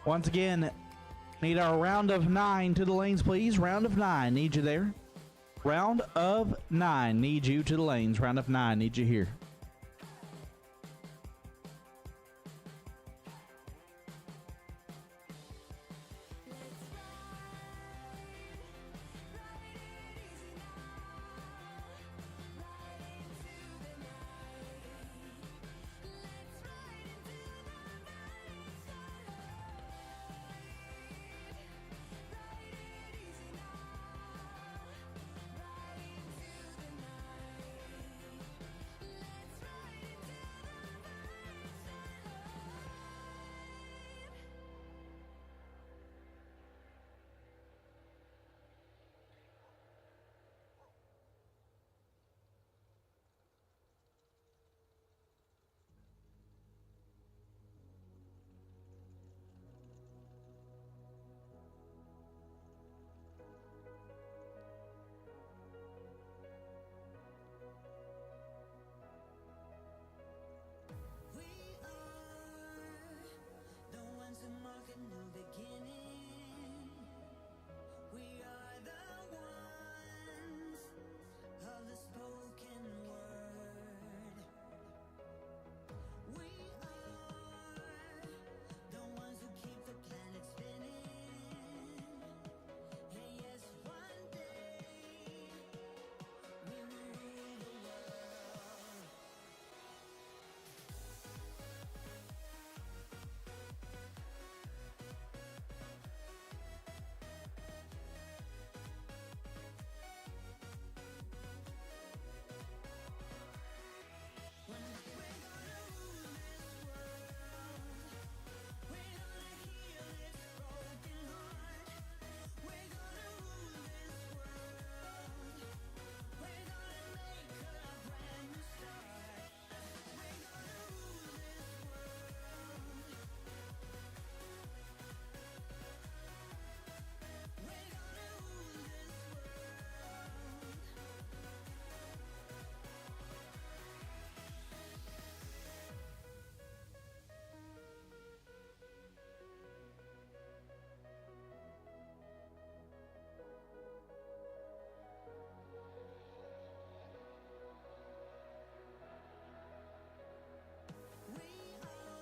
H: Once again, need our round of 9 to the lanes, please. Round of 9, need you there. Round of 9, need you to the lanes. Round of 9, need you here.